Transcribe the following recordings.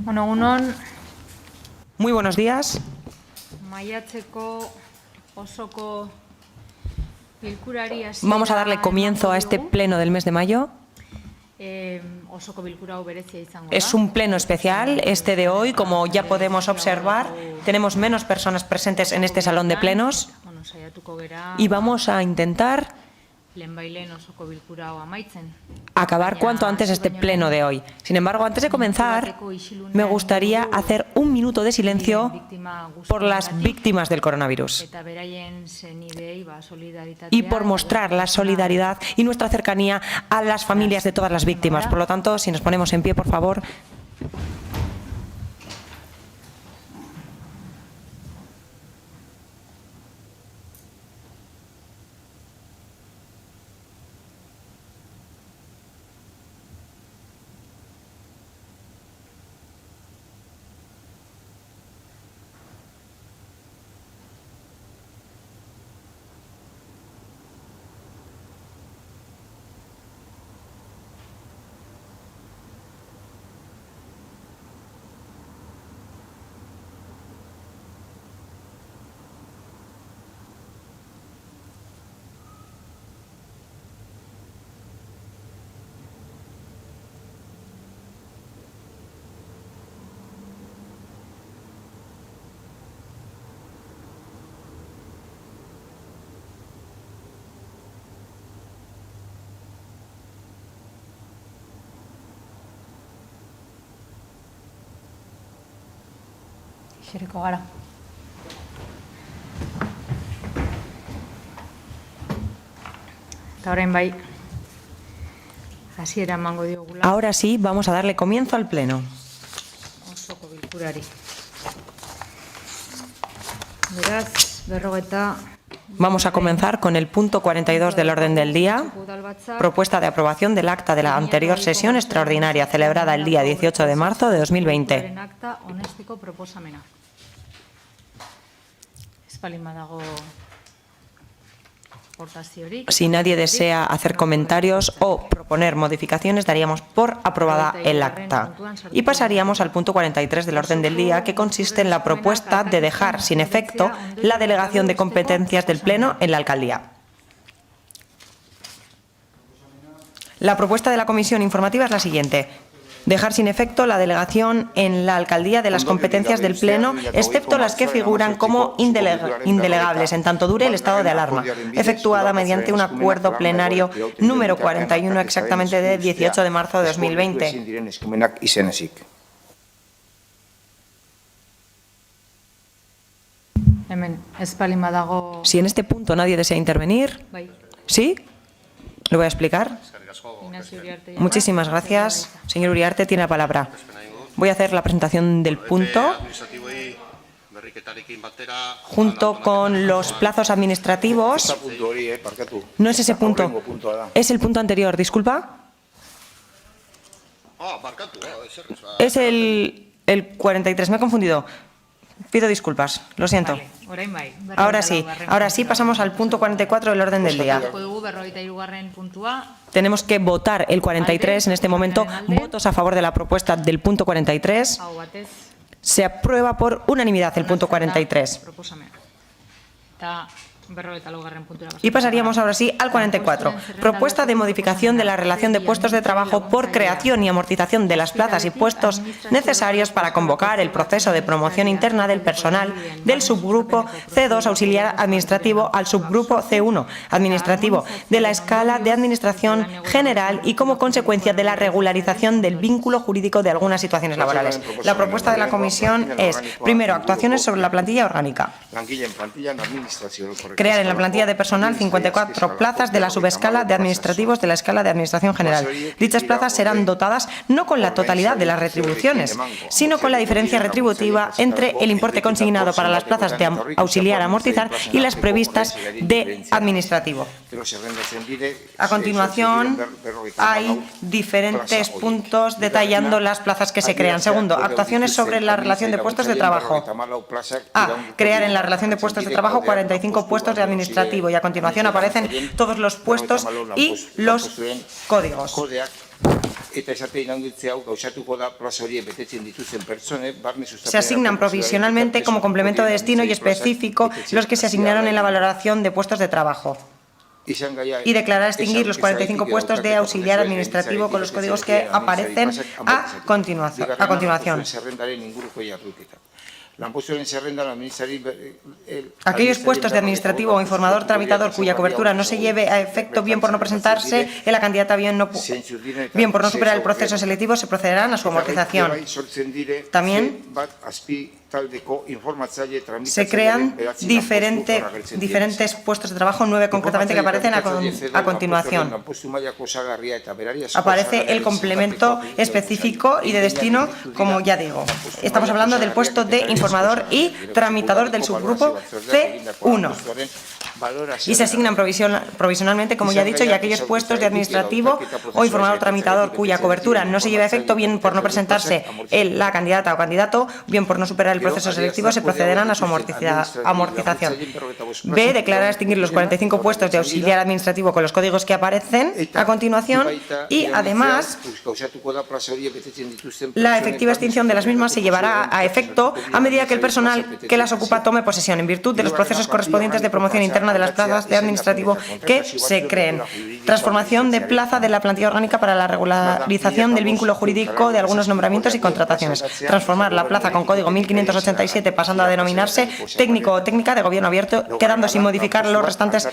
Bueno, unon. Muy buenos días. Maiatzeko osoko bilkurari hasiera Vamos a darle comienzo a este pleno del mes de mayo. Osoko bilkura hau berezia izango da. Es un pleno especial este de hoy. Como ya podemos observar, tenemos menos personas presentes en este salón de plenos Bueno, saiatuko gera y vamos a intentar lehenbailen osoko bilkura hau amaitzen. acabar cuanto antes este pleno de hoy. Sin embargo, antes de comenzar, me gustaría hacer un minuto de silencio por las víctimas del coronavirus Eta beraien senideei solidaritatea y por mostrar la solidaridad y nuestra cercanía a las familias de todas las víctimas. Por lo tanto, si nos ponemos en pie, por favor. Iseriko gara. Eta orain bai, hasiera emango diogula Ahora sí, vamos a darle comienzo al pleno. osoko bilkurari. Beraz, berrogeta Vamos a comenzar con el punto 42 del orden del día, propuesta de aprobación del acta de la anterior sesión extraordinaria celebrada el día 18 de marzo de 2020. Akta onesteko proposamena. Ez baldin badago aportaziorik. Si nadie desea hacer comentarios o proponer modificaciones, daríamos por aprobada el acta. Y pasaríamos al punto 43 del orden del día, que consiste en la propuesta de dejar sin efecto la delegación de competencias del Pleno en la alcaldía. La propuesta de la comisión informativa es la siguiente: dejar sin efecto la delegación en la alcaldía de las competencias del Pleno, excepto las que figuran como indelegables, en tanto dure el estado de alarma, efectuada mediante un acuerdo plenario número 41, exactamente de 18 de marzo de 2020. Hemen, ez baldin badago. Si en este punto nadie desea intervenir, Bai. ¿sí? Lo voy a explicar. Ignacio Uriarte jauna. Muchísimas gracias. Señor Uriarte, tiene la palabra. Voy a hacer la presentación del punto junto con los plazos administrativos. No es ese punto, es el punto anterior, disculpa. Es el 43, me he confundido. Pido disculpas, lo siento. Vale, orain bai. Ahora sí, pasamos al punto 44 del orden del día. Bozkatuko dugu 43. puntua. Tenemos que votar el 43 en este momento. Votos a favor de la propuesta del punto 43. Aho batez. Se aprueba por unanimidad el punto 43. Proposamena. Eta 44. puntura. Y pasaríamos ahora sí al 44. Propuesta de modificación de la relación de puestos de trabajo por creación y amortización de las plazas y puestos necesarios para convocar el proceso de promoción interna del personal del subgrupo C2 auxiliar administrativo al subgrupo C1 administrativo de la escala de administración general y como consecuencia de la regularización del vínculo jurídico de algunas situaciones laborales. La propuesta de la comisión es, primero, actuaciones sobre la plantilla orgánica. Crear en la plantilla de personal 54 plazas de la subescala de administrativos de la escala de administración general. Dichas plazas serán dotadas no con la totalidad de las retribuciones, sino con la diferencia retributiva entre el importe consignado para las plazas de auxiliar amortizar y las previstas de administrativo. A continuación, hay diferentes puntos detallando las plazas que se crean. Segundo, actuaciones sobre la relación de puestos de trabajo. A. Crear en la relación de puestos de trabajo 45 puestos de administrativo, y a continuación aparecen todos los puestos y los códigos. Se asignan provisionalmente como complemento de destino y específico los que se asignaron en la valoración de puestos de trabajo. Y declarar extinguir los 45 puestos de auxiliar administrativo con los códigos que aparecen a continuación. Aquellos puestos de administrativo o informador tramitador cuya cobertura no se lleve a efecto bien por no presentarse en la candidata bien por no superar el proceso selectivo se procederán a su amortización. También se crean diferentes puestos de trabajo, 9 concretamente, que aparecen a continuación. Aparece el complemento específico y de destino, como ya digo. Estamos hablando del puesto de informador y tramitador del subgrupo C1. Y se asignan provisionalmente, como ya he dicho, y aquellos puestos de administrativo o informador tramitador cuya cobertura no se lleve a efecto bien por no presentarse la candidata o candidato, bien por no superar el proceso selectivo, se procederán a su amortización. B. Declarar extinguir los 45 puestos de auxiliar administrativo con los códigos que aparecen a continuación y, además, la efectiva extinción de las mismas se llevará a efecto a medida que el personal que las ocupa tome posesión, en virtud de los procesos correspondientes de promoción interna de las plazas de administrativo que se creen. Transformación de plaza de la plantilla orgánica para la regularización del vínculo jurídico de algunos nombramientos y contrataciones. Transformar la plaza con código 1587 pasando a denominarse técnico o técnica de gobierno abierto, quedando sin modificar los restantes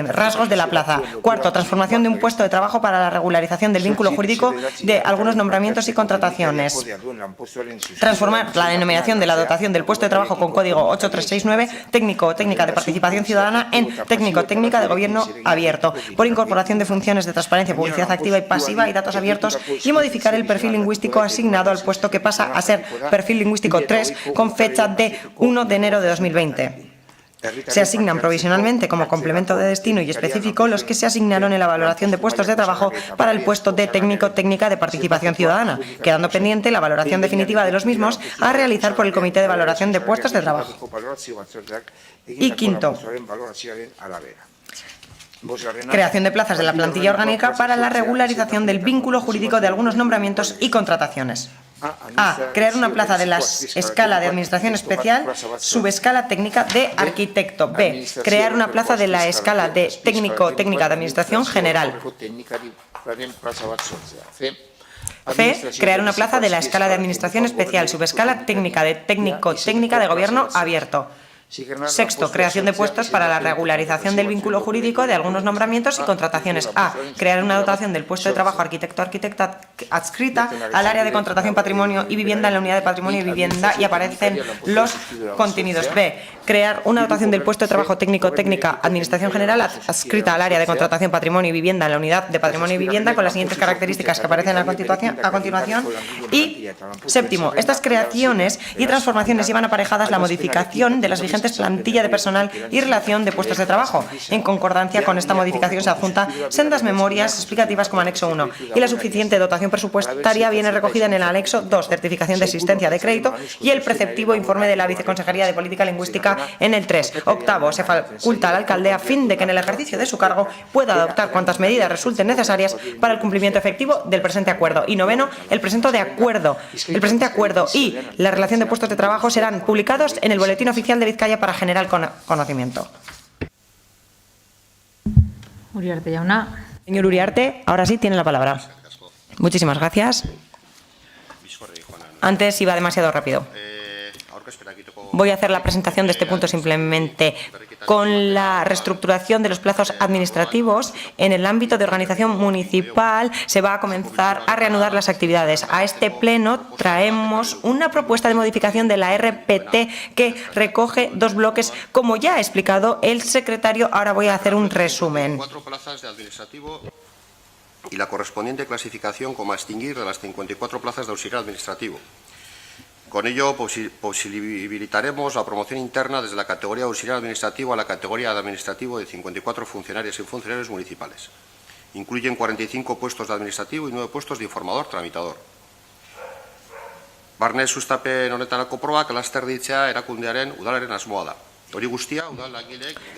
rasgos de la plaza. Cuarto, transformación de un puesto de trabajo para la regularización del vínculo jurídico de algunos nombramientos y contrataciones. Transformar la denominación de la dotación del puesto de trabajo con código 8369 técnico o técnica de participación ciudadana en técnico o técnica de gobierno abierto, por incorporación de funciones de transparencia, publicidad activa y pasiva y datos abiertos, y modificar el perfil lingüístico asignado al puesto, que pasa a ser perfil lingüístico 3 con fecha de 1 de enero de 2020. Se asignan provisionalmente como complemento de destino y específico los que se asignaron en la valoración de puestos de trabajo para el puesto de técnico-técnica de participación ciudadana, quedando pendiente la valoración definitiva de los mismos a realizar por el Comité de Valoración de Puestos de Trabajo. Y quinto, creación de plazas de la plantilla orgánica para la regularización del vínculo jurídico de algunos nombramientos y contrataciones. A. Crear una plaza de la escala de administración especial, subescala técnica de arquitecto. B. Crear una plaza de la escala de técnico o técnica de administración general. C. Crear una plaza de la escala de administración especial, subescala técnica de técnico o técnica de gobierno abierto. Sexto, creación de puestos para la regularización del vínculo jurídico de algunos nombramientos y contrataciones. A. Crear una dotación del puesto de trabajo arquitecto-arquitecta adscrita al área de contratación, patrimonio y vivienda en la unidad de patrimonio y vivienda, y aparecen los contenidos. B. Crear una dotación del puesto de trabajo técnico-técnica administración general adscrita al área de contratación, patrimonio y vivienda en la unidad de patrimonio y vivienda con las siguientes características que aparecen a continuación. Y séptimo, estas creaciones y transformaciones llevan aparejadas la modificación de las vigentes plantilla de personal y relación de puestos de trabajo. En concordancia con esta modificación se adjunta sendas memorias explicativas como anexo 1, y la suficiente dotación presupuestaria viene recogida en el anexo 2, certificación de existencia de crédito, y el preceptivo informe de la Viceconsejería de Política Lingüística en el 3. Octavo, se faculta al alcalde, a fin de que en el ejercicio de su cargo pueda adoptar cuantas medidas resulten necesarias para el cumplimiento efectivo del presente acuerdo. Y noveno, el presente acuerdo y la relación de puestos de trabajo serán publicados en el Boletín Oficial de Vizcaya para general conocimiento. Uriarte jauna. Señor Uriarte, ahora sí tiene la palabra. Muchísimas gracias. Antes iba demasiado rápido. Voy a hacer la presentación de este punto simplemente. Con la reestructuración de los plazos administrativos en el ámbito de organización municipal se va a comenzar a reanudar las actividades. A este pleno traemos una propuesta de modificación de la RPT que recoge 2 bloques. Como ya ha explicado el secretario, ahora voy a hacer un resumen. 4 plazas de administrativo y la correspondiente clasificación como a extinguir de las 54 plazas de auxiliar administrativo. Con ello posibilitaremos la promoción interna desde la categoría de auxiliar administrativo a la categoría de administrativo de 54 funcionarias y funcionarios municipales. Incluyen 45 puestos de administrativo y 9 puestos de informador tramitador. Barne sustapen honetarako probak laster ditzea erakundearen udalaren asmoa da.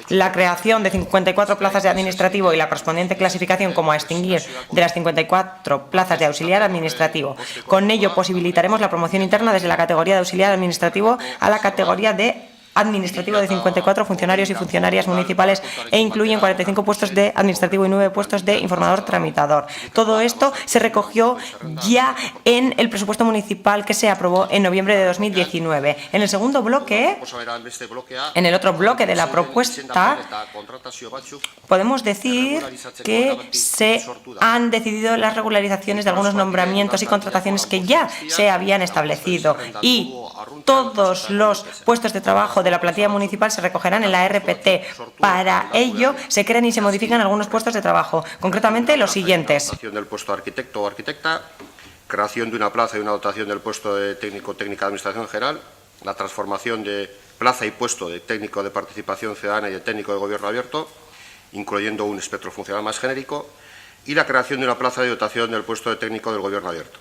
La creación de 54 plazas de administrativo y la correspondiente clasificación como a extinguir de las 54 plazas de auxiliar administrativo. Con ello posibilitaremos la promoción interna desde la categoría de auxiliar administrativo a la categoría de administrativo de 54 funcionarios y funcionarias municipales e incluyen 45 puestos de administrativo y 9 puestos de informador tramitador. Todo esto se recogió ya en el presupuesto municipal que se aprobó en noviembre de 2019. En el segundo bloque, en el otro bloque de la propuesta, podemos decir que se han decidido las regularizaciones de algunos nombramientos y contrataciones que ya se habían establecido y todos los puestos de trabajo de la plantilla municipal se recogerán en la RPT. Para ello, se crean y se modifican algunos puestos de trabajo, concretamente los siguientes. Del puesto de arquitecto o arquitecta, creación de una plaza y una dotación del puesto de técnico o técnica de administración general, la transformación de plaza y puesto de técnico de participación ciudadana y de técnico de gobierno abierto, incluyendo un espectro funcional más genérico, y la creación de una plaza de dotación del puesto de técnico del gobierno abierto.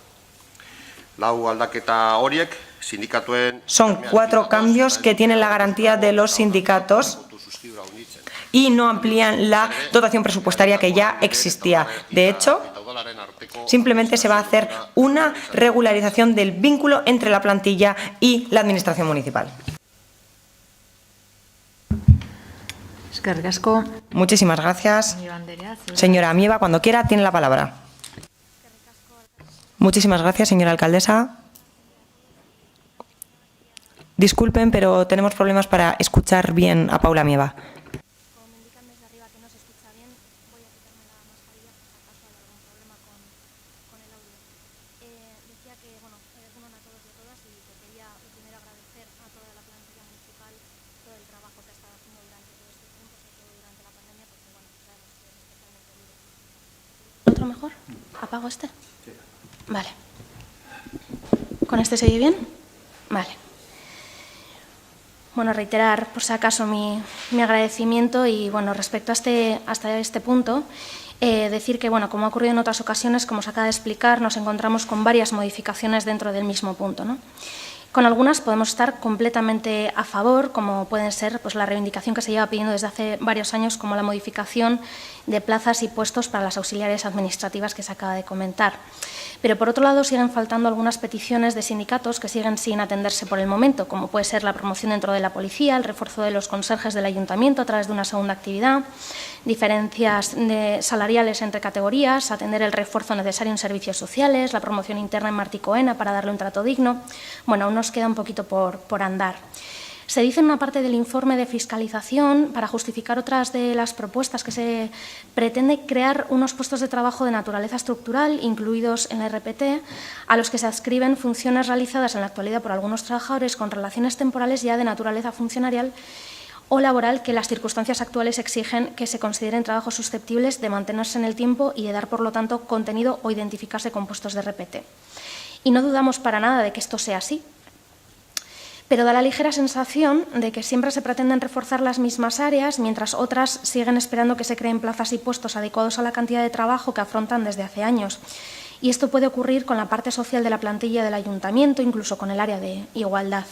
Lau aldaketa horiek sindikatuen... Son 4 cambios que tienen la garantía de los sindicatos y no amplían la dotación presupuestaria que ya existía. De hecho, simplemente se va a hacer una regularización del vínculo entre la plantilla y la administración municipal. Eskerrik asko. Muchísimas gracias. Señora Amieva, cuando quiera, tiene la palabra. Muchísimas gracias, señora alcaldesa. Disculpen, pero tenemos problemas para escuchar bien a Paula Amieva. Como me indican desde arriba que no se escucha bien, voy a quitarme la mascarilla por si acaso hay algún problema con el audio. Decía que, bueno, buenas a todos y a todas y que quería primero agradecer a toda la plantilla municipal todo el trabajo que ha estado haciendo durante todo este tiempo, sobre todo durante la pandemia, porque, bueno, sabemos que es especialmente duro. ¿Otro mejor? ¿Apago este? Sí. Vale. ¿Con este se oye bien? Vale. Bueno, reiterar, por si acaso, mi agradecimiento y, bueno, respecto hasta este punto, decir que, bueno, como ha ocurrido en otras ocasiones, como se acaba de explicar, nos encontramos con varias modificaciones dentro del mismo punto, ¿no? Con algunas podemos estar completamente a favor, como pueden ser pues, la reivindicación que se lleva pidiendo desde hace varios años, como la modificación de plazas y puestos para las auxiliares administrativas que se acaba de comentar. Pero, por otro lado, siguen faltando algunas peticiones de sindicatos que siguen sin atenderse por el momento, como puede ser la promoción dentro de la policía, el refuerzo de los conserjes del ayuntamiento a través de una segunda actividad, diferencias salariales entre categorías, atender el refuerzo necesario en servicios sociales, la promoción interna en Marticoena para darle un trato digno. Bueno, aún nos queda un poquito por andar. Se dice en una parte del informe de fiscalización, para justificar otras de las propuestas, que se pretende crear unos puestos de trabajo de naturaleza estructural, incluidos en la RPT, a los que se adscriben funciones realizadas en la actualidad por algunos trabajadores con relaciones temporales ya de naturaleza funcionarial o laboral que las circunstancias actuales exigen que se consideren trabajos susceptibles de mantenerse en el tiempo y de dar, por lo tanto, contenido o identificarse con puestos de RPT. Y no dudamos para nada de que esto sea así, pero da la ligera sensación de que siempre se pretenden reforzar las mismas áreas, mientras otras siguen esperando que se creen plazas y puestos adecuados a la cantidad de trabajo que afrontan desde hace años. Y esto puede ocurrir con la parte social de la plantilla del ayuntamiento, incluso con el área de igualdad.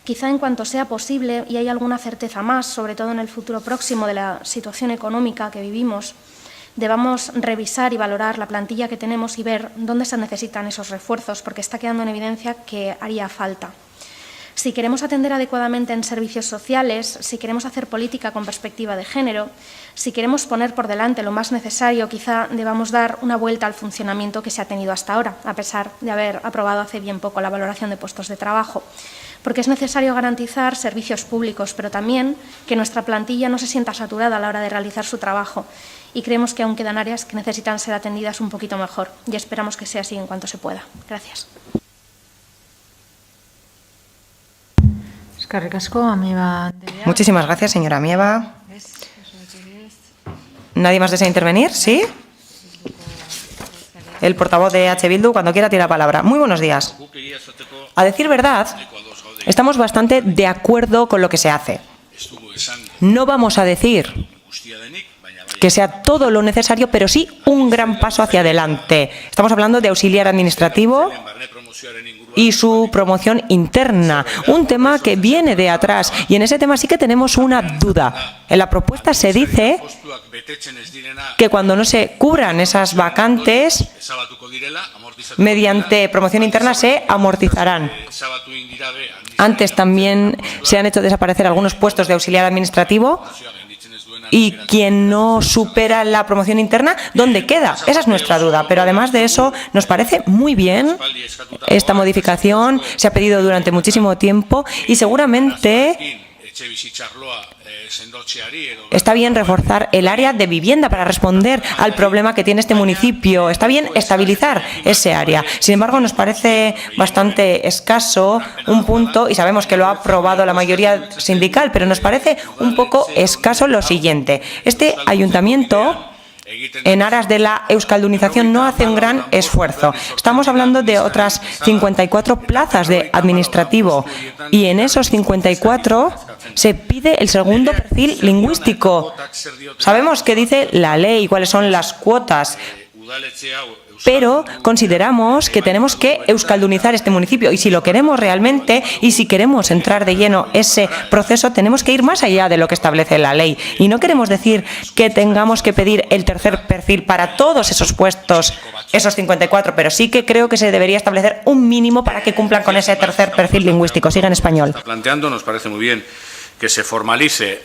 Quizá en cuanto sea posible, y hay alguna certeza más, sobre todo en el futuro próximo de la situación económica que vivimos, debamos revisar y valorar la plantilla que tenemos y ver dónde se necesitan esos refuerzos, porque está quedando en evidencia que haría falta. Si queremos atender adecuadamente en servicios sociales, si queremos hacer política con perspectiva de género, si queremos poner por delante lo más necesario, quizá debamos dar una vuelta al funcionamiento que se ha tenido hasta ahora, a pesar de haber aprobado hace bien poco la valoración de puestos de trabajo. Porque es necesario garantizar servicios públicos, pero también que nuestra plantilla no se sienta saturada a la hora de realizar su trabajo. Y creemos que aún quedan áreas que necesitan ser atendidas un poquito mejor. Y esperamos que sea así en cuanto se pueda. Gracias. Muchísimas gracias, señora Amieva. ¿Nadie más desea intervenir? ¿Sí? El portavoz de H. Bildu, cuando quiera, tiene la palabra. Muy buenos días. A decir verdad, estamos bastante de acuerdo con lo que se hace. No vamos a decir que sea todo lo necesario, pero sí un gran paso hacia adelante. Estamos hablando de auxiliar administrativo y su promoción interna, un tema que viene de atrás, y en ese tema sí que tenemos una duda. En la propuesta se dice que cuando no se cubran esas vacantes, mediante promoción interna se amortizarán. Antes también se han hecho desaparecer algunos puestos de auxiliar administrativo, y quien no supera la promoción interna, ¿dónde queda? Esa es nuestra duda. Pero además de eso, nos parece muy bien esta modificación. Se ha pedido durante muchísimo tiempo y seguramente está bien reforzar el área de vivienda para responder al problema que tiene este municipio. Está bien estabilizar ese área. Sin embargo, nos parece bastante escaso un punto, y sabemos que lo ha aprobado la mayoría sindical, pero nos parece un poco escaso lo siguiente. Este ayuntamiento, en aras de la euskaldunización, no hace un gran esfuerzo. Estamos hablando de otras 54 plazas de administrativo, y en esos 54 se pide el segundo perfil lingüístico. Sabemos qué dice la ley, cuáles son las cuotas, pero consideramos que tenemos que euskaldunizar este municipio, y si lo queremos realmente, y si queremos entrar de lleno ese proceso, tenemos que ir más allá de lo que establece la ley. Y no queremos decir que tengamos que pedir el tercer perfil para todos esos puestos, esos 54, pero sí que creo que se debería establecer un mínimo para que cumplan con ese tercer perfil lingüístico. Siga en español. Planteando, nos parece muy bien que se formalice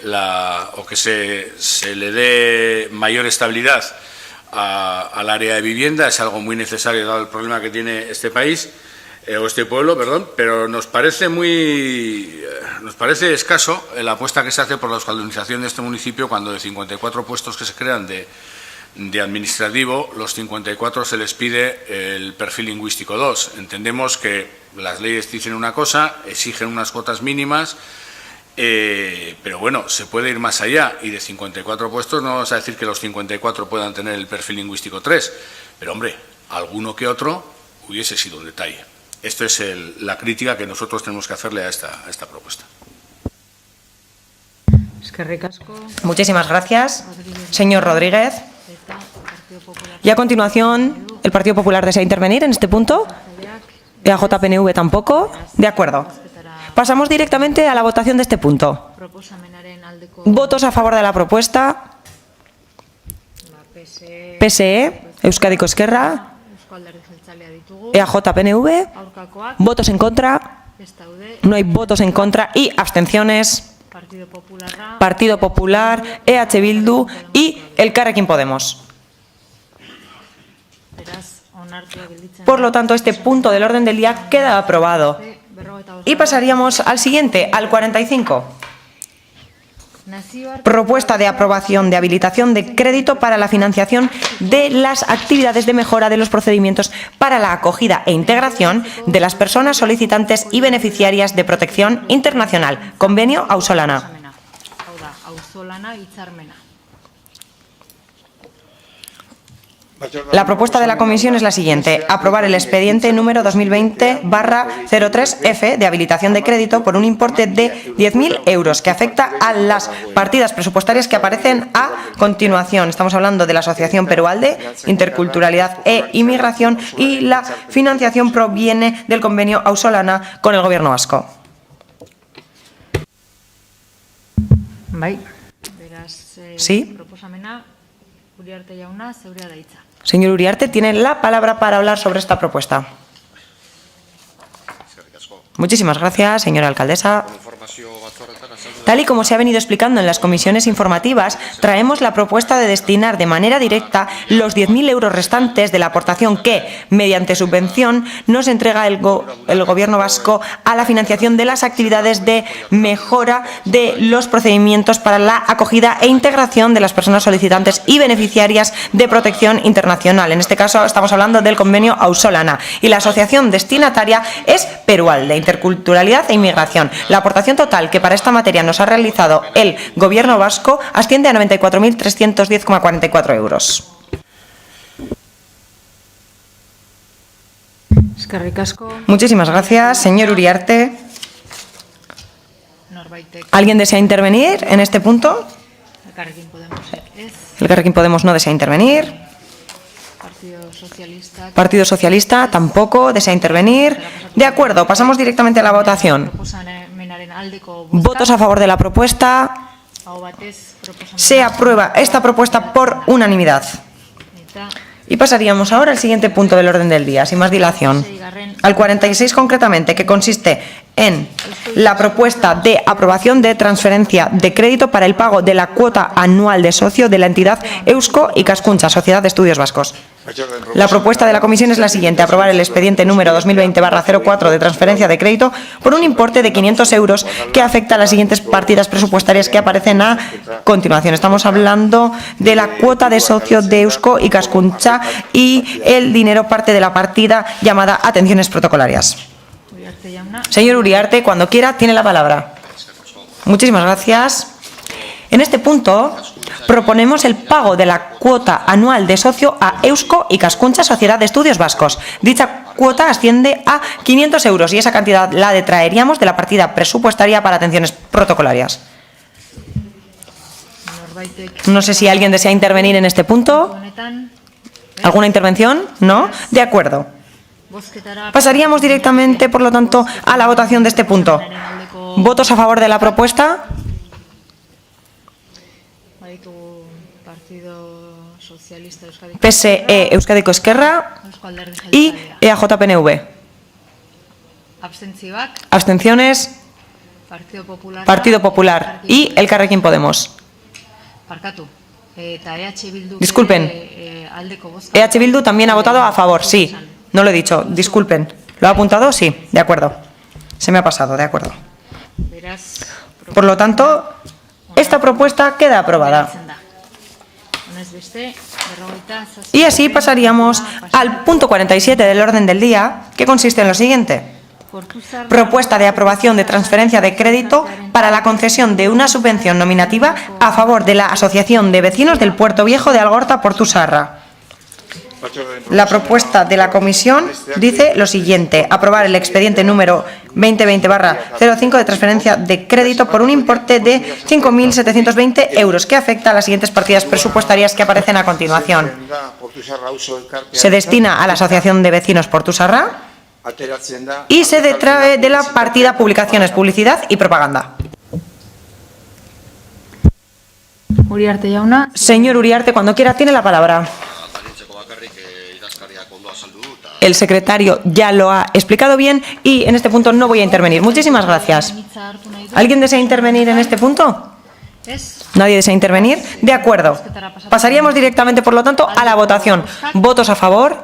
o que se le dé mayor estabilidad al área de vivienda. Es algo muy necesario dado el problema que tiene este país, o este pueblo, perdón, pero nos parece escaso la apuesta que se hace por la euskaldunización de este municipio, cuando de 54 puestos que se crean de administrativo, los 54 se les pide el perfil lingüístico 2. Entendemos que las leyes dicen una cosa, exigen unas cuotas mínimas, pero bueno, se puede ir más allá, y de 54 puestos no vamos a decir que los 54 puedan tener el perfil lingüístico 3, pero hombre, alguno que otro hubiese sido un detalle. Esta es la crítica que nosotros tenemos que hacerle a esta propuesta. Muchísimas gracias, señor Rodríguez. Y a continuación, ¿el Partido Popular desea intervenir en este punto? EAJ-PNV tampoco. De acuerdo. Pasamos directamente a la votación de este punto. Votos a favor de la propuesta. PSE, Euskadiko Ezkerra, EAJ-PNV. Votos en contra. No hay votos en contra y abstenciones. Partido Popular, EH Bildu y Elkarrekin Podemos. Por lo tanto, este punto del orden del día queda aprobado. Y pasaríamos al siguiente, al 45. Propuesta de aprobación de habilitación de crédito para la financiación de las actividades de mejora de los procedimientos para la acogida e integración de las personas solicitantes y beneficiarias de protección internacional. Convenio Ausolana. La propuesta de la Comisión es la siguiente: aprobar el expediente número 2020/03F de habilitación de crédito por un importe de 10.000 euros que afecta a las partidas presupuestarias que aparecen a continuación. Estamos hablando de la Asociación Perualde, Interculturalidad e Inmigración, y la financiación proviene del convenio Ausolana con el Gobierno vasco. ¿Sí? Señor Uriarte, tiene la palabra para hablar sobre esta propuesta. Muchísimas gracias, señora alcaldesa. Tal y como se ha venido explicando en las comisiones informativas, traemos la propuesta de destinar de manera directa los 10.000 euros restantes de la aportación que, mediante subvención, nos entrega el Gobierno vasco a la financiación de las actividades de mejora de los procedimientos para la acogida e integración de las personas solicitantes y beneficiarias de protección internacional. En este caso estamos hablando del convenio Ausolana, y la asociación destinataria es Perualde, Interculturalidad e Inmigración. La aportación total que para esta materia nos ha realizado el Gobierno vasco asciende a 94.310,44 euros. Muchísimas gracias, señor Uriarte. ¿Alguien desea intervenir en este punto? Elkarrekin Podemosek ez. Elkarrekin Podemos no desea intervenir. Partido Socialista tampoco desea intervenir. De acuerdo, pasamos directamente a la votación. Proposamenaren aldeko bozka. Votos a favor de la propuesta. Aho batez proposamena. Se aprueba esta propuesta por unanimidad. Eta Y pasaríamos ahora al siguiente punto del orden del día, sin más dilación. Al 46 concretamente, que consiste en la propuesta de aprobación de transferencia de crédito para el pago de la cuota anual de socio de la entidad Eusko Ikaskuntza, Sociedad de Estudios Vascos. La propuesta de la Comisión es la siguiente: aprobar el expediente número 2020/04 de transferencia de crédito por un importe de 500 euros que afecta a las siguientes partidas presupuestarias que aparecen a continuación. Estamos hablando de la cuota de socio de Eusko Ikaskuntza y el dinero parte de la partida llamada atenciones protocolarias. Uriarte jauna. Señor Uriarte, cuando quiera, tiene la palabra. Muchísimas gracias. En este punto, proponemos el pago de la cuota anual de socio a Eusko Ikaskuntza, Sociedad de Estudios Vascos. Dicha cuota asciende a 500 euros y esa cantidad la detraeríamos de la partida presupuestaria para atenciones protocolarias. Norbaitek No sé si alguien desea intervenir en este punto. honetan. ¿Alguna intervención? ¿No? De acuerdo. Bozketara Pasaríamos directamente, por lo tanto, a la votación de este punto. ¿Votos a favor de la propuesta? Baditugu Partido Socialista Euskadiko PSE Euskadiko Esquerra Eusko Alderdi y Jeltzalea. EAJ-PNV. Abstentzioak Abstenciones, Partido Popular y Elkarrekin Podemos. Barkatu. Eta EH Bildu. Disculpen. Aldeko bozka. EH Bildu también ha votado a favor, sí. No lo he dicho, disculpen. ¿Lo ha apuntado? Sí, de acuerdo. Se me ha pasado, de acuerdo. Beraz, Por lo tanto, esta propuesta queda aprobada. geratzen da. Honez beste, 57. Y así pasaríamos al punto 47 del orden del día, que consiste en lo siguiente. Propuesta de aprobación de transferencia de crédito para la concesión de una subvención nominativa a favor de la Asociación de Vecinos del Puerto Viejo de Algorta Portusarra. La propuesta de la Comisión dice lo siguiente: aprobar el expediente número 2020/05 de transferencia de crédito por un importe de 5.720 euros que afecta a las siguientes partidas presupuestarias que aparecen a continuación. Se destina a la Asociación de Vecinos Portusarra y se detrae de la partida Publicaciones, Publicidad y Propaganda. Uriarte jauna. Señor Uriarte, cuando quiera, tiene la palabra. El secretario ya lo ha explicado bien y en este punto no voy a intervenir. Muchísimas gracias. ¿Alguien desea intervenir en este punto? ¿Nadie desea intervenir? De acuerdo. Pasaríamos directamente, por lo tanto, a la votación. ¿Votos a favor?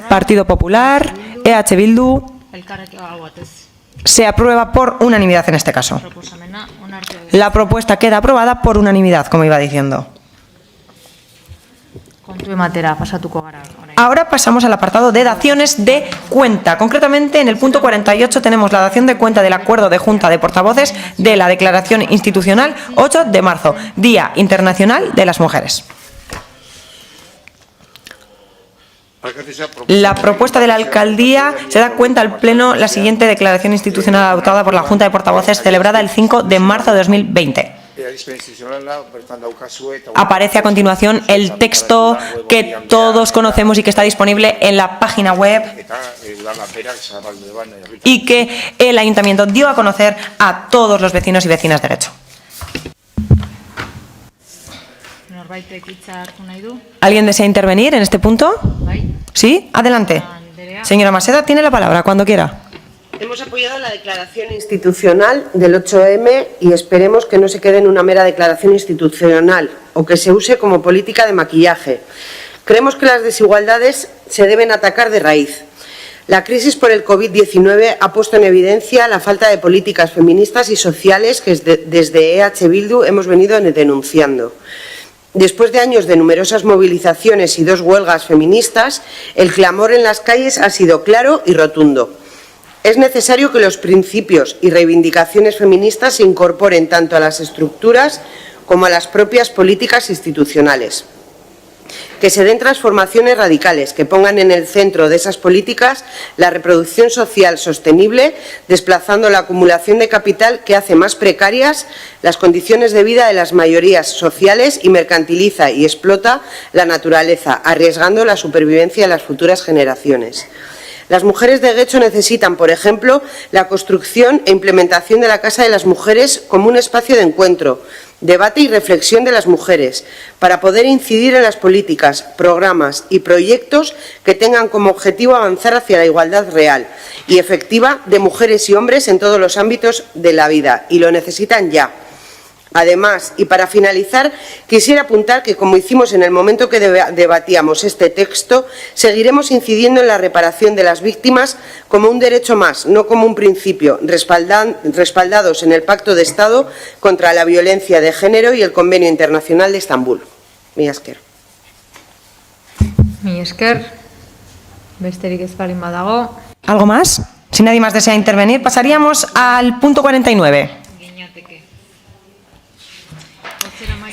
Partido Popular, EH Bildu. Se aprueba por unanimidad en este caso. La propuesta queda aprobada por unanimidad, como iba diciendo. Ahora pasamos al apartado de daciones de cuenta. Concretamente, en el punto 48 tenemos la dación de cuenta del acuerdo de Junta de Portavoces de la Declaración Institucional 8 de marzo, Día Internacional de las Mujeres. La propuesta de la Alcaldía se da cuenta al Pleno la siguiente declaración institucional adoptada por la Junta de Portavoces celebrada el 5 de marzo de 2020. Aparece a continuación el texto que todos conocemos y que está disponible en la página web y que el Ayuntamiento dio a conocer a todos los vecinos y vecinas de Getxo. ¿Alguien desea intervenir en este punto? ¿Sí? Adelante. Señora Maseda, tiene la palabra cuando quiera. Hemos apoyado la declaración institucional del 8M y esperemos que no se quede en una mera declaración institucional o que se use como política de maquillaje. Creemos que las desigualdades se deben atacar de raíz. La crisis por el COVID-19 ha puesto en evidencia la falta de políticas feministas y sociales que desde EH Bildu hemos venido denunciando. Después de años de numerosas movilizaciones y 2 huelgas feministas, el clamor en las calles ha sido claro y rotundo. Es necesario que los principios y reivindicaciones feministas se incorporen tanto a las estructuras como a las propias políticas institucionales. que se den transformaciones radicales, que pongan en el centro de esas políticas la reproducción social sostenible, desplazando la acumulación de capital que hace más precarias las condiciones de vida de las mayorías sociales y mercantiliza y explota la naturaleza, arriesgando la supervivencia de las futuras generaciones. Las mujeres de Guecho necesitan, por ejemplo, la construcción e implementación de la Casa de las Mujeres como un espacio de encuentro, debate y reflexión de las mujeres, para poder incidir en las políticas, programas y proyectos que tengan como objetivo avanzar hacia la igualdad real y efectiva de mujeres y hombres en todos los ámbitos de la vida, y lo necesitan ya. Además, y para finalizar, quisiera apuntar que, como hicimos en el momento que debatíamos este texto, seguiremos incidiendo en la reparación de las víctimas como un derecho más, no como un principio, respaldados en el Pacto de Estado contra la violencia de género y el Convenio Internacional de Estambul. Mila esker. Mila esker. Besterik ez baldin badago. ¿Algo más? Si nadie más desea intervenir, pasaríamos al punto 49.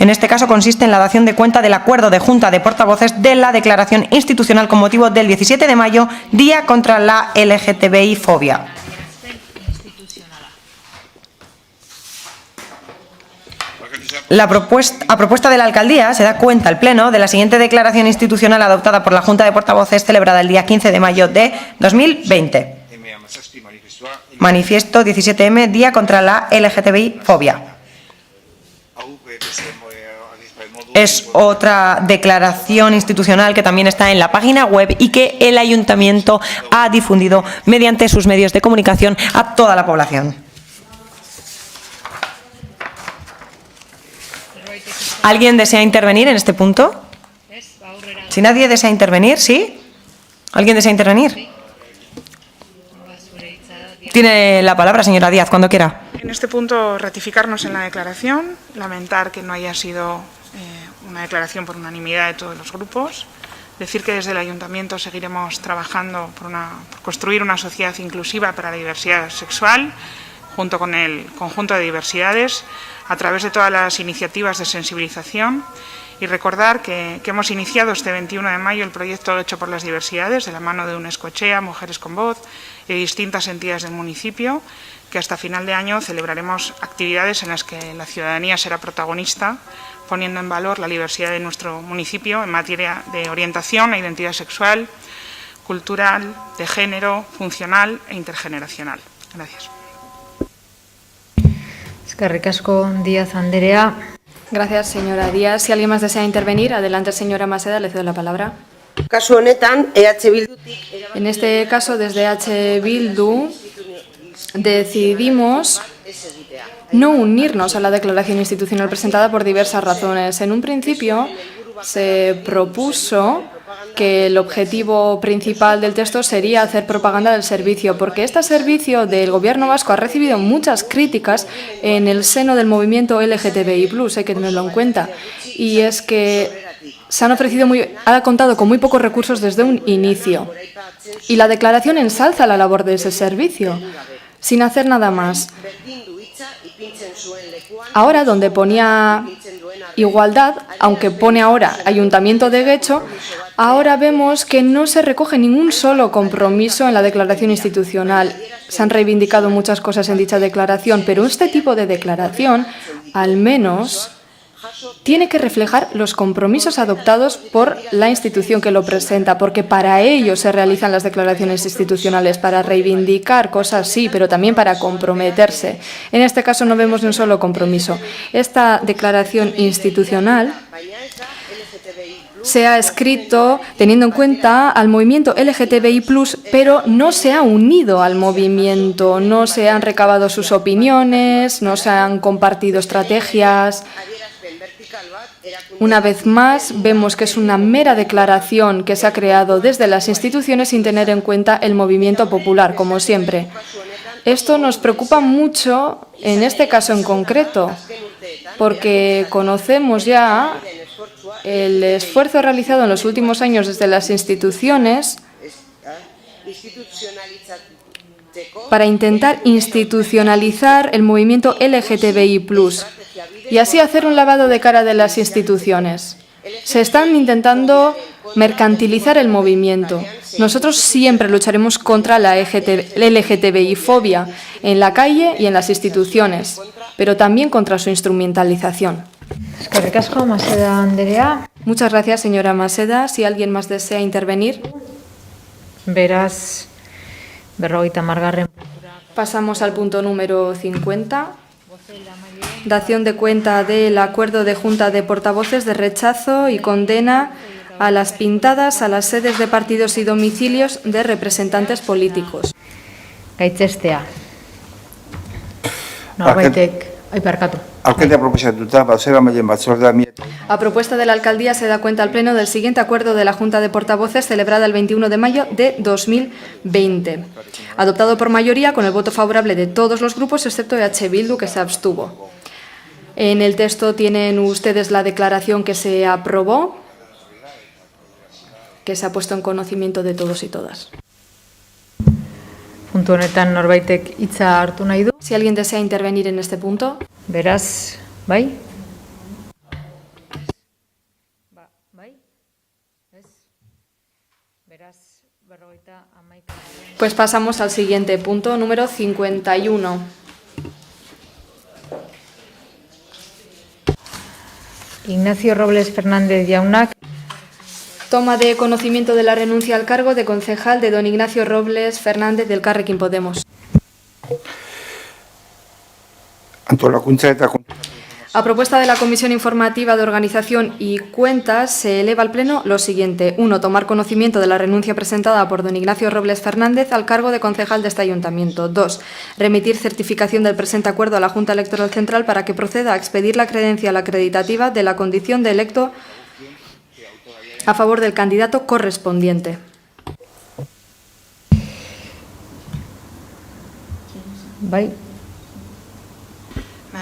En este caso consiste en la dación de cuenta del acuerdo de Junta de Portavoces de la declaración institucional con motivo del 17 de mayo, Día contra la LGTBI-fobia. A propuesta de la Alcaldía se da cuenta al Pleno de la siguiente declaración institucional adoptada por la Junta de Portavoces celebrada el día 15 de mayo de 2020. Manifiesto 17M, Día contra la LGTBI-fobia. Es otra declaración institucional que también está en la página web y que el Ayuntamiento ha difundido mediante sus medios de comunicación a toda la población. ¿Alguien desea intervenir en este punto? Si nadie desea intervenir, ¿sí? ¿Alguien desea intervenir? Tiene la palabra, señora Díaz, cuando quiera. En este punto, ratificarnos en la declaración, lamentar que no haya sido una declaración por unanimidad de todos los grupos, decir que desde el Ayuntamiento seguiremos trabajando por construir una sociedad inclusiva para la diversidad sexual, junto con el conjunto de diversidades, a través de todas las iniciativas de sensibilización, y recordar que hemos iniciado este 21 de mayo el proyecto Hecho por las Diversidades, de la mano de Unescochea, Mujeres con Voz y distintas entidades del municipio, que hasta final de año celebraremos actividades en las que la ciudadanía será protagonista, poniendo en valor la diversidad de nuestro municipio en materia de orientación e identidad sexual, cultural, de género, funcional e intergeneracional. Gracias. Eskerrik asko, Díaz Anderea. Gracias, señora Díaz. Si alguien más desea intervenir, adelante, señora Maseda, le cedo la palabra. Kasu honetan, Bildutik... En este caso, desde EH Bildu, decidimos no unirnos a la declaración institucional presentada por diversas razones. En un principio, se propuso que el objetivo principal del texto sería hacer propaganda del servicio, porque este servicio del Gobierno vasco ha recibido muchas críticas en el seno del movimiento LGTBI+, hay que tenerlo en cuenta, y es que se han ofrecido ha contado con muy pocos recursos desde un inicio, y la declaración ensalza la labor de ese servicio, sin hacer nada más. Ahora, donde ponía igualdad, aunque pone ahora Ayuntamiento de Guecho, ahora vemos que no se recoge ningún solo compromiso en la declaración institucional. Se han reivindicado muchas cosas en dicha declaración, pero este tipo de declaración, al menos, tiene que reflejar los compromisos adoptados por la institución que lo presenta, porque para ello se realizan las declaraciones institucionales, para reivindicar cosas sí, pero también para comprometerse. En este caso no vemos ni un solo compromiso. Esta declaración institucional se ha escrito teniendo en cuenta al movimiento LGTBI+, pero no se ha unido al movimiento, no se han recabado sus opiniones, no se han compartido estrategias. Una vez más, vemos que es una mera declaración que se ha creado desde las instituciones sin tener en cuenta el movimiento popular, como siempre. Esto nos preocupa mucho en este caso en concreto, porque conocemos ya el esfuerzo realizado en los últimos años desde las instituciones para intentar institucionalizar el movimiento LGTBI+, y así hacer un lavado de cara de las instituciones. Se están intentando mercantilizar el movimiento. Nosotros siempre lucharemos contra la LGTBI-fobia en la calle y en las instituciones, pero también contra su instrumentalización. Eskerrik asko, Maseda Andrea. Muchas gracias, señora Maseda. Si alguien más desea intervenir. Beraz, 50. Pasamos al punto número 50. Dación de cuenta del acuerdo de Junta de Portavoces de rechazo y condena a las pintadas a las sedes de partidos y domicilios de representantes políticos. Gaitzestea. Norbaitek, barkatu. Alcaldía proposatuta, bozeramaile batzordea A propuesta de la alcaldía se da cuenta al Pleno del siguiente acuerdo de la Junta de Portavoces celebrada el 21 de mayo de 2020, adoptado por mayoría con el voto favorable de todos los grupos excepto EH Bildu, que se abstuvo. En el texto tienen ustedes la declaración que se aprobó, que se ha puesto en conocimiento de todos y todas. Puntu honetan norbaitek hitza hartu nahi du. Si alguien desea intervenir en este punto. Beraz, bai? Bai? Ez? Beraz, 51. Pues pasamos al siguiente punto, número 51. Ignacio Robles Fernández jaunak Toma de conocimiento de la renuncia al cargo de concejal de don Ignacio Robles Fernández del Elkarrekin Podemos. A propuesta de la Comisión Informativa de Organización y Cuentas, se eleva al Pleno lo siguiente. 1. Tomar conocimiento de la renuncia presentada por don Ignacio Robles Fernández al cargo de concejal de este ayuntamiento. 2. Remitir certificación del presente acuerdo a la Junta Electoral Central para que proceda a expedir la credencial acreditativa de la condición de electo a favor del candidato correspondiente. bai?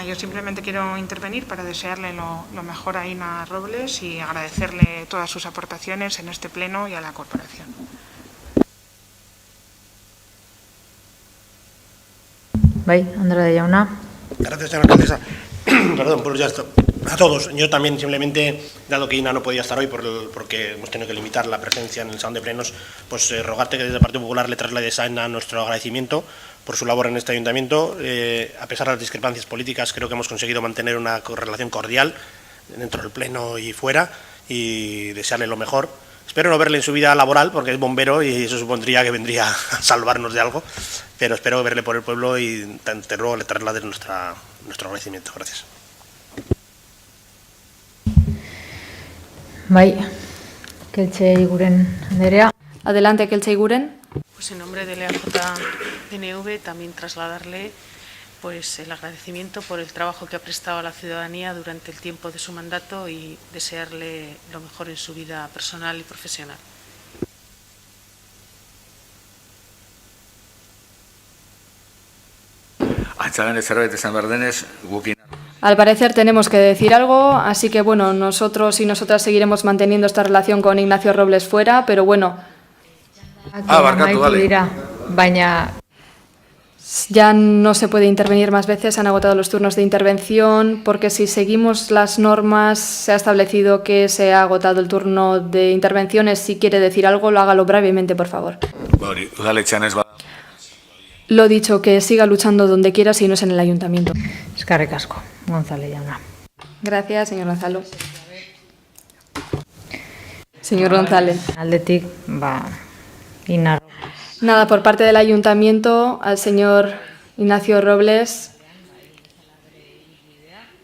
Yo simplemente quiero intervenir para desearle lo mejor a Ina Robles y agradecerle todas sus aportaciones en este pleno y a la corporación. Bai, Andrade jauna. Gracias, señora alcaldesa. Perdón, pues ya está. A todos. Yo también, simplemente, dado que Ina no podía estar hoy porque hemos tenido que limitar la presencia en el salón de plenos, pues rogarte que desde el Partido Popular le traslades a Ina nuestro agradecimiento por su labor en este ayuntamiento. A pesar de las discrepancias políticas, creo que hemos conseguido mantener una relación cordial dentro del pleno y fuera, y desearle lo mejor. Espero no verle en su vida laboral, porque es bombero y eso supondría que vendría a salvarnos de algo, pero espero verle por el pueblo y te ruego le traslades nuestro agradecimiento. Gracias. Bai, Keltxe Iguren Andrea. Adelante, Keltxe Iguren. Pues en nombre del EAJ-DNV también trasladarle pues el agradecimiento por el trabajo que ha prestado a la ciudadanía durante el tiempo de su mandato y desearle lo mejor en su vida personal y profesional. Al parecer tenemos que decir algo, así que bueno, nosotros y nosotras seguiremos manteniendo esta relación con Ignacio Robles fuera, pero bueno. Barkatu, vale. Baina Ya no se puede intervenir más veces, se han agotado los turnos de intervención, porque si seguimos las normas se ha establecido que se ha agotado el turno de intervenciones. Si quiere decir algo, lo hágalo brevemente, por favor. Lo dicho, que siga luchando donde quiera si no es en el ayuntamiento. eskerrik asko, González jauna. Gracias, señor Gonzalo. Señor González. Aldetik, Ina. Nada, por parte del ayuntamiento, al señor Ignacio Robles,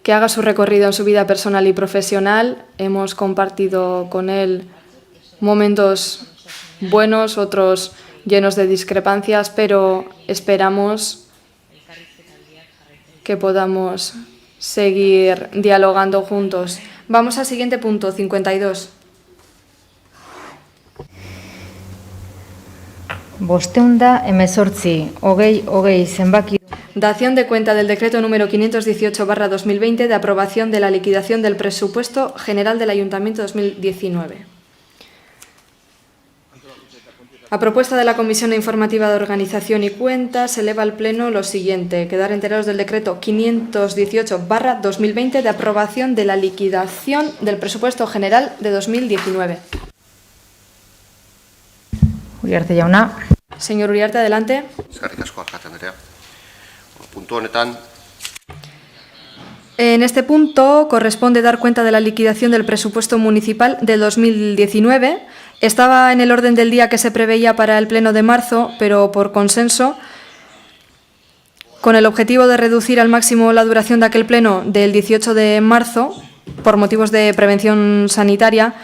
que haga su recorrido en su vida personal y profesional. Hemos compartido con él momentos buenos, otros llenos de discrepancias, pero esperamos que podamos seguir dialogando juntos. Vamos al siguiente punto, 52. Bosteunda emezortzi, hogei zenbaki. Dación de cuenta del decreto número 518/2020 de aprobación de la liquidación del presupuesto general del Ayuntamiento 2019. A propuesta de la Comisión Informativa de Organización y Cuentas, se eleva al Pleno lo siguiente: quedar enterados del decreto 518/2020 de aprobación de la liquidación del presupuesto general de 2019. Uriarte jauna. Señor Uriarte, adelante. Eskerrik asko, alkate andrea. Puntu honetan, En este punto corresponde dar cuenta de la liquidación del presupuesto municipal de 2019. Estaba en el orden del día que se preveía para el Pleno de marzo, pero por consenso, con el objetivo de reducir al máximo la duración de aquel Pleno del 18 de marzo, por motivos de prevención sanitaria,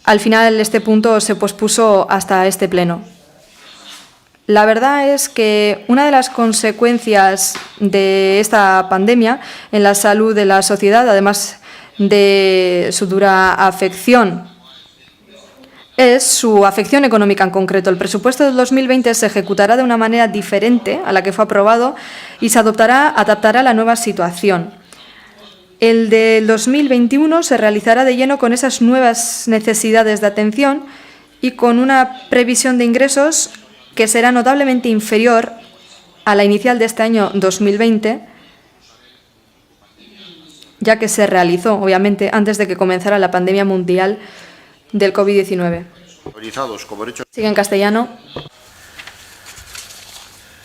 al final este punto se pospuso hasta este Pleno. La verdad es que una de las consecuencias de esta pandemia en la salud de la sociedad, además de su dura afección, es su afección económica en concreto. El presupuesto del 2020 se ejecutará de una manera diferente a la que fue aprobado y se adaptará a la nueva situación. El del 2021 se realizará de lleno con esas nuevas necesidades de atención y con una previsión de ingresos que será notablemente inferior a la inicial de este año 2020, ya que se realizó, obviamente, antes de que comenzara la pandemia mundial del COVID-19. autorizados como derecho. Sigue en castellano.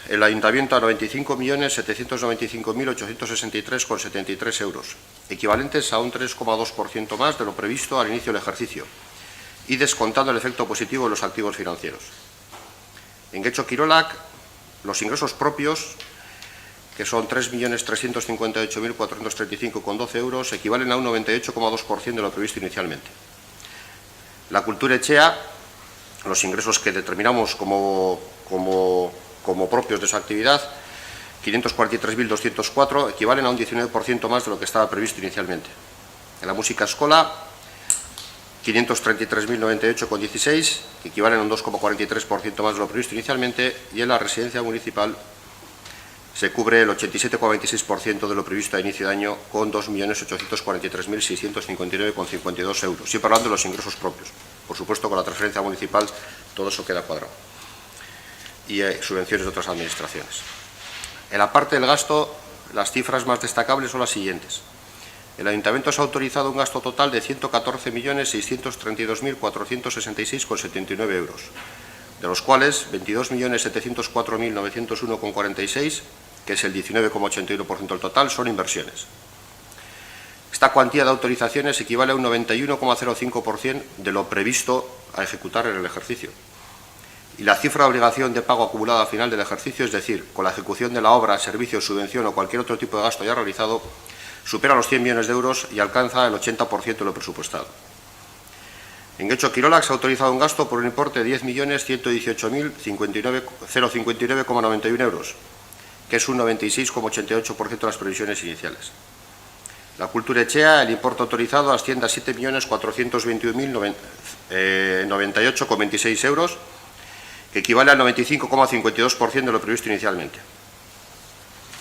El Ayuntamiento a 95.795.863,73 euros, equivalentes a un 3,2% más de lo previsto al inicio del ejercicio y descontando el efecto positivo de los activos financieros. En Getxo Kirolak, los ingresos propios, que son 3.358.435,12 euros, equivalen a un 98,2% de lo previsto inicialmente. La Cultura Etxea, los ingresos que determinamos como propios de su actividad, 543.204, equivalen a un 19% más de lo que estaba previsto inicialmente. En la Música Escola, 533.098,16, que equivalen a un 2,43% más de lo previsto inicialmente, y en la Residencia Municipal se cubre el 87,26% de lo previsto a inicio de año con 2.843.659,52 euros. Siempre hablando de los ingresos propios. Por supuesto, con la transferencia municipal todo eso queda cuadrado. Y subvenciones de otras administraciones. En la parte del gasto, las cifras más destacables son las siguientes. El Ayuntamiento se ha autorizado un gasto total de 114.632.466,79 euros, de los cuales 22.704.901,46, que es el 19,81% del total, son inversiones. Esta cuantía de autorizaciones equivale a un 91,05% de lo previsto a ejecutar en el ejercicio. Y la cifra de obligación de pago acumulada al final del ejercicio, es decir, con la ejecución de la obra, servicio, subvención o cualquier otro tipo de gasto ya realizado, supera los 100 millones de euros y alcanza el 80% de lo presupuestado. En Getxo Kirolak se ha autorizado un gasto por un importe de 10.118.059,91 euros, que es un 96,88% de las previsiones iniciales. La Cultura Etxea, el importe autorizado asciende a 7.421.098,26 euros, que equivale al 95,52% de lo previsto inicialmente.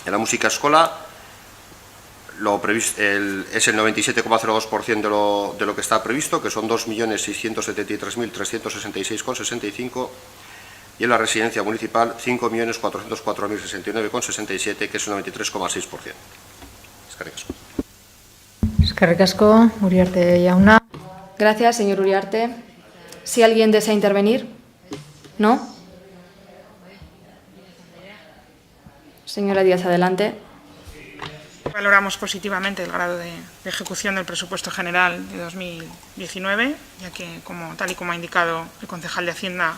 En la Música Escola es el 97,02% de lo que está previsto, que son 2.673.366,65, y en la Residencia Municipal 5.404.069,67, que es un 93,6%. Eskerrik asko. Eskerrik asko, Uriarte jauna. Gracias, señor Uriarte. Si alguien desea intervenir. ¿No? Señora Díaz, adelante. Valoramos positivamente el grado de ejecución del presupuesto general de 2019, ya que, tal y como ha indicado el concejal de Hacienda,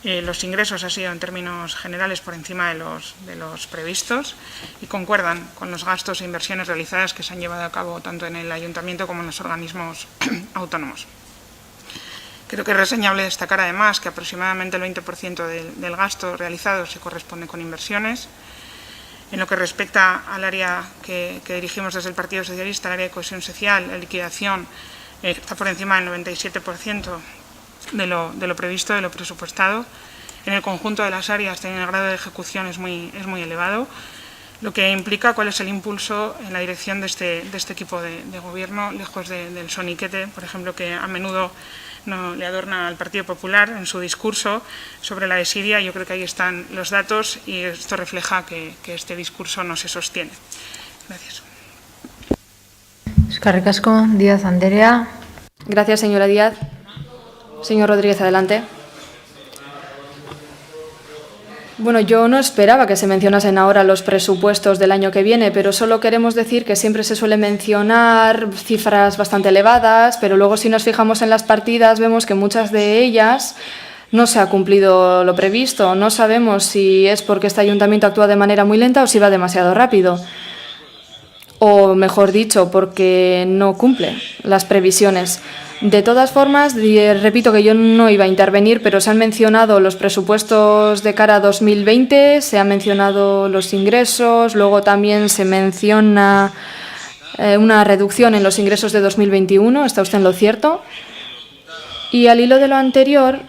los ingresos han sido en términos generales por encima de los previstos y concuerdan con los gastos e inversiones realizadas que se han llevado a cabo tanto en el Ayuntamiento como en los organismos autónomos. Creo que es reseñable destacar además que aproximadamente el 20% del gasto realizado se corresponde con inversiones. En lo que respecta al área que dirigimos desde el Partido Socialista, el área de cohesión social, la liquidación está por encima del 97% de lo previsto, de lo presupuestado. En el conjunto de las áreas el grado de ejecución es muy elevado, lo que implica cuál es el impulso en la dirección de este equipo de gobierno, lejos del soniquete, por ejemplo, que a menudo no le adorna al Partido Popular en su discurso sobre la desidia. Yo creo que ahí están los datos y esto refleja que este discurso no se sostiene. Gracias. Eskerrik asko, Díaz Anderea. Gracias, señora Díaz. Señor Rodríguez, adelante. Bueno, yo no esperaba que se mencionasen ahora los presupuestos del año que viene, pero solo queremos decir que siempre se suele mencionar cifras bastante elevadas, pero luego si nos fijamos en las partidas vemos que muchas de ellas no se ha cumplido lo previsto. No sabemos si es porque este ayuntamiento actúa de manera muy lenta o si va demasiado rápido. O mejor dicho, porque no cumple las previsiones. De todas formas, repito que yo no iba a intervenir, pero se han mencionado los presupuestos de cara a 2020, se han mencionado los ingresos, luego también se menciona una reducción en los ingresos de 2021, ¿está usted en lo cierto? Y al hilo de lo anterior,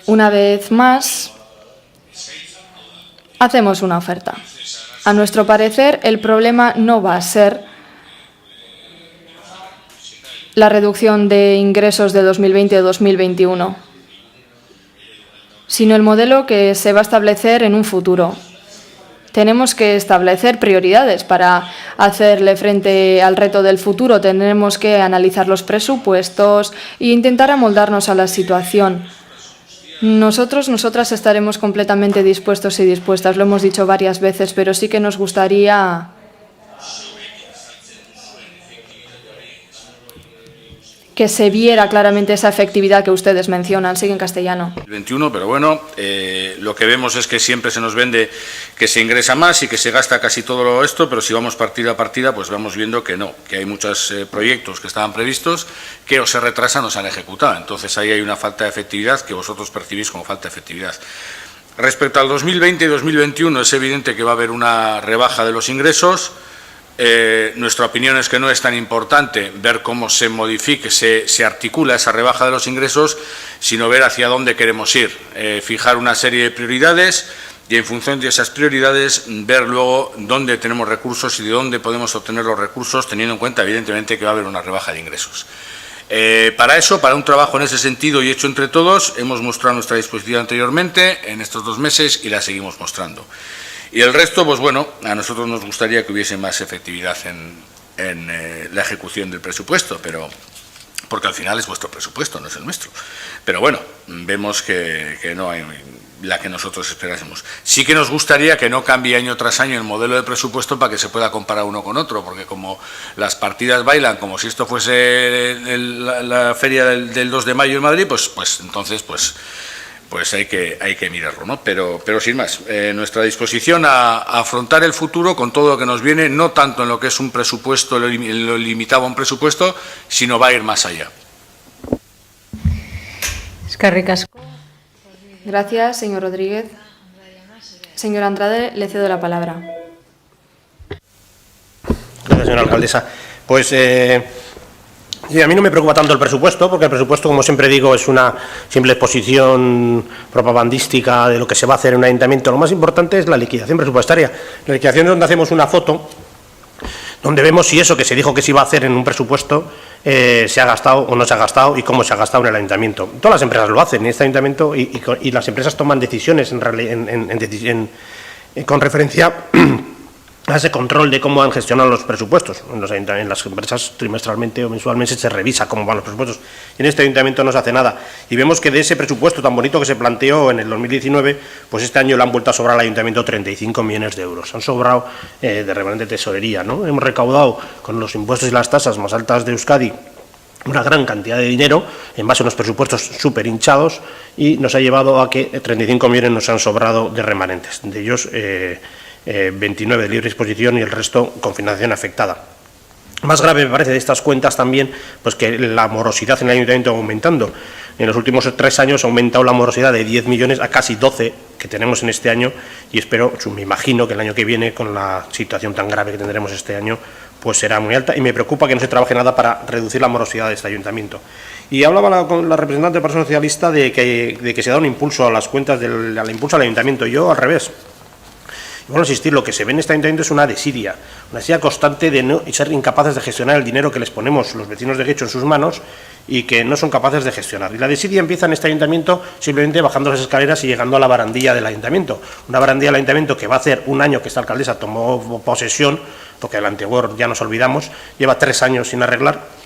una vez más, hacemos una oferta. A nuestro parecer, el problema no va a ser la reducción de ingresos de 2020 o 2021, sino el modelo que se va a establecer en un futuro. Tenemos que establecer prioridades para hacerle frente al reto del futuro. Tenemos que analizar los presupuestos e intentar amoldarnos a la situación. Nosotras estaremos completamente dispuestos y dispuestas, lo hemos dicho varias veces, pero sí que nos gustaría que se viera claramente esa efectividad que ustedes mencionan. Sigue en castellano. 21, pero bueno, lo que vemos es que siempre se nos vende que se ingresa más y que se gasta casi todo esto, pero si vamos partida a partida, pues vamos viendo que no, que hay muchos proyectos que estaban previstos que o se retrasan o se han ejecutado. Entonces ahí hay una falta de efectividad que vosotros percibís como falta de efectividad. Respecto al 2020 y 2021, es evidente que va a haber una rebaja de los ingresos. Nuestra opinión es que no es tan importante ver cómo se modifique, se articula esa rebaja de los ingresos, sino ver hacia dónde queremos ir, fijar una serie de prioridades y en función de esas prioridades ver luego dónde tenemos recursos y de dónde podemos obtener los recursos, teniendo en cuenta evidentemente que va a haber una rebaja de ingresos. Para eso, para un trabajo en ese sentido y hecho entre todos, hemos mostrado nuestra disposición anteriormente en estos 2 meses y la seguimos mostrando. Y el resto, pues bueno, a nosotros nos gustaría que hubiese más efectividad en la ejecución del presupuesto, pero porque al final es vuestro presupuesto, no es el nuestro. Pero bueno, vemos que no hay la que nosotros esperásemos. Sí que nos gustaría que no cambie año tras año el modelo de presupuesto para que se pueda comparar uno con otro, porque como las partidas bailan como si esto fuese la feria del 2 de mayo en Madrid, pues entonces hay que mirarlo, ¿no? Pero sin más, nuestra disposición a afrontar el futuro con todo lo que nos viene, no tanto en lo que es un presupuesto, lo limitado a un presupuesto, sino va a ir más allá. Eskerrik asko. Gracias, señor Rodríguez. Señor Andrade, le cedo la palabra. Gracias, señora alcaldesa. Pues sí, a mí no me preocupa tanto el presupuesto, porque el presupuesto, como siempre digo, es una simple exposición propagandística de lo que se va a hacer en un ayuntamiento. Lo más importante es la liquidación presupuestaria. La liquidación es donde hacemos una foto, donde vemos si eso que se dijo que se iba a hacer en un presupuesto se ha gastado o no se ha gastado y cómo se ha gastado en el ayuntamiento. Todas las empresas lo hacen en este ayuntamiento y las empresas toman decisiones con referencia a ese control de cómo han gestionado los presupuestos. En las empresas trimestralmente o mensualmente se revisa cómo van los presupuestos. En este ayuntamiento no se hace nada. Y vemos que de ese presupuesto tan bonito que se planteó en el 2019, pues este año le han vuelto a sobrar al ayuntamiento 35 millones de euros. Han sobrado de remanente tesorería, ¿no? Hemos recaudado con los impuestos y las tasas más altas de Euskadi una gran cantidad de dinero en base a unos presupuestos súper hinchados y nos ha llevado a que 35 millones nos han sobrado de remanentes. De ellos 29 de libre disposición y el resto con financiación afectada. Más grave me parece de estas cuentas también pues que la morosidad en el ayuntamiento va aumentando. En los últimos 3 años ha aumentado la morosidad de 10 millones a casi 12 que tenemos en este año y espero, me imagino que el año que viene, con la situación tan grave que tendremos este año, pues será muy alta y me preocupa que no se trabaje nada para reducir la morosidad de este ayuntamiento. Y hablaba con la representante del Partido Socialista de que se da un impulso a las cuentas, al impulso al ayuntamiento. Yo al revés. Vuelvo a insistir, lo que se ve en este ayuntamiento es una desidia constante de no ser incapaces de gestionar el dinero que les ponemos los vecinos de Guecho en sus manos y que no son capaces de gestionar. Y la desidia empieza en este ayuntamiento simplemente bajando las escaleras y llegando a la barandilla del ayuntamiento. Una barandilla del ayuntamiento que va a hacer un año que esta alcaldesa tomó posesión, porque el anterior ya nos olvidamos, lleva 3 años sin arreglar.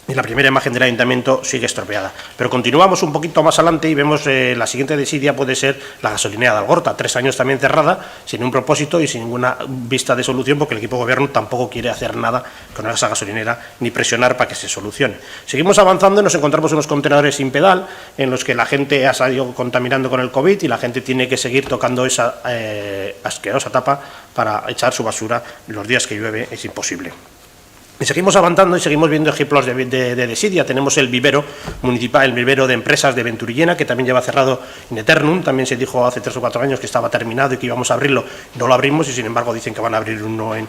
Y la primera imagen del ayuntamiento sigue estropeada. Pero continuamos un poquito más adelante y vemos la siguiente desidia puede ser la gasolinera de Algorta, 3 años también cerrada, sin un propósito y sin ninguna vista de solución, porque el equipo de gobierno tampoco quiere hacer nada con esa gasolinera ni presionar para que se solucione. Seguimos avanzando y nos encontramos unos contenedores sin pedal en los que la gente ha salido contaminando con el COVID y la gente tiene que seguir tocando esa asquerosa tapa para echar su basura. Los días que llueve es imposible. Y seguimos avanzando y seguimos viendo ejemplos de desidia. Tenemos el vivero municipal, el vivero de empresas de Venturillena, que también lleva cerrado in eternum. También se dijo hace 3 o 4 años que estaba terminado y que íbamos a abrirlo. No lo abrimos y, sin embargo, dicen que van a abrir uno en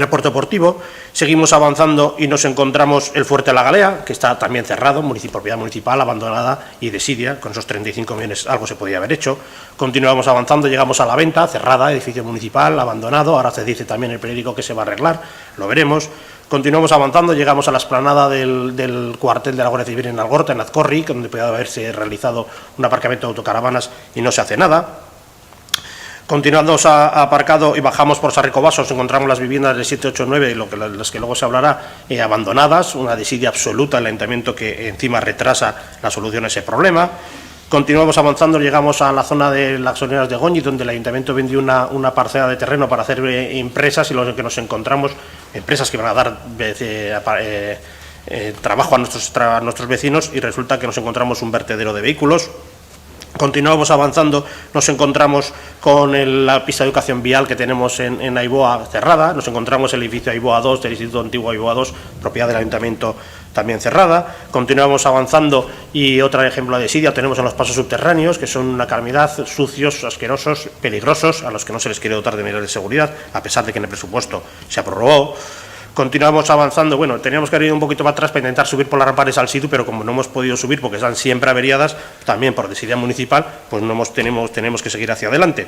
el puerto deportivo. Seguimos avanzando y nos encontramos el Fuerte La Galea, que está también cerrado, propiedad municipal, abandonada y desidia. Con esos 35 millones algo se podía haber hecho. Continuamos avanzando, llegamos a La Venta, cerrada, edificio municipal, abandonado. Ahora se dice también en el periódico que se va a arreglar, lo veremos. Continuamos avanzando, llegamos a la explanada del cuartel de la Guardia Civil en Algorta, en Azcorri, donde podía haberse realizado un aparcamiento de autocaravanas y no se hace nada. Continuando aparcado y bajamos por Sarricobasos, encontramos las viviendas de 7, 8, 9, las que luego se hablará, abandonadas, una desidia absoluta del ayuntamiento que encima retrasa la solución a ese problema. Continuamos avanzando, llegamos a la zona de las gasolineras de Goñi, donde el ayuntamiento vendió una parcela de terreno para hacer empresas y lo que nos encontramos, empresas que van a dar trabajo a nuestros vecinos y resulta que nos encontramos un vertedero de vehículos. Continuamos avanzando, nos encontramos con la pista de educación vial que tenemos en Aiboa cerrada, nos encontramos el edificio Aiboa 2 del Instituto Antiguo Aiboa 2, propiedad del ayuntamiento, también cerrada. Continuamos avanzando y otro ejemplo de desidia tenemos en los pasos subterráneos, que son una calamidad, sucios, asquerosos, peligrosos, a los que no se les quiere dotar de medidas de seguridad, a pesar de que en el presupuesto se aprobó. Continuamos avanzando, bueno, teníamos que ir un poquito más atrás para intentar subir por las rampas al sitio, pero como no hemos podido subir porque están siempre averiadas, también por desidia municipal, pues tenemos que seguir hacia adelante.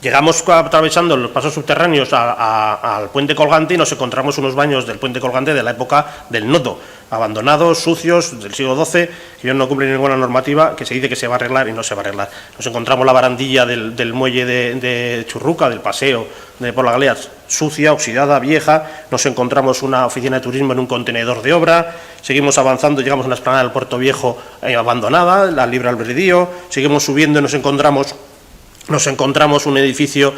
Llegamos atravesando los pasos subterráneos al puente colgante y nos encontramos unos baños del puente colgante de la época del nodo, abandonados, sucios, del siglo XII, que no cumplen ninguna normativa, que se dice que se va a arreglar y no se va a arreglar. Nos encontramos la barandilla del muelle de Churruca, del paseo por la Galea, sucia, oxidada, vieja. Nos encontramos una oficina de turismo en un contenedor de obra. Seguimos avanzando, llegamos a una explanada del Puerto Viejo abandonada, la libre albedrío. Seguimos subiendo y nos encontramos un edificio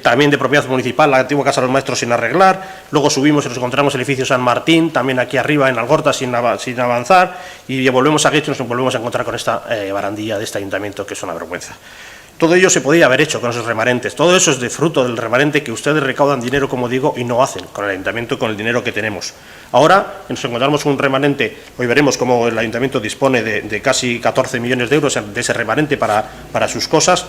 también de propiedad municipal, la antigua Casa de los Maestros, sin arreglar. Luego subimos y nos encontramos el edificio San Martín, también aquí arriba en Algorta, sin avanzar. Y volvemos a Guecho y nos volvemos a encontrar con esta barandilla de este ayuntamiento, que es una vergüenza. Todo ello se podía haber hecho con esos remanentes. Todo eso es de fruto del remanente que ustedes recaudan dinero, como digo, y no hacen con el ayuntamiento, con el dinero que tenemos. Ahora nos encontramos un remanente, hoy veremos cómo el ayuntamiento dispone de casi 14 millones de euros de ese remanente para sus cosas.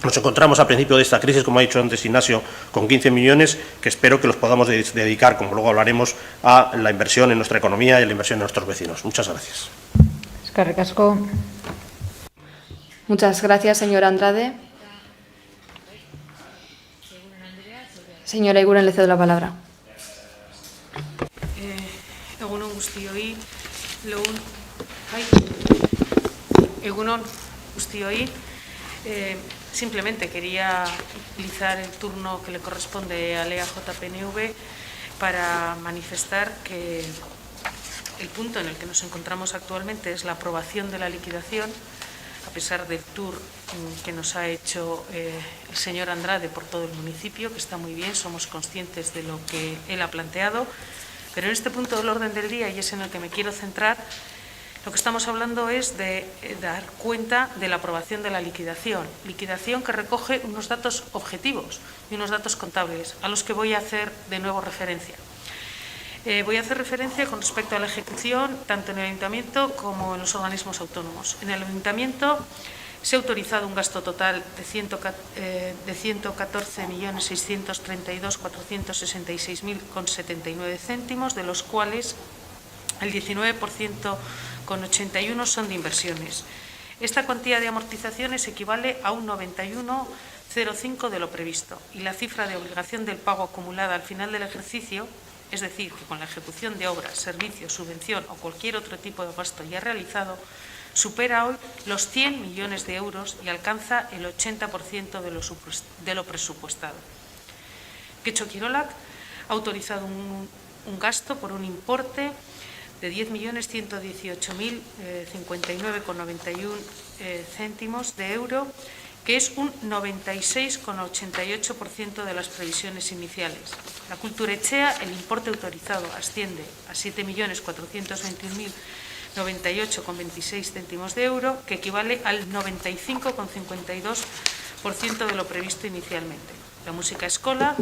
Nos encontramos al principio de esta crisis, como ha dicho antes Ignacio, con 15 millones que espero que los podamos dedicar, como luego hablaremos, a la inversión en nuestra economía y a la inversión en nuestros vecinos. Muchas gracias. Eskerrik asko. Muchas gracias, señora Andrade. Señora Iguren, le cedo la palabra. Egunon guztioi, Egunon guztioi. Simplemente quería utilizar el turno que le corresponde al EAJPNV para manifestar que el punto en el que nos encontramos actualmente es la aprobación de la liquidación, a pesar del tour que nos ha hecho el señor Andrade por todo el municipio, que está muy bien, somos conscientes de lo que él ha planteado, pero en este punto del orden del día, y es en el que me quiero centrar, lo que estamos hablando es de dar cuenta de la aprobación de la liquidación que recoge unos datos objetivos y unos datos contables, a los que voy a hacer de nuevo referencia. Voy a hacer referencia con respecto a la ejecución, tanto en el Ayuntamiento como en los organismos autónomos. En el Ayuntamiento se ha autorizado un gasto total de 114.632.466,79 céntimos, de los cuales el 19,81% son de inversiones. Esta cuantía de amortizaciones equivale a un 91,05 de lo previsto y la cifra de obligación del pago acumulada al final del ejercicio, es decir, que con la ejecución de obras, servicios, subvención o cualquier otro tipo de gasto ya realizado, supera hoy los 100 millones de euros y alcanza el 80% de lo presupuestado. Getxo Kirolak ha autorizado un gasto por un importe de 10.118.059,91 céntimos de euro, que es un 96,88% de las previsiones iniciales. La Kulturetxea, el importe autorizado asciende a 7.421.098,26 céntimos de euro, que equivale al 95,52% de lo previsto inicialmente. La Música Escola,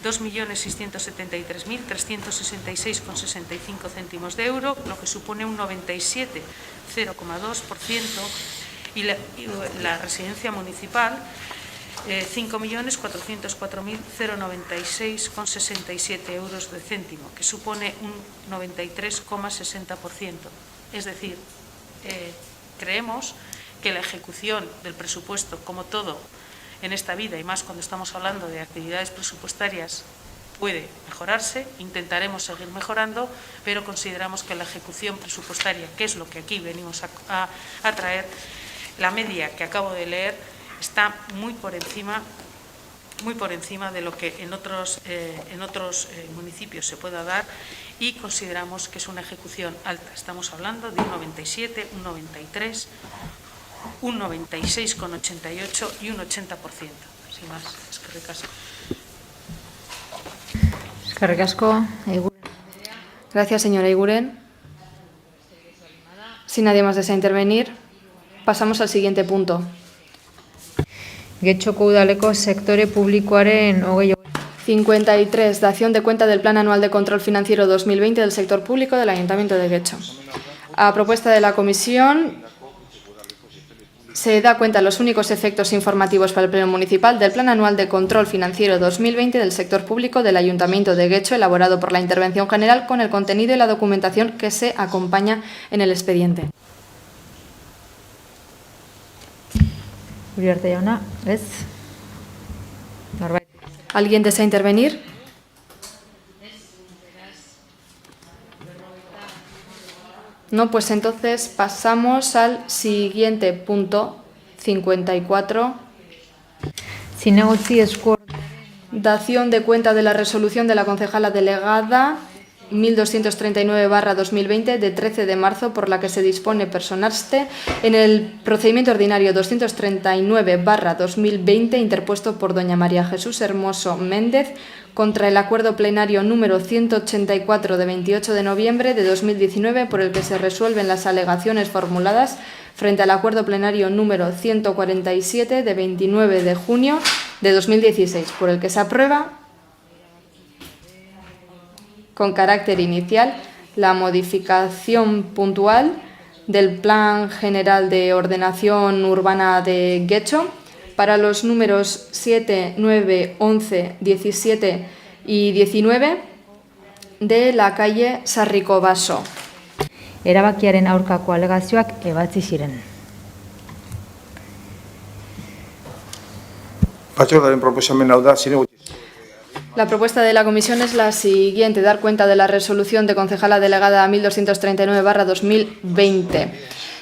2.673.366,65 céntimos de euro, lo que supone un 97,02%, y la Residencia Municipal, 5.404.096,67 euros de céntimo, que supone un 93,60%. Es decir, creemos que la ejecución del presupuesto, como todo en esta vida, y más cuando estamos hablando de actividades presupuestarias, puede mejorarse, intentaremos seguir mejorando, pero consideramos que la ejecución presupuestaria, que es lo que aquí venimos a traer, la media que acabo de leer está muy por encima de lo que en otros municipios se pueda dar, y consideramos que es una ejecución alta. Estamos hablando de un 97, un 93, un 96,88 y un 80%. Sin más, eskerrik asko. Eskerrik asko. Gracias, señora Eguren. Si nadie más desea intervenir, pasamos al siguiente punto. Getxoko udaleko sektore publikoaren 53. Dación de cuenta del Plan Anual de Control Financiero 2020 del sector público del Ayuntamiento de Getxo. A propuesta de la Comisión, se da cuenta de los únicos efectos informativos para el Pleno Municipal del Plan Anual de Control Financiero 2020 del sector público del Ayuntamiento de Getxo, elaborado por la Intervención General, con el contenido y la documentación que se acompaña en el expediente. Uriarte jauna, ez? Norbait. ¿Alguien desea intervenir? No, pues entonces pasamos al siguiente punto, 54. Zinegotzi esku Dación de cuenta de la resolución de la concejala delegada 1239/2020 de 13 de marzo, por la que se dispone personarse en el procedimiento ordinario 239/2020 interpuesto por doña María Jesús Hermoso Méndez contra el acuerdo plenario número 184 de 28 de noviembre de 2019, por el que se resuelven las alegaciones formuladas frente al acuerdo plenario número 147 de 29 de junio de 2016, por el que se aprueba con carácter inicial la modificación puntual del Plan General de Ordenación Urbana de Getxo para los números 7, 9, 11, 17 y 19 de la calle Sarriko Baso. erabakiaren aurkako alegazioak ebatzi ziren. Batzordearen proposamena hau da, zinegotzi. La propuesta de la Comisión es la siguiente: dar cuenta de la resolución de concejala delegada 1239/2020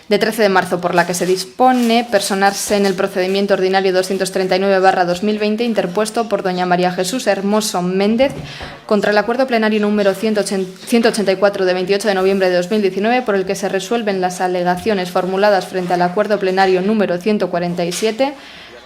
de 13 de marzo, por la que se dispone personarse en el procedimiento ordinario 239/2020 interpuesto por doña María Jesús Hermoso Méndez contra el acuerdo plenario número 184 de 28 de noviembre de 2019, por el que se resuelven las alegaciones formuladas frente al acuerdo plenario número 147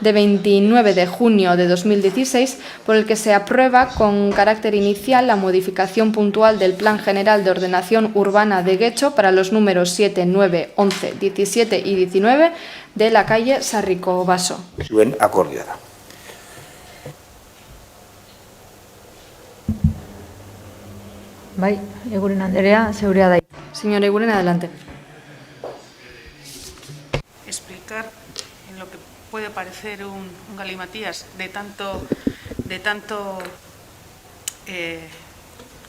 de 29 de junio de 2016, por el que se aprueba con carácter inicial la modificación puntual del Plan General de Ordenación Urbana de Getxo para los números 7, 9, 11, 17 y 19 de la calle Sarriko Baso. Zuen akordioa. Bai, Eguren Anderea, zeurea da. Señora Eguren, adelante. Explicar en lo que puede parecer un galimatías de tanto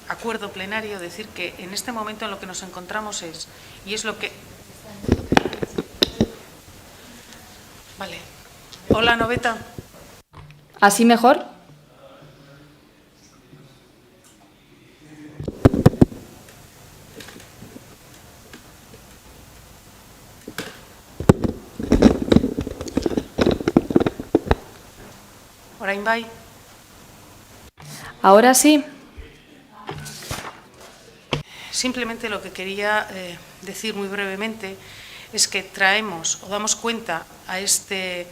acuerdo plenario, decir que en este momento en lo que nos encontramos es, y es lo que Vale. Hola, Noveta. ¿Así mejor? Orain bai. Ahora sí. Simplemente lo que quería decir muy brevemente es que traemos o damos cuenta a este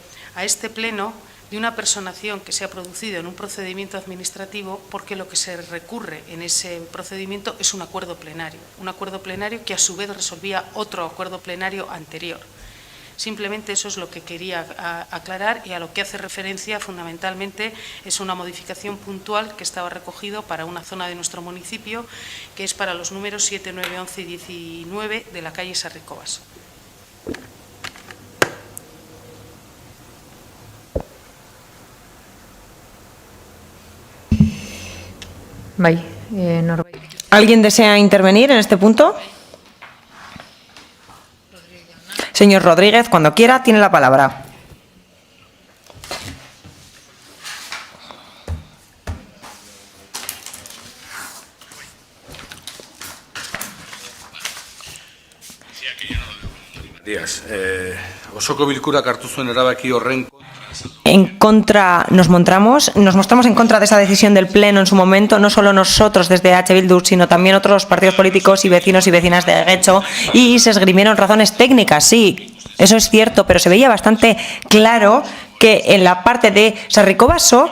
pleno de una personación que se ha producido en un procedimiento administrativo, porque lo que se recurre en ese procedimiento es un acuerdo plenario que a su vez resolvía otro acuerdo plenario anterior. Simplemente eso es lo que quería aclarar, y a lo que hace referencia fundamentalmente es una modificación puntual que estaba recogido para una zona de nuestro municipio, que es para los números 7, 9, 11 y 19 de la calle Sarricobas. ¿Alguien desea intervenir en este punto? Señor Rodríguez, cuando quiera, tiene la palabra. Días. Osoko bilkurak hartu zuen erabaki horren Nos mostramos en contra de esa decisión del Pleno en su momento, no solo nosotros desde H. Bildu, sino también otros partidos políticos y vecinos y vecinas de Guecho, y se esgrimieron razones técnicas, sí, eso es cierto, pero se veía bastante claro que en la parte de Sarricobaso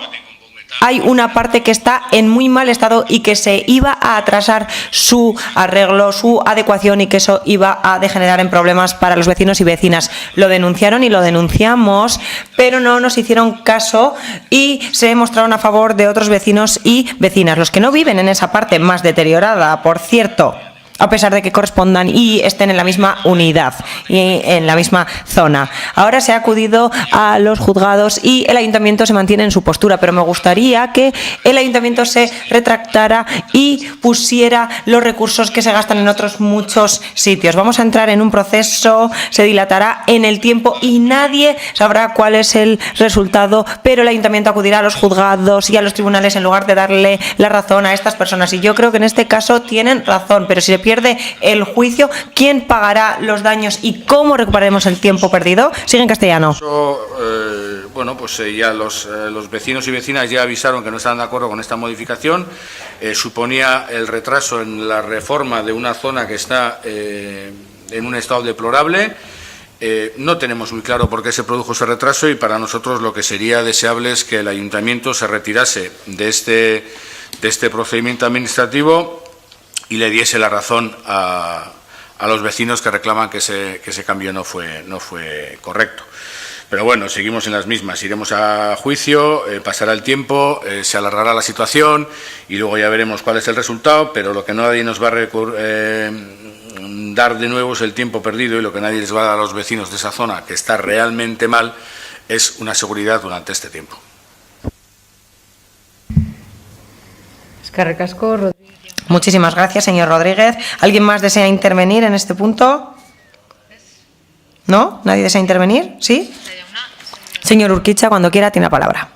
hay una parte que está en muy mal estado y que se iba a atrasar su arreglo, su adecuación, y que eso iba a degenerar en problemas para los vecinos y vecinas. Lo denunciaron y lo denunciamos, pero no nos hicieron caso y se mostraron a favor de otros vecinos y vecinas, los que no viven en esa parte más deteriorada, por cierto, a pesar de que correspondan y estén en la misma unidad y en la misma zona. Ahora se ha acudido a los juzgados y el ayuntamiento se mantiene en su postura, pero me gustaría que el ayuntamiento se retractara y pusiera los recursos que se gastan en otros muchos sitios. Vamos a entrar en un proceso, se dilatará en el tiempo y nadie sabrá cuál es el resultado, pero el ayuntamiento acudirá a los juzgados y a los tribunales en lugar de darle la razón a estas personas. Y yo creo que en este caso tienen razón, pero si se pierde el juicio, ¿quién pagará los daños y cómo recuperaremos el tiempo perdido? Sigue en castellano. Bueno, pues ya los vecinos y vecinas ya avisaron que no estaban de acuerdo con esta modificación. Suponía el retraso en la reforma de una zona que está en un estado deplorable. No tenemos muy claro por qué se produjo ese retraso, y para nosotros lo que sería deseable es que el ayuntamiento se retirase de este procedimiento administrativo y le diese la razón a los vecinos que reclaman que ese cambio no fue correcto. Pero bueno, seguimos en las mismas, iremos a juicio, pasará el tiempo, se alargará la situación y luego ya veremos cuál es el resultado, pero lo que nadie nos va a dar de nuevo es el tiempo perdido, y lo que nadie les va a dar a los vecinos de esa zona, que está realmente mal, es una seguridad durante este tiempo. Muchísimas gracias, señor Rodríguez. ¿Alguien más desea intervenir en este punto? ¿No? ¿Nadie desea intervenir? ¿Sí? Señor Urquiza, cuando quiera, tiene la palabra.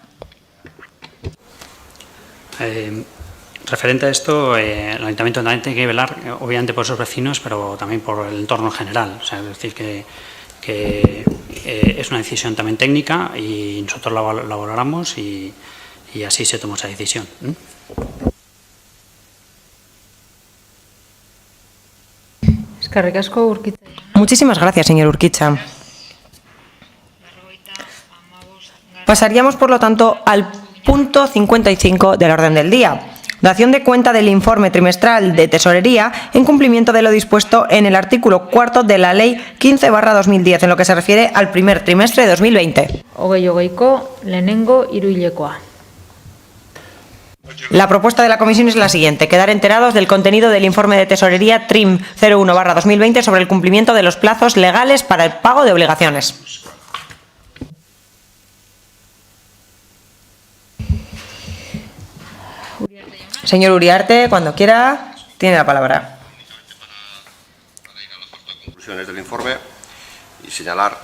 Referente a esto, el ayuntamiento también tiene que velar, obviamente, por esos vecinos, pero también por el entorno general. O sea, es decir, que es una decisión también técnica y nosotros la valoramos y así se tomó esa decisión. Muchísimas gracias, señor Urquiza. Pasaríamos, por lo tanto, al punto 55 del orden del día. Dación de cuenta del informe trimestral de Tesorería en cumplimiento de lo dispuesto en el artículo 4 de la Ley 15/2010, en lo que se refiere al primer trimestre de 2020. La propuesta de la comisión es la siguiente: quedar enterados del contenido del informe de Tesorería TRIM 01/2020 sobre el cumplimiento de los plazos legales para el pago de obligaciones. Señor Uriarte, cuando quiera, tiene la palabra. Conclusiones del informe y señalar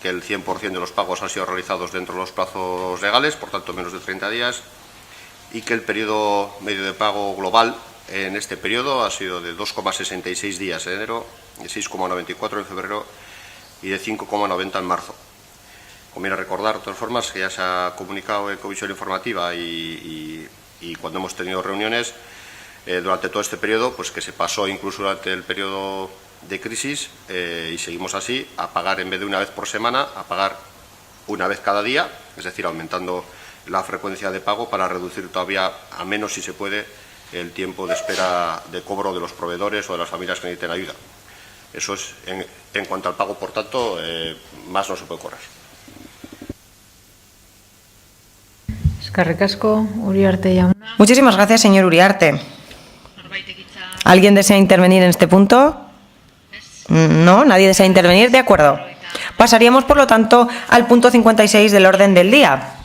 que el 100% de los pagos han sido realizados dentro de los plazos legales, por tanto menos de 30 días, y que el periodo medio de pago global en este periodo ha sido de 2,66 días en enero, de 6,94 en febrero y de 5,90 en marzo. Conviene recordar, de todas formas, que ya se ha comunicado en comisión informativa y cuando hemos tenido reuniones durante todo este periodo, pues que se pasó incluso durante el periodo de crisis y seguimos así, a pagar en vez de una vez por semana, a pagar una vez cada día, es decir, aumentando la frecuencia de pago para reducir todavía a menos, si se puede, el tiempo de espera de cobro de los proveedores o de las familias que necesiten ayuda. Eso es en cuanto al pago, por tanto, más no se puede correr. Eskerrik asko, Uriarte jauna. Muchísimas gracias, señor Uriarte. ¿Alguien desea intervenir en este punto? No, nadie desea intervenir. De acuerdo. Pasaríamos, por lo tanto, al punto 56 del orden del día.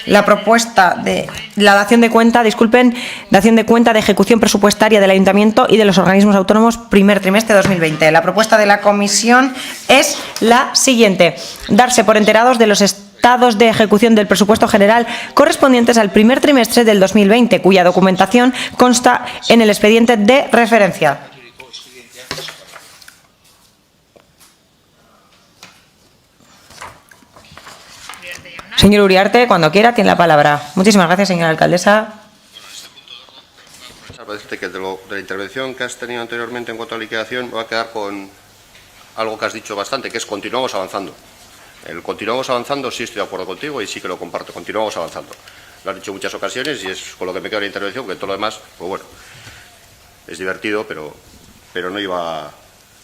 La propuesta de la dación de cuenta, dación de cuenta de ejecución presupuestaria del Ayuntamiento y de los organismos autónomos primer trimestre de 2020. La propuesta de la Comisión es la siguiente: darse por enterados de los estados de ejecución del presupuesto general correspondientes al primer trimestre del 2020, cuya documentación consta en el expediente de referencia. Señor Uriarte, cuando quiera, tiene la palabra. Muchísimas gracias, señora alcaldesa. Para decirte que de la intervención que has tenido anteriormente en cuanto a liquidación, me voy a quedar con algo que has dicho bastante, que es continuamos avanzando. El continuamos avanzando, sí estoy de acuerdo contigo y sí que lo comparto. Continuamos avanzando. Lo has dicho en muchas ocasiones y es con lo que me quedo en la intervención, que todo lo demás, pues bueno, es divertido, pero no iba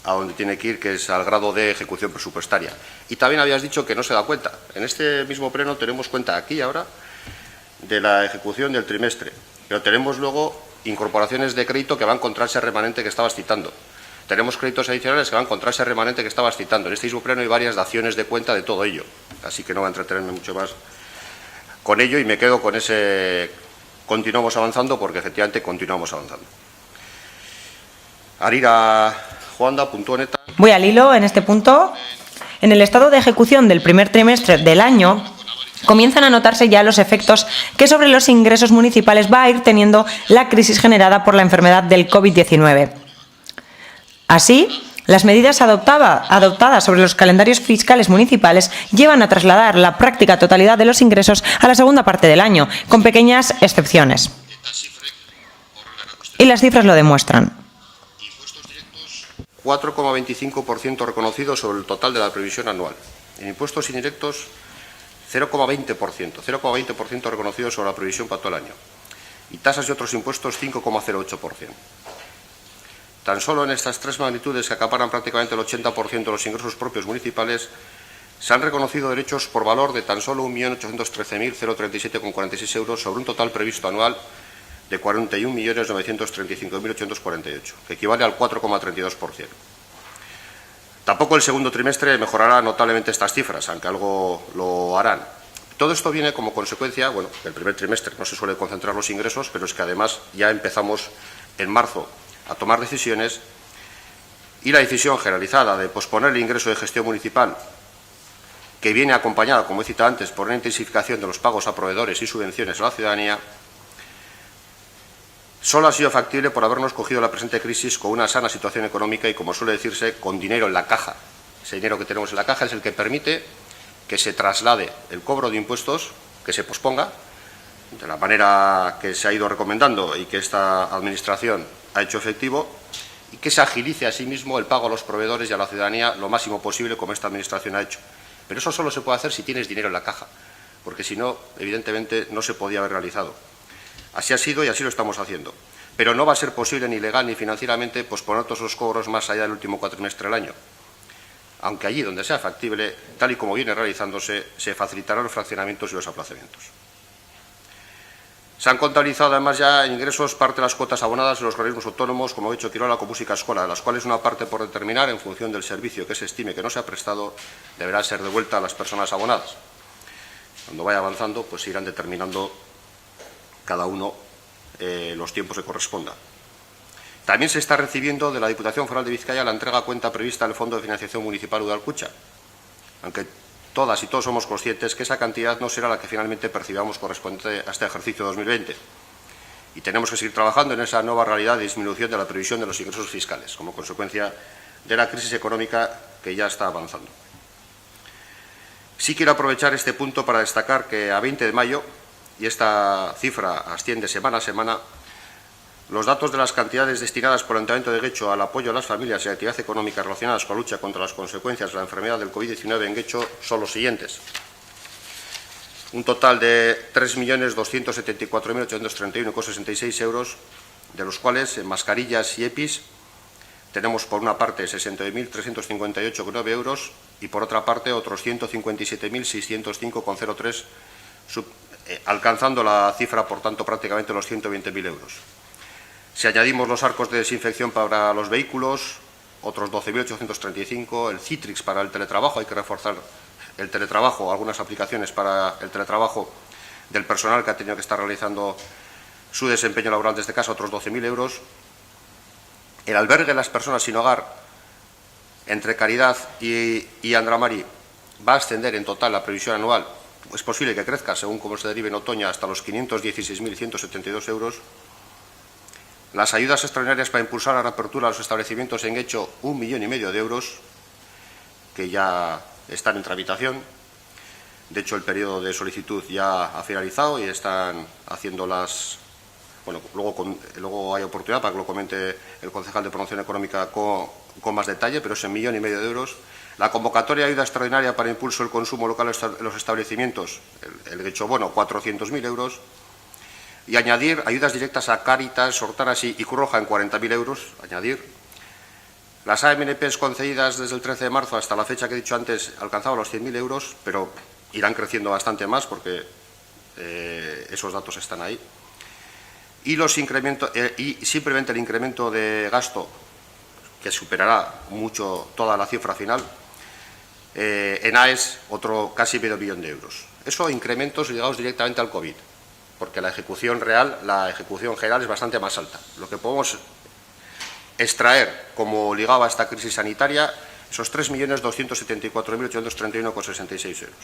a donde tiene que ir, que es al grado de ejecución presupuestaria. Y también habías dicho que no se da cuenta. En este mismo pleno tenemos cuenta aquí ahora de la ejecución del trimestre, pero tenemos luego incorporaciones de crédito que van contra ese remanente que estabas citando. Tenemos créditos adicionales que van contra ese remanente que estabas citando. En este mismo pleno hay varias daciones de cuenta de todo ello, así que no voy a entretenerme mucho más con ello y me quedo con ese continuamos avanzando, porque efectivamente continuamos avanzando. Arira Juanda, punto neta. Voy al hilo en este punto. En el estado de ejecución del primer trimestre del año comienzan a notarse ya los efectos que sobre los ingresos municipales va a ir teniendo la crisis generada por la enfermedad del COVID-19. Así, las medidas adoptadas sobre los calendarios fiscales municipales llevan a trasladar la práctica totalidad de los ingresos a la segunda parte del año, con pequeñas excepciones. Y las cifras lo demuestran. 4,25% reconocido sobre el total de la previsión anual. En impuestos indirectos, 0,20% reconocido sobre la previsión para todo el año. Y tasas y otros impuestos, 5,08%. Tan solo en estas tres magnitudes, que acaparan prácticamente el 80% de los ingresos propios municipales, se han reconocido derechos por valor de tan solo 1.813.037,46 euros sobre un total previsto anual de 41.935.848, que equivale al 4,32%. Tampoco el segundo trimestre mejorará notablemente estas cifras, aunque algo lo harán. Todo esto viene como consecuencia, bueno, del primer trimestre no se suele concentrar los ingresos, pero es que además ya empezamos en marzo a tomar decisiones y la decisión generalizada de posponer el ingreso de gestión municipal, que viene acompañada, como he citado antes, por una intensificación de los pagos a proveedores y subvenciones a la ciudadanía, solo ha sido factible por habernos cogido la presente crisis con una sana situación económica y, como suele decirse, con dinero en la caja. Ese dinero que tenemos en la caja es el que permite que se traslade el cobro de impuestos, que se posponga, de la manera que se ha ido recomendando y que esta Administración ha hecho efectivo, y que se agilice asimismo el pago a los proveedores y a la ciudadanía lo máximo posible, como esta Administración ha hecho. Pero eso solo se puede hacer si tienes dinero en la caja, porque si no, evidentemente, no se podía haber realizado. Así ha sido y así lo estamos haciendo. Pero no va a ser posible ni legal ni financieramente posponer todos los cobros más allá del último cuatrimestre del año. Aunque allí donde sea factible, tal y como viene realizándose, se facilitarán los fraccionamientos y los aplazamientos. Se han contabilizado además ya ingresos parte de las cuotas abonadas en los organismos autónomos, como he dicho, Quirola, Música Escola, de las cuales una parte por determinar, en función del servicio que se estime que no se ha prestado, deberá ser devuelta a las personas abonadas. Cuando vaya avanzando, pues se irán determinando cada uno los tiempos que corresponda. También se está recibiendo de la Diputación Foral de Vizcaya la entrega a cuenta prevista del Fondo de Financiación Municipal Udalkutxa, aunque todas y todos somos conscientes que esa cantidad no será la que finalmente percibamos correspondiente a este ejercicio 2020. Y tenemos que seguir trabajando en esa nueva realidad de disminución de la previsión de los ingresos fiscales, como consecuencia de la crisis económica que ya está avanzando. Sí quiero aprovechar este punto para destacar que a 20 de mayo, y esta cifra asciende semana a semana, los datos de las cantidades destinadas por el Ayuntamiento de Guecho al apoyo a las familias y a la actividad económica relacionadas con la lucha contra las consecuencias de la enfermedad del COVID-19 en Guecho son los siguientes. Un total de 3.274.831,66 euros, de los cuales en mascarillas y EPIs tenemos por una parte 69.358,9 euros y por otra parte otros 157.605,03, alcanzando la cifra, por tanto, prácticamente los 120.000 euros. Si añadimos los arcos de desinfección para los vehículos, otros 12.835, el Citrix para el teletrabajo, hay que reforzar el teletrabajo, algunas aplicaciones para el teletrabajo del personal que ha tenido que estar realizando su desempeño laboral desde casa, otros 12.000 euros. El albergue de las personas sin hogar, entre Caridad y Andramari, va a ascender en total la previsión anual. Es posible que crezca, según cómo se derive en otoño, hasta los 516.172 euros. Las ayudas extraordinarias para impulsar la reapertura de los establecimientos en Guecho, 1,5 millones de euros, que ya están en tramitación. De hecho, el periodo de solicitud ya ha finalizado y están haciendo las... Bueno, luego hay oportunidad para que lo comente el concejal de Promoción Económica con más detalle, pero es 1,5 millones de euros. La convocatoria de ayuda extraordinaria para impulso del consumo local en los establecimientos, el Guecho Bono, 400.000 euros. Y añadir ayudas directas a Cáritas, Sortaras y Cruz Roja en 40.000 euros. Añadir. Las AMNPs concedidas desde el 13 de marzo hasta la fecha que he dicho antes alcanzaban los 100.000 euros, pero irán creciendo bastante más porque esos datos están ahí. Y simplemente el incremento de gasto, que superará mucho toda la cifra final, en AES otro casi medio millón de euros. Eso incrementos ligados directamente al COVID, porque la ejecución real, la ejecución general es bastante más alta. Lo que podemos extraer como ligado a esta crisis sanitaria, esos 3.274.831,66 euros,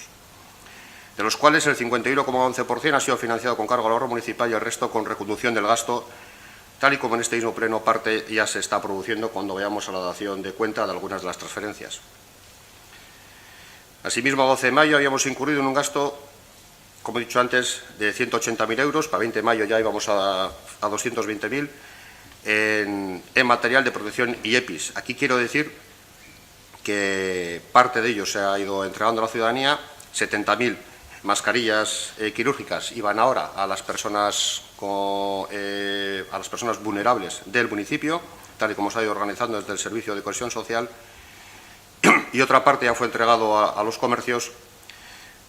de los cuales el 51,11% ha sido financiado con cargo al ahorro municipal y el resto con reconducción del gasto, tal y como en este mismo pleno parte ya se está produciendo cuando veamos a la dación de cuenta de algunas de las transferencias. Asimismo, a 12 de mayo habíamos incurrido en un gasto, como he dicho antes, de 180.000 euros, para 20 de mayo ya íbamos a 220.000, en material de protección y EPIs. Aquí quiero decir que parte de ello se ha ido entregando a la ciudadanía, 70.000 mascarillas quirúrgicas iban ahora a las personas vulnerables del municipio, tal y como se ha ido organizando desde el Servicio de Cohesión Social, y otra parte ya fue entregado a los comercios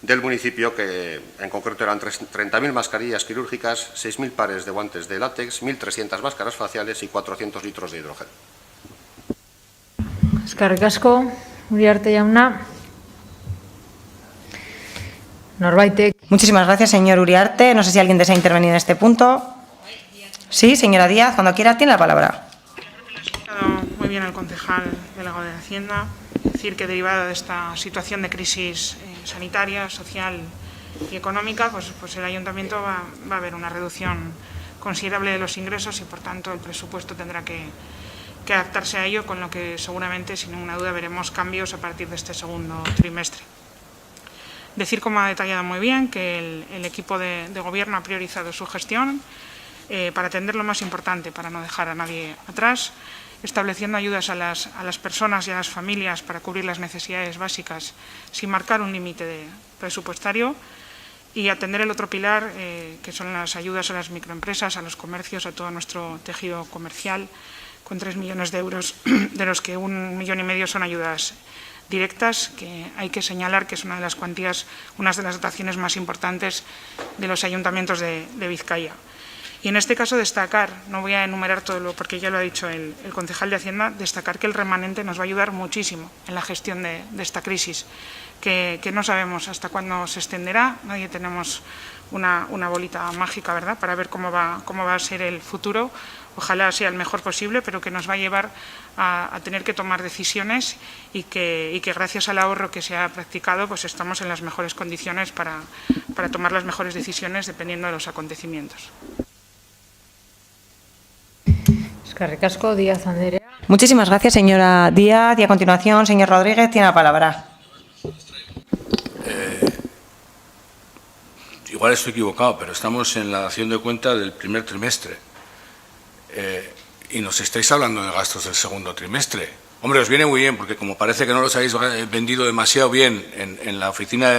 del municipio, que en concreto eran 30.000 mascarillas quirúrgicas, 6.000 pares de guantes de látex, 1.300 máscaras faciales y 400 litros de hidrógeno. Eskerrik asko, Uriarte jauna. Norbaitek. Muchísimas gracias, señor Uriarte. No sé si alguien desea intervenir en este punto. Sí, señora Díaz, cuando quiera tiene la palabra. Muy bien el concejal delegado de Hacienda. Decir que derivada de esta situación de crisis sanitaria, social y económica, pues el Ayuntamiento va a haber una reducción considerable de los ingresos y, por tanto, el presupuesto tendrá que adaptarse a ello, con lo que seguramente, sin ninguna duda, veremos cambios a partir de este segundo trimestre. Decir, como ha detallado muy bien, que el equipo de Gobierno ha priorizado su gestión para atender lo más importante, para no dejar a nadie atrás, estableciendo ayudas a las personas y a las familias para cubrir las necesidades básicas sin marcar un límite presupuestario, y atender el otro pilar, que son las ayudas a las microempresas, a los comercios, a todo nuestro tejido comercial, con 3 millones de euros, de los que 1,5 millones son ayudas directas, que hay que señalar que es una de las cuantías, una de las dotaciones más importantes de los ayuntamientos de Vizcaya. Y en este caso destacar, no voy a enumerar todo porque ya lo ha dicho el concejal de Hacienda, destacar que el remanente nos va a ayudar muchísimo en la gestión de esta crisis, que no sabemos hasta cuándo se extenderá, nadie tenemos una bolita mágica, ¿verdad?, para ver cómo va a ser el futuro. ojalá sea el mejor posible, pero que nos va a llevar a tener que tomar decisiones y que gracias al ahorro que se ha practicado pues estamos en las mejores condiciones para tomar las mejores decisiones dependiendo de los acontecimientos. Eskerrik asko, Díaz Anderea. Muchísimas gracias, señora Díaz. Y a continuación, señor Rodríguez, tiene la palabra. Igual estoy equivocado, pero estamos en la dación de cuenta del primer trimestre. Y nos estáis hablando de gastos del segundo trimestre. Hombre, os viene muy bien, porque como parece que no los habéis vendido demasiado bien en la oficina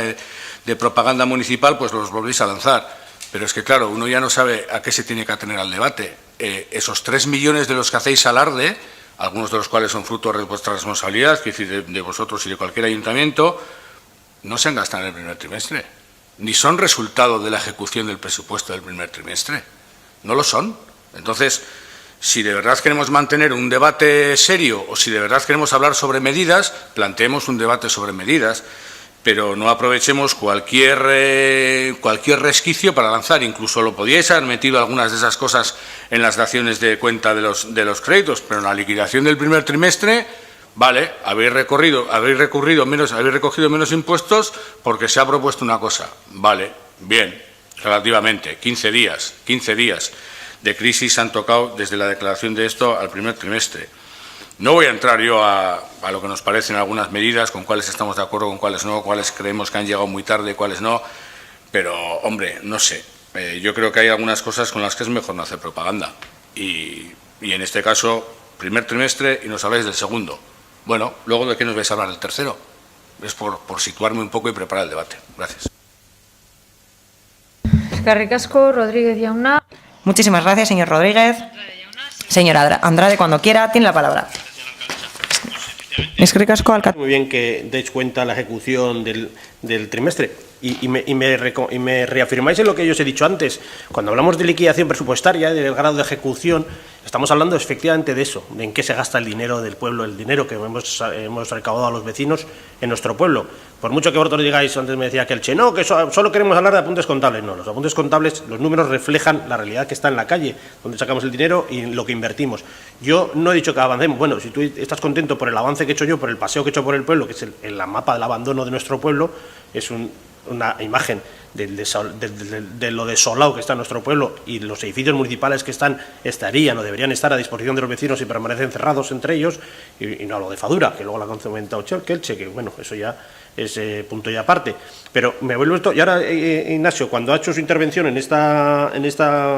de propaganda municipal, pues los volvéis a lanzar. Pero es que, claro, uno ya no sabe a qué se tiene que atener al debate. Esos 3 millones de los que hacéis alarde, algunos de los cuales son fruto de vuestra responsabilidad, que es decir, de vosotros y de cualquier ayuntamiento, no se han gastado en el primer trimestre. Ni son resultado de la ejecución del presupuesto del primer trimestre. No lo son. Entonces, si de verdad queremos mantener un debate serio o si de verdad queremos hablar sobre medidas, planteemos un debate sobre medidas, pero no aprovechemos cualquier resquicio para lanzar. Incluso lo podíais haber metido algunas de esas cosas en las daciones de cuenta de los créditos, pero en la liquidación del primer trimestre, vale, habéis recogido menos impuestos porque se ha propuesto una cosa. Vale, bien, relativamente, 15 días de crisis han tocado desde la declaración de esto al primer trimestre. No voy a entrar yo a lo que nos parecen algunas medidas, con cuáles estamos de acuerdo, con cuáles no, cuáles creemos que han llegado muy tarde, cuáles no, pero, hombre, no sé. Yo creo que hay algunas cosas con las que es mejor no hacer propaganda. Y en este caso, primer trimestre y nos habláis del segundo. Bueno, luego ¿de qué nos vais a hablar del tercero? Es por situarme un poco y preparar el debate. Gracias. Eskerrik asko, Rodríguez jauna. Muchísimas gracias, señor Rodríguez. Señora Andrade, cuando quiera, tiene la palabra. Eskerrik asko, alcalde. Muy bien que deis cuenta la ejecución del trimestre y me reafirmáis en lo que yo os he dicho antes. Cuando hablamos de liquidación presupuestaria, del grado de ejecución, estamos hablando efectivamente de eso, de en qué se gasta el dinero del pueblo, el dinero que hemos recaudado a los vecinos en nuestro pueblo. Por mucho que vosotros digáis, antes me decía que no, que solo queremos hablar de apuntes contables. No, los apuntes contables, los números reflejan la realidad que está en la calle, donde sacamos el dinero y lo que invertimos. Yo no he dicho que avancemos. Bueno, si tú estás contento por el avance que he hecho yo, por el paseo que he hecho por el pueblo, que es el mapa del abandono de nuestro pueblo, es una imagen de lo desolado que está nuestro pueblo y los edificios municipales que estarían o deberían estar a disposición de los vecinos y permanecen cerrados entre ellos, y no hablo de Fadura, que luego la ha comentado Kelche, que bueno, eso ya es punto y aparte. Pero me vuelvo esto, y ahora Ignacio, cuando ha hecho su intervención en esta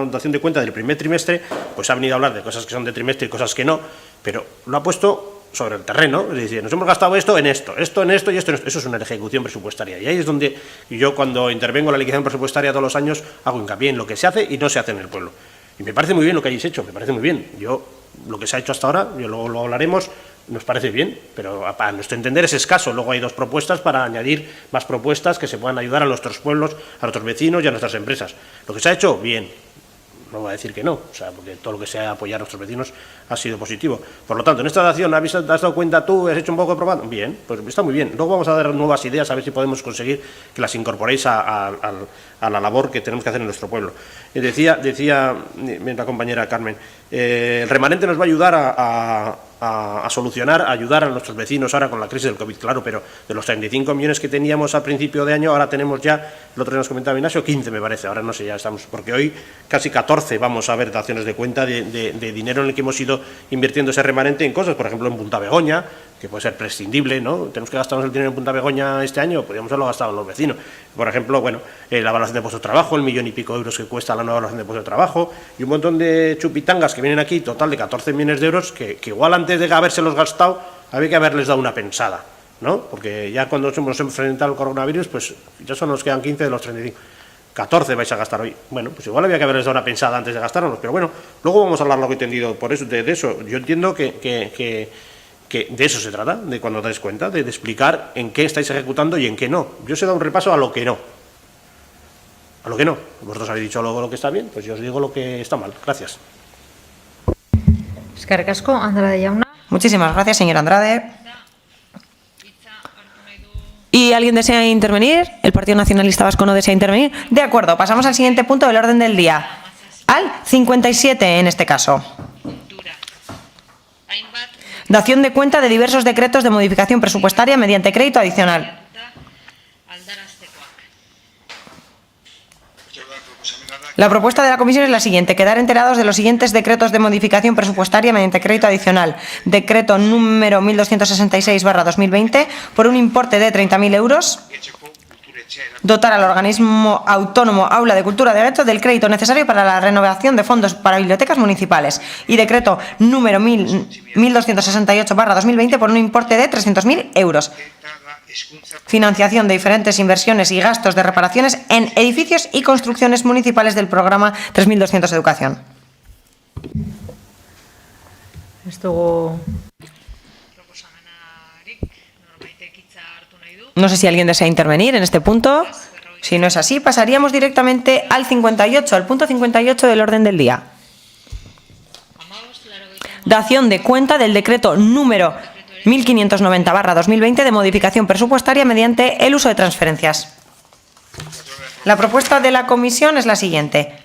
dación de cuenta del primer trimestre, pues ha venido a hablar de cosas que son de trimestre y cosas que no, pero lo ha puesto sobre el terreno, es decir, nos hemos gastado esto en esto y esto en esto. Eso es una ejecución presupuestaria. Y ahí es donde yo, cuando intervengo en la liquidación presupuestaria todos los años, hago hincapié en lo que se hace y no se hace en el pueblo. Y me parece muy bien lo que hayáis hecho, me parece muy bien. Lo que se ha hecho hasta ahora, luego lo hablaremos, nos parece bien, pero a nuestro entender es escaso. Luego hay 2 propuestas para añadir más propuestas que se puedan ayudar a nuestros pueblos, a nuestros vecinos y a nuestras empresas. Lo que se ha hecho, bien. No voy a decir que no, porque todo lo que sea apoyar a nuestros vecinos ha sido positivo. Por lo tanto, en esta dación, ¿te has dado cuenta tú? ¿Has hecho un poco de propaganda? Bien, pues está muy bien. Luego vamos a dar nuevas ideas, a ver si podemos conseguir que las incorporéis a la labor que tenemos que hacer en nuestro pueblo. Decía la compañera Carmen, el remanente nos va a ayudar a solucionar, a ayudar a nuestros vecinos ahora con la crisis del COVID, claro, pero de los 35 millones que teníamos a principio de año, ahora tenemos ya, el otro día nos comentaba Ignacio, 15 me parece, ahora no sé, ya estamos, porque hoy casi 14 vamos a ver daciones de cuenta de dinero en el que hemos ido invirtiendo ese remanente en cosas, por ejemplo en Punta Begoña, que puede ser prescindible, ¿no? Tenemos que gastarnos el dinero en Punta Begoña este año, podríamos haberlo gastado en los vecinos. Por ejemplo, bueno, la evaluación de puesto de trabajo, el 1,5 millones de euros que cuesta la nueva evaluación de puesto de trabajo, y un montón de chupitangas que vienen aquí, total de 14 millones de euros, que igual antes de habérselos gastado, había que haberles dado una pensada, ¿no? Porque ya cuando nos hemos enfrentado al coronavirus, pues ya solo nos quedan 15 de los 35. 14 vais a gastar hoy. Bueno, pues igual había que haberles dado una pensada antes de gastárnoslos, pero bueno, luego vamos a hablar lo que he entendido por eso, de eso. Yo entiendo que de eso se trata, de cuando dais cuenta, de explicar en qué estáis ejecutando y en qué no. Yo os he dado un repaso a lo que no. A lo que no. Vosotros habéis dicho lo que está bien, pues yo os digo lo que está mal. Gracias. Eskerrik asko, Andrade jauna. Muchísimas gracias, señor Andrade. ¿Y alguien desea intervenir? ¿El Partido Nacionalista Vasco no desea intervenir? De acuerdo, pasamos al siguiente punto del orden del día. Al 57 en este caso. Dación de cuenta de diversos decretos de modificación presupuestaria mediante crédito adicional. La propuesta de la Comisión es la siguiente: quedar enterados de los siguientes decretos de modificación presupuestaria mediante crédito adicional. Decreto número 1266/2020 por un importe de 30.000 euros. Dotar al organismo autónomo Aula de Cultura de Guecho del crédito necesario para la renovación de fondos para bibliotecas municipales. Y decreto número 1268/2020 por un importe de 300.000 euros. Financiación de diferentes inversiones y gastos de reparaciones en edificios y construcciones municipales del programa 3200 Educación. No sé si alguien desea intervenir en este punto. Si no es así, pasaríamos directamente al 58, al punto 58 del orden del día. Dación de cuenta del decreto número 1590/2020 de modificación presupuestaria mediante el uso de transferencias. La propuesta de la Comisión es la siguiente: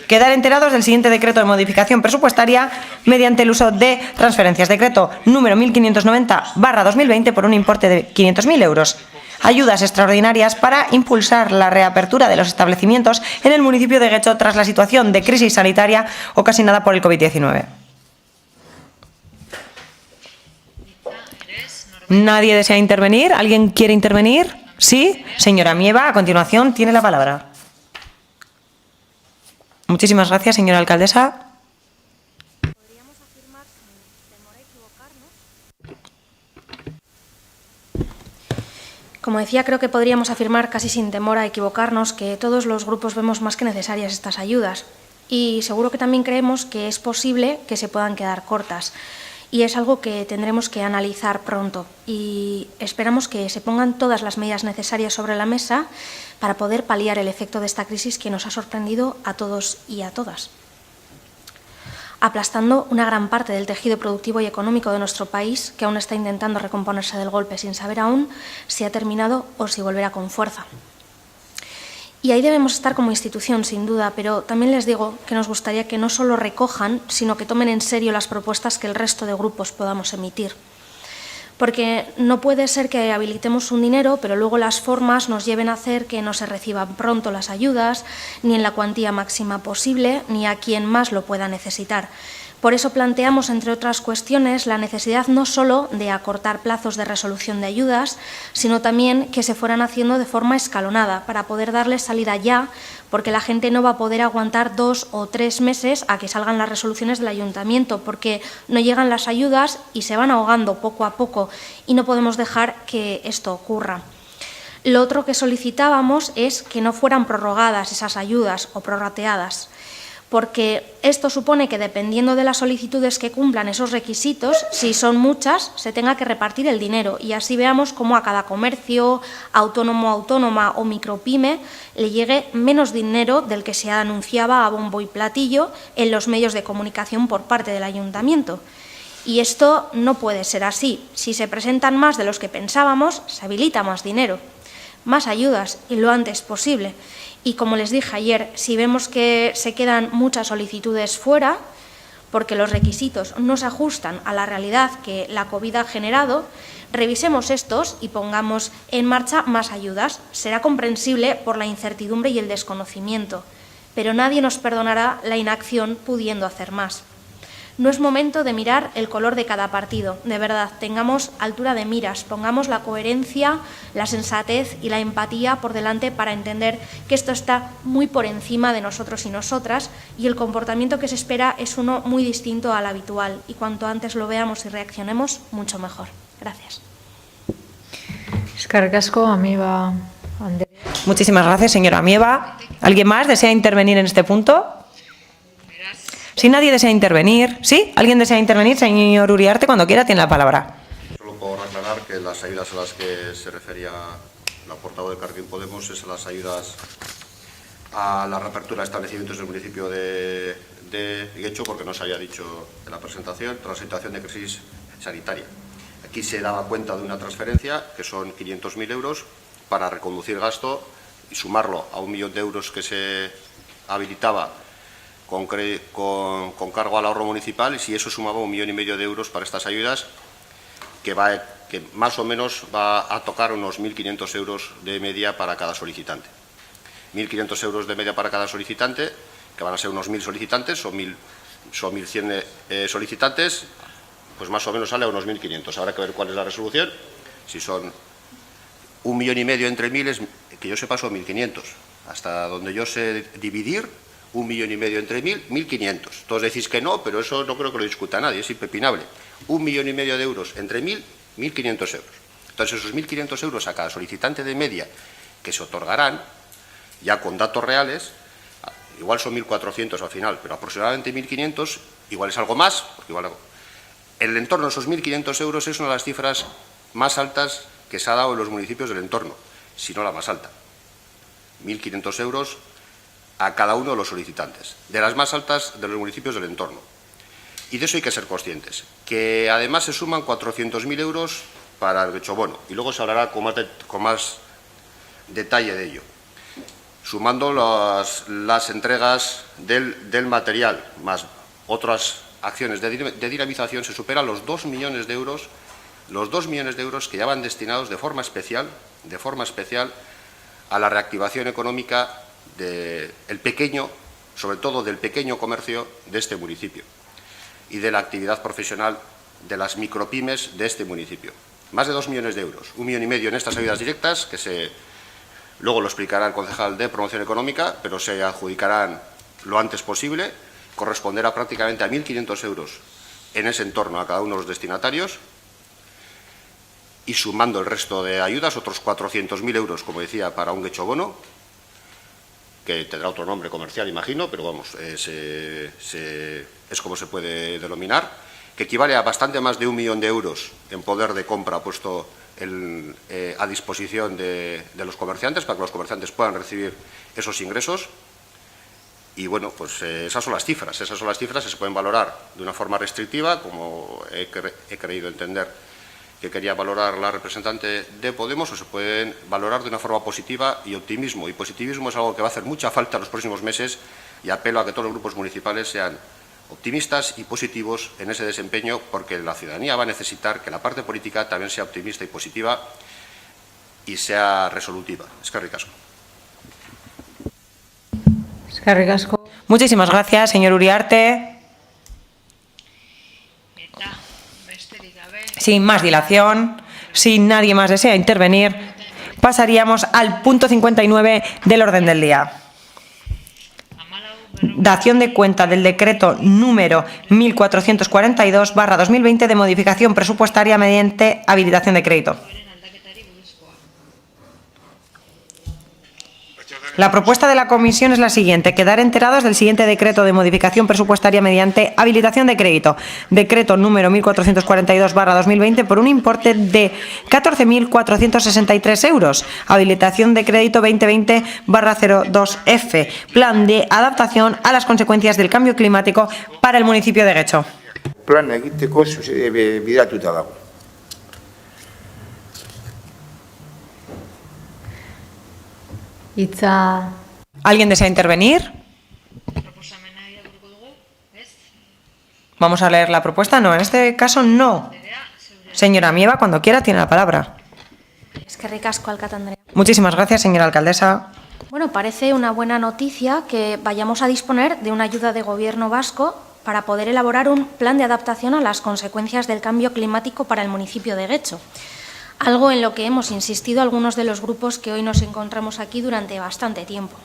quedar enterados del siguiente decreto de modificación presupuestaria mediante el uso de transferencias. Decreto número 1590/2020 por un importe de 500.000 euros. Ayudas extraordinarias para impulsar la reapertura de los establecimientos en el municipio de Guecho tras la situación de crisis sanitaria ocasionada por el COVID-19. ¿Nadie desea intervenir? ¿Alguien quiere intervenir? ¿Sí? Señora Mieva, a continuación tiene la palabra. Muchísimas gracias, señora alcaldesa. Como decía, creo que podríamos afirmar casi sin temor a equivocarnos que todos los grupos vemos más que necesarias estas ayudas. Y seguro que también creemos que es posible que se puedan quedar cortas. Y es algo que tendremos que analizar pronto. Y esperamos que se pongan todas las medidas necesarias sobre la mesa para poder paliar el efecto de esta crisis que nos ha sorprendido a todos y a todas, aplastando una gran parte del tejido productivo y económico de nuestro país, que aún está intentando recomponerse del golpe sin saber aún si ha terminado o si volverá con fuerza. Y ahí debemos estar como institución, sin duda, pero también les digo que nos gustaría que no solo recojan, sino que tomen en serio las propuestas que el resto de grupos podamos emitir. Porque no puede ser que habilitemos un dinero, pero luego las formas nos lleven a hacer que no se reciban pronto las ayudas, ni en la cuantía máxima posible, ni a quien más lo pueda necesitar. Por eso planteamos, entre otras cuestiones, la necesidad no solo de acortar plazos de resolución de ayudas, sino también que se fueran haciendo de forma escalonada para poder darles salida ya, porque la gente no va a poder aguantar 2 o 3 meses a que salgan las resoluciones del ayuntamiento, porque no llegan las ayudas y se van ahogando poco a poco y no podemos dejar que esto ocurra. Lo otro que solicitábamos es que no fueran prorrogadas esas ayudas o prorrateadas, porque esto supone que, dependiendo de las solicitudes que cumplan esos requisitos, si son muchas, se tenga que repartir el dinero y así veamos cómo a cada comercio, autónomo, autónoma o micropyme le llegue menos dinero del que se anunciaba a bombo y platillo en los medios de comunicación por parte del ayuntamiento. Y esto no puede ser así. Si se presentan más de los que pensábamos, se habilita más dinero, más ayudas y lo antes posible. Y como les dije ayer, si vemos que se quedan muchas solicitudes fuera, porque los requisitos no se ajustan a la realidad que la COVID ha generado, revisemos estos y pongamos en marcha más ayudas. Será comprensible por la incertidumbre y el desconocimiento, pero nadie nos perdonará la inacción pudiendo hacer más. No es momento de mirar el color de cada partido, de verdad, tengamos altura de miras, pongamos la coherencia, la sensatez y la empatía por delante para entender que esto está muy por encima de nosotros y nosotras y el comportamiento que se espera es uno muy distinto al habitual y cuanto antes lo veamos y reaccionemos, mucho mejor. Gracias. Muchísimas gracias, señora Mieva. ¿Alguien más desea intervenir en este punto? Si nadie desea intervenir, ¿sí? ¿Alguien desea intervenir? Señor Uriarte, cuando quiera tiene la palabra. Solo por aclarar que las ayudas a las que se refería la portavoz de Carquín Podemos es a las ayudas a la reapertura de establecimientos del municipio de Guecho, porque no se había dicho en la presentación, tras la situación de crisis sanitaria. Aquí se daba cuenta de una transferencia, que son 500.000 euros, para reconducir gasto y sumarlo a 1 millón de euros que se habilitaba con cargo al ahorro municipal, y si eso sumaba 1,5 millones de euros para estas ayudas, que más o menos va a tocar unos 1.500 euros de media para cada solicitante. 1.500 euros de media para cada solicitante, que van a ser unos 1.000 solicitantes, son 1.100 solicitantes, pues más o menos sale a unos 1.500. Habrá que ver cuál es la resolución. Si son 1,5 millones entre 1.000, que yo sepa son 1.500. Hasta donde yo sé dividir, 1,5 millones entre 1.000, 1.500. Todos decís que no, pero eso no creo que lo discuta nadie, es impepinable. 1,5 millones de euros entre 1.000, 1.500 euros. Entonces, esos 1.500 euros a cada solicitante de media que se otorgarán, ya con datos reales, igual son 1.400 al final, pero aproximadamente 1.500, igual es algo más, porque igual el entorno de esos 1.500 euros es una de las cifras más altas que se ha dado en los municipios del entorno, si no la más alta. 1.500 euros a cada uno de los solicitantes, de las más altas de los municipios del entorno. Y de eso hay que ser conscientes, que además se suman 400.000 euros para el gechobono, y luego se hablará con más detalle de ello. Sumando las entregas del material, más otras acciones de dinamización, se superan los 2 millones de euros, que ya van destinados de forma especial a la reactivación económica del pequeño, sobre todo del pequeño comercio de este municipio y de la actividad profesional de las micropymes de este municipio. Más de 2 millones de euros, 1,5 millones en estas ayudas directas, que luego lo explicará el concejal de Promoción Económica, pero se adjudicarán lo antes posible, corresponderá prácticamente a 1.500 euros en ese entorno a cada uno de los destinatarios, y sumando el resto de ayudas, otros 400.000 euros, como decía, para un gechobono, que tendrá otro nombre comercial, imagino, pero vamos, es como se puede denominar, que equivale a bastante más de 1 millón de euros en poder de compra puesto a disposición de los comerciantes, para que los comerciantes puedan recibir esos ingresos. Y bueno, pues esas son las cifras que se pueden valorar de una forma restrictiva, como he creído entender que quería valorar la representante de Podemos, o se pueden valorar de una forma positiva y optimismo. Y positivismo es algo que va a hacer mucha falta en los próximos meses, y apelo a que todos los grupos municipales sean optimistas y positivos en ese desempeño, porque la ciudadanía va a necesitar que la parte política también sea optimista y positiva y sea resolutiva. Eskerrik asko. Eskerrik asko. Muchísimas gracias, señor Uriarte. Sin más dilación, si nadie más desea intervenir, pasaríamos al punto 59 del orden del día. Dación de cuenta del decreto número 1442/2020 de modificación presupuestaria mediante habilitación de crédito. La propuesta de la comisión es la siguiente: quedar enterados del siguiente decreto de modificación presupuestaria mediante habilitación de crédito. Decreto número 1442/2020 por un importe de 14.463 euros. Habilitación de crédito 2020/02F. Plan de adaptación a las consecuencias del cambio climático para el municipio de Getxo. Plan egiteko bideratuta dago. ¿Alguien desea intervenir? Vamos a leer la propuesta. No, en este caso no. Señora Mieva, cuando quiera tiene la palabra. Eskerrik asko, alcalde Andrea. Muchísimas gracias, señora alcaldesa. Bueno, parece una buena noticia que vayamos a disponer de una ayuda de Gobierno vasco para poder elaborar un plan de adaptación a las consecuencias del cambio climático para el municipio de Getxo. Algo en lo que hemos insistido algunos de los grupos que hoy nos encontramos aquí durante bastante tiempo.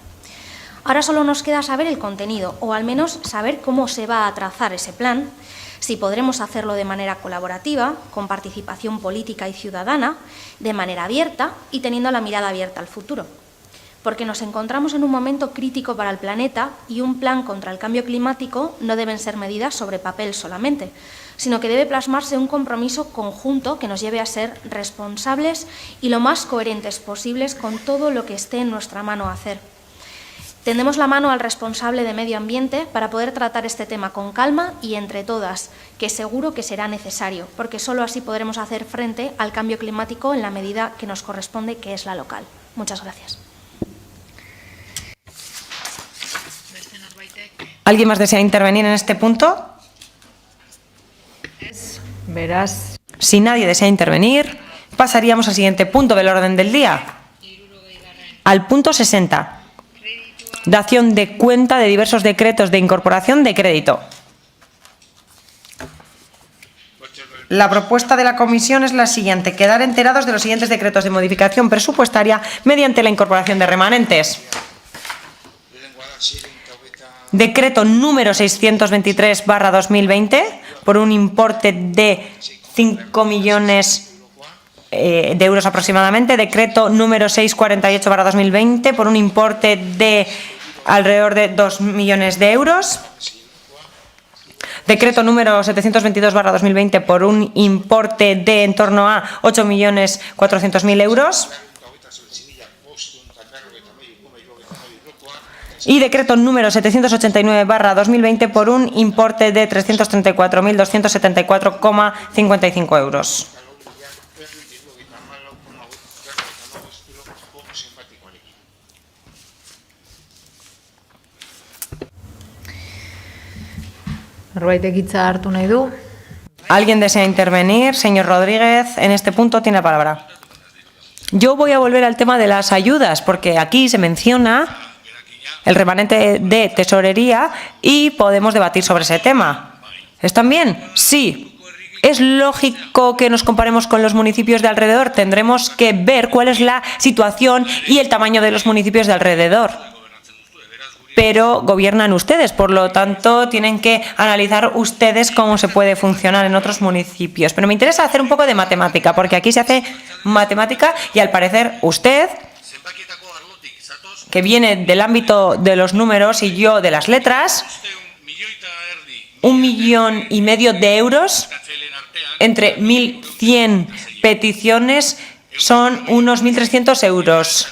Ahora solo nos queda saber el contenido, o al menos saber cómo se va a trazar ese plan, si podremos hacerlo de manera colaborativa, con participación política y ciudadana, de manera abierta y teniendo la mirada abierta al futuro. Porque nos encontramos en un momento crítico para el planeta y un plan contra el cambio climático no deben ser medidas sobre papel solamente, sino que debe plasmarse un compromiso conjunto que nos lleve a ser responsables y lo más coherentes posibles con todo lo que esté en nuestra mano hacer. Tendemos la mano al responsable de Medio Ambiente para poder tratar este tema con calma y entre todas, que seguro que será necesario, porque solo así podremos hacer frente al cambio climático en la medida que nos corresponde, que es la local. Muchas gracias. Beste norbaitek ¿Alguien más desea intervenir en este punto? Verás. Si nadie desea intervenir, pasaríamos al siguiente punto del orden del día. Al punto 60. Dación de cuenta de diversos decretos de incorporación de crédito. La propuesta de la comisión es la siguiente: quedar enterados de los siguientes decretos de modificación presupuestaria mediante la incorporación de remanentes. Decreto número 623/2020 por un importe de 5 millones de euros aproximadamente. Decreto número 648/2020 por un importe de alrededor de 2 millones de euros. Decreto número 722/2020 por un importe de en torno a 8.400.000 euros. Y decreto número 789/2020 por un importe de 334.274,55 euros. Norbaitek hitza hartu nahi du? ¿Alguien desea intervenir? Señor Rodríguez, en este punto tiene la palabra. Yo voy a volver al tema de las ayudas, porque aquí se menciona el remanente de tesorería y podemos debatir sobre ese tema. ¿Están bien? Sí. ¿Es lógico que nos comparemos con los municipios de alrededor? Tendremos que ver cuál es la situación y el tamaño de los municipios de alrededor. Pero gobiernan ustedes, por lo tanto, tienen que analizar ustedes cómo se puede funcionar en otros municipios. Pero me interesa hacer un poco de matemática, porque aquí se hace matemática y al parecer usted, que viene del ámbito de los números y yo de las letras, 1,5 millones de euros entre 1.100 peticiones son unos 1.300 euros.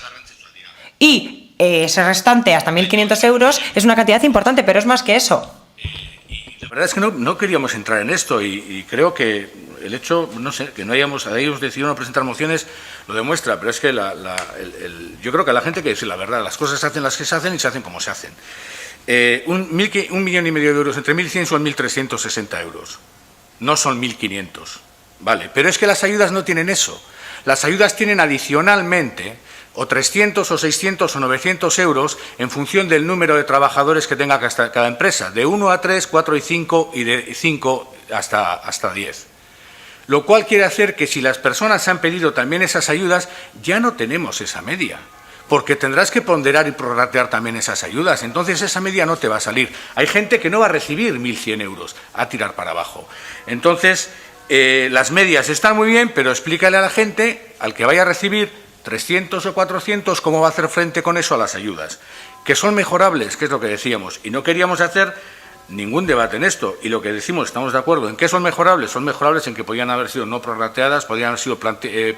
Y ese restante, hasta 1.500 euros, es una cantidad importante, pero es más que eso. La verdad es que no queríamos entrar en esto y creo que el hecho, no sé, que no hayamos decidido no presentar mociones lo demuestra, pero es que yo creo que a la gente hay que decir la verdad, las cosas se hacen las que se hacen y se hacen como se hacen. 1,5 millones de euros entre 1.100 son 1.360 euros, no son 1.500, vale, pero es que las ayudas no tienen eso, las ayudas tienen adicionalmente o 300 o 600 o 900 euros en función del número de trabajadores que tenga cada empresa, de 1 a 3, 4 y 5 y de 5 hasta 10. Lo cual quiere hacer que si las personas han pedido también esas ayudas, ya no tenemos esa media, porque tendrás que ponderar y prorratear también esas ayudas, entonces esa media no te va a salir. Hay gente que no va a recibir 1.100 euros, a tirar para abajo. Entonces, las medias están muy bien, pero explícale a la gente, al que vaya a recibir 300 o 400, cómo va a hacer frente con eso a las ayudas, que son mejorables, que es lo que decíamos, y no queríamos hacer ningún debate en esto, y lo que decimos, estamos de acuerdo, ¿en qué son mejorables? Son mejorables en que podían haber sido no prorrateadas, podían haber sido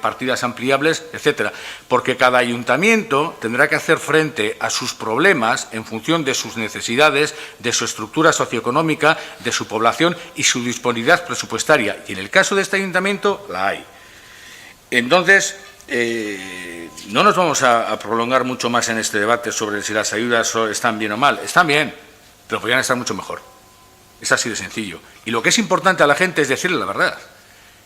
partidas ampliables, etcétera, porque cada ayuntamiento tendrá que hacer frente a sus problemas en función de sus necesidades, de su estructura socioeconómica, de su población y su disponibilidad presupuestaria, y en el caso de este ayuntamiento la hay. Entonces, no nos vamos a prolongar mucho más en este debate sobre si las ayudas están bien o mal. Están bien, pero podrían estar mucho mejor. Es así de sencillo. Y lo que es importante a la gente es decirle la verdad.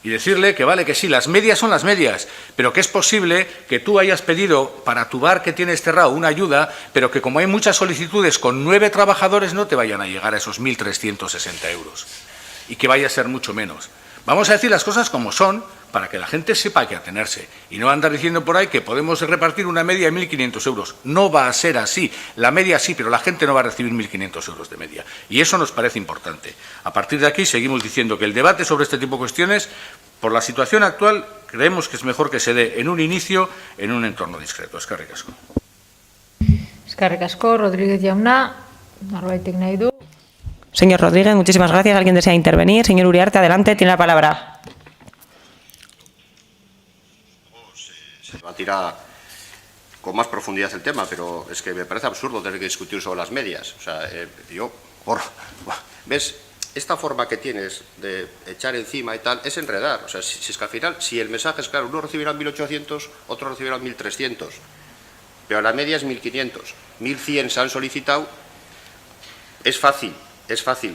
Y decirle que vale, que sí, las medias son las medias, pero que es posible que tú hayas pedido para tu bar que tienes cerrado una ayuda, pero que como hay muchas solicitudes con 9 trabajadores no te vayan a llegar a esos 1.360 euros. Y que vaya a ser mucho menos. Vamos a decir las cosas como son, para que la gente sepa a qué atenerse y no andar diciendo por ahí que podemos repartir una media de 1.500 euros. No va a ser así. La media sí, pero la gente no va a recibir 1.500 euros de media. Y eso nos parece importante. A partir de aquí seguimos diciendo que el debate sobre este tipo de cuestiones, por la situación actual, creemos que es mejor que se dé en un inicio, en un entorno discreto. Eskerrik asko. Eskerrik asko, Rodríguez jauna, norbaitek nahi du? Señor Rodríguez, muchísimas gracias. ¿Alguien desea intervenir? Señor Uriarte, adelante, tiene la palabra. Se debatirá con más profundidad el tema, pero es que me parece absurdo tener que discutir sobre las medias. O sea, ¿ves? Esta forma que tienes de echar encima y tal es enredar. O sea, si es que al final, si el mensaje es claro, uno recibirá 1.800, otro recibirá 1.300, pero la media es 1.500. 1.100 se han solicitado Es fácil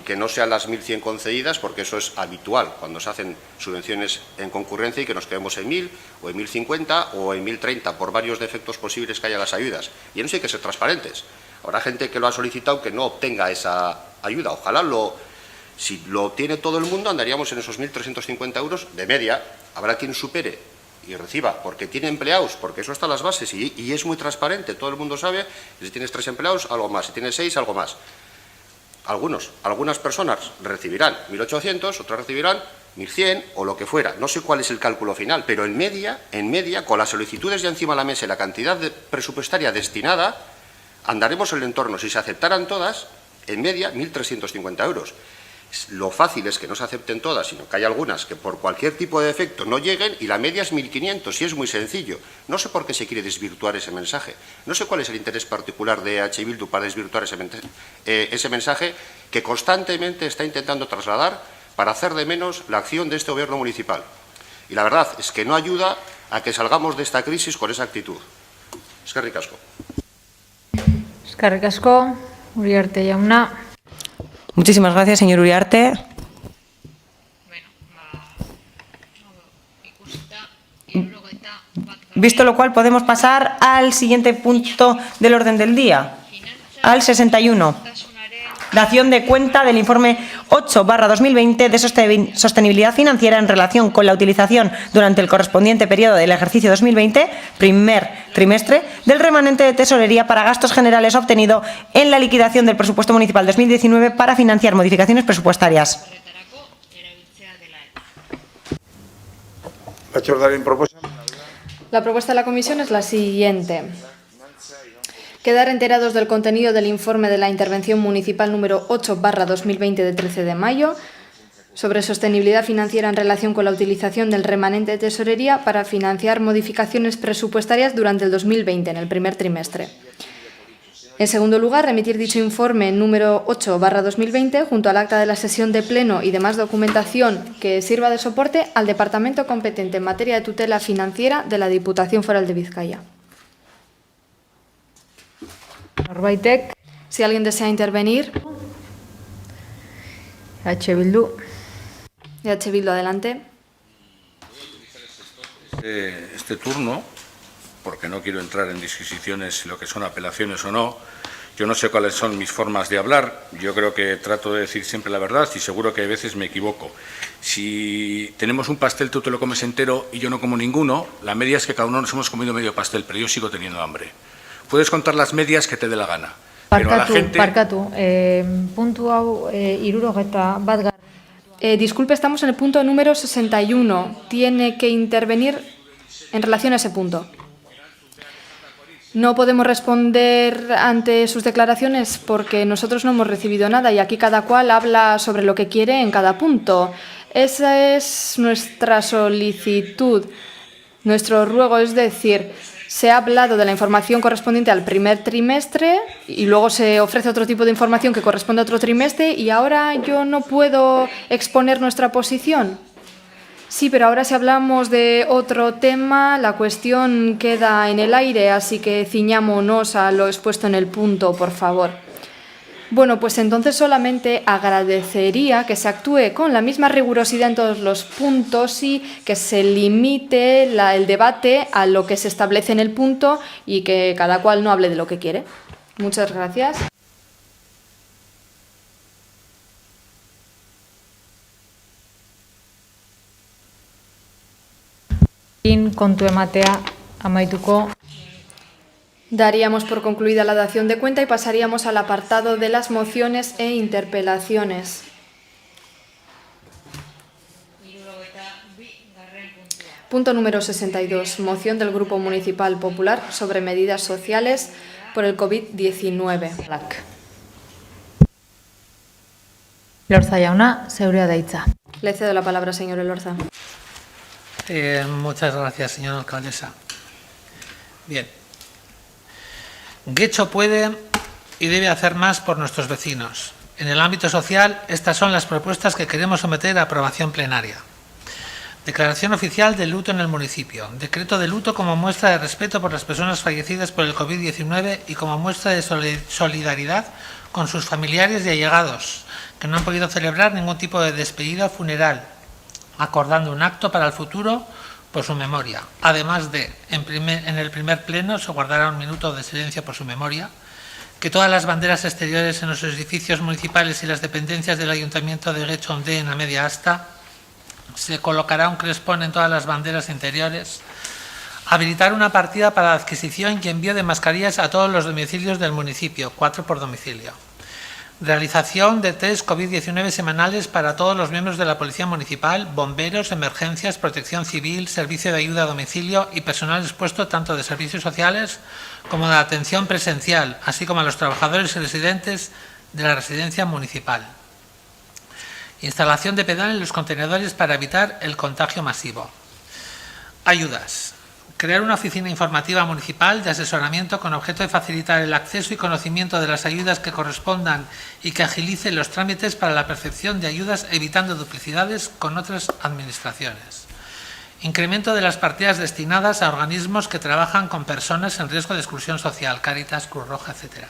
que no sean las 1.100 concedidas, porque eso es habitual cuando se hacen subvenciones en concurrencia y que nos quedemos en 1.000 o en 1.050 o en 1.030 por varios defectos posibles que haya las ayudas. Y en eso hay que ser transparentes. Habrá gente que lo ha solicitado que no obtenga esa ayuda. Ojalá si lo obtiene todo el mundo, andaríamos en esos 1.350 euros de media. Habrá quien supere y reciba porque tiene empleados, porque eso está en las bases y es muy transparente. Todo el mundo sabe si tienes 3 empleados, algo más. Si tienes 6, algo más. Algunas personas recibirán 1.800, otras recibirán 1.100 o lo que fuera. No sé cuál es el cálculo final, pero en media, con las solicitudes ya encima de la mesa y la cantidad presupuestaria destinada, andaremos en el entorno, si se aceptaran todas, en media 1.350 euros. Lo fácil es que no se acepten todas, sino que hay algunas que por cualquier tipo de defecto no lleguen y la media es 1.500 y es muy sencillo. No sé por qué se quiere desvirtuar ese mensaje. No sé cuál es el interés particular de EH Bildu para desvirtuar ese mensaje que constantemente está intentando trasladar para hacer de menos la acción de este gobierno municipal. Y la verdad es que no ayuda a que salgamos de esta crisis con esa actitud. Eskerrik asko. Eskerrik asko, Uriarte jauna. Muchísimas gracias, señor Uriarte. Visto lo cual, podemos pasar al siguiente punto del orden del día, al 61. Dación de cuenta del informe 8/2020 de sostenibilidad financiera en relación con la utilización durante el correspondiente periodo del ejercicio 2020, primer trimestre, del remanente de tesorería para gastos generales obtenido en la liquidación del presupuesto municipal 2019 para financiar modificaciones presupuestarias. La propuesta de la comisión es la siguiente. Quedar enterados del contenido del informe de la intervención municipal número 8/2020 de 13 de mayo sobre sostenibilidad financiera en relación con la utilización del remanente de tesorería para financiar modificaciones presupuestarias durante el 2020, en el primer trimestre. En segundo lugar, remitir dicho informe número 8/2020 junto al acta de la sesión de pleno y demás documentación que sirva de soporte al departamento competente en materia de tutela financiera de la Diputación Foral de Vizcaya. Norbaitek. Si alguien desea intervenir. EH Bildu. EH Bildu, adelante. Este turno, porque no quiero entrar en disquisiciones si lo que son apelaciones o no. Yo no sé cuáles son mis formas de hablar. Yo creo que trato de decir siempre la verdad y seguro que a veces me equivoco. Si tenemos un pastel, tú te lo comes entero y yo no como ninguno, la media es que cada uno nos hemos comido medio pastel, pero yo sigo teniendo hambre. Puedes contar las medias que te dé la gana. Pero a la gente... puntu hau 61. Disculpe, estamos en el punto número 61. Tiene que intervenir en relación a ese punto. No podemos responder ante sus declaraciones porque nosotros no hemos recibido nada y aquí cada cual habla sobre lo que quiere en cada punto. Esa es nuestra solicitud, nuestro ruego, es decir, se ha hablado de la información correspondiente al primer trimestre y luego se ofrece otro tipo de información que corresponde a otro trimestre y ahora yo no puedo exponer nuestra posición. Sí, pero ahora si hablamos de otro tema, la cuestión queda en el aire, así que ciñámonos a lo expuesto en el punto, por favor. Bueno, pues entonces solamente agradecería que se actúe con la misma rigurosidad en todos los puntos y que se limite el debate a lo que se establece en el punto y que cada cual no hable de lo que quiere. Muchas gracias. Kontu ematea amaituko. Daríamos por concluida la dación de cuenta y pasaríamos al apartado de las mociones e interpelaciones. Punto número 62. Moción del Grupo Municipal Popular sobre medidas sociales por el COVID-19. Elorza jauna, zeurea da hitza. Le cedo la palabra, señor Elorza. Muchas gracias, señora alcaldesa. Bien. Getxo puede y debe hacer más por nuestros vecinos. En el ámbito social, estas son las propuestas que queremos someter a aprobación plenaria. Declaración oficial de luto en el municipio. Decreto de luto como muestra de respeto por las personas fallecidas por el COVID-19 y como muestra de solidaridad con sus familiares y allegados, que no han podido celebrar ningún tipo de despedida o funeral, acordando un acto para el futuro por su memoria. Además de, en el primer pleno se guardará un minuto de silencio por su memoria, que todas las banderas exteriores en los edificios municipales y las dependencias del Ayuntamiento de Guecho ondeen a media asta, se colocará un crespón en todas las banderas interiores, habilitar una partida para la adquisición y envío de mascarillas a todos los domicilios del municipio, 4 por domicilio. Realización de test COVID-19 semanales para todos los miembros de la Policía Municipal, bomberos, emergencias, protección civil, servicio de ayuda a domicilio y personal expuesto tanto de servicios sociales como de atención presencial, así como a los trabajadores y residentes de la residencia municipal. Instalación de pedal en los contenedores para evitar el contagio masivo. Ayudas. Crear una oficina informativa municipal de asesoramiento con objeto de facilitar el acceso y conocimiento de las ayudas que correspondan y que agilice los trámites para la percepción de ayudas, evitando duplicidades con otras administraciones. Incremento de las partidas destinadas a organismos que trabajan con personas en riesgo de exclusión social, Cáritas, Cruz Roja, etc.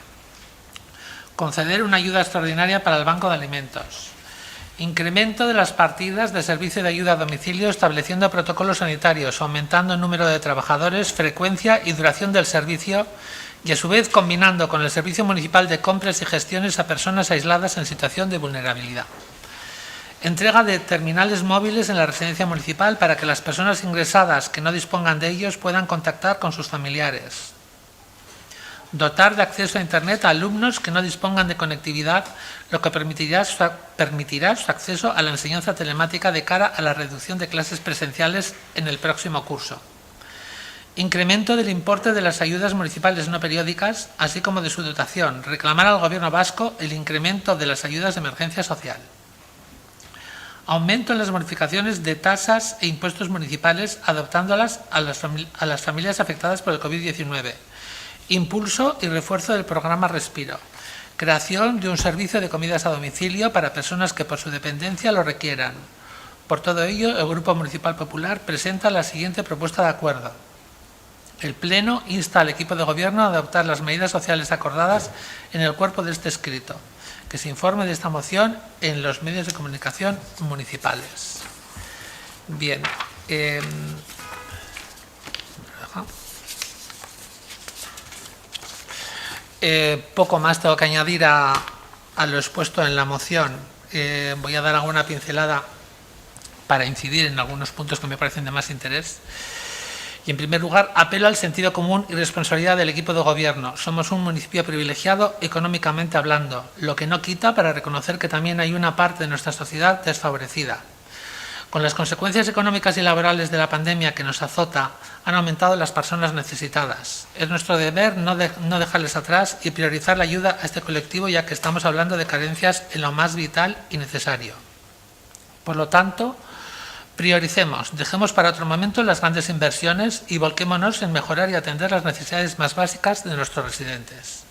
Conceder una ayuda extraordinaria para el Banco de Alimentos. Incremento de las partidas de servicio de ayuda a domicilio estableciendo protocolos sanitarios, aumentando el número de trabajadores, frecuencia y duración del servicio y a su vez combinando con el Servicio Municipal de Compras y Gestiones a personas aisladas en situación de vulnerabilidad. Entrega de terminales móviles en la residencia municipal para que las personas ingresadas que no dispongan de ellos puedan contactar con sus familiares. Dotar de acceso a Internet a alumnos que no dispongan de conectividad, lo que permitirá su acceso a la enseñanza telemática de cara a la reducción de clases presenciales en el próximo curso. Incremento del importe de las ayudas municipales no periódicas, así como de su dotación. Reclamar al Gobierno vasco el incremento de las ayudas de emergencia social. Aumento en las bonificaciones de tasas e impuestos municipales, adaptándolas a las familias afectadas por el COVID-19. Impulso y refuerzo del programa Respiro. Creación de un servicio de comidas a domicilio para personas que por su dependencia lo requieran. Por todo ello, el Grupo Municipal Popular presenta la siguiente propuesta de acuerdo. El Pleno insta al equipo de Gobierno a adoptar las medidas sociales acordadas en el cuerpo de este escrito. Que se informe de esta moción en los medios de comunicación municipales. Bien. Poco más tengo que añadir a lo expuesto en la moción. Voy a dar alguna pincelada para incidir en algunos puntos que me parecen de más interés. Y en primer lugar, apelo al sentido común y responsabilidad del equipo de Gobierno. Somos un municipio privilegiado económicamente hablando, lo que no quita para reconocer que también hay una parte de nuestra sociedad desfavorecida. Con las consecuencias económicas y laborales de la pandemia que nos azota, han aumentado las personas necesitadas. Es nuestro deber no dejarles atrás y priorizar la ayuda a este colectivo, ya que estamos hablando de carencias en lo más vital y necesario. Por lo tanto, prioricemos, dejemos para otro momento las grandes inversiones y volquémonos en mejorar y atender las necesidades más básicas de nuestros residentes.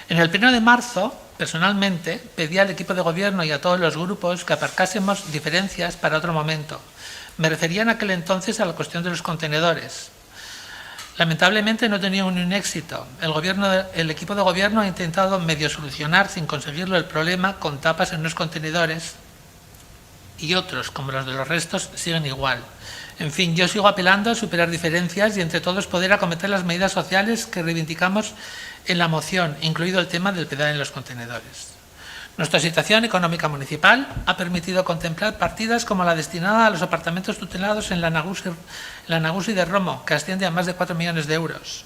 En el pleno de marzo, personalmente, pedí al equipo de Gobierno y a todos los grupos que aparcásemos diferencias para otro momento. Me refería en aquel entonces a la cuestión de los contenedores. Lamentablemente no tenía un éxito. El equipo de Gobierno ha intentado medio solucionar sin conseguirlo el problema con tapas en los contenedores y otros, como los de los restos, siguen igual. En fin, yo sigo apelando a superar diferencias y entre todos poder acometer las medidas sociales que reivindicamos en la moción, incluido el tema del pedal en los contenedores. Nuestra situación económica municipal ha permitido contemplar partidas como la destinada a los apartamentos tutelados en la Nagusi de Romo, que asciende a más de 4 millones de euros.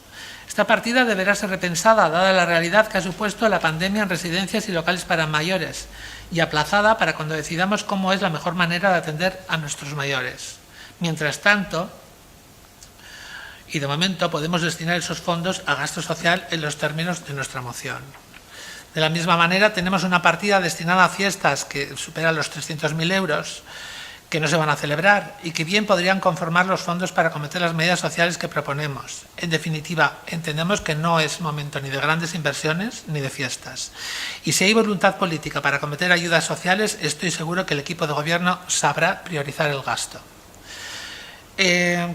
Esta partida deberá ser repensada, dada la realidad que ha supuesto la pandemia en residencias y locales para mayores, y aplazada para cuando decidamos cómo es la mejor manera de atender a nuestros mayores. Mientras tanto, y de momento, podemos destinar esos fondos a gasto social en los términos de nuestra moción. De la misma manera, tenemos una partida destinada a fiestas que supera los 300.000 euros, que no se van a celebrar y que bien podrían conformar los fondos para acometer las medidas sociales que proponemos. En definitiva, entendemos que no es momento ni de grandes inversiones ni de fiestas. Y si hay voluntad política para acometer ayudas sociales, estoy seguro que el equipo de Gobierno sabrá priorizar el gasto.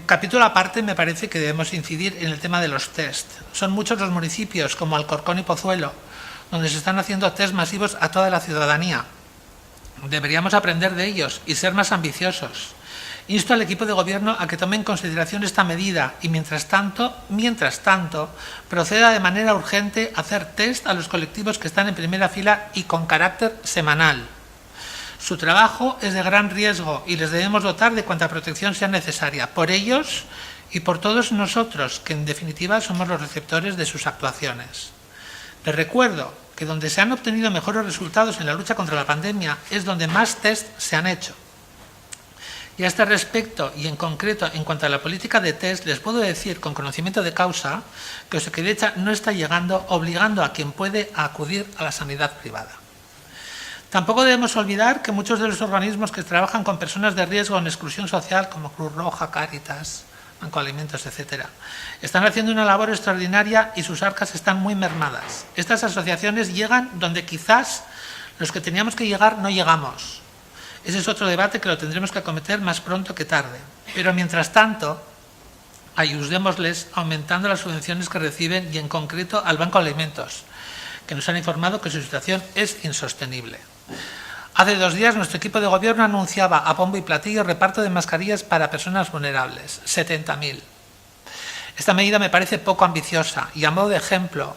Capítulo aparte, me parece que debemos incidir en el tema de los test. Son muchos los municipios, como Alcorcón y Pozuelo, donde se están haciendo test masivos a toda la ciudadanía. Deberíamos aprender de ellos y ser más ambiciosos. Insto al equipo de gobierno a que tome en consideración esta medida y, mientras tanto, proceda de manera urgente a hacer test a los colectivos que están en primera fila y con carácter semanal. Su trabajo es de gran riesgo y les debemos dotar de cuanta protección sea necesaria, por ellos y por todos nosotros, que en definitiva somos los receptores de sus actuaciones. Les recuerdo que donde se han obtenido mejores resultados en la lucha contra la pandemia es donde más test se han hecho. Y a este respecto, y en concreto en cuanto a la política de test, les puedo decir con conocimiento de causa que Osakidetza no está llegando obligando a quien puede a acudir a la sanidad privada. Tampoco debemos olvidar que muchos de los organismos que trabajan con personas de riesgo en exclusión social, como Cruz Roja, Cáritas, Banco de Alimentos, etc., están haciendo una labor extraordinaria y sus arcas están muy mermadas. Estas asociaciones llegan donde quizás los que teníamos que llegar no llegamos. Ese es otro debate que lo tendremos que acometer más pronto que tarde. Pero mientras tanto, ayudémosles aumentando las subvenciones que reciben y en concreto al Banco de Alimentos, que nos han informado que su situación es insostenible. Hace 2 días nuestro equipo de gobierno anunciaba a bombo y platillo reparto de mascarillas para personas vulnerables, 70.000. Esta medida me parece poco ambiciosa y a modo de ejemplo,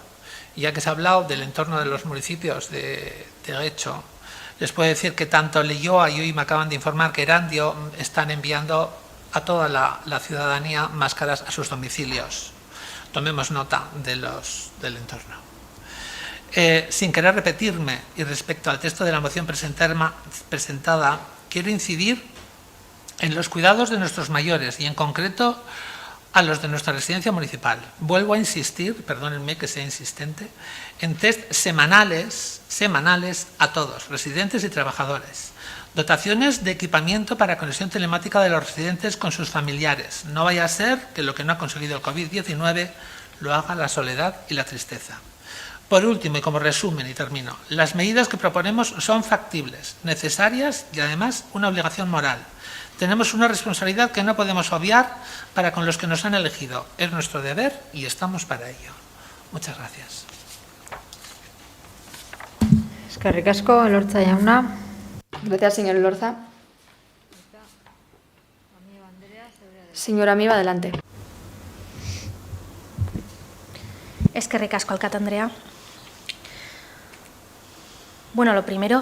ya que se ha hablado del entorno de los municipios de Guecho, les puedo decir que tanto Leioa y hoy me acaban de informar que Erandio están enviando a toda la ciudadanía máscaras a sus domicilios. Tomemos nota del entorno. Sin querer repetirme y respecto al texto de la moción presentada, quiero incidir en los cuidados de nuestros mayores y en concreto a los de nuestra residencia municipal. Vuelvo a insistir, perdónenme que sea insistente, en test semanales a todos, residentes y trabajadores. Dotaciones de equipamiento para conexión telemática de los residentes con sus familiares. No vaya a ser que lo que no ha conseguido el COVID-19 lo haga la soledad y la tristeza. Por último, y como resumen, y termino, las medidas que proponemos son factibles, necesarias y además una obligación moral. Tenemos una responsabilidad que no podemos obviar para con los que nos han elegido. Es nuestro deber y estamos para ello. Muchas gracias. Eskerrik asko, Elorza jauna. Gracias, señor Elorza. Señora Amiba, adelante. Eskerrik asko, alkate Andrea. Bueno, lo primero,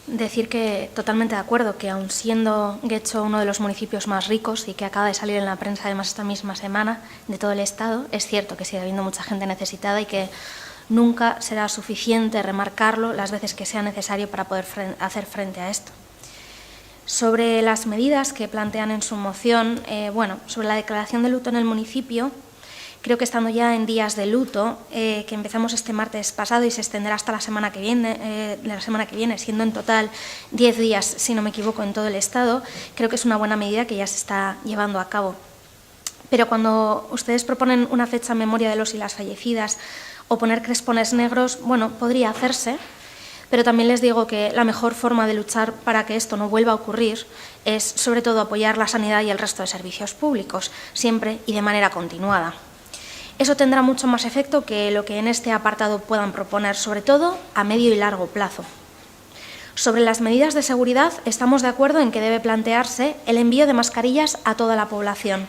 decir que totalmente de acuerdo que aun siendo Guecho uno de los municipios más ricos y que acaba de salir en la prensa además esta misma semana de todo el Estado, es cierto que sigue habiendo mucha gente necesitada y que nunca será suficiente remarcarlo las veces que sea necesario para poder hacer frente a esto. Sobre las medidas que plantean en su moción, sobre la declaración de luto en el municipio, creo que estando ya en días de luto, que empezamos este martes pasado y se extenderá hasta la semana que viene, siendo en total 10 días, si no me equivoco, en todo el Estado, creo que es una buena medida que ya se está llevando a cabo. Pero cuando ustedes proponen una fecha en memoria de los y las fallecidas o poner crespones negros, podría hacerse, pero también les digo que la mejor forma de luchar para que esto no vuelva a ocurrir es, sobre todo, apoyar la sanidad y el resto de servicios públicos, siempre y de manera continuada. Eso tendrá mucho más efecto que lo que en este apartado puedan proponer, sobre todo a medio y largo plazo. Sobre las medidas de seguridad, estamos de acuerdo en que debe plantearse el envío de mascarillas a toda la población,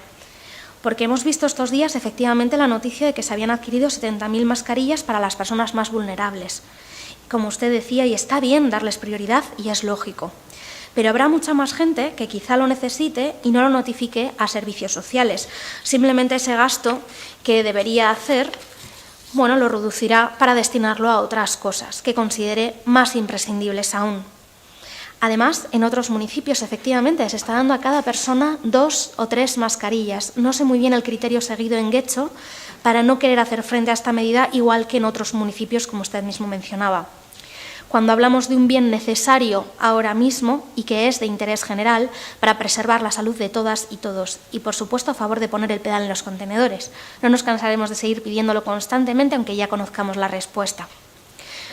porque hemos visto estos días efectivamente la noticia de que se habían adquirido 70.000 mascarillas para las personas más vulnerables. Como usted decía, y está bien darles prioridad y es lógico. Pero habrá mucha más gente que quizá lo necesite y no lo notifique a servicios sociales. Simplemente ese gasto que debería hacer, lo reducirá para destinarlo a otras cosas que considere más imprescindibles aún. Además, en otros municipios, efectivamente, se está dando a cada persona 2 o 3 mascarillas. No sé muy bien el criterio seguido en Guecho para no querer hacer frente a esta medida, igual que en otros municipios, como usted mismo mencionaba. Cuando hablamos de un bien necesario ahora mismo y que es de interés general para preservar la salud de todas y todos y, por supuesto, a favor de poner el pedal en los contenedores. No nos cansaremos de seguir pidiéndolo constantemente, aunque ya conozcamos la respuesta.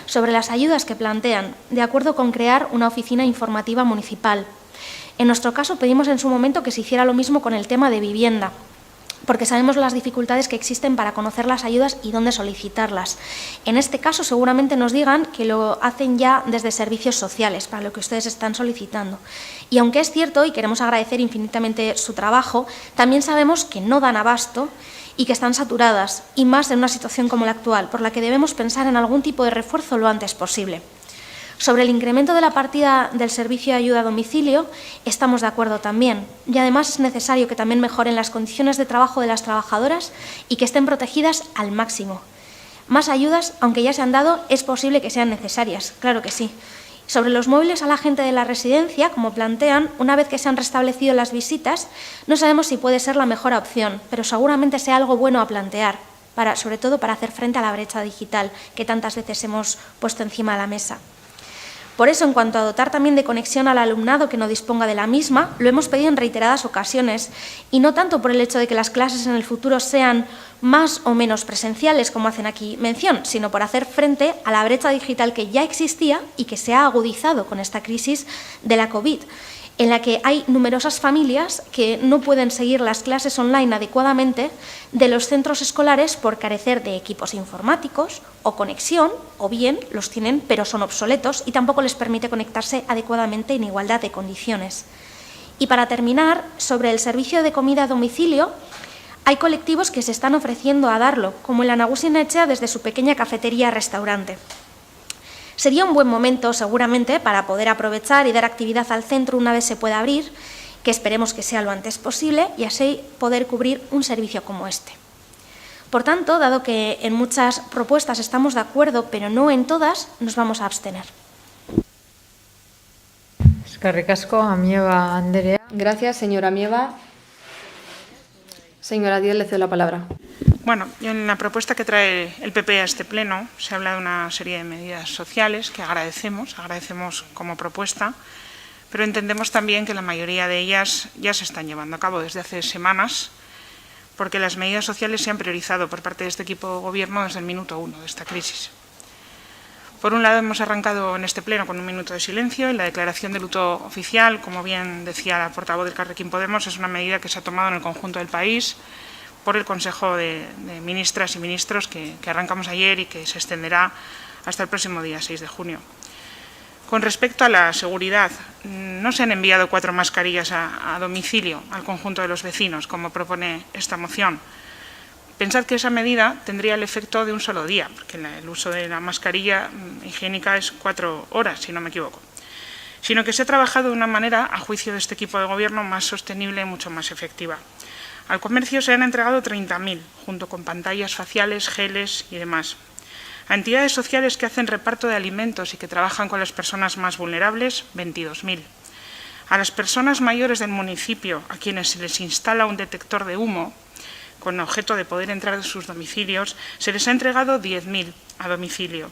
Sobre las ayudas que plantean, de acuerdo con crear una oficina informativa municipal. En nuestro caso pedimos en su momento que se hiciera lo mismo con el tema de vivienda, porque sabemos las dificultades que existen para conocer las ayudas y dónde solicitarlas. En este caso, seguramente nos digan que lo hacen ya desde servicios sociales, para lo que ustedes están solicitando. Y aunque es cierto, y queremos agradecer infinitamente su trabajo, también sabemos que no dan abasto y que están saturadas, y más en una situación como la actual, por la que debemos pensar en algún tipo de refuerzo lo antes posible. Sobre el incremento de la partida del servicio de ayuda a domicilio, estamos de acuerdo también. Y además es necesario que también mejoren las condiciones de trabajo de las trabajadoras y que estén protegidas al máximo. Más ayudas, aunque ya se han dado, es posible que sean necesarias, claro que sí. Sobre los móviles a la gente de la residencia, como plantean, una vez que se han restablecido las visitas, no sabemos si puede ser la mejor opción, pero seguramente sea algo bueno a plantear, sobre todo para hacer frente a la brecha digital que tantas veces hemos puesto encima de la mesa. Por eso, en cuanto a dotar también de conexión al alumnado que no disponga de la misma, lo hemos pedido en reiteradas ocasiones, y no tanto por el hecho de que las clases en el futuro sean más o menos presenciales, como hacen aquí mención, sino por hacer frente a la brecha digital que ya existía y que se ha agudizado con esta crisis de la COVID, en la que hay numerosas familias que no pueden seguir las clases online adecuadamente de los centros escolares por carecer de equipos informáticos o conexión, o bien los tienen pero son obsoletos y tampoco les permite conectarse adecuadamente en igualdad de condiciones. Y para terminar, sobre el servicio de comida a domicilio, hay colectivos que se están ofreciendo a darlo, como el Nagusi Etxea desde su pequeña cafetería-restaurante. Sería un buen momento, seguramente, para poder aprovechar y dar actividad al centro una vez se pueda abrir, que esperemos que sea lo antes posible, y así poder cubrir un servicio como este. Por tanto, dado que en muchas propuestas estamos de acuerdo, pero no en todas, nos vamos a abstener. Eskerrik asko, Amieva Anderea. Gracias, señora Amieva. Señora Díez, le cedo la palabra. Bueno, en la propuesta que trae el PP a este pleno se habla de una serie de medidas sociales que agradecemos como propuesta, pero entendemos también que la mayoría de ellas ya se están llevando a cabo desde hace semanas, porque las medidas sociales se han priorizado por parte de este equipo de gobierno desde el minuto 1 de esta crisis. Por un lado, hemos arrancado en este pleno con un minuto de silencio y la declaración de luto oficial, como bien decía la portavoz del Carrequín Podemos, es una medida que se ha tomado en el conjunto del país por el Consejo de Ministras y Ministros que arrancamos ayer y que se extenderá hasta el próximo día 6 de junio. Con respecto a la seguridad, no se han enviado 4 mascarillas a domicilio al conjunto de los vecinos, como propone esta moción. Pensad que esa medida tendría el efecto de un solo día, porque el uso de la mascarilla higiénica es 4 horas, si no me equivoco, sino que se ha trabajado de una manera, a juicio de este equipo de gobierno, más sostenible y mucho más efectiva. Al comercio se han entregado 30.000, junto con pantallas faciales, geles y demás. A entidades sociales que hacen reparto de alimentos y que trabajan con las personas más vulnerables, 22.000. A las personas mayores del municipio, a quienes se les instala un detector de humo, con objeto de poder entrar en sus domicilios, se les ha entregado 10.000 a domicilio.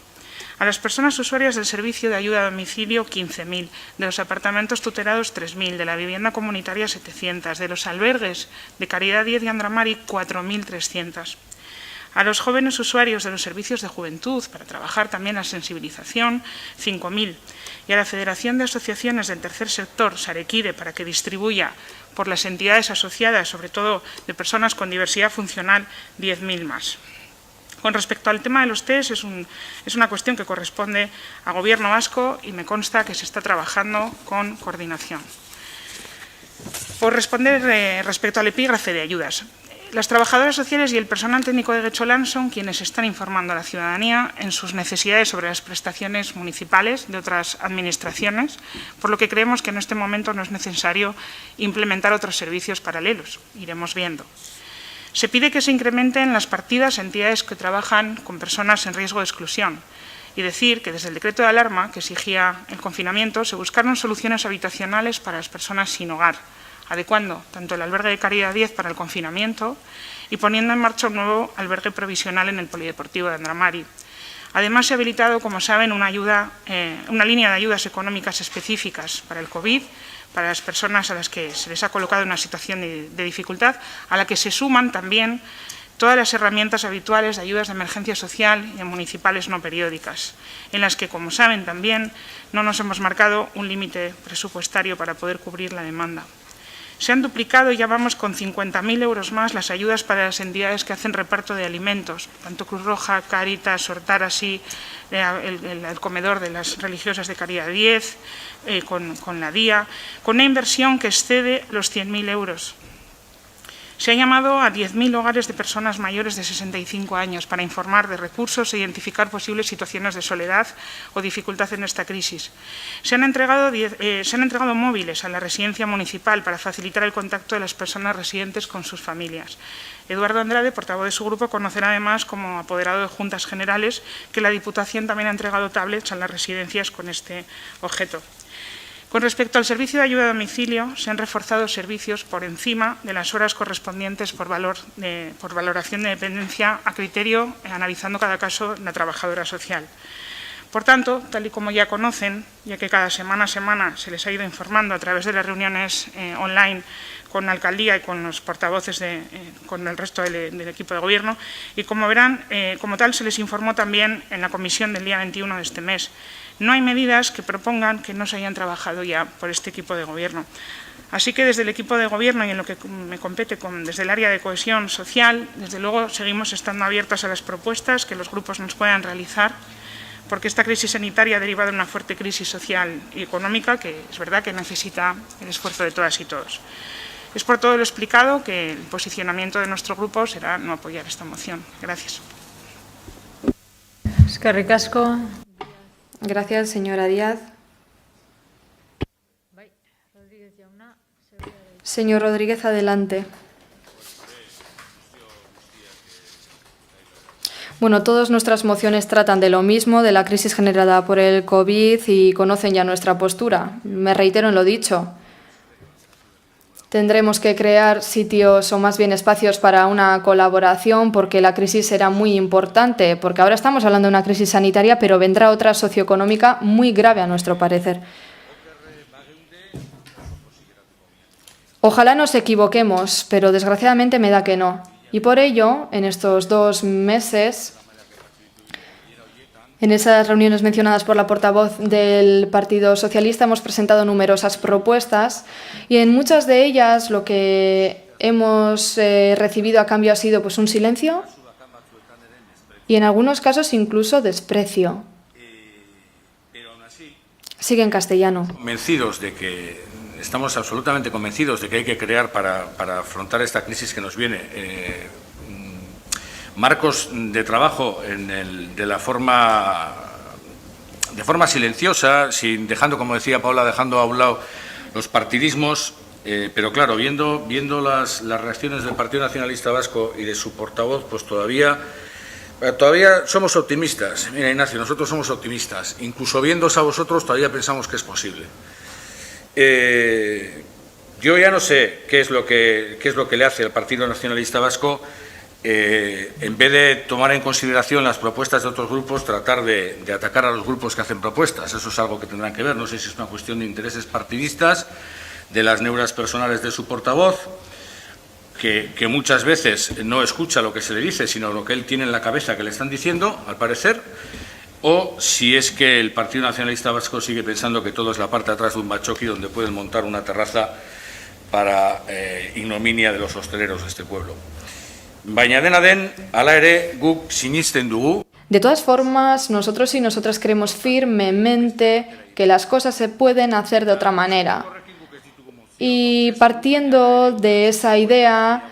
A las personas usuarias del servicio de ayuda a domicilio, 15.000, de los apartamentos tutelados, 3.000, de la vivienda comunitaria, 700, de los albergues de Caridad 10 y Andramari, 4.300. A los jóvenes usuarios de los servicios de juventud, para trabajar también la sensibilización, 5.000. Y a la Federación de Asociaciones del Tercer Sector, Sarekide, para que distribuya por las entidades asociadas, sobre todo de personas con diversidad funcional, 10.000 más. Con respecto al tema de los test, es una cuestión que corresponde al Gobierno vasco y me consta que se está trabajando con coordinación. Por responder respecto al epígrafe de ayudas, las trabajadoras sociales y el personal técnico de Getxolan son quienes están informando a la ciudadanía en sus necesidades sobre las prestaciones municipales de otras administraciones, por lo que creemos que en este momento no es necesario implementar otros servicios paralelos. Iremos viendo. Se pide que se incrementen las partidas a entidades que trabajan con personas en riesgo de exclusión y decir que desde el decreto de alarma que exigía el confinamiento se buscaron soluciones habitacionales para las personas sin hogar, adecuando tanto el albergue de Caridad 10 para el confinamiento y poniendo en marcha un nuevo albergue provisional en el Polideportivo de Andramari. Además, se ha habilitado, como saben, una línea de ayudas económicas específicas para el COVID, para las personas a las que se les ha colocado en una situación de dificultad, a la que se suman también todas las herramientas habituales de ayudas de emergencia social y de municipales no periódicas, en las que, como saben también, no nos hemos marcado un límite presupuestario para poder cubrir la demanda. Se han duplicado y ya vamos con 50.000 euros más las ayudas para las entidades que hacen reparto de alimentos, tanto Cruz Roja, Cáritas, Sortarasi, el comedor de las religiosas de Caridad 10, con la DIA, con una inversión que excede los 100.000 euros. Se ha llamado a 10.000 hogares de personas mayores de 65 años para informar de recursos e identificar posibles situaciones de soledad o dificultad en esta crisis. Se han entregado móviles a la residencia municipal para facilitar el contacto de las personas residentes con sus familias. Eduardo Andrade, portavoz de su grupo, conocerá además como apoderado de Juntas Generales que la Diputación también ha entregado tablets a las residencias con este objeto. Con respecto al servicio de ayuda a domicilio, se han reforzado servicios por encima de las horas correspondientes por valoración de dependencia a criterio, analizando cada caso la trabajadora social. Por tanto, tal y como ya conocen, ya que cada semana a semana se les ha ido informando a través de las reuniones online con la alcaldía y con los portavoces, con el resto del equipo de gobierno, y como verán, como tal se les informó también en la comisión del día 21 de este mes. No hay medidas que propongan que no se hayan trabajado ya por este equipo de gobierno. Así que desde el equipo de gobierno y en lo que me compete desde el área de cohesión social, desde luego seguimos estando abiertos a las propuestas que los grupos nos puedan realizar, porque esta crisis sanitaria deriva de una fuerte crisis social y económica que es verdad que necesita el esfuerzo de todas y todos. Es por todo lo explicado que el posicionamiento de nuestro grupo será no apoyar esta moción. Gracias. Eskerrik asko. Gracias, señora Díaz. Señor Rodríguez, adelante. Bueno, todas nuestras mociones tratan de lo mismo, de la crisis generada por el COVID y conocen ya nuestra postura. Me reitero en lo dicho. Tendremos que crear sitios o más bien espacios para una colaboración porque la crisis será muy importante, porque ahora estamos hablando de una crisis sanitaria, pero vendrá otra socioeconómica muy grave a nuestro parecer. Ojalá nos equivoquemos, pero desgraciadamente me da que no. Y por ello, en estos 2 meses, en esas reuniones mencionadas por la portavoz del Partido Socialista, hemos presentado numerosas propuestas y en muchas de ellas lo que hemos recibido a cambio ha sido pues, un silencio y en algunos casos incluso desprecio. Sigue en castellano. Estamos absolutamente convencidos de que hay que crear para afrontar esta crisis que nos viene marcos de trabajo de forma silenciosa, dejando, como decía Paula, dejando a un lado los partidismos, pero claro, viendo las reacciones del Partido Nacionalista Vasco y de su portavoz, pues todavía somos optimistas. Mira, Ignacio, nosotros somos optimistas. Incluso viéndoos a vosotros todavía pensamos que es posible. Yo ya no sé qué es lo que le hace al Partido Nacionalista Vasco, en vez de tomar en consideración las propuestas de otros grupos, tratar de atacar a los grupos que hacen propuestas. Eso es algo que tendrán que ver. No sé si es una cuestión de intereses partidistas, de las neuras personales de su portavoz, que muchas veces no escucha lo que se le dice, sino lo que él tiene en la cabeza que le están diciendo, al parecer, o si es que el Partido Nacionalista Vasco sigue pensando que todo es la parte de atrás de un bachoqui donde pueden montar una terraza para ignominia de los hosteleros de este pueblo. Baina dena den, hala ere, guk sinisten dugu. De todas formas, nosotros y nosotras creemos firmemente que las cosas se pueden hacer de otra manera. Y partiendo de esa idea,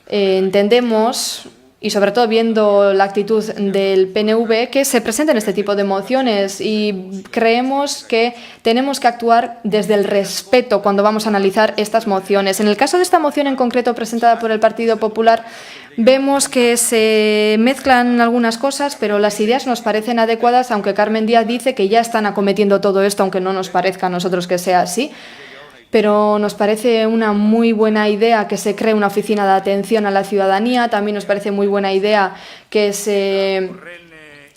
entendemos, y sobre todo viendo la actitud del PNV, que se presenten este tipo de mociones y creemos que tenemos que actuar desde el respeto cuando vamos a analizar estas mociones. En el caso de esta moción en concreto presentada por el Partido Popular, vemos que se mezclan algunas cosas, pero las ideas nos parecen adecuadas, aunque Carmen Díaz dice que ya están acometiendo todo esto, aunque no nos parezca a nosotros que sea así. Pero nos parece una muy buena idea que se cree una oficina de atención a la ciudadanía. También nos parece muy buena idea que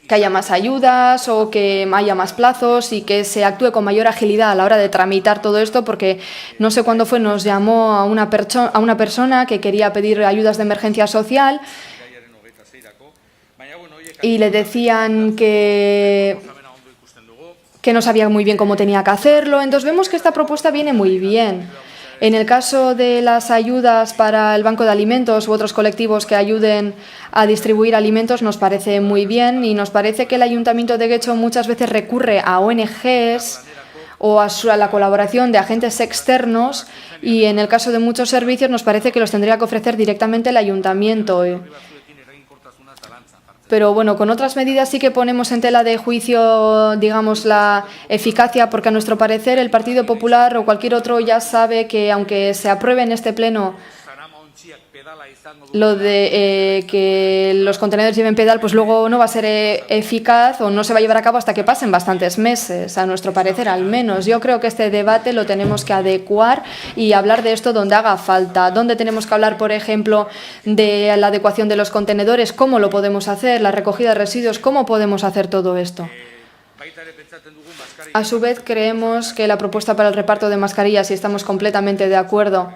haya más ayudas o que haya más plazos y que se actúe con mayor agilidad a la hora de tramitar todo esto, porque no sé cuándo fue, nos llamó a una persona que quería pedir ayudas de emergencia social y le decían que no sabía muy bien cómo tenía que hacerlo. Entonces vemos que esta propuesta viene muy bien. En el caso de las ayudas para el Banco de Alimentos u otros colectivos que ayuden a distribuir alimentos, nos parece muy bien y nos parece que el Ayuntamiento de Guecho muchas veces recurre a ONGs o a la colaboración de agentes externos, y en el caso de muchos servicios nos parece que los tendría que ofrecer directamente el Ayuntamiento. Pero bueno, con otras medidas sí que ponemos en tela de juicio, digamos, la eficacia, porque a nuestro parecer el Partido Popular o cualquier otro ya sabe que aunque se apruebe en este pleno lo de que los contenedores lleven pedal, pues luego no va a ser eficaz o no se va a llevar a cabo hasta que pasen bastantes meses, a nuestro parecer al menos. Yo creo que este debate lo tenemos que adecuar y hablar de esto donde haga falta. Donde tenemos que hablar, por ejemplo, de la adecuación de los contenedores, cómo lo podemos hacer, la recogida de residuos, cómo podemos hacer todo esto. A su vez, creemos que la propuesta para el reparto de mascarillas, y estamos completamente de acuerdo,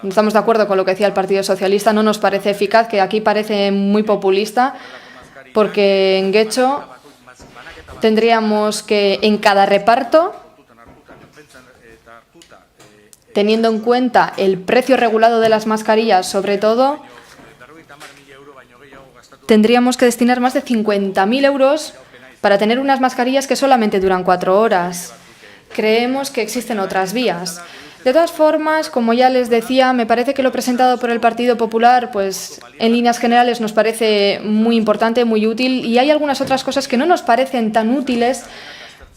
estamos de acuerdo con lo que decía el Partido Socialista, no nos parece eficaz, que aquí parece muy populista, porque en Guecho tendríamos que, en cada reparto, teniendo en cuenta el precio regulado de las mascarillas, sobre todo, tendríamos que destinar más de 50.000 euros para tener unas mascarillas que solamente duran 4 horas. Creemos que existen otras vías. De todas formas, como ya les decía, me parece que lo presentado por el Partido Popular, pues en líneas generales nos parece muy importante, muy útil, y hay algunas otras cosas que no nos parecen tan útiles,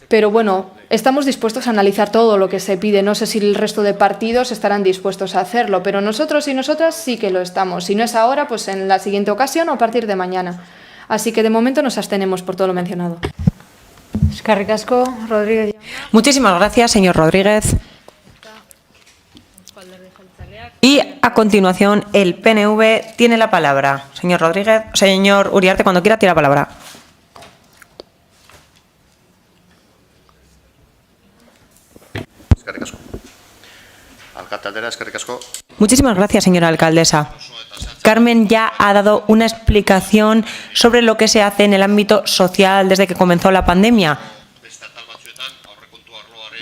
pero bueno, estamos dispuestos a analizar todo lo que se pide. No sé si el resto de partidos estarán dispuestos a hacerlo, pero nosotros y nosotras sí que lo estamos. Si no es ahora, pues en la siguiente ocasión o a partir de mañana. Así que de momento nos abstenemos por todo lo mencionado. Eskerrik asko, Rodríguez. Muchísimas gracias, señor Rodríguez. Y a continuación el PNV tiene la palabra. Señor Rodríguez, señor Uriarte, cuando quiera tiene la palabra. Eskerrik asko. Alcaldera, eskerrik asko. Muchísimas gracias, señora alcaldesa. Carmen ya ha dado una explicación sobre lo que se hace en el ámbito social desde que comenzó la pandemia.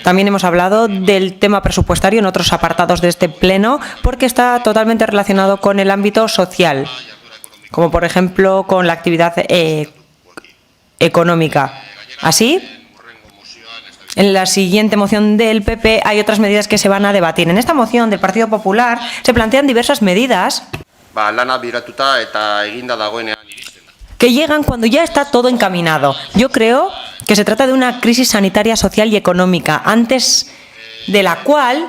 También hemos hablado del tema presupuestario en otros apartados de este pleno, porque está totalmente relacionado con el ámbito social, como por ejemplo con la actividad económica. Así, en la siguiente moción del PP hay otras medidas que se van a debatir. En esta moción del Partido Popular se plantean diversas medidas que llegan cuando ya está todo encaminado. Yo creo que se trata de una crisis sanitaria, social y económica, antes de la cual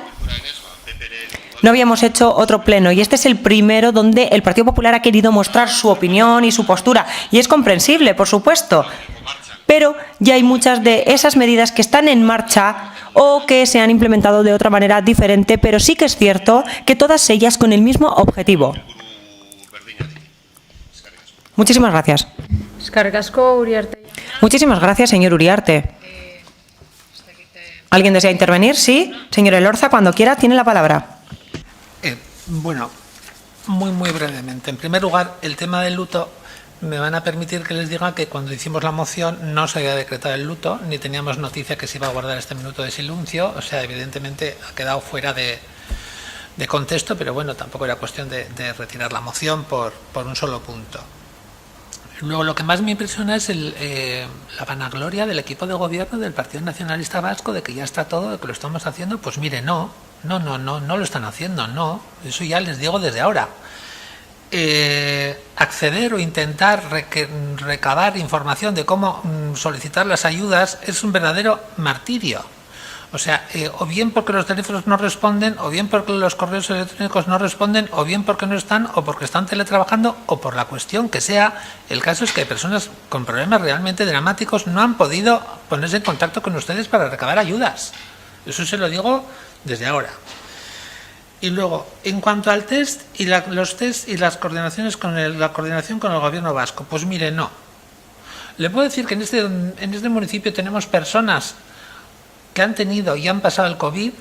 no habíamos hecho otro pleno, y este es el primero donde el Partido Popular ha querido mostrar su opinión y su postura, y es comprensible, por supuesto, pero ya hay muchas de esas medidas que están en marcha o que se han implementado de otra manera diferente, pero sí que es cierto que todas ellas con el mismo objetivo. Muchísimas gracias. Eskerrik asko, Uriarte. Muchísimas gracias, señor Uriarte. ¿Alguien desea intervenir? Sí. Señor Elorza, cuando quiera, tiene la palabra. Bueno, muy brevemente. En primer lugar, el tema del luto, me van a permitir que les diga que cuando hicimos la moción no se había decretado el luto, ni teníamos noticia que se iba a guardar este minuto de silencio. O sea, evidentemente ha quedado fuera de contexto, pero bueno, tampoco era cuestión de retirar la moción por un solo punto. Luego, lo que más me impresiona es la vanagloria del equipo de gobierno del Partido Nacionalista Vasco de que ya está todo, de que lo estamos haciendo. Pues mire, no lo están haciendo, no. Eso ya les digo desde ahora. Acceder o intentar recabar información de cómo solicitar las ayudas es un verdadero martirio. O sea, o bien porque los teléfonos no responden, o bien porque los correos electrónicos no responden, o bien porque no están, o porque están teletrabajando, o por la cuestión que sea. El caso es que personas con problemas realmente dramáticos no han podido ponerse en contacto con ustedes para recabar ayudas. Eso se lo digo desde ahora. Y luego, en cuanto al test y los test y las coordinaciones la coordinación con el gobierno vasco, pues mire, no. Le puedo decir que en este municipio tenemos personas que han tenido y han pasado el COVID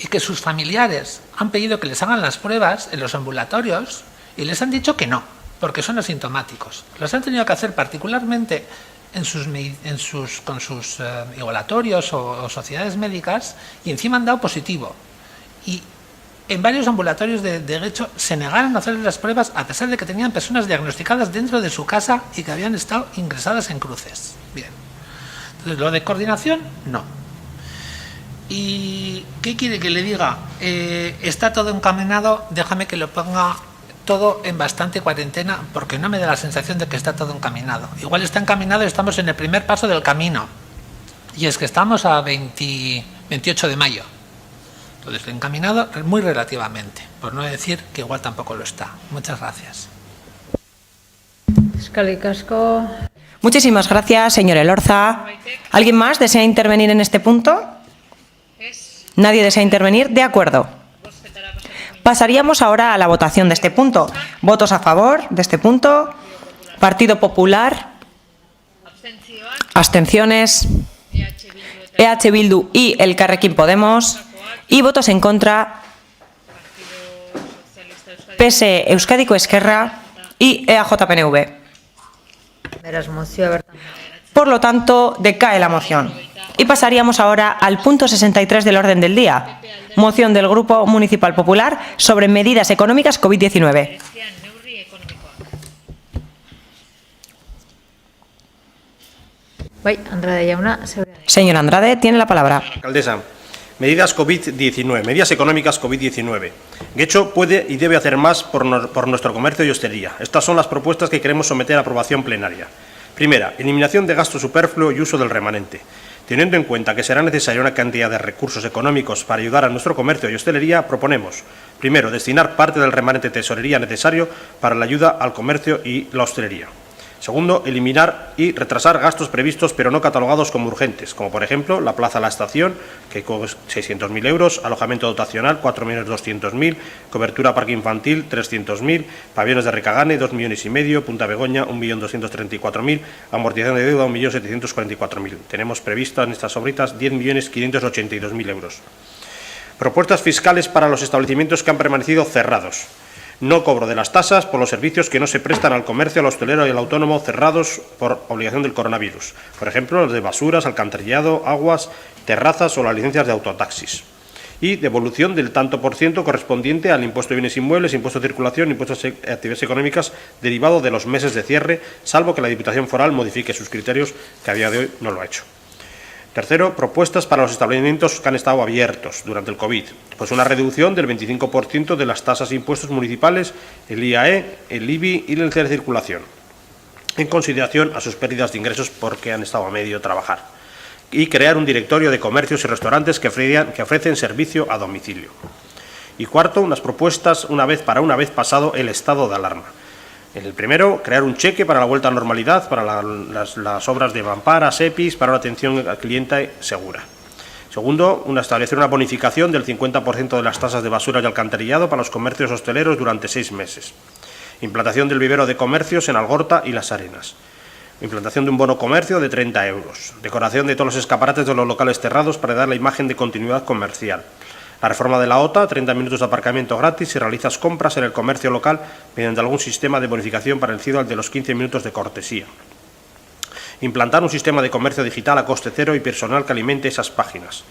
y que sus familiares han pedido que les hagan las pruebas en los ambulatorios y les han dicho que no, porque son asintomáticos. Los han tenido que hacer particularmente con sus igualatorios o sociedades médicas, y encima han dado positivo. Y en varios ambulatorios de Guecho se negaron a hacerles las pruebas a pesar de que tenían personas diagnosticadas dentro de su casa y que habían estado ingresadas en cruces. Bien. Entonces, lo de coordinación, no. ¿Y qué quiere que le diga? Está todo encaminado, déjame que lo ponga todo en bastante cuarentena, porque no me da la sensación de que está todo encaminado. Igual está encaminado y estamos en el primer paso del camino. Y es que estamos a 28 de mayo. Entonces, encaminado muy relativamente, por no decir que igual tampoco lo está. Muchas gracias. Eskerrik asko. Muchísimas gracias, señor Elorza. ¿Alguien más desea intervenir en este punto? ¿Nadie desea intervenir? De acuerdo. Pasaríamos ahora a la votación de este punto. ¿Votos a favor de este punto? Partido Popular. Abstenciones. EH Bildu y Elkarrekin Podemos. Y votos en contra. PSE, Euskadiko Ezkerra y EAJ-PNV. Por lo tanto, decae la moción. Y pasaríamos ahora al punto 63 del orden del día. Moción del Grupo Municipal Popular sobre medidas económicas COVID-19. Señor Andrade, tiene la palabra. Alcaldesa, medidas COVID-19, medidas económicas COVID-19. Guecho puede y debe hacer más por nuestro comercio y hostelería. Estas son las propuestas que queremos someter a aprobación plenaria. Primera, eliminación de gasto superfluo y uso del remanente. Teniendo en cuenta que será necesaria una cantidad de recursos económicos para ayudar a nuestro comercio y hostelería, proponemos, primero, destinar parte del remanente de tesorería necesario para la ayuda al comercio y la hostelería. Segundo, eliminar y retrasar gastos previstos pero no catalogados como urgentes, como por ejemplo la Plaza La Estación, que con 600.000 euros, alojamiento dotacional 4.200.000, cobertura parque infantil 300.000, pabellones de Ricagane 2,5 millones, Punta Begoña 1.234.000, amortización de deuda 1.744.000. Tenemos previsto en estas obritas 10.582.000 euros. Propuestas fiscales para los establecimientos que han permanecido cerrados. No cobro de las tasas por los servicios que no se prestan al comercio, al hostelero y al autónomo cerrados por obligación del coronavirus. Por ejemplo, los de basuras, alcantarillado, aguas, terrazas o las licencias de autotaxis. Y devolución del tanto por ciento correspondiente al impuesto de bienes inmuebles, impuesto de circulación, impuestos de actividades económicas derivado de los meses de cierre, salvo que la Diputación Foral modifique sus criterios, que a día de hoy no lo ha hecho. Tercero, propuestas para los establecimientos que han estado abiertos durante el COVID. Pues una reducción del 25% de las tasas e impuestos municipales, el IAE, el IBI y la licencia de circulación, en consideración a sus pérdidas de ingresos porque han estado a medio trabajar. Y crear un directorio de comercios y restaurantes que ofrecen servicio a domicilio. Y cuarto, unas propuestas una vez pasado el estado de alarma. El primero, crear un cheque para la vuelta a la normalidad, para las obras de mamparas, EPIs, para la atención al cliente segura. Segundo, establecer una bonificación del 50% de las tasas de basura y alcantarillado para los comercios hosteleros durante 6 meses. Implantación del vivero de comercios en Algorta y Las Arenas. Implantación de un bono comercio de 30 euros. Decoración de todos los escaparates de los locales cerrados para dar la imagen de continuidad comercial. La reforma de la OTA, 30 minutos de aparcamiento gratis si realizas compras en el comercio local mediante algún sistema de bonificación parecido al de los 15 minutos de cortesía. Implantar un sistema de comercio digital a coste cero y personal que alimente esas páginas.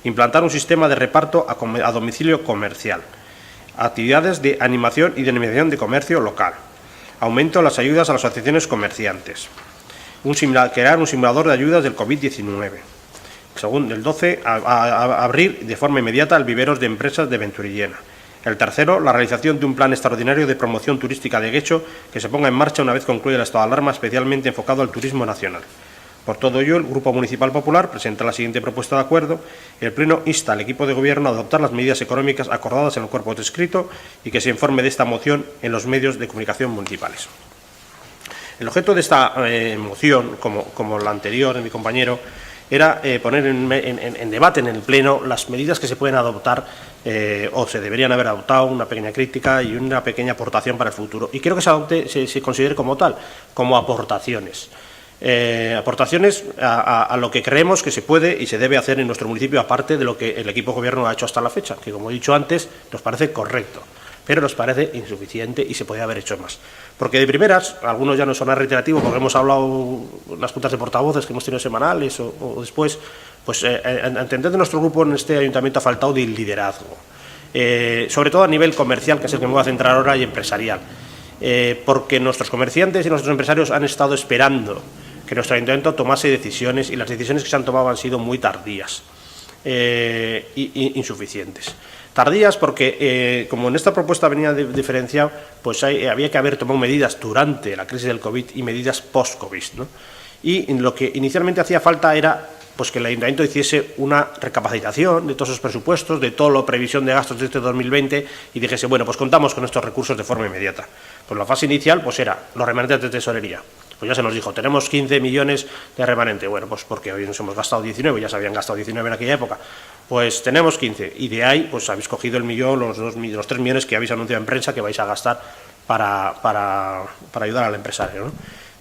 Implantar un sistema de reparto a domicilio comercial. Actividades de animación y dinamización de comercio local. Aumento de las ayudas a las asociaciones comerciantes. Crear un simulador de ayudas del COVID-19. Segundo, el 12, abrir de forma inmediata el viveros de empresas de Venturillena. El tercero, la realización de un plan extraordinario de promoción turística de Guecho que se ponga en marcha una vez concluya el estado de alarma, especialmente enfocado al turismo nacional. Por todo ello, el Grupo Municipal Popular presenta la siguiente propuesta de acuerdo. El Pleno insta al equipo de Gobierno a adoptar las medidas económicas acordadas en el cuerpo de escrito y que se informe de esta moción en los medios de comunicación municipales. El objeto de esta moción, como la anterior de mi compañero, era poner en debate en el Pleno las medidas que se pueden adoptar o se deberían haber adoptado, una pequeña crítica y una pequeña aportación para el futuro. Y quiero que se considere como tal, como aportaciones. Aportaciones a lo que creemos que se puede y se debe hacer en nuestro municipio, aparte de lo que el equipo de gobierno ha hecho hasta la fecha, que como he dicho antes, nos parece correcto. pero nos parece insuficiente y se podía haber hecho más. Porque de primeras, algunos ya no son reiterativos porque hemos hablado en las juntas de portavoces que hemos tenido semanales o después, pues a entender de nuestro grupo en este ayuntamiento ha faltado de liderazgo, sobre todo a nivel comercial, que es el que me voy a centrar ahora, y empresarial, porque nuestros comerciantes y nuestros empresarios han estado esperando que nuestro ayuntamiento tomase decisiones y las decisiones que se han tomado han sido muy tardías e insuficientes. Tardías porque, como en esta propuesta venía diferenciado, pues había que haber tomado medidas durante la crisis del COVID y medidas post-COVID, ¿no? Y lo que inicialmente hacía falta era pues que el ayuntamiento hiciese una recapacitación de todos esos presupuestos, de toda la previsión de gastos de este 2020 y dijese, bueno, pues contamos con estos recursos de forma inmediata. Pues la fase inicial pues era los remanentes de tesorería. Pues ya se nos dijo, tenemos 15 millones de remanente. Bueno, pues porque hoy nos hemos gastado 19, ya se habían gastado 19 en aquella época. Pues tenemos 15 y de ahí pues habéis cogido el millón, los 3 millones que habéis anunciado en prensa que vais a gastar para ayudar al empresario, ¿no?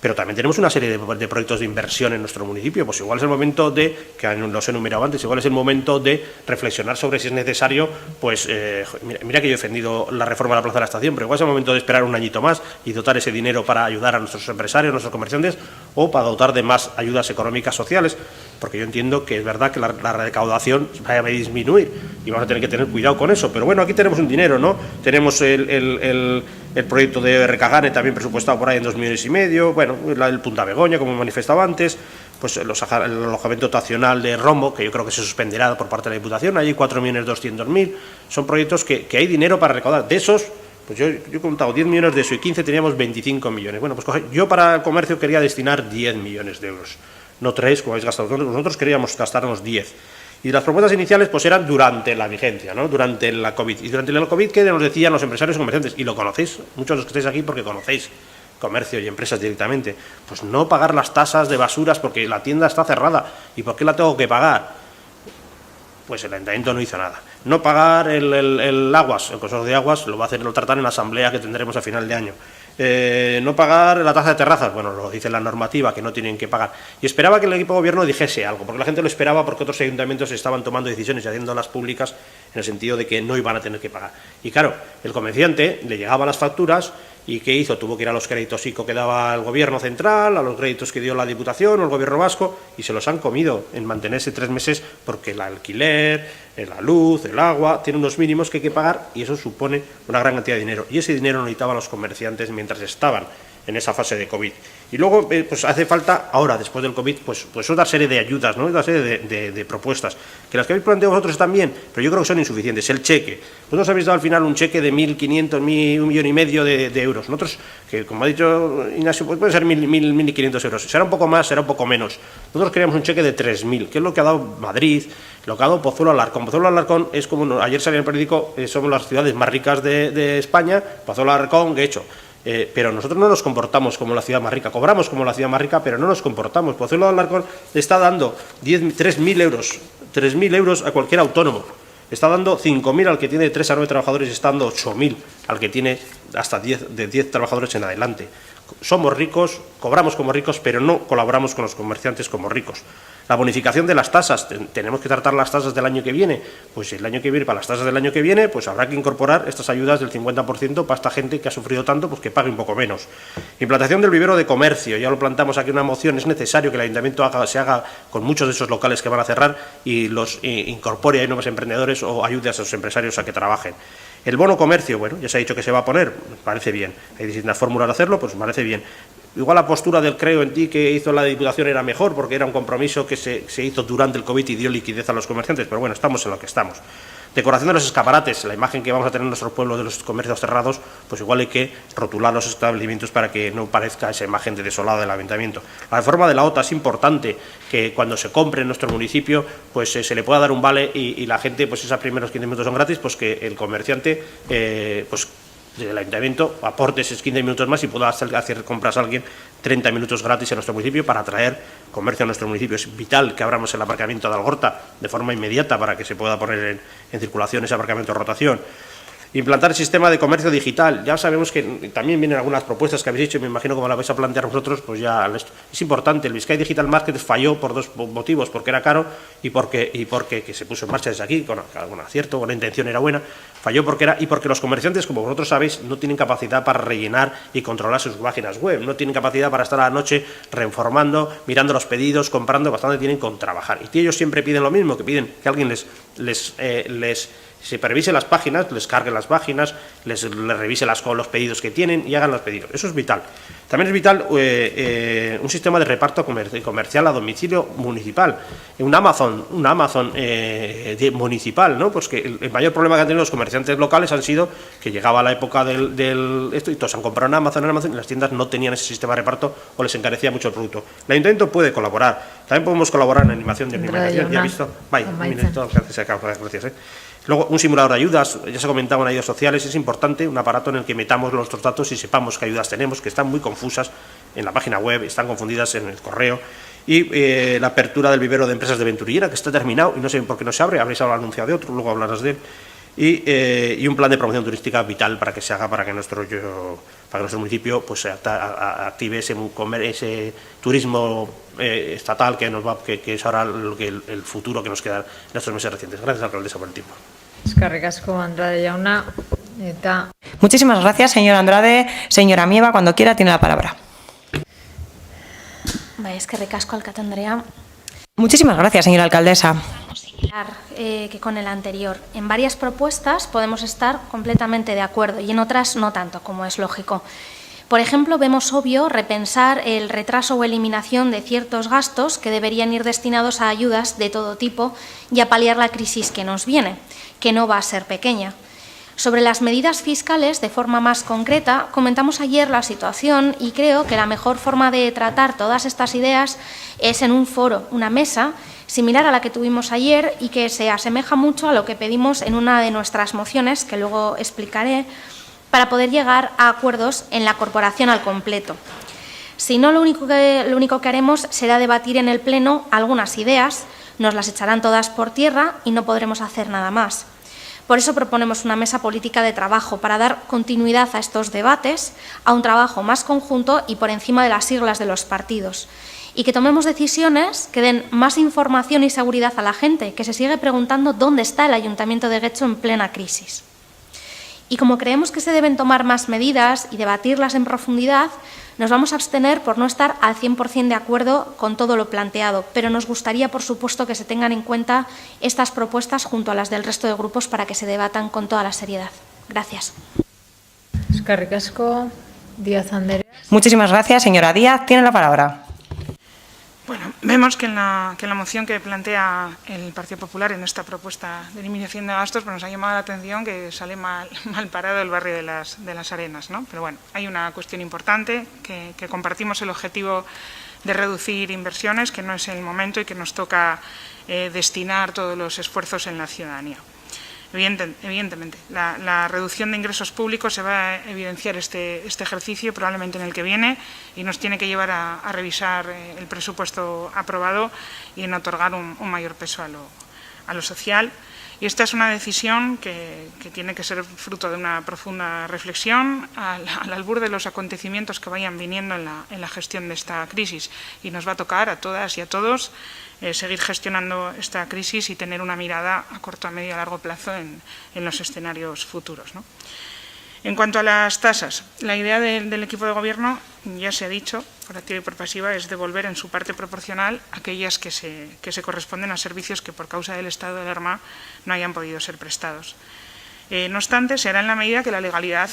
Pero también tenemos una serie de proyectos de inversión en nuestro municipio. Pues igual es el momento de, que los he enumerado antes, igual es el momento de reflexionar sobre si es necesario, pues mira que yo he defendido la reforma de la Plaza de la Estación, pero igual es el momento de esperar un añito más y dotar ese dinero para ayudar a nuestros empresarios, a nuestros comerciantes, o para dotar de más ayudas económicas sociales, porque yo entiendo que es verdad que la recaudación va a disminuir y vamos a tener que tener cuidado con eso. Pero bueno, aquí tenemos un dinero, ¿no? Tenemos el proyecto de Recagane también presupuestado por ahí en 2,5 millones. Bueno, el Punta Begoña, como he manifestado antes, pues el alojamiento dotacional de Rombo, que yo creo que se suspenderá por parte de la Diputación, allí 4.200.000. Son proyectos que hay dinero para recaudar. De esos, pues yo he contado 10 millones de eso y 15 teníamos 25 millones. Bueno, pues yo para el comercio quería destinar 10 millones de euros, no 3, como habéis gastado nosotros queríamos gastarnos 10. Y las propuestas iniciales pues eran durante la vigencia, ¿no? Durante la COVID. Y durante la COVID, ¿qué nos decían los empresarios y comerciantes? Y lo conocéis, muchos de los que estáis aquí porque conocéis comercio y empresas directamente. Pues no pagar las tasas de basuras porque la tienda está cerrada. ¿Y por qué la tengo que pagar? Pues el ayuntamiento no hizo nada. No pagar el aguas, el consorcio de aguas lo va a hacer, lo tratar en la asamblea que tendremos a final de año. No pagar la tasa de terrazas, bueno, lo dice la normativa, que no tienen que pagar. Y esperaba que el equipo de gobierno dijese algo, porque la gente lo esperaba, porque otros ayuntamientos estaban tomando decisiones y haciéndolas públicas en el sentido de que no iban a tener que pagar. Y claro, el comerciante le llegaban las facturas y ¿qué hizo? Tuvo que ir a los créditos ICO que daba el gobierno central, a los créditos que dio la Diputación o el gobierno vasco, y se los han comido en mantenerse 3 meses porque el alquiler, la luz, el agua, tiene unos mínimos que hay que pagar y eso supone una gran cantidad de dinero. Y ese dinero lo necesitaban los comerciantes mientras estaban en esa fase de COVID. Y luego, pues hace falta, ahora, después del COVID, pues otra serie de ayudas, ¿no? Otra serie de propuestas, que las que habéis planteado vosotros están bien, pero yo creo que son insuficientes. El cheque. Vosotros habéis dado al final un cheque de 1.500, 1,5 millones de euros. Nosotros, que como ha dicho Ignacio, pues puede ser 1.500 euros. Será un poco más, será un poco menos. Nosotros queríamos un cheque de 3.000, que es lo que ha dado Madrid, lo que ha dado Pozuelo Alarcón. Pozuelo Alarcón es como, ayer salía en el periódico, somos las ciudades más ricas de España, Pozuelo Alarcón, que he hecho. Pero nosotros no nos comportamos como la ciudad más rica, cobramos como la ciudad más rica, pero no nos comportamos. Pozuelo de Alarcón está dando 3.000 euros a cualquier autónomo, está dando 5.000 al que tiene 3 a 9 trabajadores y está dando 8.000 al que tiene hasta 10 trabajadores en adelante. Somos ricos, cobramos como ricos, pero no colaboramos con los comerciantes como ricos. La bonificación de las tasas, tenemos que tratar las tasas del año que viene. Pues el año que viene, para las tasas del año que viene, pues habrá que incorporar estas ayudas del 50% para esta gente que ha sufrido tanto, pues que pague un poco menos. Implantación del vivero de comercio, ya lo plantamos aquí en una moción, es necesario que el ayuntamiento se haga con muchos de esos locales que van a cerrar y los incorpore a nuevos emprendedores o ayude a esos empresarios a que trabajen. El bono comercio, bueno, ya se ha dicho que se va a poner, parece bien. Hay distintas fórmulas de hacerlo, pues parece bien. Igual la postura del Creo en Ti que hizo la Diputación era mejor, porque era un compromiso que se hizo durante el COVID y dio liquidez a los comerciantes, pero bueno, estamos en lo que estamos. Decoración de los escaparates, la imagen que vamos a tener en nuestro pueblo de los comercios cerrados, pues igual hay que rotular los establecimientos para que no parezca esa imagen de desolado del ayuntamiento. La reforma de la OTA es importante, que cuando se compre en nuestro municipio, pues se le pueda dar un vale y la gente, pues esos primeros 15 minutos son gratis, pues que el comerciante, pues del ayuntamiento aporte esos 15 minutos más y pueda hacer compras a alguien 30 minutos gratis en nuestro municipio para atraer comercio a nuestro municipio. Es vital que abramos el aparcamiento de Algorta de forma inmediata para que se pueda poner en circulación ese aparcamiento de rotación. Implantar el sistema de comercio digital. Ya sabemos que también vienen algunas propuestas que habéis hecho y me imagino como las vais a plantear vosotros, pues ya es importante. El Bizkaia Digital Market falló por dos motivos, porque era caro y porque que se puso en marcha desde aquí, con algún acierto, la intención era buena, falló porque los comerciantes, como vosotros sabéis, no tienen capacidad para rellenar y controlar sus páginas web, no tienen capacidad para estar a la noche reinformando, mirando los pedidos, comprando, bastante tienen con trabajar. Y ellos siempre piden lo mismo, que piden que alguien les supervise las páginas, les cargue las páginas, les revise los pedidos que tienen y hagan los pedidos. Eso es vital. También es vital un sistema de reparto comercial a domicilio municipal, un Amazon municipal, ¿no? Pues que el mayor problema que han tenido los comerciantes locales han sido que llegaba la época esto y todos han comprado en Amazon y las tiendas no tenían ese sistema de reparto o les encarecía mucho el producto. El ayuntamiento puede colaborar. También podemos colaborar en animación de organización. ¿Ya ha visto? Gracias. Luego, un simulador de ayudas, ya se comentaba en ayudas sociales, es importante, un aparato en el que metamos nuestros datos y sepamos qué ayudas tenemos, que están muy confusas en la página web, están confundidas en el correo. Y la apertura del vivero de empresas de Venturillera, que está terminado y no sé por qué no se abre, habréis hablado anunciado de otro, luego hablarás de él. Y un plan de promoción turística vital para que se haga, para que nuestro municipio pues active ese turismo estatal que es ahora el futuro que nos queda en estos meses recientes. Gracias, alcaldesa, por el tiempo. Eskerrik asko, Andrade jauna. Muchísimas gracias, señor Andrade. Señora Mieva, cuando quiera tiene la palabra. Eskerrik asko, alkate Andrea. Muchísimas gracias, señora alcaldesa. Que con el anterior. En varias propuestas podemos estar completamente de acuerdo y en otras no tanto, como es lógico. Por ejemplo, vemos obvio repensar el retraso o eliminación de ciertos gastos que deberían ir destinados a ayudas de todo tipo y a paliar la crisis que nos viene, que no va a ser pequeña. Sobre las medidas fiscales, de forma más concreta, comentamos ayer la situación y creo que la mejor forma de tratar todas estas ideas es en un foro, una mesa, similar a la que tuvimos ayer y que se asemeja mucho a lo que pedimos en una de nuestras mociones, que luego explicaré, para poder llegar a acuerdos en la corporación al completo. Si no, lo único que haremos será debatir en el Pleno algunas ideas, nos las echarán todas por tierra y no podremos hacer nada más. Por eso proponemos una mesa política de trabajo para dar continuidad a estos debates, a un trabajo más conjunto y por encima de las siglas de los partidos. Y que tomemos decisiones que den más información y seguridad a la gente, que se sigue preguntando dónde está el Ayuntamiento de Getxo en plena crisis. Y como creemos que se deben tomar más medidas y debatirlas en profundidad, nos vamos a abstener por no estar al 100% de acuerdo con todo lo planteado, pero nos gustaría, por supuesto, que se tengan en cuenta estas propuestas junto a las del resto de grupos para que se debatan con toda la seriedad. Gracias. Eskerrik asko, Díaz Andrea. Muchísimas gracias, señora Díaz. Tiene la palabra. Bueno, vemos que en la moción que plantea el Partido Popular en esta propuesta de eliminación de gastos, pues nos ha llamado la atención que sale mal parado el barrio de las Arenas, ¿no? Pero bueno, hay una cuestión importante, que compartimos el objetivo de reducir inversiones, que no es el momento y que nos toca destinar todos los esfuerzos en la ciudadanía. Evidentemente, la reducción de ingresos públicos se va a evidenciar este ejercicio, probablemente en el que viene, y nos tiene que llevar a revisar el presupuesto aprobado y en otorgar un mayor peso a lo social. Y esta es una decisión que tiene que ser fruto de una profunda reflexión al albur de los acontecimientos que vayan viniendo en la gestión de esta crisis. Y nos va a tocar a todas y a todos seguir gestionando esta crisis y tener una mirada a corto, a medio y a largo plazo en los escenarios futuros, ¿no? En cuanto a las tasas, la idea del equipo de gobierno, ya se ha dicho, por activa y por pasiva, es devolver en su parte proporcional aquellas que se corresponden a servicios que por causa del estado de alarma no hayan podido ser prestados. No obstante, será en la medida que la legalidad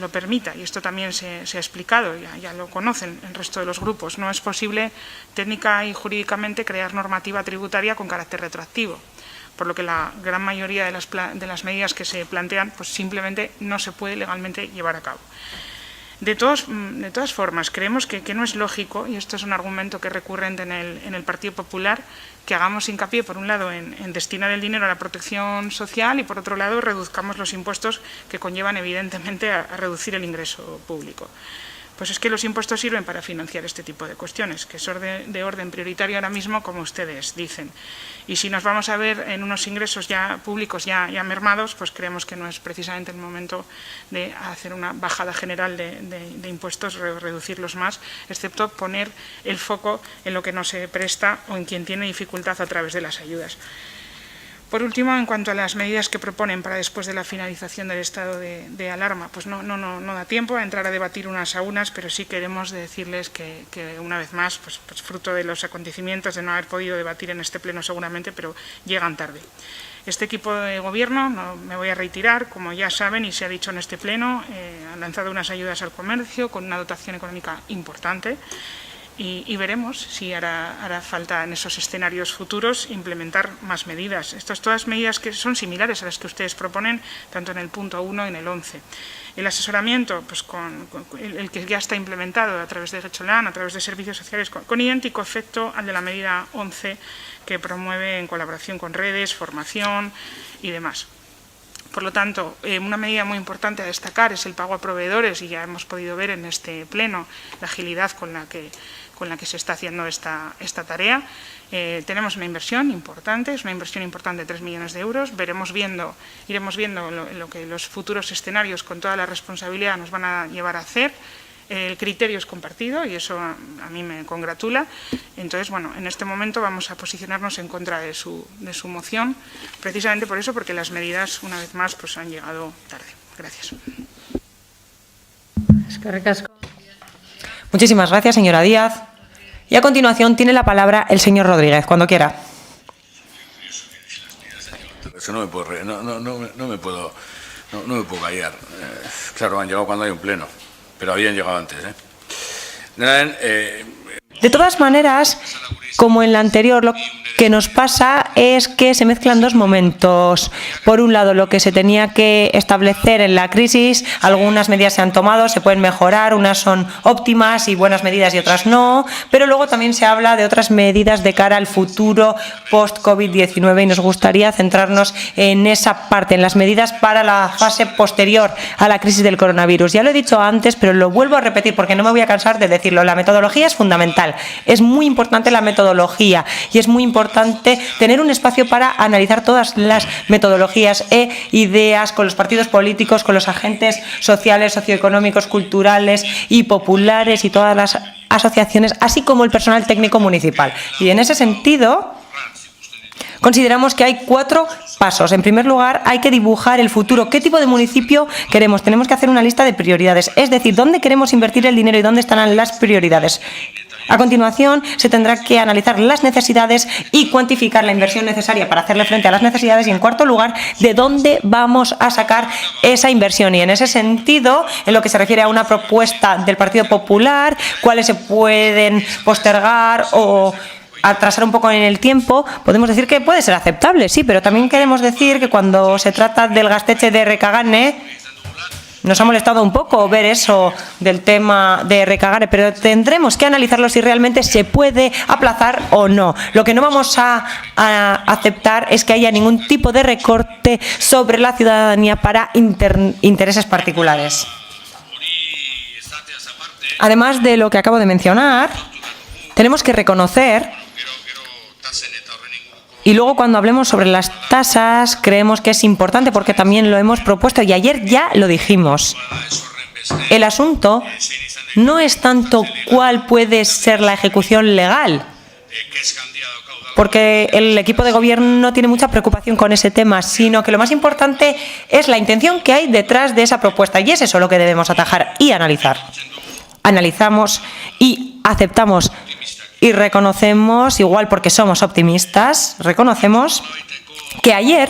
lo permita, y esto también se ha explicado, ya lo conocen el resto de los grupos. No es posible técnica y jurídicamente crear normativa tributaria con carácter retroactivo, por lo que la gran mayoría de las medidas que se plantean pues simplemente no se puede legalmente llevar a cabo. De todas formas, creemos que no es lógico, y esto es un argumento que es recurrente en el Partido Popular, que hagamos hincapié, por un lado, en destinar el dinero a la protección social y, por otro lado, reduzcamos los impuestos que conllevan, evidentemente, a reducir el ingreso público. Pues es que los impuestos sirven para financiar este tipo de cuestiones, que es de orden prioritario ahora mismo, como ustedes dicen. Y si nos vamos a ver en unos ingresos ya públicos ya mermados, pues creemos que no es precisamente el momento de hacer una bajada general de impuestos, reducirlos más, excepto poner el foco en lo que no se presta o en quien tiene dificultad a través de las ayudas. Por último, en cuanto a las medidas que proponen para después de la finalización del estado de alarma, pues no da tiempo a entrar a debatir unas a unas, pero sí queremos decirles que una vez más, pues fruto de los acontecimientos, de no haber podido debatir en este pleno seguramente, pero llegan tarde. Este equipo de gobierno, no me voy a retirar, como ya saben y se ha dicho en este pleno, han lanzado unas ayudas al comercio con una dotación económica importante. Y veremos si hará falta en esos escenarios futuros implementar más medidas. Estas todas medidas que son similares a las que ustedes proponen, tanto en el punto 1 y en el 11. El asesoramiento, pues con el que ya está implementado a través de Getxolan, a través de servicios sociales, con idéntico efecto al de la medida 11, que promueve en colaboración con redes, formación y demás. Por lo tanto, una medida muy importante a destacar es el pago a proveedores, y ya hemos podido ver en este pleno la agilidad con la que se está haciendo esta tarea. Tenemos una inversión importante, es una inversión importante de 3 millones de euros. Iremos viendo lo que los futuros escenarios con toda la responsabilidad nos van a llevar a hacer. El criterio es compartido y eso a mí me congratula. Entonces, bueno, en este momento vamos a posicionarnos en contra de su moción, precisamente por eso, porque las medidas, una vez más, pues han llegado tarde. Gracias. Muchísimas gracias, señora Díaz. Y a continuación tiene la palabra el señor Rodríguez, cuando quiera. Eso no me puedo callar. Claro, han llegado cuando hay un pleno, pero habían llegado antes. De todas maneras, como en la anterior, lo que nos pasa es que se mezclan dos momentos. Por un lado, lo que se tenía que establecer en la crisis, algunas medidas se han tomado, se pueden mejorar, unas son óptimas y buenas medidas y otras no, pero luego también se habla de otras medidas de cara al futuro post-COVID-19 y nos gustaría centrarnos en esa parte, en las medidas para la fase posterior a la crisis del coronavirus. Ya lo he dicho antes, pero lo vuelvo a repetir porque no me voy a cansar de decirlo. La metodología es fundamental, es muy importante la metodología y es muy importante tener un espacio para analizar todas las metodologías e ideas con los partidos políticos, con los agentes sociales, socioeconómicos, culturales y populares y todas las asociaciones, así como el personal técnico municipal. Y en ese sentido, consideramos que hay 4 pasos. En primer lugar, hay que dibujar el futuro. ¿Qué tipo de municipio queremos? Tenemos que hacer una lista de prioridades, es decir, dónde queremos invertir el dinero y dónde estarán las prioridades. A continuación, se tendrá que analizar las necesidades y cuantificar la inversión necesaria para hacerle frente a las necesidades y, en cuarto lugar, de dónde vamos a sacar esa inversión. Y en ese sentido, en lo que se refiere a una propuesta del Partido Popular, cuáles se pueden postergar o atrasar un poco en el tiempo, podemos decir que puede ser aceptable, sí, pero también queremos decir que cuando se trata del Gaztetxe de Recagane, nos ha molestado un poco ver eso del tema de Recagane, pero tendremos que analizarlo si realmente se puede aplazar o no. Lo que no vamos a aceptar es que haya ningún tipo de recorte sobre la ciudadanía para intereses particulares. Además de lo que acabo de mencionar, tenemos que reconocer, y luego cuando hablemos sobre las tasas, creemos que es importante porque también lo hemos propuesto y ayer ya lo dijimos. El asunto no es tanto cuál puede ser la ejecución legal, porque el equipo de gobierno no tiene mucha preocupación con ese tema, sino que lo más importante es la intención que hay detrás de esa propuesta y es eso lo que debemos atajar y analizar. Analizamos y aceptamos y reconocemos, igual porque somos optimistas, reconocemos que ayer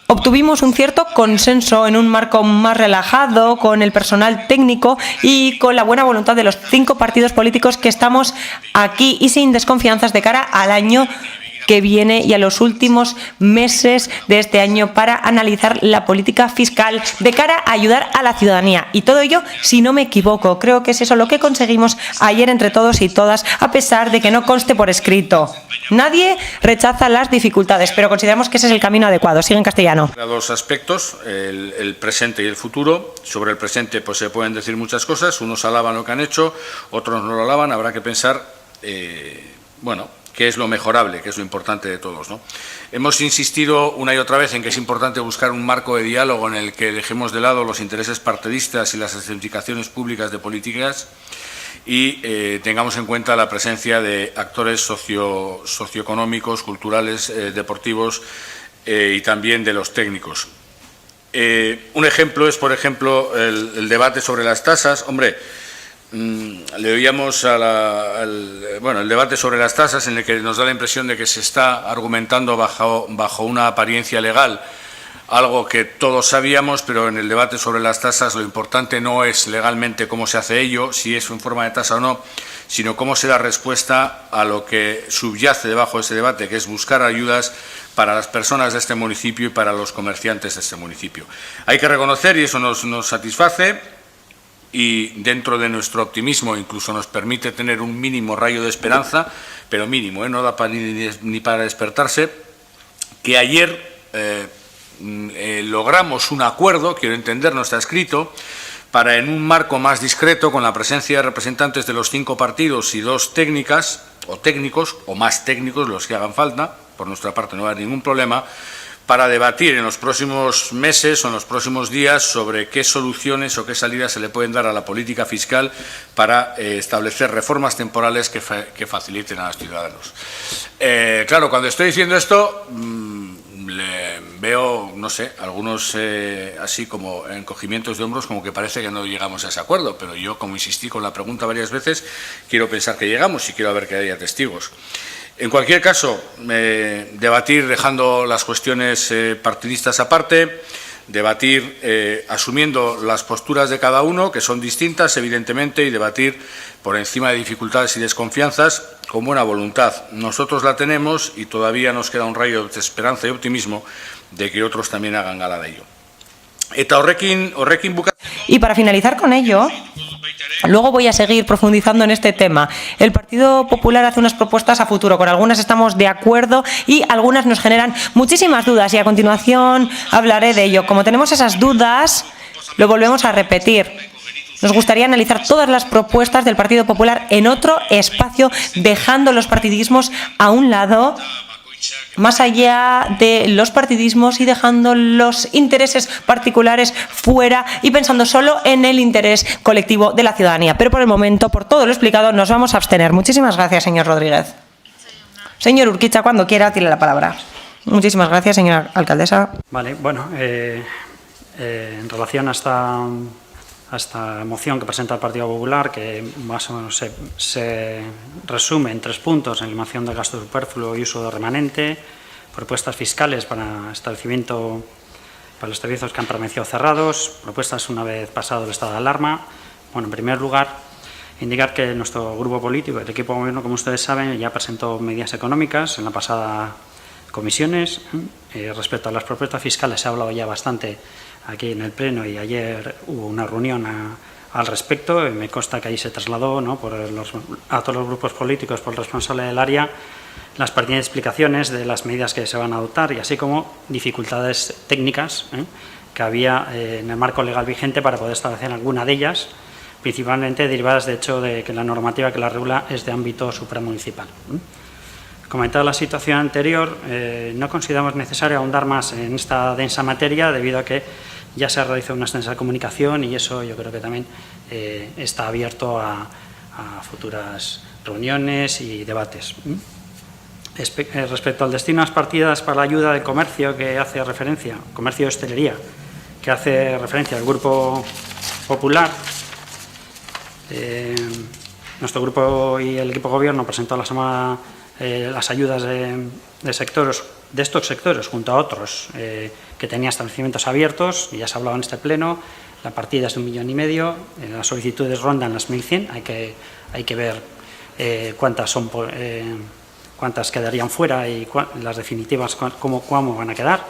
obtuvimos un cierto consenso en un marco más relajado, con el personal técnico y con la buena voluntad de los 5 partidos políticos que estamos aquí y sin desconfianzas de cara al año que viene y a los últimos meses de este año para analizar la política fiscal de cara a ayudar a la ciudadanía. Y todo ello, si no me equivoco, creo que es eso lo que conseguimos ayer entre todos y todas, a pesar de que no conste por escrito. Nadie rechaza las dificultades, pero consideramos que ese es el camino adecuado. Sigue en castellano. Dos aspectos, el presente y el futuro. Sobre el presente pues se pueden decir muchas cosas, unos alaban lo que han hecho, otros no lo alaban, habrá que pensar, bueno, qué es lo mejorable, qué es lo importante de todos, ¿no? Hemos insistido una y otra vez en que es importante buscar un marco de diálogo en el que dejemos de lado los intereses partidistas y las escenificaciones públicas de políticas y tengamos en cuenta la presencia de actores socioeconómicos, culturales, deportivos y también de los técnicos. Un ejemplo es, por ejemplo, el debate sobre las tasas. Hombre, le oíamos el debate sobre las tasas, en el que nos da la impresión de que se está argumentando bajo una apariencia legal, algo que todos sabíamos, pero en el debate sobre las tasas lo importante no es legalmente cómo se hace ello, si es en forma de tasa o no, sino cómo se da respuesta a lo que subyace debajo de ese debate, que es buscar ayudas para las personas de este municipio y para los comerciantes de este municipio. Hay que reconocer, y eso nos satisface, y dentro de nuestro optimismo incluso nos permite tener un mínimo rayo de esperanza, pero mínimo, no da ni para despertarse, que ayer logramos un acuerdo, quiero entender, no está escrito, para en un marco más discreto, con la presencia de representantes de los 5 partidos y 2 técnicas, o técnicos, o más técnicos, los que hagan falta, por nuestra parte no va a haber ningún problema, para debatir en los próximos meses o en los próximos días sobre qué soluciones o qué salidas se le pueden dar a la política fiscal para establecer reformas temporales que faciliten a los ciudadanos. Claro, cuando estoy diciendo esto, veo, no sé, algunos así como encogimientos de hombros, como que parece que no llegamos a ese acuerdo, pero yo, como insistí con la pregunta varias veces, quiero pensar que llegamos y quiero ver que haya testigos. En cualquier caso, debatir dejando las cuestiones partidistas aparte, debatir asumiendo las posturas de cada uno, que son distintas, evidentemente, y debatir por encima de dificultades y desconfianzas con buena voluntad. Nosotros la tenemos y todavía nos queda un rayo de esperanza y optimismo de que otros también hagan gala de ello. Y para finalizar con ello, luego voy a seguir profundizando en este tema. El Partido Popular hace unas propuestas a futuro, con algunas estamos de acuerdo y algunas nos generan muchísimas dudas, y a continuación hablaré de ello. Como tenemos esas dudas, lo volvemos a repetir. Nos gustaría analizar todas las propuestas del Partido Popular en otro espacio, dejando los partidismos a un lado, más allá de los partidismos, y dejando los intereses particulares fuera y pensando solo en el interés colectivo de la ciudadanía. Pero por el momento, por todo lo explicado, nos vamos a abstener. Muchísimas gracias, señor Rodríguez. Señor Urquiza, cuando quiera, tiene la palabra. Muchísimas gracias, señora alcaldesa. Vale, bueno, en relación a esta moción que presenta el Partido Popular, que más o menos se resume en 3 puntos: eliminación del gasto superfluo y uso remanente, propuestas fiscales para los servicios que han permanecido cerrados, propuestas una vez pasado el estado de alarma. Bueno, en primer lugar, indicar que nuestro grupo político, el equipo de gobierno, como ustedes saben, ya presentó medidas económicas en la pasada comisiones. Respecto a las propuestas fiscales se ha hablado ya bastante aquí en el Pleno, y ayer hubo una reunión al respecto. Me consta que ahí se trasladó, ¿no?, a todos los grupos políticos, por el responsable del área, las pertinentes explicaciones de las medidas que se van a adoptar, y así como dificultades técnicas que había en el marco legal vigente para poder establecer alguna de ellas, principalmente derivadas de hecho de que la normativa que la regula es de ámbito supramunicipal. Comentada la situación anterior, no consideramos necesario ahondar más en esta densa materia, debido a que ya se ha realizado una extensa comunicación, y eso yo creo que también está abierto a futuras reuniones y debates. Respecto al destino de las partidas para la ayuda del comercio, que hace referencia, comercio de hostelería, que hace referencia al Grupo Popular, nuestro grupo y el equipo de gobierno presentó la semana las ayudas de estos sectores junto a otros que tenían establecimientos abiertos, y ya se ha hablado en este pleno. La partida es de 1,5 millones, las solicitudes rondan las 1.100, hay que ver cuántas son cuántas quedarían fuera y las definitivas cómo van a quedar,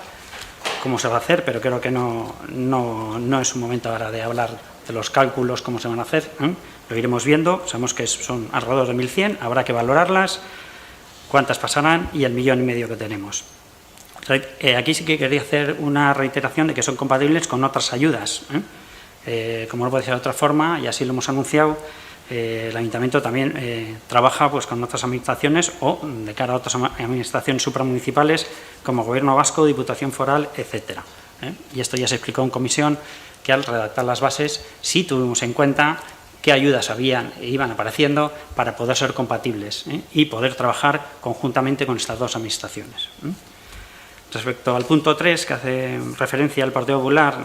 cómo se va a hacer, pero creo que no es un momento ahora de hablar de los cálculos, cómo se van a hacer, lo iremos viendo, sabemos que son alrededor de 1.100, habrá que valorarlas, cuántas pasarán y el 1,5 millones que tenemos. Aquí sí que quería hacer una reiteración de que son compatibles con otras ayudas, como no puede ser de otra forma, y así lo hemos anunciado. El Ayuntamiento también trabaja pues, con otras administraciones o de cara a otras administraciones supramunicipales como Gobierno Vasco, Diputación Foral, etcétera. Y esto ya se explicó en comisión, que al redactar las bases sí tuvimos en cuenta qué ayudas iban apareciendo para poder ser compatibles y poder trabajar conjuntamente con estas dos administraciones. Respecto al punto 3, que hace referencia al Partido Popular,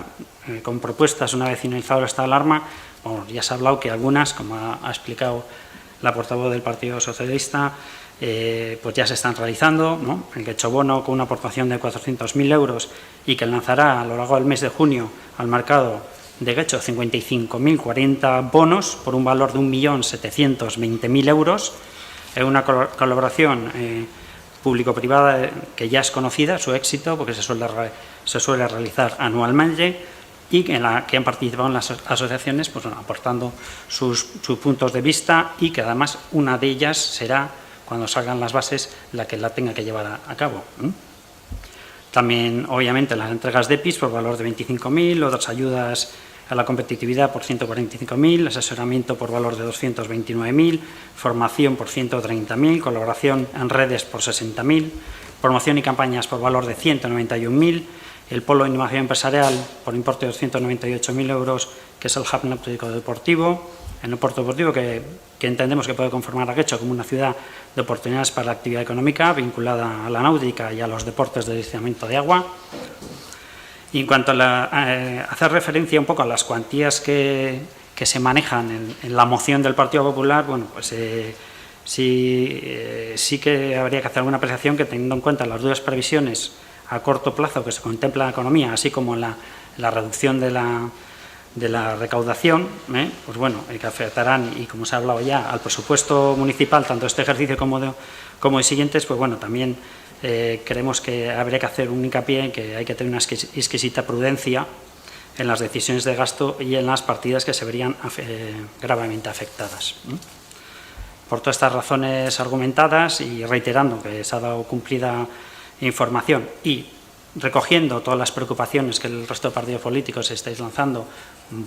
con propuestas una vez finalizado el estado de alarma, bueno, ya se ha hablado que algunas, como ha explicado la portavoz del Partido Socialista, pues ya se están realizando, ¿no? El Getxobono con una aportación de 400.000 euros y que lanzará a lo largo del mes de junio al mercado de Getxo 55.040 bonos por un valor de 1.720.000 euros. Es una colaboración público-privada que ya es conocida, su éxito, porque se suele realizar anualmente y en la que han participado en las asociaciones pues, bueno, aportando sus puntos de vista y que además una de ellas será, cuando salgan las bases, la que la tenga que llevar a cabo. También, obviamente, las entregas de EPIs por valor de 25.000, otras ayudas a la competitividad por 145.000, asesoramiento por valor de 229.000, formación por 130.000, colaboración en redes por 60.000, promoción y campañas por valor de 191.000, el polo de innovación empresarial por importe de 298.000 euros, que es el hub náutico deportivo, en el puerto deportivo que entendemos que puede conformar a Getxo como una ciudad de oportunidades para la actividad económica vinculada a la náutica y a los deportes de deslizamiento de agua. Y en cuanto a hacer referencia un poco a las cuantías que se manejan en la moción del Partido Popular, bueno, pues sí que habría que hacer alguna apreciación que, teniendo en cuenta las duras previsiones a corto plazo que se contempla en la economía, así como la reducción de la recaudación, pues bueno, que afectarán, y como se ha hablado ya, al presupuesto municipal, tanto este ejercicio como de siguientes, pues bueno, también creemos que habría que hacer un hincapié en que hay que tener una exquisita prudencia en las decisiones de gasto y en las partidas que se verían gravemente afectadas. Por todas estas razones argumentadas y reiterando que se ha dado cumplida información y recogiendo todas las preocupaciones que el resto de partidos políticos estáis lanzando,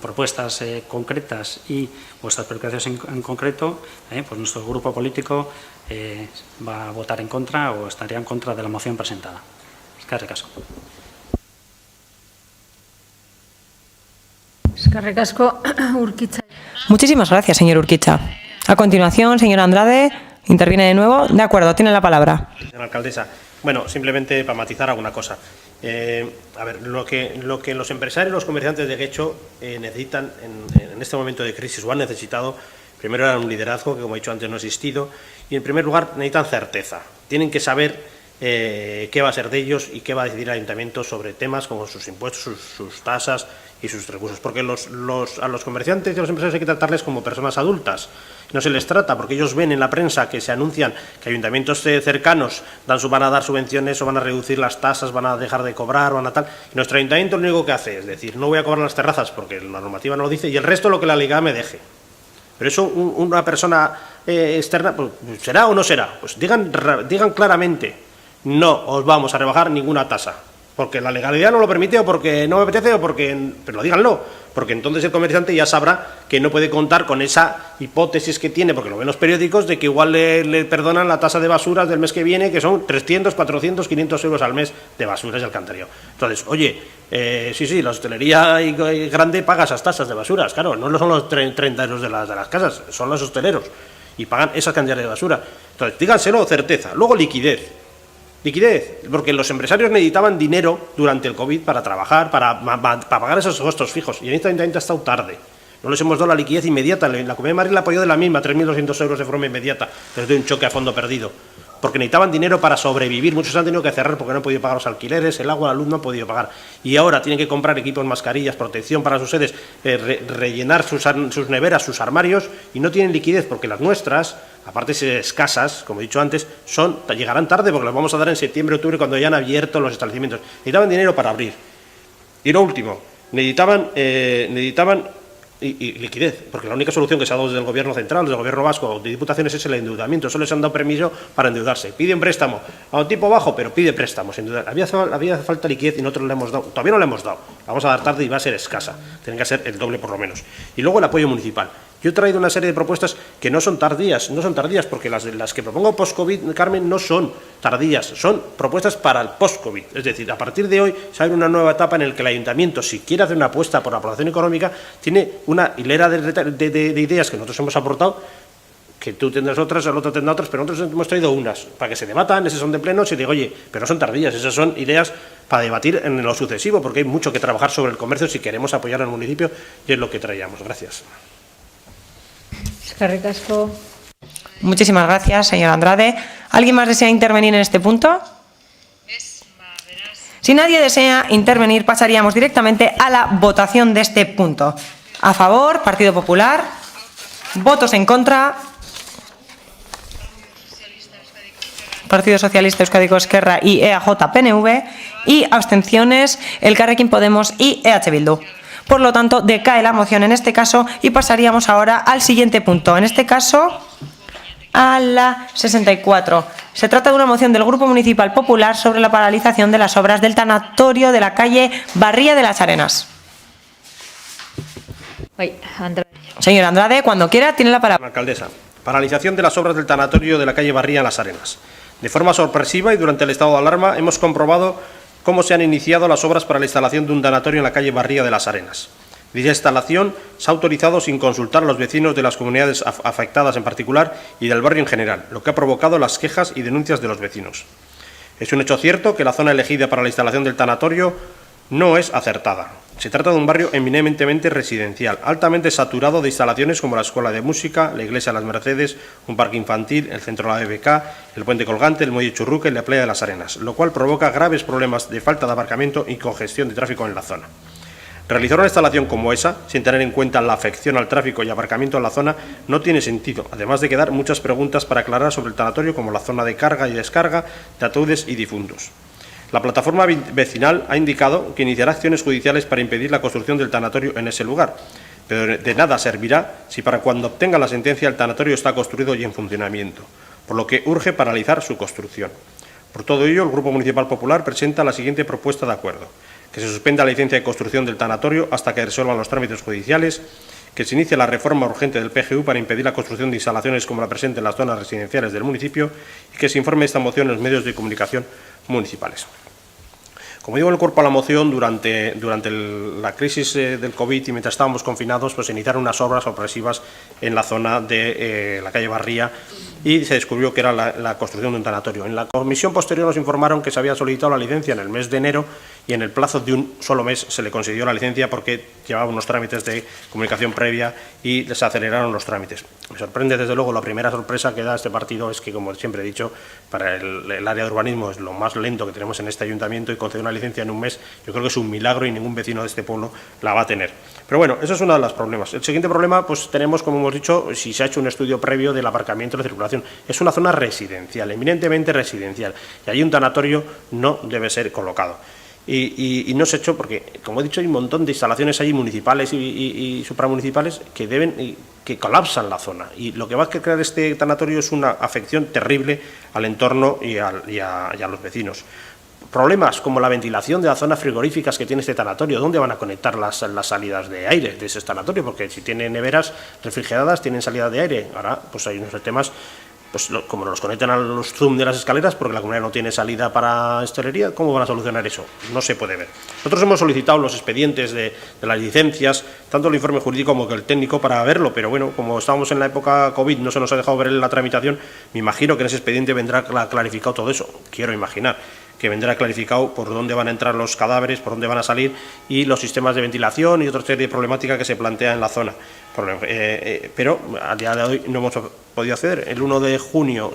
propuestas concretas y vuestras preocupaciones en concreto, pues nuestro grupo político va a votar en contra o estaría en contra de la moción presentada. Eskerrik asko. Eskerrik asko, Urquiza. Muchísimas gracias, señor Urquiza. A continuación, señor Andrade, interviene de nuevo. De acuerdo, tiene la palabra. Señora alcaldesa, bueno, simplemente para matizar alguna cosa. A ver, lo que los empresarios, los comerciantes de Getxo necesitan en este momento de crisis o han necesitado, primero era un liderazgo que, como he dicho antes, no ha existido, y en primer lugar necesitan certeza. Tienen que saber qué va a ser de ellos y qué va a decidir el ayuntamiento sobre temas como sus impuestos, sus tasas y sus recursos, porque a los comerciantes y a los empresarios hay que tratarles como personas adultas. No se les trata, porque ellos ven en la prensa que se anuncian que ayuntamientos cercanos van a dar subvenciones o van a reducir las tasas, van a dejar de cobrar, van a tal. Y nuestro ayuntamiento lo único que hace es decir, no voy a cobrar las terrazas porque la normativa no lo dice y el resto lo que la Liga me deje. Pero eso una persona externa, pues, ¿será o no será? Pues digan claramente, no os vamos a rebajar ninguna tasa, porque la legalidad no lo permite o porque no me apetece o porque... Pero díganlo, porque entonces el comerciante ya sabrá que no puede contar con esa hipótesis que tiene, porque lo ven los periódicos, de que igual le perdonan la tasa de basuras del mes que viene, que son 300, 400, 500 euros al mes de basuras y alcantarillado. Entonces, oye, sí, la hostelería grande paga esas tasas de basuras, claro, no son los 30 euros de las casas, son los hosteleros, y pagan esas cantidades de basura. Entonces, díganselo, certeza. Luego, liquidez, porque los empresarios necesitaban dinero durante el COVID para trabajar, para pagar esos costos fijos, y en este ayuntamiento ha estado tarde. No les hemos dado la liquidez inmediata. La Comunidad de Madrid la apoyó de la misma, 3.200 euros de forma inmediata, desde un choque a fondo perdido. porque necesitaban dinero para sobrevivir. Muchos han tenido que cerrar porque no han podido pagar los alquileres, el agua, la luz no han podido pagar. Y ahora tienen que comprar equipos, mascarillas, protección para sus sedes, rellenar sus neveras, sus armarios, y no tienen liquidez porque las nuestras, aparte de ser escasas, como he dicho antes, llegarán tarde porque las vamos a dar en septiembre, octubre, cuando ya han abierto los establecimientos. Necesitaban dinero para abrir. Y lo último, necesitaban liquidez, porque la única solución que se ha dado desde el Gobierno central, desde el Gobierno vasco, de diputaciones, es el endeudamiento. Solo les han dado permiso para endeudarse. Piden préstamo a un tipo bajo, pero pide préstamos. Había falta liquidez y nosotros le hemos dado. Todavía no le hemos dado. La vamos a dar tarde y va a ser escasa. Tienen que ser el doble por lo menos. Y luego el apoyo municipal. Yo he traído una serie de propuestas que no son tardías, porque las que propongo post-COVID, Carmen, no son tardías, son propuestas para el post-COVID. Es decir, a partir de hoy se abre una nueva etapa en la que el ayuntamiento, si quiere hacer una apuesta por la población económica, tiene una hilera de ideas que nosotros hemos aportado, que tú tendrás otras, el otro tendrá otras, pero nosotros hemos traído unas para que se debatan, esas son de pleno, y digo, oye, pero no son tardías, esas son ideas para debatir en lo sucesivo, porque hay mucho que trabajar sobre el comercio si queremos apoyar al municipio, y es lo que traíamos. Gracias. Eskerrik asko. Muchísimas gracias, señor Andrade. ¿Alguien más desea intervenir en este punto? Si nadie desea intervenir, pasaríamos directamente a la votación de este punto. A favor, Partido Popular. Votos en contra. Partido Socialista Euskadiko Ezkerra y EAJ-PNV. Y abstenciones, Elkarrekin Podemos y EH Bildu. Por lo tanto, decae la moción en este caso y pasaríamos ahora al siguiente punto. En este caso, a la 64. Se trata de una moción del Grupo Municipal Popular sobre la paralización de las obras del tanatorio de la calle Barría de las Arenas. Señor Andrade, cuando quiera, tiene la palabra. Alcaldesa, paralización de las obras del tanatorio de la calle Barría de las Arenas. De forma sorpresiva y durante el estado de alarma hemos comprobado cómo se han iniciado las obras para la instalación de un tanatorio en la calle Barría de las Arenas. Dicha instalación se ha autorizado sin consultar a los vecinos de las comunidades afectadas en particular y del barrio en general, lo que ha provocado las quejas y denuncias de los vecinos. Es un hecho cierto que la zona elegida para la instalación del tanatorio no es acertada. Se trata de un barrio eminentemente residencial, altamente saturado de instalaciones como la Escuela de Música, la Iglesia de las Mercedes, un parque infantil, el centro de la BBK, el puente colgante, el muelle Churruca y la playa de las Arenas, lo cual provoca graves problemas de falta de aparcamiento y congestión de tráfico en la zona. Realizar una instalación como esa, sin tener en cuenta la afección al tráfico y aparcamiento en la zona, no tiene sentido, además de quedar muchas preguntas para aclarar sobre el tanatorio, como la zona de carga y descarga de ataúdes y difuntos. La plataforma vecinal ha indicado que iniciará acciones judiciales para impedir la construcción del tanatorio en ese lugar, pero de nada servirá si para cuando obtenga la sentencia el tanatorio está construido y en funcionamiento, por lo que urge paralizar su construcción. Por todo ello, el Grupo Municipal Popular presenta la siguiente propuesta de acuerdo: que se suspenda la licencia de construcción del tanatorio hasta que resuelvan los trámites judiciales, que se inicie la reforma urgente del PGU para impedir la construcción de instalaciones como la presente en las zonas residenciales del municipio y que se informe de esta moción en los medios de comunicación municipales. Como digo, el cuerpo a la moción, durante la crisis del COVID y mientras estábamos confinados, pues se iniciaron unas obras sorpresivas en la zona de la calle Barría y se descubrió que era la construcción de un tanatorio. En la comisión posterior nos informaron que se había solicitado la licencia en el mes de enero y en el plazo de un solo mes se le consiguió la licencia porque llevaba unos trámites de comunicación previa y se aceleraron los trámites. Me sorprende, desde luego, la primera sorpresa que da este partido es que, como siempre he dicho, para el área de urbanismo es lo más lento que tenemos en este ayuntamiento y conceder una licencia en un mes, yo creo que es un milagro y ningún vecino de este pueblo la va a tener. Pero bueno, eso es uno de los problemas. El siguiente problema, pues tenemos, como hemos dicho, si se ha hecho un estudio previo del aparcamiento y la circulación. Es una zona residencial, eminentemente residencial, y allí un tanatorio no debe ser colocado. Y no se ha hecho porque, como he dicho, hay un montón de instalaciones allí municipales y supramunicipales que colapsan la zona. Y lo que va a crear este tanatorio es una afección terrible al entorno y a los vecinos. Problemas como la ventilación de las zonas frigoríficas que tiene este tanatorio. ¿Dónde van a conectar las salidas de aire de ese tanatorio? Porque si tienen neveras refrigeradas, tienen salida de aire. Ahora, pues hay unos temas, pues como los conectan a los zoom de las escaleras, porque la comunidad no tiene salida para hostelería, ¿cómo van a solucionar eso? No se puede ver. Nosotros hemos solicitado los expedientes de las licencias, tanto el informe jurídico como el técnico, para verlo, pero bueno, como estábamos en la época COVID, no se nos ha dejado ver la tramitación, me imagino que en ese expediente vendrá clarificado todo eso, quiero imaginar. que vendrá clarificado por dónde van a entrar los cadáveres, por dónde van a salir y los sistemas de ventilación y otra serie de problemáticas que se plantea en la zona. Pero a día de hoy no hemos podido acceder. El 1 de junio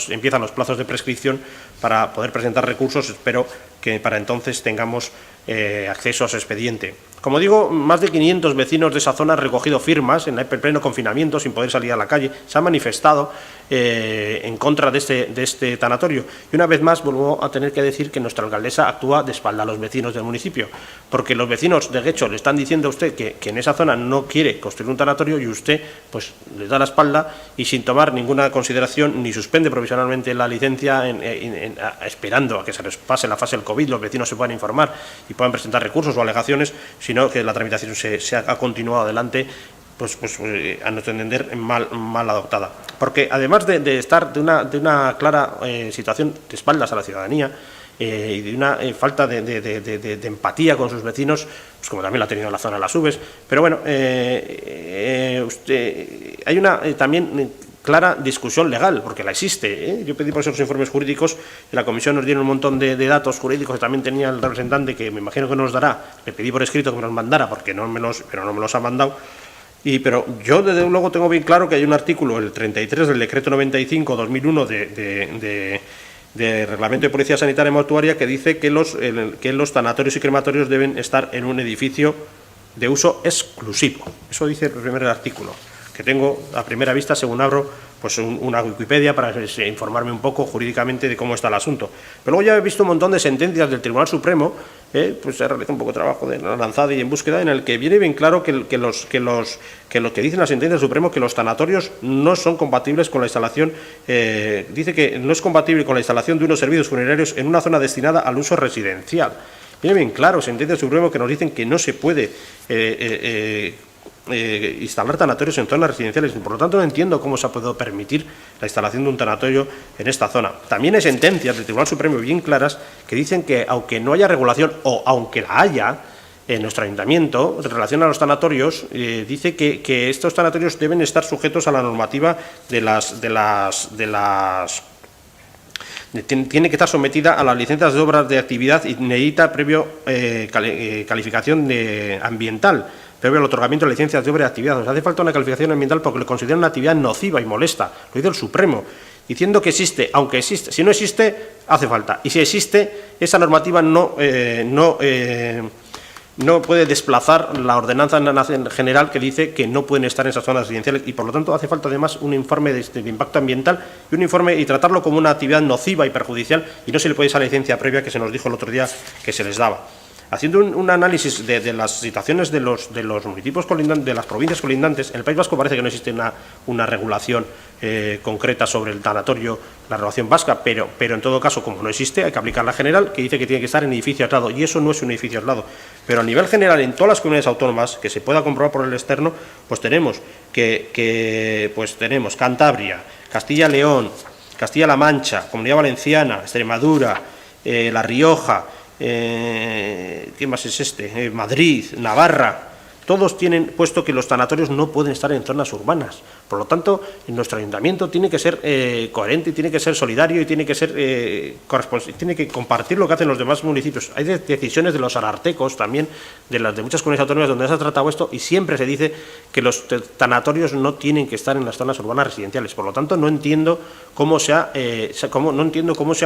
empiezan los plazos de prescripción para poder presentar recursos. Espero que para entonces tengamos acceso a su expediente. Como digo, más de 500 vecinos de esa zona han recogido firmas en el pleno confinamiento sin poder salir a la calle. Se han manifestado en contra de este tanatorio. Y una vez más vuelvo a tener que decir que nuestra alcaldesa actúa de espalda a los vecinos del municipio, porque los vecinos de Guecho le están diciendo a usted que en esa zona no quiere construir un tanatorio y usted pues les da la espalda y sin tomar ninguna consideración ni suspende provisionalmente la licencia esperando a que se les pase la fase del COVID, los vecinos se puedan informar y puedan presentar recursos o alegaciones, sino que la tramitación se ha continuado adelante, pues a nuestro entender mal adoptada. Porque además de estar de una clara situación de espaldas a la ciudadanía y de una falta de empatía con sus vecinos, pues como también la ha tenido en la zona de las Ubes, pero bueno, hay una también clara discusión legal, porque la existe. Yo pedí por esos informes jurídicos, en la comisión nos dieron un montón de datos jurídicos que también tenía el representante, que me imagino que nos dará. Le pedí por escrito que me los mandara, porque pero no me los ha mandado. Pero yo desde luego tengo bien claro que hay un artículo, el 33 del decreto 95/2001 de Reglamento de Policía Sanitaria y Mortuaria, que dice que los tanatorios y crematorios deben estar en un edificio de uso exclusivo. Eso dice el primer artículo, que tengo a primera vista según abro pues una Wikipedia para informarme un poco jurídicamente de cómo está el asunto. Pero luego ya he visto un montón de sentencias del Tribunal Supremo, pues se realiza un poco de trabajo de lanzada y en búsqueda, en el que viene bien claro que lo que dicen las sentencias del Supremo, que los tanatorios no son compatibles con la instalación, dice que no es compatible con la instalación de unos servicios funerarios en una zona destinada al uso residencial. Viene bien claro, sentencias del Supremo que nos dicen que no se puede instalar tanatorios en zonas residenciales. Por lo tanto, no entiendo cómo se ha podido permitir la instalación de un tanatorio en esta zona. También hay sentencias del Tribunal Supremo bien claras que dicen que, aunque no haya regulación o aunque la haya en nuestro ayuntamiento en relación a los tanatorios, dice que estos tanatorios deben estar sujetos a la normativa tiene que estar sometida a las licencias de obras de actividad y necesita previo calificación ambiental, previo al otorgamiento de licencias de obra de actividad. O sea, hace falta una calificación ambiental porque le consideran una actividad nociva y molesta. Lo dice el Supremo, diciendo que existe, aunque existe. Si no existe, hace falta. Y si existe, esa normativa no puede desplazar la ordenanza general que dice que no pueden estar en esas zonas residenciales, y por lo tanto hace falta además un informe de impacto ambiental y tratarlo como una actividad nociva y perjudicial, y no se le puede esa licencia previa que se nos dijo el otro día que se les daba. Haciendo un análisis de las situaciones de los municipios colindantes, de las provincias colindantes, en el País Vasco parece que no existe una regulación concreta sobre el tanatorio, la regulación vasca, pero en todo caso, como no existe, hay que aplicar la general, que dice que tiene que estar en edificio aislado, y eso no es un edificio aislado. Pero a nivel general, en todas las comunidades autónomas, que se pueda comprobar por el externo, pues tenemos tenemos Cantabria, Castilla-León, Castilla-La Mancha, Comunidad Valenciana, Extremadura, La Rioja, ¿qué más es Madrid, Navarra. Todos tienen puesto que los tanatorios no pueden estar en zonas urbanas. Por lo tanto, nuestro ayuntamiento tiene que ser coherente y tiene que ser solidario y tiene que ser tiene que compartir lo que hacen los demás municipios. Hay decisiones de los arartecos también, de muchas comunidades autónomas donde se ha tratado esto, y siempre se dice que los tanatorios no tienen que estar en las zonas urbanas residenciales. Por lo tanto, no entiendo cómo se ha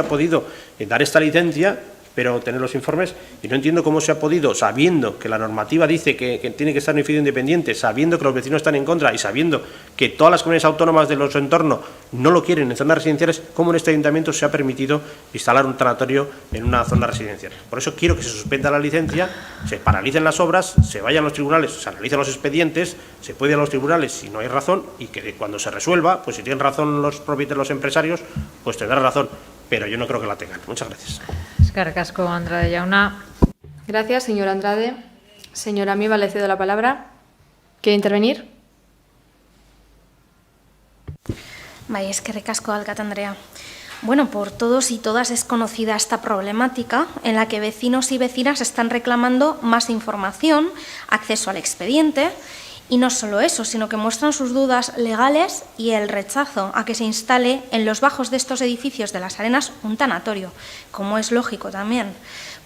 podido dar esta licencia, pero tener los informes, y no entiendo cómo se ha podido, sabiendo que la normativa dice que tiene que estar en edificio independiente, sabiendo que los vecinos están en contra y sabiendo que todas las comunidades autónomas de los entornos no lo quieren en zonas residenciales, cómo en este ayuntamiento se ha permitido instalar un tanatorio en una zona residencial. Por eso quiero que se suspenda la licencia, se paralicen las obras, se vayan a los tribunales, se analicen los expedientes, se puede ir a los tribunales si no hay razón, y que cuando se resuelva, pues si tienen razón los propietarios, los empresarios, pues tendrán razón, pero yo no creo que la tengan. Muchas gracias. Eskerrik asko, Andrade jauna. Gracias, señor Andrade. Señora Miva, le cedo la palabra. ¿Quiere intervenir? Bai, eskerrik asko, alkate Andrea. Bueno, por todos y todas es conocida esta problemática en la que vecinos y vecinas están reclamando más información, acceso al expediente Y no solo eso, sino que muestran sus dudas legales y el rechazo a que se instale en los bajos de estos edificios de Las Arenas un tanatorio, como es lógico también.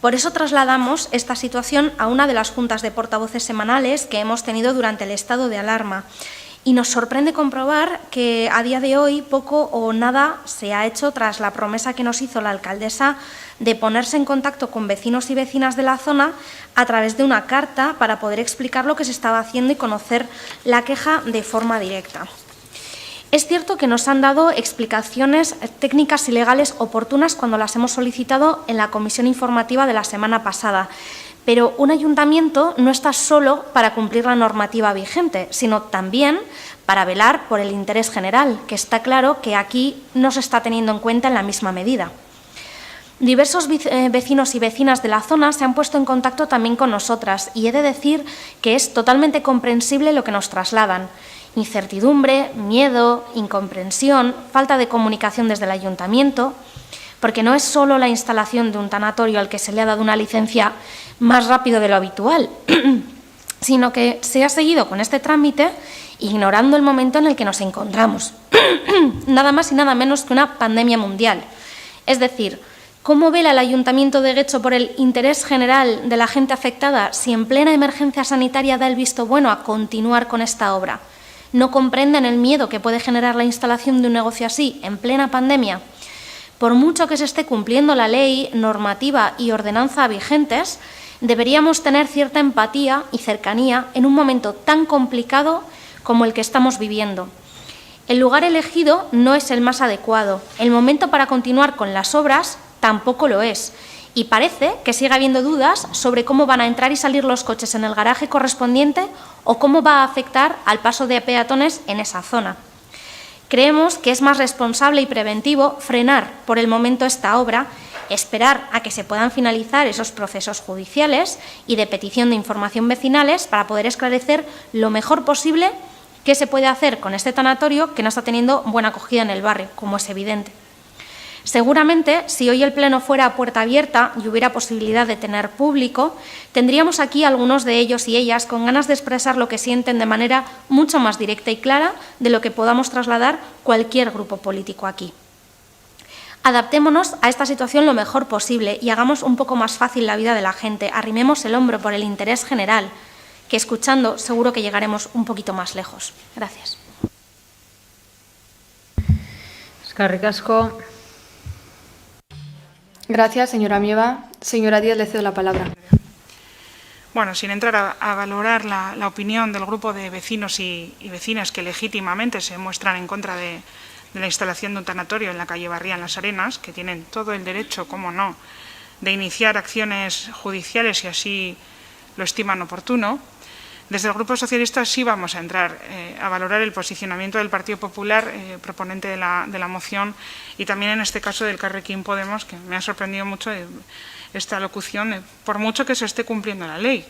Por eso trasladamos esta situación a una de las juntas de portavoces semanales que hemos tenido durante el estado de alarma. Y nos sorprende comprobar que a día de hoy poco o nada se ha hecho tras la promesa que nos hizo la alcaldesa de ponerse en contacto con vecinos y vecinas de la zona a través de una carta para poder explicar lo que se estaba haciendo y conocer la queja de forma directa. Es cierto que nos han dado explicaciones técnicas y legales oportunas cuando las hemos solicitado en la comisión informativa de la semana pasada, pero un ayuntamiento no está solo para cumplir la normativa vigente, sino también para velar por el interés general, que está claro que aquí no se está teniendo en cuenta en la misma medida. Diversos vecinos y vecinas de la zona se han puesto en contacto también con nosotras y he de decir que es totalmente comprensible lo que nos trasladan. Incertidumbre, miedo, incomprensión, falta de comunicación desde el ayuntamiento, porque no es solo la instalación de un tanatorio al que se le ha dado una licencia más rápido de lo habitual, sino que se ha seguido con este trámite ignorando el momento en el que nos encontramos. Nada más y nada menos que una pandemia mundial. Es decir, ¿cómo vela el Ayuntamiento de Guecho por el interés general de la gente afectada si en plena emergencia sanitaria da el visto bueno a continuar con esta obra? ¿No comprenden el miedo que puede generar la instalación de un negocio así en plena pandemia? Por mucho que se esté cumpliendo la ley, normativa y ordenanza vigentes, deberíamos tener cierta empatía y cercanía en un momento tan complicado como el que estamos viviendo. El lugar elegido no es el más adecuado. El momento para continuar con las obras tampoco lo es. Y parece que sigue habiendo dudas sobre cómo van a entrar y salir los coches en el garaje correspondiente o cómo va a afectar al paso de peatones en esa zona. Creemos que es más responsable y preventivo frenar por el momento esta obra, esperar a que se puedan finalizar esos procesos judiciales y de petición de información vecinales para poder esclarecer lo mejor posible qué se puede hacer con este tanatorio que no está teniendo buena acogida en el barrio, como es evidente. Seguramente, si hoy el pleno fuera a puerta abierta y hubiera posibilidad de tener público, tendríamos aquí algunos de ellos y ellas con ganas de expresar lo que sienten de manera mucho más directa y clara de lo que podamos trasladar cualquier grupo político aquí. Adaptémonos a esta situación lo mejor posible y hagamos un poco más fácil la vida de la gente. Arrimemos el hombro por el interés general, que escuchando seguro que llegaremos un poquito más lejos. Gracias. Eskerrik asko. Gracias, señora Mieva. Señora Díaz, le cedo la palabra. Bueno, sin entrar a valorar la opinión del grupo de vecinos y vecinas que legítimamente se muestran en contra de la instalación de un tanatorio en la calle Barría, en Las Arenas, que tienen todo el derecho, cómo no, de iniciar acciones judiciales si así lo estiman oportuno, desde el Grupo Socialista sí vamos a entrar a valorar el posicionamiento del Partido Popular, proponente de la moción, y también en este caso del Carrequín Podemos, que me ha sorprendido mucho esta locución, por mucho que se esté cumpliendo la ley.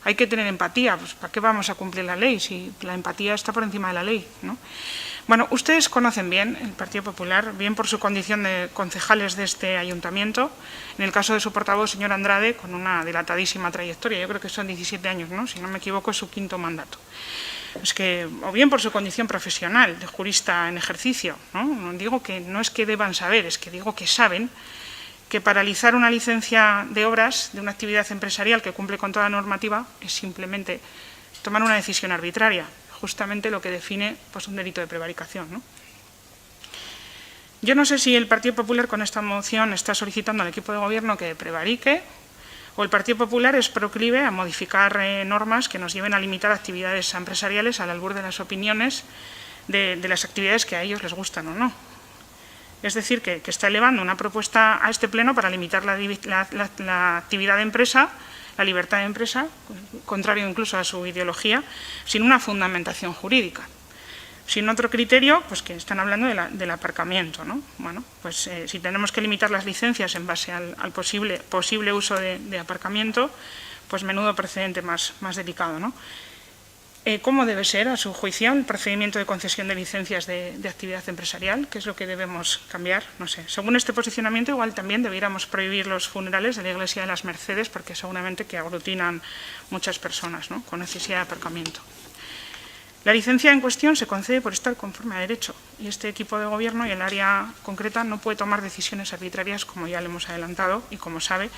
Hay que tener empatía, pues ¿para qué vamos a cumplir la ley si la empatía está por encima de la ley, ¿no? Bueno, ustedes conocen bien el Partido Popular, bien por su condición de concejales de este ayuntamiento, en el caso de su portavoz, señor Andrade, con una dilatadísima trayectoria, yo creo que son 17 años, ¿no? Si no me equivoco, es su quinto mandato. Es que, o bien por su condición profesional de jurista en ejercicio, ¿no? Digo que no es que deban saber, es que digo que saben que paralizar una licencia de obras de una actividad empresarial que cumple con toda la normativa es simplemente tomar una decisión arbitraria, justamente lo que define pues, un delito de prevaricación, ¿no? Yo no sé si el Partido Popular con esta moción está solicitando al equipo de gobierno que prevarique o el Partido Popular es proclive a modificar normas que nos lleven a limitar actividades empresariales al albur de las opiniones de las actividades que a ellos les gustan o no. Es decir, que está elevando una propuesta a este pleno para limitar la actividad de empresa, la libertad de empresa, contrario incluso a su ideología, sin una fundamentación jurídica. Sin otro criterio, pues que están hablando del aparcamiento, ¿no? Bueno, pues si tenemos que limitar las licencias en base al posible uso de aparcamiento, pues menudo precedente más delicado, ¿no? ¿Cómo debe ser, a su juicio, el procedimiento de concesión de licencias de actividad empresarial? ¿Qué es lo que debemos cambiar? No sé. Según este posicionamiento, igual también debiéramos prohibir los funerales de la Iglesia de las Mercedes, porque seguramente que aglutinan muchas personas, ¿no? Con necesidad de aparcamiento. La licencia en cuestión se concede por estar conforme a derecho y este equipo de gobierno y el área concreta no puede tomar decisiones arbitrarias, como ya le hemos adelantado y como sabe,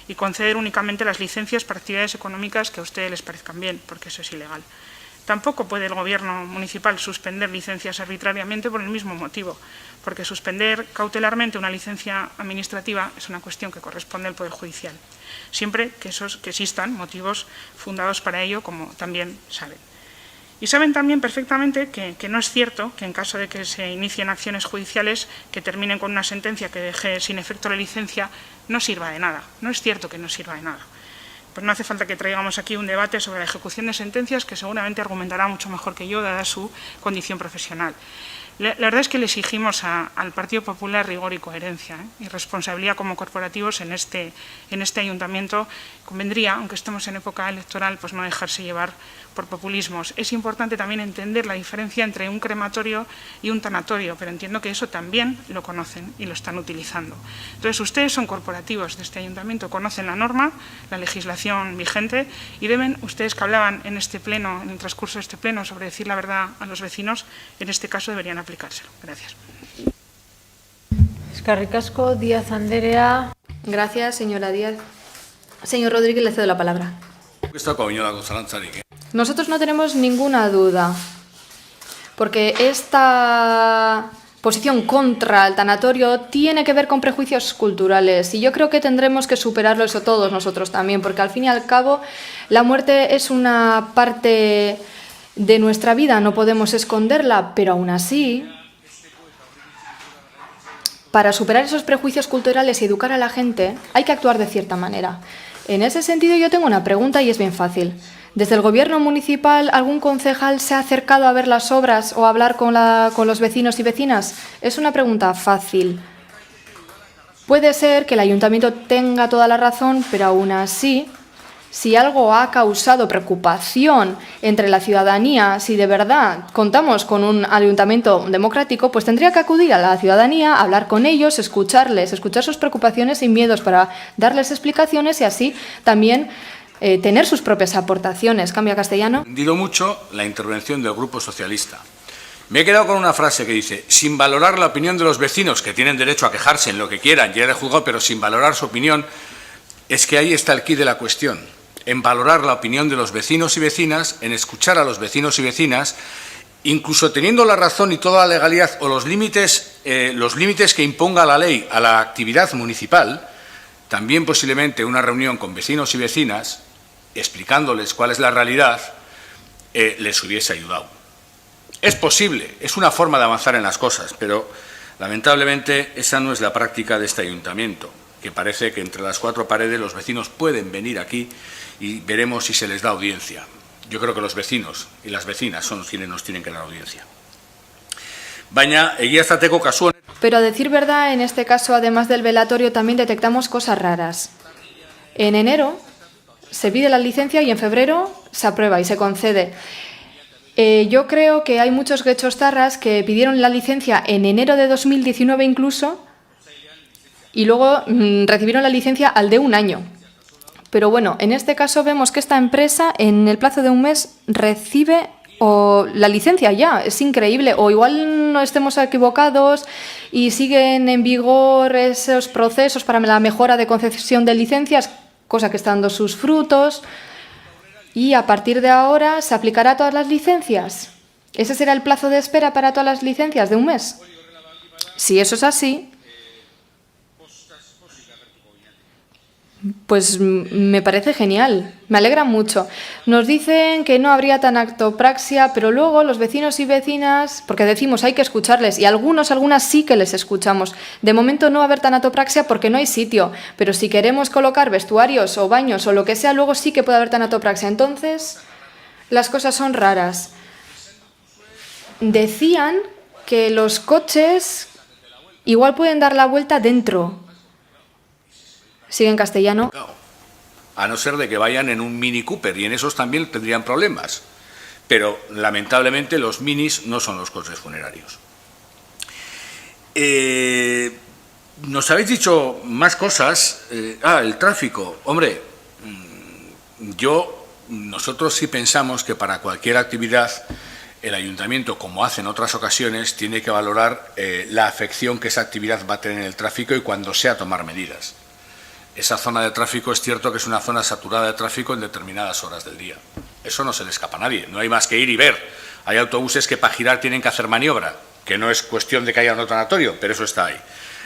y conceder únicamente las licencias para actividades económicas que a ustedes les parezcan bien, porque eso es ilegal. Tampoco puede el Gobierno municipal suspender licencias arbitrariamente por el mismo motivo, porque suspender cautelarmente una licencia administrativa es una cuestión que corresponde al Poder Judicial, siempre que existan motivos fundados para ello, como también saben. Y saben también perfectamente que no es cierto que en caso de que se inicien acciones judiciales que terminen con una sentencia que deje sin efecto la licencia, no sirva de nada. No es cierto que no sirva de nada. Pues no hace falta que traigamos aquí un debate sobre la ejecución de sentencias que seguramente argumentará mucho mejor que yo, dada su condición profesional. La verdad es que le exigimos al Partido Popular rigor y coherencia y responsabilidad como corporativos en este ayuntamiento. Convendría, aunque estemos en época electoral, pues no dejarse llevar por populismos. Es importante también entender la diferencia entre un crematorio y un tanatorio, pero entiendo que eso también lo conocen y lo están utilizando. Entonces, ustedes son corporativos de este ayuntamiento, conocen la norma, la legislación vigente y deben, ustedes que hablaban en este pleno, en el transcurso de este pleno, sobre decir la verdad a los vecinos, en este caso deberían aplicárselo. Gracias. Eskerrik asko, Díaz Anderea. Gracias, señora Díaz. Señor Rodríguez, le cedo la palabra. Nosotros no tenemos ninguna duda, porque esta posición contra el tanatorio tiene que ver con prejuicios culturales y yo creo que tendremos que superarlo eso todos nosotros también, porque al fin y al cabo la muerte es una parte de nuestra vida, no podemos esconderla, pero aún así, para superar esos prejuicios culturales y educar a la gente, hay que actuar de cierta manera. En ese sentido yo tengo una pregunta y es bien fácil. ¿Desde el gobierno municipal algún concejal se ha acercado a ver las obras o a hablar con los vecinos y vecinas? Es una pregunta fácil. Puede ser que el ayuntamiento tenga toda la razón, pero aún así, si algo ha causado preocupación entre la ciudadanía, si de verdad contamos con un ayuntamiento democrático, pues tendría que acudir a la ciudadanía, hablar con ellos, escucharles, escuchar sus preocupaciones y miedos para darles explicaciones y así también tener sus propias aportaciones. Cambia castellano. He entendido mucho la intervención del Grupo Socialista. Me he quedado con una frase que dice, sin valorar la opinión de los vecinos, que tienen derecho a quejarse en lo que quieran, llegar al juzgado, pero sin valorar su opinión, es que ahí está el quid de la cuestión, en valorar la opinión de los vecinos y vecinas, en escuchar a los vecinos y vecinas, incluso teniendo la razón y toda la legalidad o los límites que imponga la ley a la actividad municipal, también posiblemente una reunión con vecinos y vecinas, explicándoles cuál es la realidad, les hubiese ayudado. Es posible, es una forma de avanzar en las cosas, pero lamentablemente esa no es la práctica de este ayuntamiento, que parece que entre las cuatro paredes los vecinos pueden venir aquí y veremos si se les da audiencia. Yo creo que los vecinos y las vecinas son quienes nos tienen que dar audiencia. Baina, egiaztateko kasuan. Pero a decir verdad, en este caso, además del velatorio, también detectamos cosas raras. En enero se pide la licencia y en febrero se aprueba y se concede. Yo creo que hay muchos guechostarras que pidieron la licencia en enero de 2019 incluso y luego recibieron la licencia al de un año. Pero bueno, en este caso vemos que esta empresa en el plazo de un mes recibe la licencia ya. Es increíble. O igual no estemos equivocados y siguen en vigor esos procesos para la mejora de concesión de licencias, cosa que está dando sus frutos. Y a partir de ahora se aplicará a todas las licencias. ¿Ese será el plazo de espera para todas las licencias de un mes? Si eso es así, pues me parece genial, me alegra mucho. Nos dicen que no habría tanatopraxia, pero luego los vecinos y vecinas, porque decimos hay que escucharles, y algunas sí que les escuchamos. De momento no va a haber tanatopraxia porque no hay sitio, pero si queremos colocar vestuarios o baños o lo que sea, luego sí que puede haber tanatopraxia. Entonces, las cosas son raras. Decían que los coches igual pueden dar la vuelta dentro. Sigue en castellano. A no ser de que vayan en un Mini Cooper, y en esos también tendrían problemas. Pero, lamentablemente, los minis no son los coches funerarios. Nos habéis dicho más cosas. El tráfico. Hombre, nosotros sí pensamos que para cualquier actividad el ayuntamiento, como hace en otras ocasiones, tiene que valorar la afección que esa actividad va a tener en el tráfico y cuando sea tomar medidas. Esa zona de tráfico es cierto que es una zona saturada de tráfico en determinadas horas del día. Eso no se le escapa a nadie, no hay más que ir y ver. Hay autobuses que para girar tienen que hacer maniobra, que no es cuestión de que haya un tanatorio, pero eso está ahí.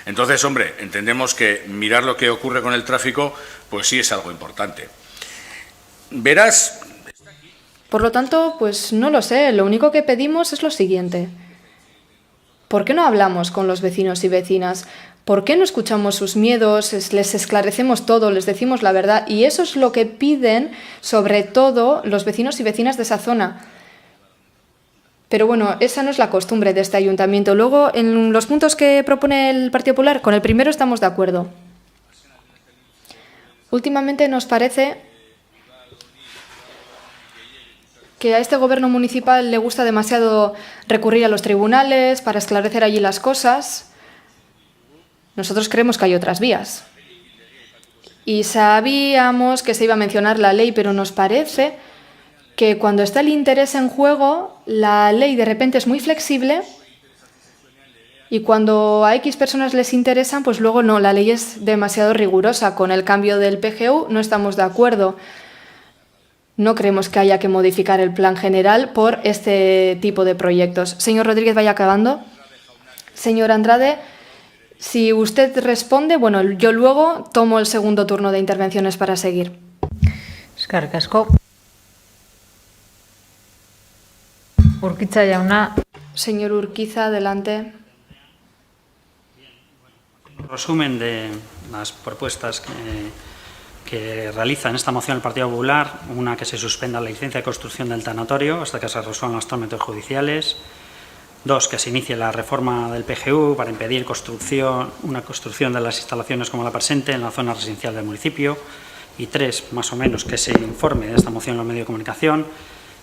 Entonces, hombre, entendemos que mirar lo que ocurre con el tráfico, pues sí es algo importante. Verás. Por lo tanto, pues no lo sé, lo único que pedimos es lo siguiente. ¿Por qué no hablamos con los vecinos y vecinas? ¿Por qué no escuchamos sus miedos, les esclarecemos todo, les decimos la verdad? Y eso es lo que piden, sobre todo, los vecinos y vecinas de esa zona. Pero bueno, esa no es la costumbre de este ayuntamiento. Luego, en los puntos que propone el Partido Popular, con el primero estamos de acuerdo. Últimamente nos parece que a este gobierno municipal le gusta demasiado recurrir a los tribunales para esclarecer allí las cosas. Nosotros creemos que hay otras vías. Y sabíamos que se iba a mencionar la ley, pero nos parece que cuando está el interés en juego, la ley de repente es muy flexible y cuando a X personas les interesan, pues luego no, la ley es demasiado rigurosa. Con el cambio del PGU no estamos de acuerdo. No creemos que haya que modificar el plan general por este tipo de proyectos. Señor Rodríguez, vaya acabando. Señor Andrade, si usted responde, bueno, yo luego tomo el segundo turno de intervenciones para seguir. Eskerrik asko. Urquiza jauna. Señor Urquiza, adelante. Resumen de las propuestas que realiza en esta moción el Partido Popular, una que se suspenda la licencia de construcción del tanatorio hasta que se resuelvan los trámites judiciales. 2, que se inicie la reforma del PGU para impedir una construcción de las instalaciones como la presente en la zona residencial del municipio. Y 3, más o menos, que se informe de esta moción en los medios de comunicación.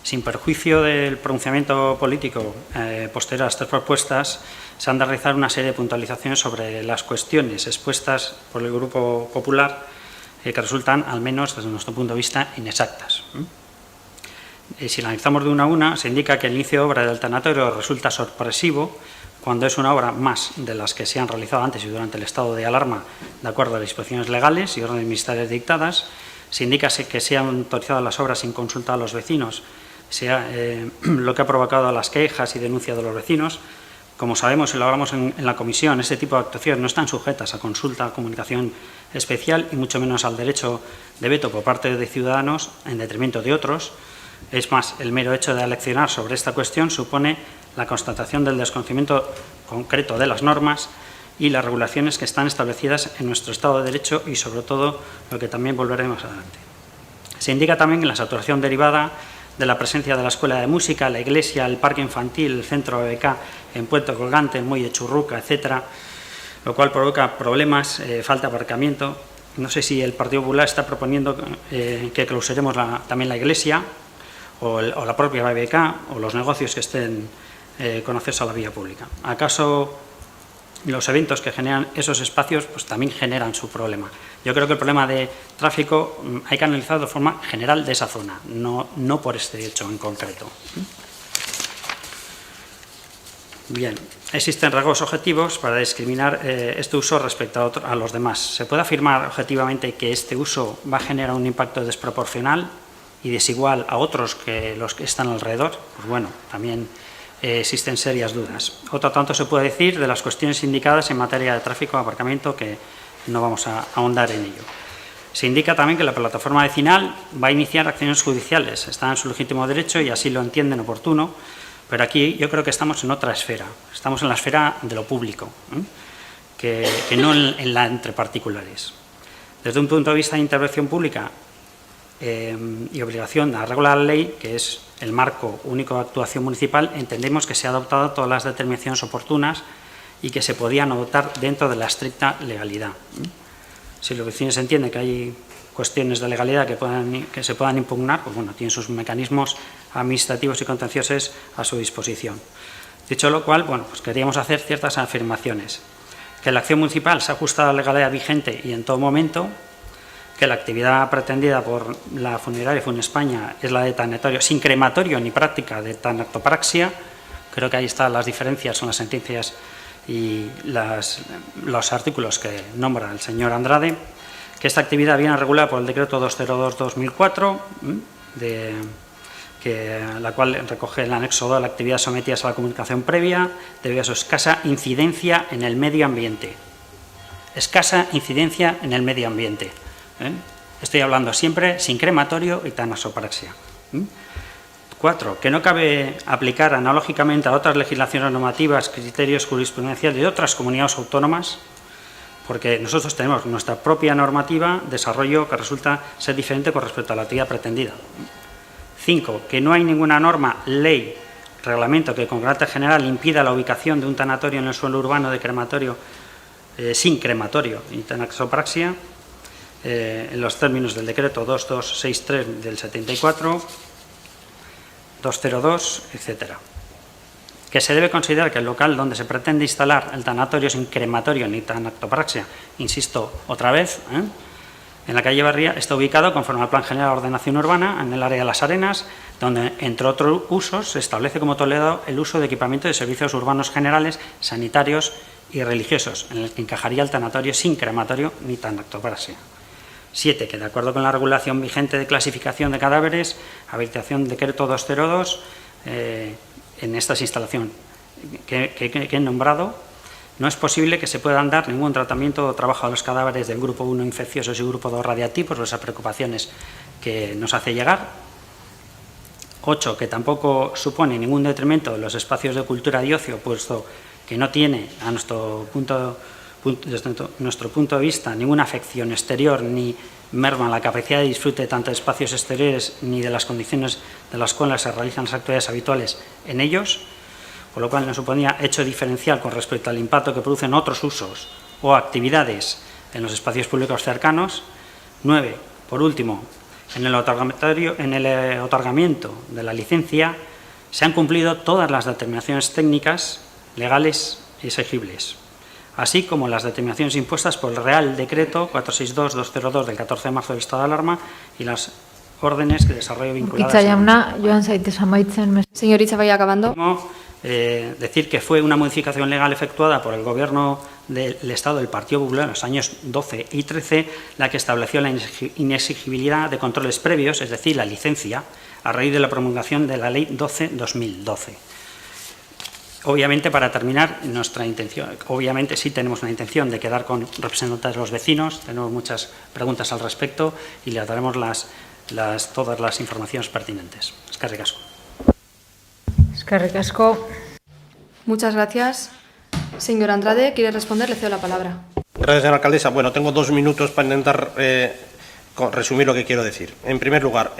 Sin perjuicio del pronunciamiento político posterior a estas propuestas, se han de realizar una serie de puntualizaciones sobre las cuestiones expuestas por el Grupo Popular que resultan, al menos desde nuestro punto de vista, inexactas. Si la analizamos de una a una, se indica que el inicio de obra del tanatorio resulta sorpresivo cuando es una obra más de las que se han realizado antes y durante el estado de alarma, de acuerdo a las disposiciones legales y órdenes ministeriales dictadas. Se indica que se han autorizado las obras sin consulta a los vecinos, lo que ha provocado las quejas y denuncias de los vecinos. Como sabemos y lo hablamos en la comisión, este tipo de actuaciones no están sujetas a consulta o comunicación especial y mucho menos al derecho de veto por parte de ciudadanos en detrimento de otros. Es más, el mero hecho de aleccionar sobre esta cuestión supone la constatación del desconocimiento concreto de las normas y las regulaciones que están establecidas en nuestro Estado de Derecho y, sobre todo, lo que también volveremos adelante. Se indica también que la saturación derivada de la presencia de la Escuela de Música, la Iglesia, el Parque Infantil, el Centro BBK en Puente Colgante, en Muelle Churruca, etcétera, lo cual provoca problemas, falta de aparcamiento. No sé si el Partido Popular está proponiendo que clausuremos también la Iglesia o la propia BBK o los negocios que estén con acceso a la vía pública. ¿Acaso los eventos que generan esos espacios pues también generan su problema? Yo creo que el problema de tráfico hay que analizarlo de forma general de esa zona, no por este hecho en concreto. Bien, existen rasgos objetivos para discriminar este uso respecto a los demás. ¿Se puede afirmar objetivamente que este uso va a generar un impacto desproporcional y desigual a otros que los que están alrededor? Pues bueno, también existen serias dudas. Otro tanto se puede decir de las cuestiones indicadas en materia de tráfico y aparcamiento, que no vamos a ahondar en ello. Se indica también que la plataforma vecinal va a iniciar acciones judiciales. Está en su legítimo derecho y así lo entienden oportuno, pero aquí yo creo que estamos en otra esfera. Estamos en la esfera de lo público, que no en la entre particulares. Desde un punto de vista de intervención pública y obligación a regular la ley, que es el marco único de actuación municipal, entendemos que se han adoptado todas las determinaciones oportunas y que se podían adoptar dentro de la estricta legalidad. Si los vecinos entienden que hay cuestiones de legalidad que se puedan impugnar, pues bueno, tienen sus mecanismos administrativos y contenciosos a su disposición. Dicho lo cual, bueno, pues queríamos hacer ciertas afirmaciones. Que la acción municipal se ha ajustado a la legalidad vigente y en todo momento, que la actividad pretendida por la funeraria Funespaña es la de tanatorio, sin crematorio ni práctica de tanatopraxia. Creo que ahí están las diferencias, son las sentencias y los artículos que nombra el señor Andrade, que esta actividad viene regulada por el decreto 202/2004, la cual recoge el anexo 2 de la actividad sometida a la comunicación previa debido a su escasa incidencia en el medio ambiente. Escasa incidencia en el medio ambiente. Estoy hablando siempre sin crematorio y tanatopraxia. 4. Que no cabe aplicar analógicamente a otras legislaciones normativas, criterios jurisprudenciales de otras comunidades autónomas, porque nosotros tenemos nuestra propia normativa, desarrollo que resulta ser diferente con respecto a la actividad pretendida. 5. Que no hay ninguna norma, ley, reglamento que con carácter general impida la ubicación de un tanatorio en el suelo urbano de crematorio sin crematorio y tanatopraxia, en los términos del decreto 2263 del 74, 202, etcétera. Que se debe considerar que el local donde se pretende instalar el tanatorio sin crematorio ni tanatopraxia, insisto otra vez, en la calle Barría, está ubicado conforme al Plan General de Ordenación Urbana en el área de Las Arenas, donde, entre otros usos, se establece como tolerado el uso de equipamiento de servicios urbanos generales, sanitarios y religiosos, en el que encajaría el tanatorio sin crematorio ni tanatopraxia. 7. Que de acuerdo con la regulación vigente de clasificación de cadáveres, habilitación decreto 202, en estas instalaciones que he nombrado, no es posible que se puedan dar ningún tratamiento o trabajo a los cadáveres del grupo 1 infecciosos y grupo 2 radiactivos, por esas preocupaciones que nos hace llegar. 8. Que tampoco supone ningún detrimento en los espacios de cultura y ocio, puesto que no tiene, desde nuestro punto de vista, ninguna afección exterior ni merma la capacidad de disfrute tanto de espacios exteriores ni de las condiciones de las cuales se realizan las actividades habituales en ellos, por lo cual no suponía hecho diferencial con respecto al impacto que producen otros usos o actividades en los espacios públicos cercanos. 9. Por último, en el otorgamiento de la licencia se han cumplido todas las determinaciones técnicas, legales y exigibles, así como las determinaciones impuestas por el Real Decreto 462-202 del 14 de marzo del estado de alarma y las órdenes de desarrollo vinculadas. Señorita, vaya acabando. Decir que fue una modificación legal efectuada por el Gobierno del Estado del Partido Popular en los años 12 y 13 la que estableció la inexigibilidad de controles previos, es decir, la licencia, a raíz de la promulgación de la Ley 12/2012. Obviamente, para terminar, nuestra intención, obviamente sí tenemos una intención de quedar con representantes de los vecinos, tenemos muchas preguntas al respecto y le daremos todas las informaciones pertinentes. Eskerrik asko. Eskerrik asko. Muchas gracias. Señor Andrade, ¿quiere responder? Le cedo la palabra. Gracias, señora alcaldesa. Bueno, tengo 2 minutos para intentar resumir lo que quiero decir. En primer lugar,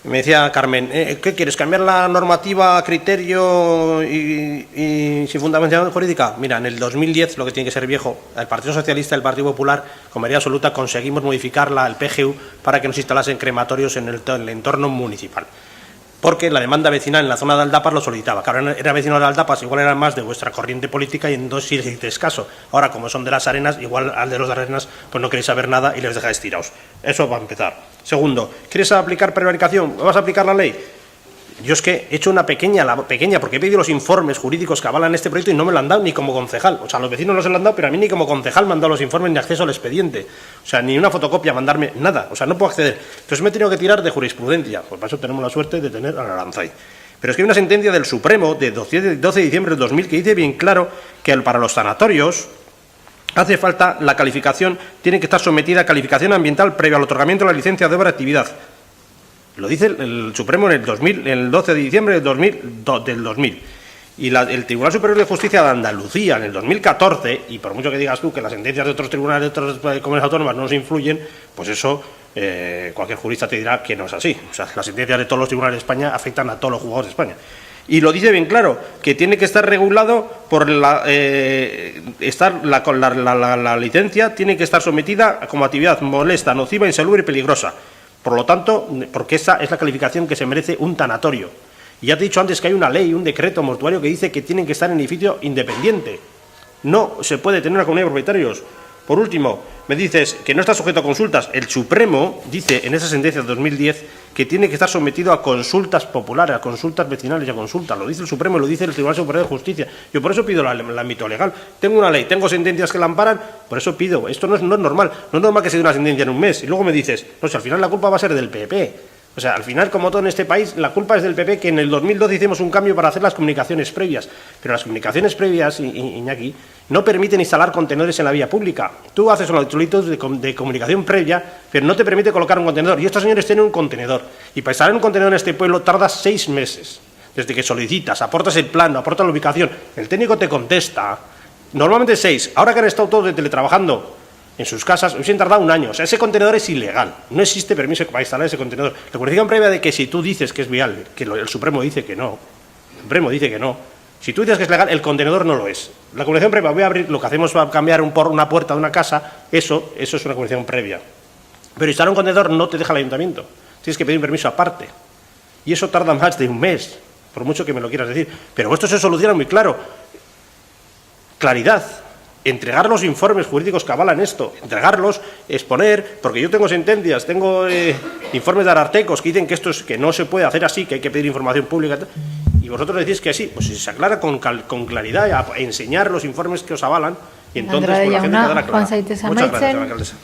me decía Carmen, ¿qué quieres? ¿Cambiar la normativa a criterio y sin fundamentación jurídica? Mira, en el 2010, lo que tiene que ser viejo, el Partido Socialista y el Partido Popular, con mayoría absoluta, conseguimos modificar el PGU para que nos instalasen crematorios en el entorno municipal. Porque la demanda vecinal en la zona de Aldapas lo solicitaba. Claro, era vecino de Aldapas, igual eran más de vuestra corriente política y en 2 sí les hicisteis caso. Ahora, como son de Las Arenas, igual al de los Arenas, pues no queréis saber nada y les dejáis tirados. Eso va a empezar. Segundo, ¿quieres aplicar prevaricación? ¿Vas a aplicar la ley? Yo es que he hecho una pequeña, porque he pedido los informes jurídicos que avalan este proyecto y no me lo han dado ni como concejal. O sea, los vecinos no se lo han dado, pero a mí ni como concejal me han dado los informes ni acceso al expediente. O sea, ni una fotocopia, mandarme nada. O sea, no puedo acceder. Entonces me he tenido que tirar de jurisprudencia. Pues para eso tenemos la suerte de tener a Aranzay. Pero es que hay una sentencia del Supremo de 12 de diciembre del 2000 que dice bien claro que para los sanatorios hace falta la calificación, tiene que estar sometida a calificación ambiental previo al otorgamiento de la licencia de obra de actividad. Lo dice el Supremo en el 12 de diciembre del 2000. Y el Tribunal Superior de Justicia de Andalucía en el 2014, y por mucho que digas tú que las sentencias de otros tribunales de otras comunidades autónomas no nos influyen, pues eso cualquier jurista te dirá que no es así. O sea, las sentencias de todos los tribunales de España afectan a todos los juzgados de España. Y lo dice bien claro, que tiene que estar regulado por la licencia, tiene que estar sometida como actividad molesta, nociva, insalubre y peligrosa. Por lo tanto, porque esa es la calificación que se merece un tanatorio. Y ya te he dicho antes que hay una ley, un decreto mortuario que dice que tienen que estar en edificio independiente. No se puede tener una comunidad de propietarios. Por último, me dices que no está sujeto a consultas. El Supremo dice en esa sentencia de 2010 que tiene que estar sometido a consultas populares, a consultas vecinales y a consultas. Lo dice el Supremo y lo dice el Tribunal Superior de Justicia. Yo por eso pido el ámbito legal. Tengo una ley, tengo sentencias que la amparan, por eso pido. Esto no es normal. No es normal que se dé una sentencia en un mes y luego me dices, no, si al final la culpa va a ser del PP. O sea, al final, como todo en este país, la culpa es del PP, que en el 2012 hicimos un cambio para hacer las comunicaciones previas. Pero las comunicaciones previas, Iñaki, no permiten instalar contenedores en la vía pública. Tú haces una solicitud de comunicación previa, pero no te permite colocar un contenedor. Y estos señores tienen un contenedor. Y para instalar un contenedor en este pueblo tardas 6 meses. Desde que solicitas, aportas el plano, aportas la ubicación, el técnico te contesta. Normalmente 6. Ahora que han estado todos teletrabajando en sus casas, hubiesen tardado 1 año. O sea, ese contenedor es ilegal. No existe permiso para instalar ese contenedor. La comunicación previa de que si tú dices que es viable, que el Supremo dice que no, el Supremo dice que no. Si tú dices que es legal, el contenedor no lo es. La comunicación previa, voy a abrir, lo que hacemos va a cambiar una puerta de una casa, eso es una comunicación previa. Pero instalar un contenedor no te deja el ayuntamiento. Tienes que pedir un permiso aparte. Y eso tarda más de 1 mes, por mucho que me lo quieras decir. Pero esto se soluciona muy claro. Claridad. Entregar los informes jurídicos que avalan esto, entregarlos, exponer, porque yo tengo sentencias, tengo informes de arartecos que dicen que esto es que no se puede hacer así, que hay que pedir información pública, y vosotros decís que sí, pues si se aclara con claridad, a enseñar los informes que os avalan, y entonces pues, la gente quedará clara. Muchas gracias, alcaldesa.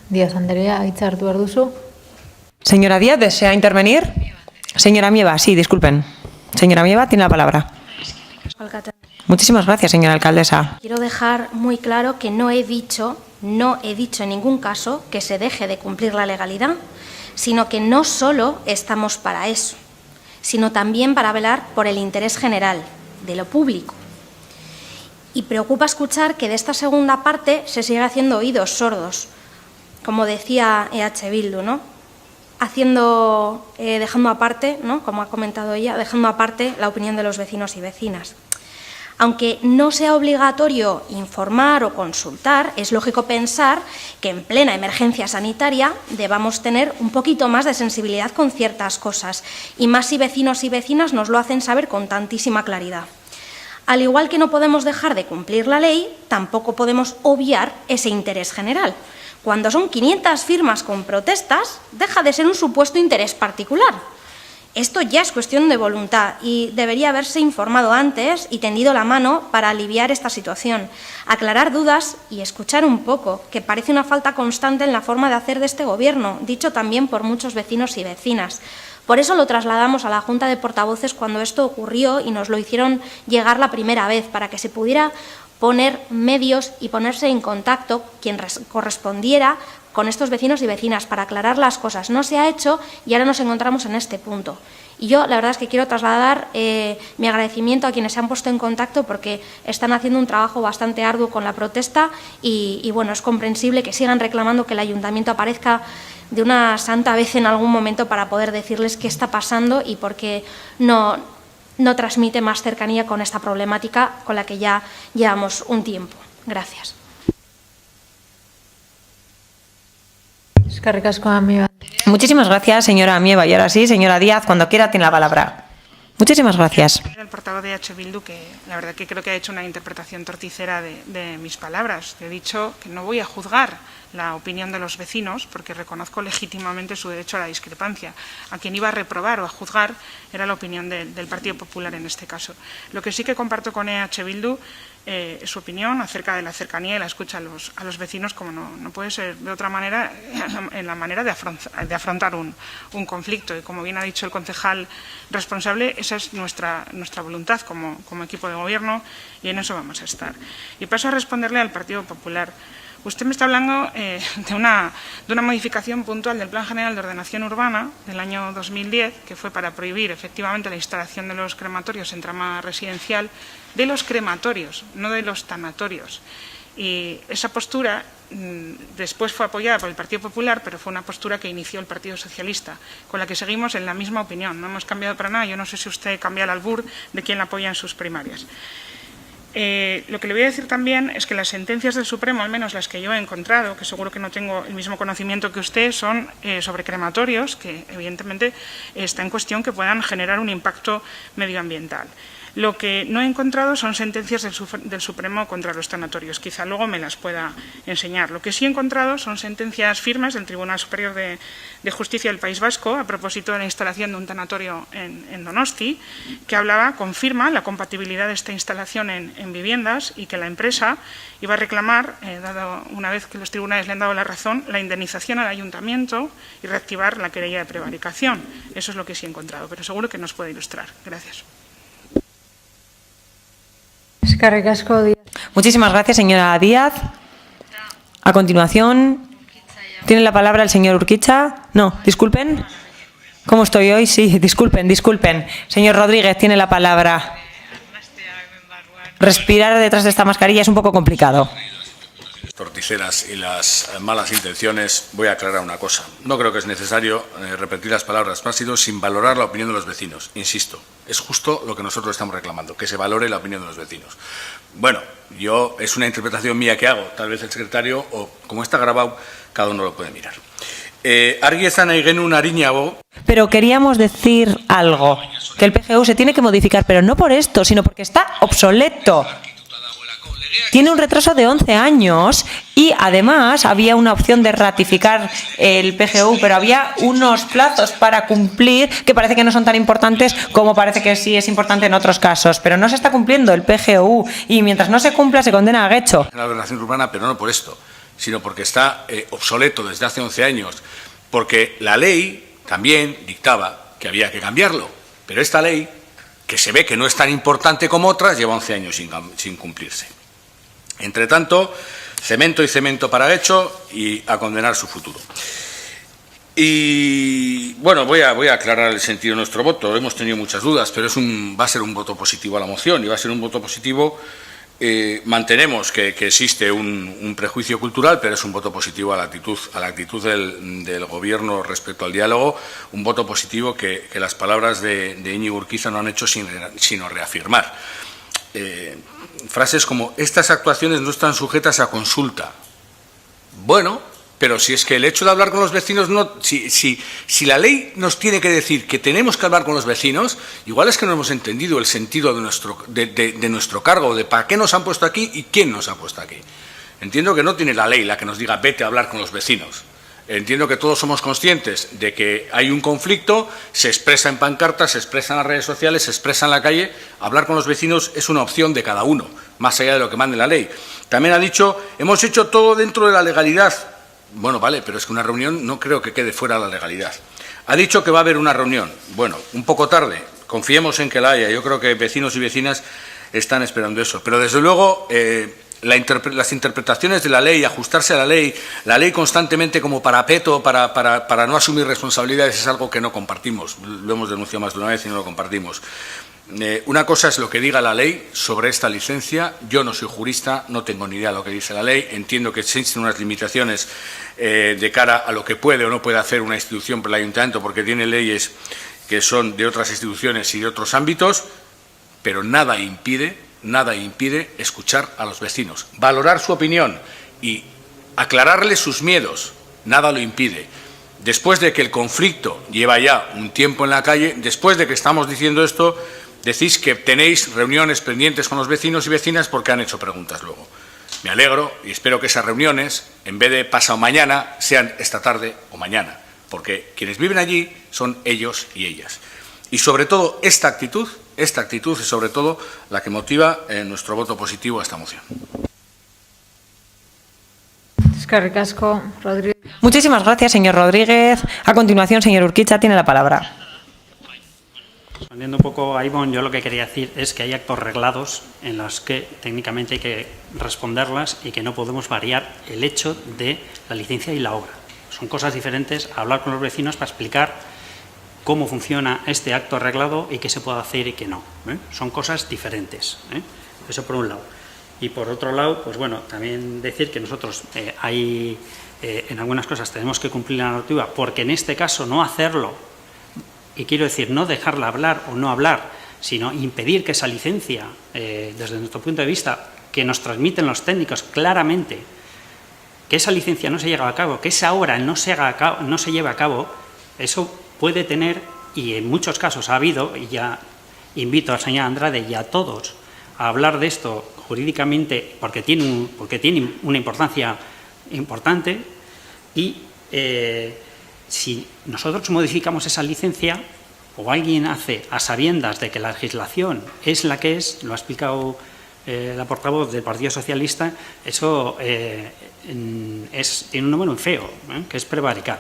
Díaz Andrea, hitza hartu behar duzu. Señora Díaz, ¿desea intervenir? Señora Mieva, sí, disculpen. Señora Mieva, tiene la palabra. Muchísimas gracias, señora alcaldesa. Quiero dejar muy claro que no he dicho en ningún caso que se deje de cumplir la legalidad, sino que no solo estamos para eso, sino también para velar por el interés general, de lo público. Y preocupa escuchar que de esta segunda parte se sigue haciendo oídos sordos, como decía EH Bildu, ¿no? Dejando aparte, ¿no?, como ha comentado ella, dejando aparte la opinión de los vecinos y vecinas. Aunque no sea obligatorio informar o consultar, es lógico pensar que en plena emergencia sanitaria debamos tener un poquito más de sensibilidad con ciertas cosas, y más si vecinos y vecinas nos lo hacen saber con tantísima claridad. Al igual que no podemos dejar de cumplir la ley, tampoco podemos obviar ese interés general. Cuando son 500 firmas con protestas, deja de ser un supuesto interés particular. Esto ya es cuestión de voluntad y debería haberse informado antes y tendido la mano para aliviar esta situación, aclarar dudas y escuchar un poco, que parece una falta constante en la forma de hacer de este Gobierno, dicho también por muchos vecinos y vecinas. Por eso lo trasladamos a la Junta de Portavoces cuando esto ocurrió y nos lo hicieron llegar la primera vez, para que se pudiera poner medios y ponerse en contacto quien correspondiera con estos vecinos y vecinas para aclarar las cosas. No se ha hecho y ahora nos encontramos en este punto. Y yo la verdad es que quiero trasladar mi agradecimiento a quienes se han puesto en contacto, porque están haciendo un trabajo bastante arduo con la protesta y bueno, es comprensible que sigan reclamando que el ayuntamiento aparezca de una santa vez en algún momento para poder decirles qué está pasando y por qué no transmite más cercanía con esta problemática con la que ya llevamos un tiempo. Gracias. Muchísimas gracias, señora Mieva. Y ahora sí, señora Díaz, cuando quiera tiene la palabra. Muchísimas gracias. El portavoz de EH Bildu, que la verdad que creo que ha hecho una interpretación torticera de mis palabras. He dicho que no voy a juzgar la opinión de los vecinos porque reconozco legítimamente su derecho a la discrepancia. A quien iba a reprobar o a juzgar era la opinión del Partido Popular en este caso. Lo que sí que comparto con EH Bildu es su opinión acerca de la cercanía y la escucha a los vecinos, como no puede ser de otra manera, en la manera de afrontar un conflicto. Y como bien ha dicho el concejal responsable, esa es nuestra voluntad como equipo de gobierno y en eso vamos a estar. Y paso a responderle al Partido Popular. Usted me está hablando de una modificación puntual del Plan General de Ordenación Urbana del año 2010, que fue para prohibir efectivamente la instalación de los crematorios en trama residencial, de los crematorios, no de los tanatorios. Y esa postura después fue apoyada por el Partido Popular, pero fue una postura que inició el Partido Socialista, con la que seguimos en la misma opinión. No hemos cambiado para nada. Yo no sé si usted cambia el albur de quién la apoya en sus primarias. Lo que le voy a decir también es que las sentencias del Supremo, al menos las que yo he encontrado, que seguro que no tengo el mismo conocimiento que usted, son sobre crematorios, que evidentemente está en cuestión que puedan generar un impacto medioambiental. Lo que no he encontrado son sentencias del Supremo contra los tanatorios. Quizá luego me las pueda enseñar. Lo que sí he encontrado son sentencias firmes del Tribunal Superior de Justicia del País Vasco a propósito de la instalación de un tanatorio en Donosti, que confirma la compatibilidad de esta instalación en viviendas y que la empresa iba a reclamar, dado una vez que los tribunales le han dado la razón, la indemnización al ayuntamiento y reactivar la querella de prevaricación. Eso es lo que sí he encontrado, pero seguro que nos puede ilustrar. Gracias. Muchísimas gracias, señora Díaz. A continuación, ¿tiene la palabra el señor Urquiza? No, disculpen. ¿Cómo estoy hoy? Sí, disculpen. Señor Rodríguez, tiene la palabra. Respirar detrás de esta mascarilla es un poco complicado. Torticeras y las malas intenciones, voy a aclarar una cosa. No creo que es necesario repetir las palabras, ha sido sin valorar la opinión de los vecinos. Insisto, es justo lo que nosotros estamos reclamando, que se valore la opinión de los vecinos. Bueno, es una interpretación mía que hago, tal vez el secretario, o como está grabado, cada uno lo puede mirar. Pero queríamos decir algo, que el PGU se tiene que modificar, pero no por esto, sino porque está obsoleto. Tiene un retraso de 11 años y además había una opción de ratificar el PGU, pero había unos plazos para cumplir que parece que no son tan importantes como parece que sí es importante en otros casos. Pero no se está cumpliendo el PGU y mientras no se cumpla se condena a Guecho. La ordenación urbana, pero no por esto, sino porque está obsoleto desde hace 11 años, porque la ley también dictaba que había que cambiarlo, pero esta ley, que se ve que no es tan importante como otras, lleva 11 años sin cumplirse. Entre tanto, cemento y cemento para Guecho y a condenar su futuro. Y bueno, voy a aclarar el sentido de nuestro voto. Hemos tenido muchas dudas, pero va a ser un voto positivo a la moción y va a ser un voto positivo. Mantenemos que existe un prejuicio cultural, pero es un voto positivo a la actitud del Gobierno respecto al diálogo, un voto positivo que las palabras de Íñigo Urquiza no han hecho sino reafirmar. Frases como, estas actuaciones no están sujetas a consulta. Bueno, pero si es que el hecho de hablar con los vecinos, si la ley nos tiene que decir que tenemos que hablar con los vecinos, igual es que no hemos entendido el sentido de nuestro cargo, de para qué nos han puesto aquí y quién nos ha puesto aquí. Entiendo que no tiene la ley la que nos diga vete a hablar con los vecinos. Entiendo que todos somos conscientes de que hay un conflicto, se expresa en pancartas, se expresa en las redes sociales, se expresa en la calle. Hablar con los vecinos es una opción de cada uno, más allá de lo que mande la ley. También ha dicho, hemos hecho todo dentro de la legalidad. Bueno, vale, pero es que una reunión no creo que quede fuera de la legalidad. Ha dicho que va a haber una reunión. Bueno, un poco tarde, confiemos en que la haya. Yo creo que vecinos y vecinas están esperando eso. Pero desde luego, las interpretaciones de la ley, ajustarse a la ley constantemente como parapeto para no asumir responsabilidades es algo que no compartimos. Lo hemos denunciado más de una vez y no lo compartimos. Una cosa es lo que diga la ley sobre esta licencia. Yo no soy jurista, no tengo ni idea de lo que dice la ley. Entiendo que existen unas limitaciones de cara a lo que puede o no puede hacer una institución por el ayuntamiento, porque tiene leyes que son de otras instituciones y de otros ámbitos, pero nada impide escuchar a los vecinos, valorar su opinión y aclararles sus miedos. Nada lo impide. Después de que el conflicto lleva ya un tiempo en la calle, después de que estamos diciendo esto, decís que tenéis reuniones pendientes con los vecinos y vecinas porque han hecho preguntas luego. Me alegro y espero que esas reuniones, en vez de pasado mañana, sean esta tarde o mañana, porque quienes viven allí son ellos y ellas. Y sobre todo, esta actitud es sobre todo la que motiva nuestro voto positivo a esta moción. Muchísimas gracias, señor Rodríguez. A continuación, señor Urquiza, tiene la palabra. Respondiendo un poco a Ivonne, yo lo que quería decir es que hay actos reglados en los que técnicamente hay que responderlas y que no podemos variar el hecho de la licencia y la obra. Son cosas diferentes a hablar con los vecinos para explicar cómo funciona este acto arreglado y qué se puede hacer y qué no. Son cosas diferentes. Eso por un lado. Y por otro lado, pues bueno, también decir que nosotros en algunas cosas tenemos que cumplir la normativa, porque en este caso no hacerlo, y quiero decir no dejarla hablar o no hablar, sino impedir que esa licencia, desde nuestro punto de vista, que nos transmiten los técnicos claramente, que esa licencia no se lleve a cabo, que esa obra no se lleve a cabo, eso puede tener, y en muchos casos ha habido, y ya invito al señor Andrade y a todos a hablar de esto jurídicamente porque tiene una importancia importante y si nosotros modificamos esa licencia o alguien hace a sabiendas de que la legislación es la que es, lo ha explicado la portavoz del Partido Socialista, eso tiene un número muy feo, que es prevaricar.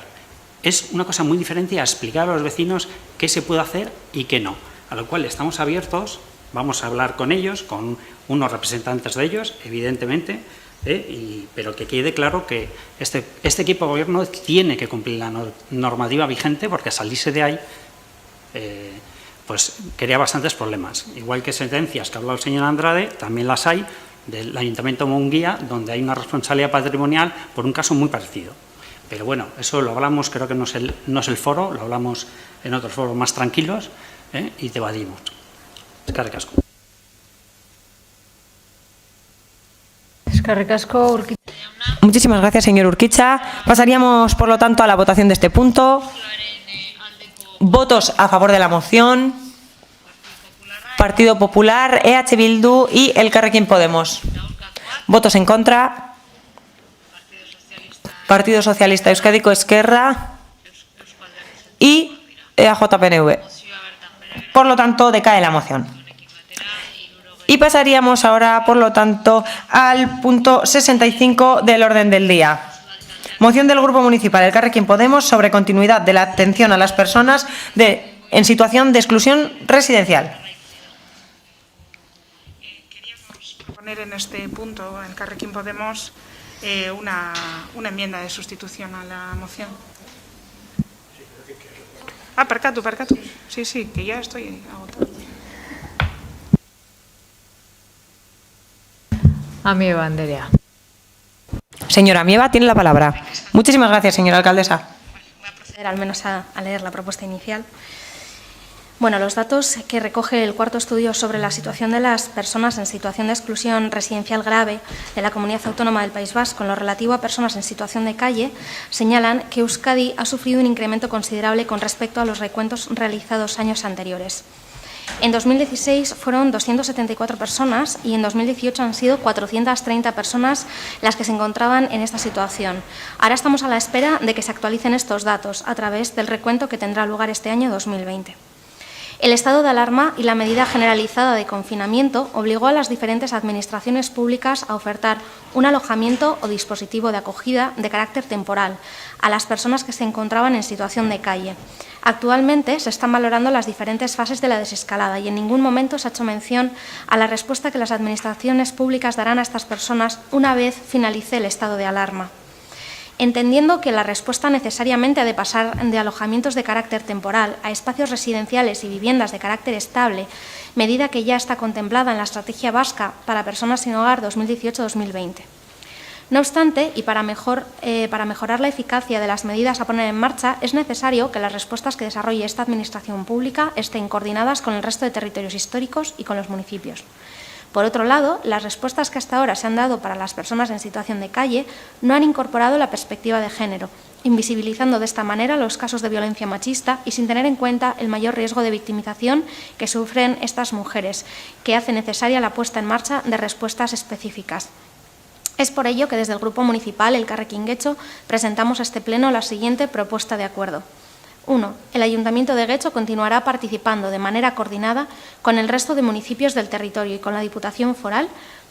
Es una cosa muy diferente a explicar a los vecinos qué se puede hacer y qué no, a lo cual estamos abiertos, vamos a hablar con ellos, con unos representantes de ellos, evidentemente, pero que quede claro que este equipo de gobierno tiene que cumplir la normativa vigente, porque salirse de ahí pues crea bastantes problemas. Igual que sentencias que ha hablado el señor Andrade, también las hay del Ayuntamiento de Munguía, donde hay una responsabilidad patrimonial por un caso muy parecido. Pero bueno, eso lo hablamos, creo que no es el foro, lo hablamos en otros foros más tranquilos y debatimos. Eskerrik asko. Eskerrik asko, Urquiza. Muchísimas gracias, señor Urquiza. Pasaríamos, por lo tanto, a la votación de este punto. Votos a favor de la moción. Partido Popular, EH Bildu y Elkarrekin Podemos. Votos en contra. Partido Socialista Euskadiko Esquerra y EAJ-PNV. Por lo tanto, decae la moción. Y pasaríamos ahora, por lo tanto, al punto 65 del orden del día. Moción del Grupo Municipal Elkarrekin Podemos sobre continuidad de la atención a las personas en situación de exclusión residencial. Queríamos poner en este punto, en Elkarrekin Podemos, una enmienda de sustitución a la moción. Percatu. Sí, que ya estoy agotado. Amieva Anderea. Señora Amieva, tiene la palabra. Muchísimas gracias, señora alcaldesa. Voy a proceder al menos a leer la propuesta inicial. Bueno, los datos que recoge el cuarto estudio sobre la situación de las personas en situación de exclusión residencial grave de la Comunidad Autónoma del País Vasco en lo relativo a personas en situación de calle señalan que Euskadi ha sufrido un incremento considerable con respecto a los recuentos realizados años anteriores. En 2016 fueron 274 personas y en 2018 han sido 430 personas las que se encontraban en esta situación. Ahora estamos a la espera de que se actualicen estos datos a través del recuento que tendrá lugar este año 2020. El estado de alarma y la medida generalizada de confinamiento obligó a las diferentes administraciones públicas a ofertar un alojamiento o dispositivo de acogida de carácter temporal a las personas que se encontraban en situación de calle. Actualmente se están valorando las diferentes fases de la desescalada y en ningún momento se ha hecho mención a la respuesta que las administraciones públicas darán a estas personas una vez finalice el estado de alarma. Entendiendo que la respuesta necesariamente ha de pasar de alojamientos de carácter temporal a espacios residenciales y viviendas de carácter estable, medida que ya está contemplada en la Estrategia Vasca para Personas sin Hogar 2018-2020. No obstante, y para mejorar la eficacia de las medidas a poner en marcha, es necesario que las respuestas que desarrolle esta Administración pública estén coordinadas con el resto de territorios históricos y con los municipios. Por otro lado, las respuestas que hasta ahora se han dado para las personas en situación de calle no han incorporado la perspectiva de género, invisibilizando de esta manera los casos de violencia machista y sin tener en cuenta el mayor riesgo de victimización que sufren estas mujeres, que hace necesaria la puesta en marcha de respuestas específicas. Es por ello que desde el Grupo Municipal Elkarrekin Getxo presentamos a este Pleno la siguiente propuesta de acuerdo. 1. El Ayuntamiento de Getxo continuará participando de manera coordinada con el resto de municipios del territorio y con la Diputación Foral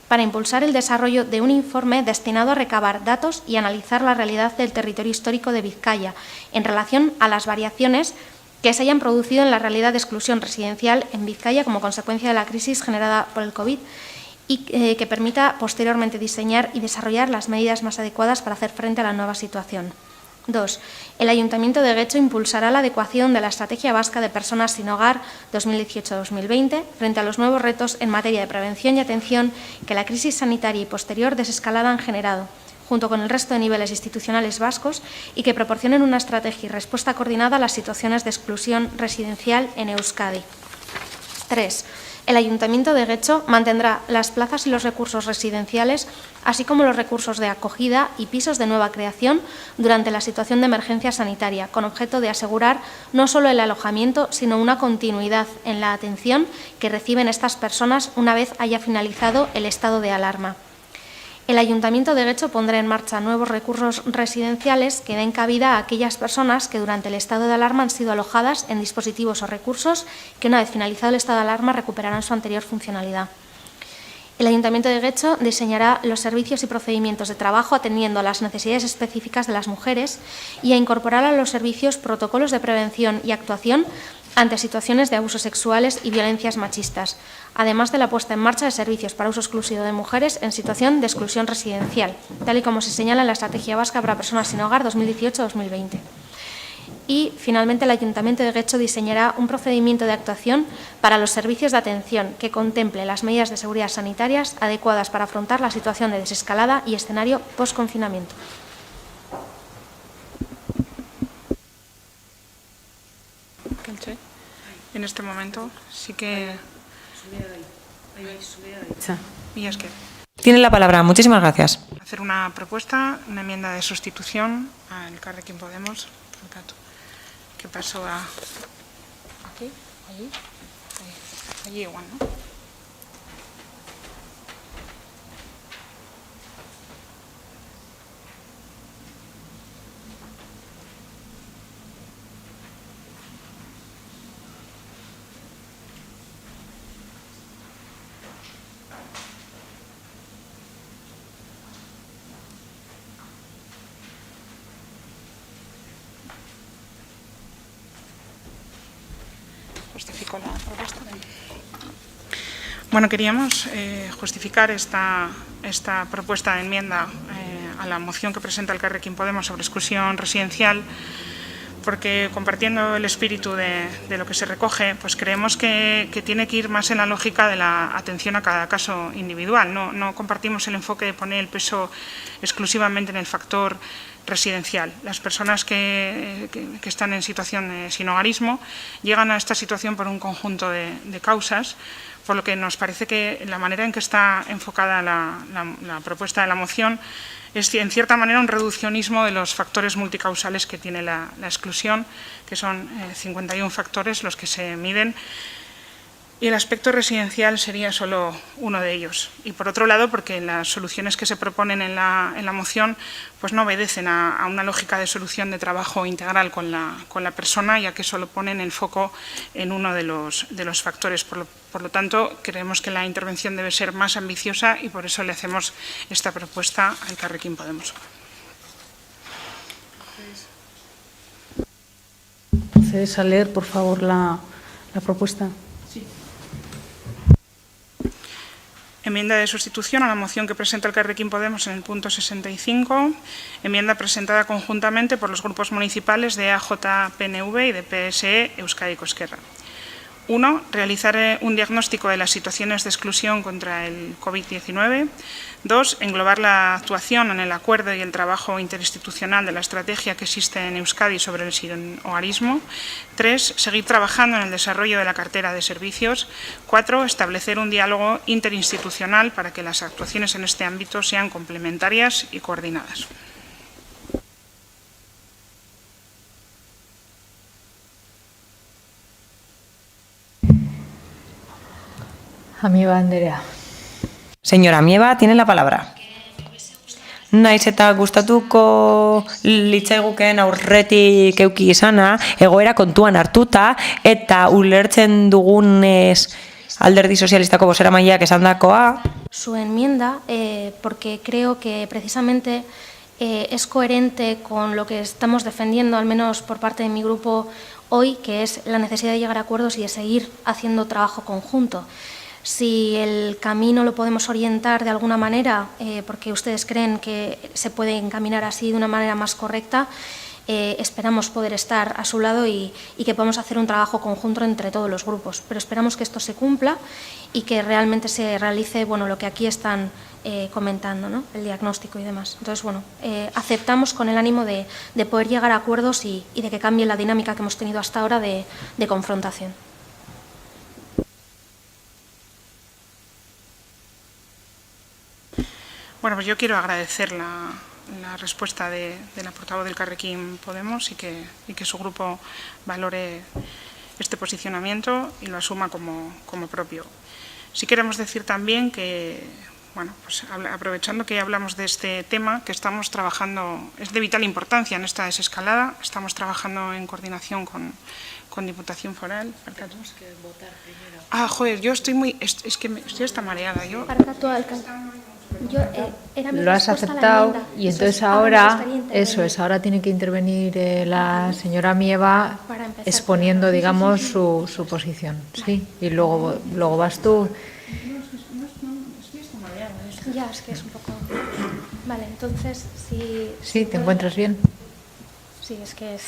para impulsar el desarrollo de un informe destinado a recabar datos y analizar la realidad del territorio histórico de Vizcaya en relación a las variaciones que se hayan producido en la realidad de exclusión residencial en Vizcaya como consecuencia de la crisis generada por el COVID y que permita posteriormente diseñar y desarrollar las medidas más adecuadas para hacer frente a la nueva situación. 2. El Ayuntamiento de Getxo impulsará la adecuación de la Estrategia Vasca de Personas sin Hogar 2018-2020 frente a los nuevos retos en materia de prevención y atención que la crisis sanitaria y posterior desescalada han generado, junto con el resto de niveles institucionales vascos, y que proporcionen una estrategia y respuesta coordinada a las situaciones de exclusión residencial en Euskadi. 3. El Ayuntamiento de Guecho mantendrá las plazas y los recursos residenciales, así como los recursos de acogida y pisos de nueva creación durante la situación de emergencia sanitaria, con objeto de asegurar no solo el alojamiento, sino una continuidad en la atención que reciben estas personas una vez haya finalizado el estado de alarma. El Ayuntamiento de Guecho pondrá en marcha nuevos recursos residenciales que den cabida a aquellas personas que durante el estado de alarma han sido alojadas en dispositivos o recursos que una vez finalizado el estado de alarma recuperarán su anterior funcionalidad. El Ayuntamiento de Guecho diseñará los servicios y procedimientos de trabajo atendiendo a las necesidades específicas de las mujeres y a incorporar a los servicios protocolos de prevención y actuación ante situaciones de abusos sexuales y violencias machistas, además de la puesta en marcha de servicios para uso exclusivo de mujeres en situación de exclusión residencial, tal y como se señala en la Estrategia Vasca para Personas sin Hogar 2018-2020. Y, finalmente, el Ayuntamiento de Guecho diseñará un procedimiento de actuación para los servicios de atención que contemple las medidas de seguridad sanitarias adecuadas para afrontar la situación de desescalada y escenario post-confinamiento. En este momento sí que... Y es que... Tiene la palabra. Muchísimas gracias. Hacer una propuesta, una enmienda de sustitución al Elkarrekin Podemos, por tanto, que pasó a... ¿Aquí? ¿Allí? Allí igual, ¿no? Justifico la propuesta. Bueno, queríamos justificar esta propuesta de enmienda a la moción que presenta el Elkarrekin Podemos sobre exclusión residencial, porque compartiendo el espíritu de lo que se recoge, pues creemos que tiene que ir más en la lógica de la atención a cada caso individual. No compartimos el enfoque de poner el peso exclusivamente en el factor residencial. Las personas que están en situación de sinhogarismo llegan a esta situación por un conjunto de causas, por lo que nos parece que la manera en que está enfocada la propuesta de la moción es en cierta manera un reduccionismo de los factores multicausales que tiene la exclusión, que son 51 factores los que se miden, y el aspecto residencial sería solo uno de ellos. Y por otro lado, porque las soluciones que se proponen en la moción pues no obedecen a una lógica de solución de trabajo integral con la persona, ya que solo ponen el foco en uno de los factores. Por lo tanto, creemos que la intervención debe ser más ambiciosa y por eso le hacemos esta propuesta al Elkarrekin Podemos. ¿Procedes a leer, por favor, la propuesta? Sí. Enmienda de sustitución a la moción que presenta el Elkarrekin Podemos en el punto 65, enmienda presentada conjuntamente por los grupos municipales de EAJ, PNV y de PSE, Euskadiko Ezkerra. 1. Realizar un diagnóstico de las situaciones de exclusión contra el COVID-19. 2. Englobar la actuación en el acuerdo y el trabajo interinstitucional de la estrategia que existe en Euskadi sobre el sinhogarismo. 3. Seguir trabajando en el desarrollo de la cartera de servicios. 4. Establecer un diálogo interinstitucional para que las actuaciones en este ámbito sean complementarias y coordinadas. Amieva Anderea. Señora Amieva, tiene la palabra. Naiz eta gustatuko litzaigukeen aurretik euki izana, egoera kontuan hartuta eta ulertzen dugunez Alderdi Sozialistako bozeramaileak esandakoa. Su enmienda, porque creo que precisamente es coherente con lo que estamos defendiendo, al menos por parte de mi grupo hoy, que es la necesidad de llegar a acuerdos y de seguir haciendo trabajo conjunto. Si el camino lo podemos orientar de alguna manera, porque ustedes creen que se puede encaminar así de una manera más correcta, esperamos poder estar a su lado y que podamos hacer un trabajo conjunto entre todos los grupos. Pero esperamos que esto se cumpla y que realmente se realice lo que aquí están comentando, ¿no? El diagnóstico y demás. Entonces, aceptamos con el ánimo de poder llegar a acuerdos y de que cambie la dinámica que hemos tenido hasta ahora de confrontación. Bueno, pues yo quiero agradecer la respuesta de la portavoz del Carrequín Podemos y que su grupo valore este posicionamiento y lo asuma como propio. Sí queremos decir también que, bueno, pues aprovechando que hablamos de este tema, que estamos trabajando, es de vital importancia en esta desescalada, estamos trabajando en coordinación con Diputación Foral. Tenemos que votar primero. Ah, joder, yo estoy estoy hasta mareada. Yo lo has aceptado y entonces ahora, ahora tiene que intervenir la señora Mieva exponiendo, digamos, su posición, ¿sí? Y luego vas tú. Ya, es que es un poco... Vale, entonces, Sí, ¿te encuentras bien? Sí, es que es...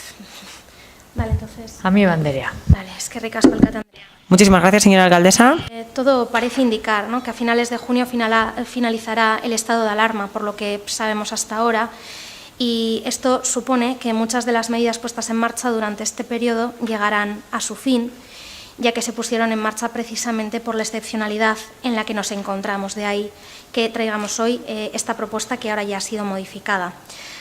Vale, entonces... A mi bandería. Vale, es que ricasco el Andrea. Muchísimas gracias, señora alcaldesa. Todo parece indicar, ¿no?, que a finales de junio finalizará el estado de alarma, por lo que sabemos hasta ahora, y esto supone que muchas de las medidas puestas en marcha durante este periodo llegarán a su fin, ya que se pusieron en marcha precisamente por la excepcionalidad en la que nos encontramos. De ahí que traigamos hoy esta propuesta que ahora ya ha sido modificada.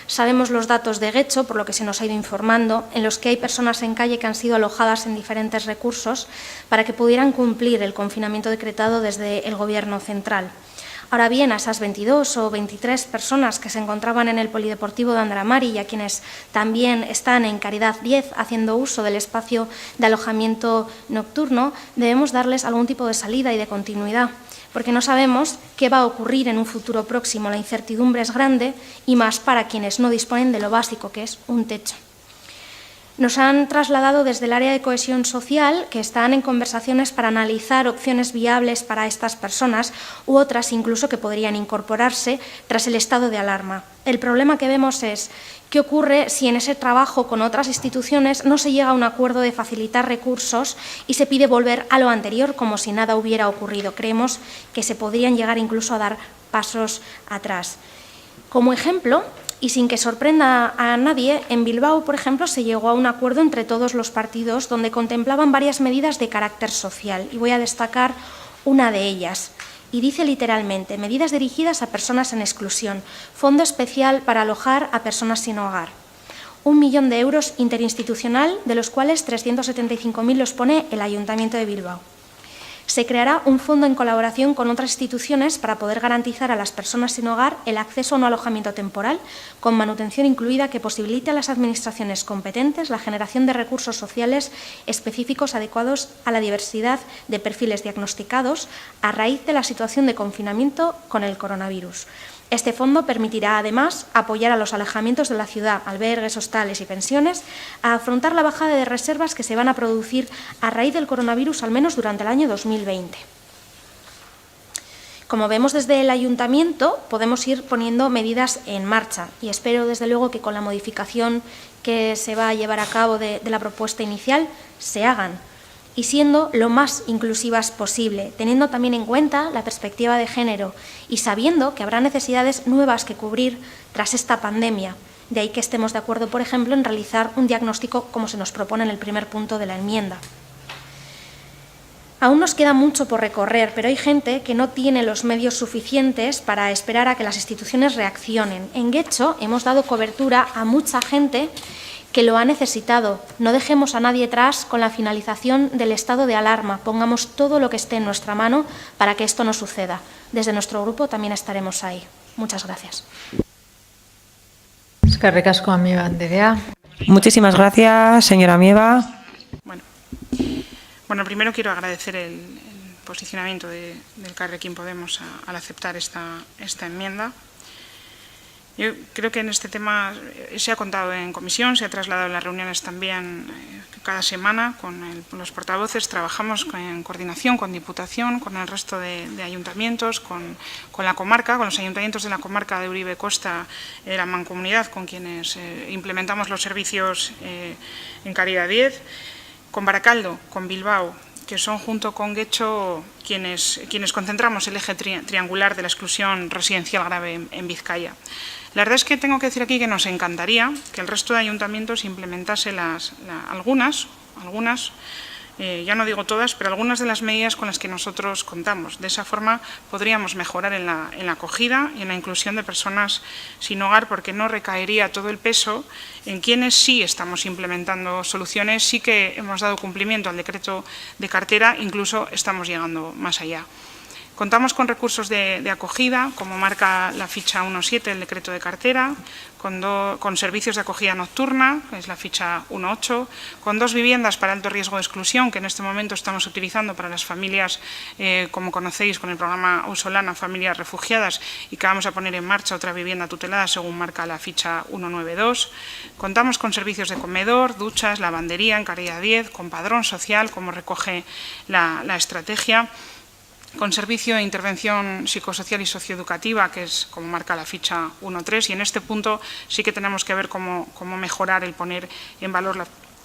Sabemos los datos de Guecho, por lo que se nos ha ido informando, en los que hay personas en calle que han sido alojadas en diferentes recursos para que pudieran cumplir el confinamiento decretado desde el Gobierno central. Ahora bien, a esas 22 o 23 personas que se encontraban en el Polideportivo de Andramari y a quienes también están en Caridad 10 haciendo uso del espacio de alojamiento nocturno, debemos darles algún tipo de salida y de continuidad, porque no sabemos qué va a ocurrir en un futuro próximo. La incertidumbre es grande y más para quienes no disponen de lo básico, que es un techo. Nos han trasladado desde el área de cohesión social que están en conversaciones para analizar opciones viables para estas personas u otras incluso que podrían incorporarse tras el estado de alarma. El problema que vemos es qué ocurre si en ese trabajo con otras instituciones no se llega a un acuerdo de facilitar recursos y se pide volver a lo anterior como si nada hubiera ocurrido. Creemos que se podrían llegar incluso a dar pasos atrás. Como ejemplo, y sin que sorprenda a nadie, en Bilbao, por ejemplo, se llegó a un acuerdo entre todos los partidos donde contemplaban varias medidas de carácter social. Y voy a destacar una de ellas. Y dice literalmente, medidas dirigidas a personas en exclusión, fondo especial para alojar a personas sin hogar. 1 millón de euros interinstitucional, de los cuales 375.000 los pone el Ayuntamiento de Bilbao. Se creará un fondo en colaboración con otras instituciones para poder garantizar a las personas sin hogar el acceso a un alojamiento temporal, con manutención incluida, que posibilite a las administraciones competentes la generación de recursos sociales específicos adecuados a la diversidad de perfiles diagnosticados a raíz de la situación de confinamiento con el coronavirus. Este fondo permitirá, además, apoyar a los alojamientos de la ciudad, albergues, hostales y pensiones, a afrontar la bajada de reservas que se van a producir a raíz del coronavirus, al menos durante el año 2020. Como vemos desde el Ayuntamiento, podemos ir poniendo medidas en marcha y espero, desde luego, que con la modificación que se va a llevar a cabo de la propuesta inicial se hagan, y siendo lo más inclusivas posible, teniendo también en cuenta la perspectiva de género y sabiendo que habrá necesidades nuevas que cubrir tras esta pandemia. De ahí que estemos de acuerdo, por ejemplo, en realizar un diagnóstico como se nos propone en el primer punto de la enmienda. Aún nos queda mucho por recorrer, pero hay gente que no tiene los medios suficientes para esperar a que las instituciones reaccionen. En Guecho hemos dado cobertura a mucha gente que lo ha necesitado. No dejemos a nadie atrás con la finalización del estado de alarma. Pongamos todo lo que esté en nuestra mano para que esto no suceda. Desde nuestro grupo también estaremos ahí. Muchas gracias. Eskerrik asko, Amieva Andrea. Muchísimas gracias, señora Mieva. Bueno, primero quiero agradecer el posicionamiento del Carrequín Podemos al aceptar esta enmienda. Yo creo que en este tema se ha contado en comisión, se ha trasladado en las reuniones también cada semana con los portavoces. Trabajamos en coordinación con Diputación, con el resto de ayuntamientos, con la comarca, con los ayuntamientos de la comarca de Uribe Costa, la Mancomunidad, con quienes implementamos los servicios en Caridad 10, con Baracaldo, con Bilbao, que son junto con Guecho quienes concentramos el eje triangular de la exclusión residencial grave en Vizcaya. La verdad es que tengo que decir aquí que nos encantaría que el resto de ayuntamientos implementase algunas ya no digo todas, pero algunas de las medidas con las que nosotros contamos. De esa forma podríamos mejorar en la acogida y en la inclusión de personas sin hogar, porque no recaería todo el peso en quienes sí estamos implementando soluciones, sí que hemos dado cumplimiento al decreto de cartera, incluso estamos llegando más allá. Contamos con recursos de acogida, como marca la ficha 1.7 del decreto de cartera, con servicios de acogida nocturna, que es la ficha 1.8, con 2 viviendas para alto riesgo de exclusión, que en este momento estamos utilizando para las familias, como conocéis, con el programa Ausolana, familias refugiadas, y que vamos a poner en marcha otra vivienda tutelada, según marca la ficha 192. Contamos con servicios de comedor, duchas, lavandería en carrera 10, con padrón social, como recoge la estrategia, con servicio de intervención psicosocial y socioeducativa, que es como marca la ficha 1.3, y en este punto sí que tenemos que ver cómo mejorar el poner en valor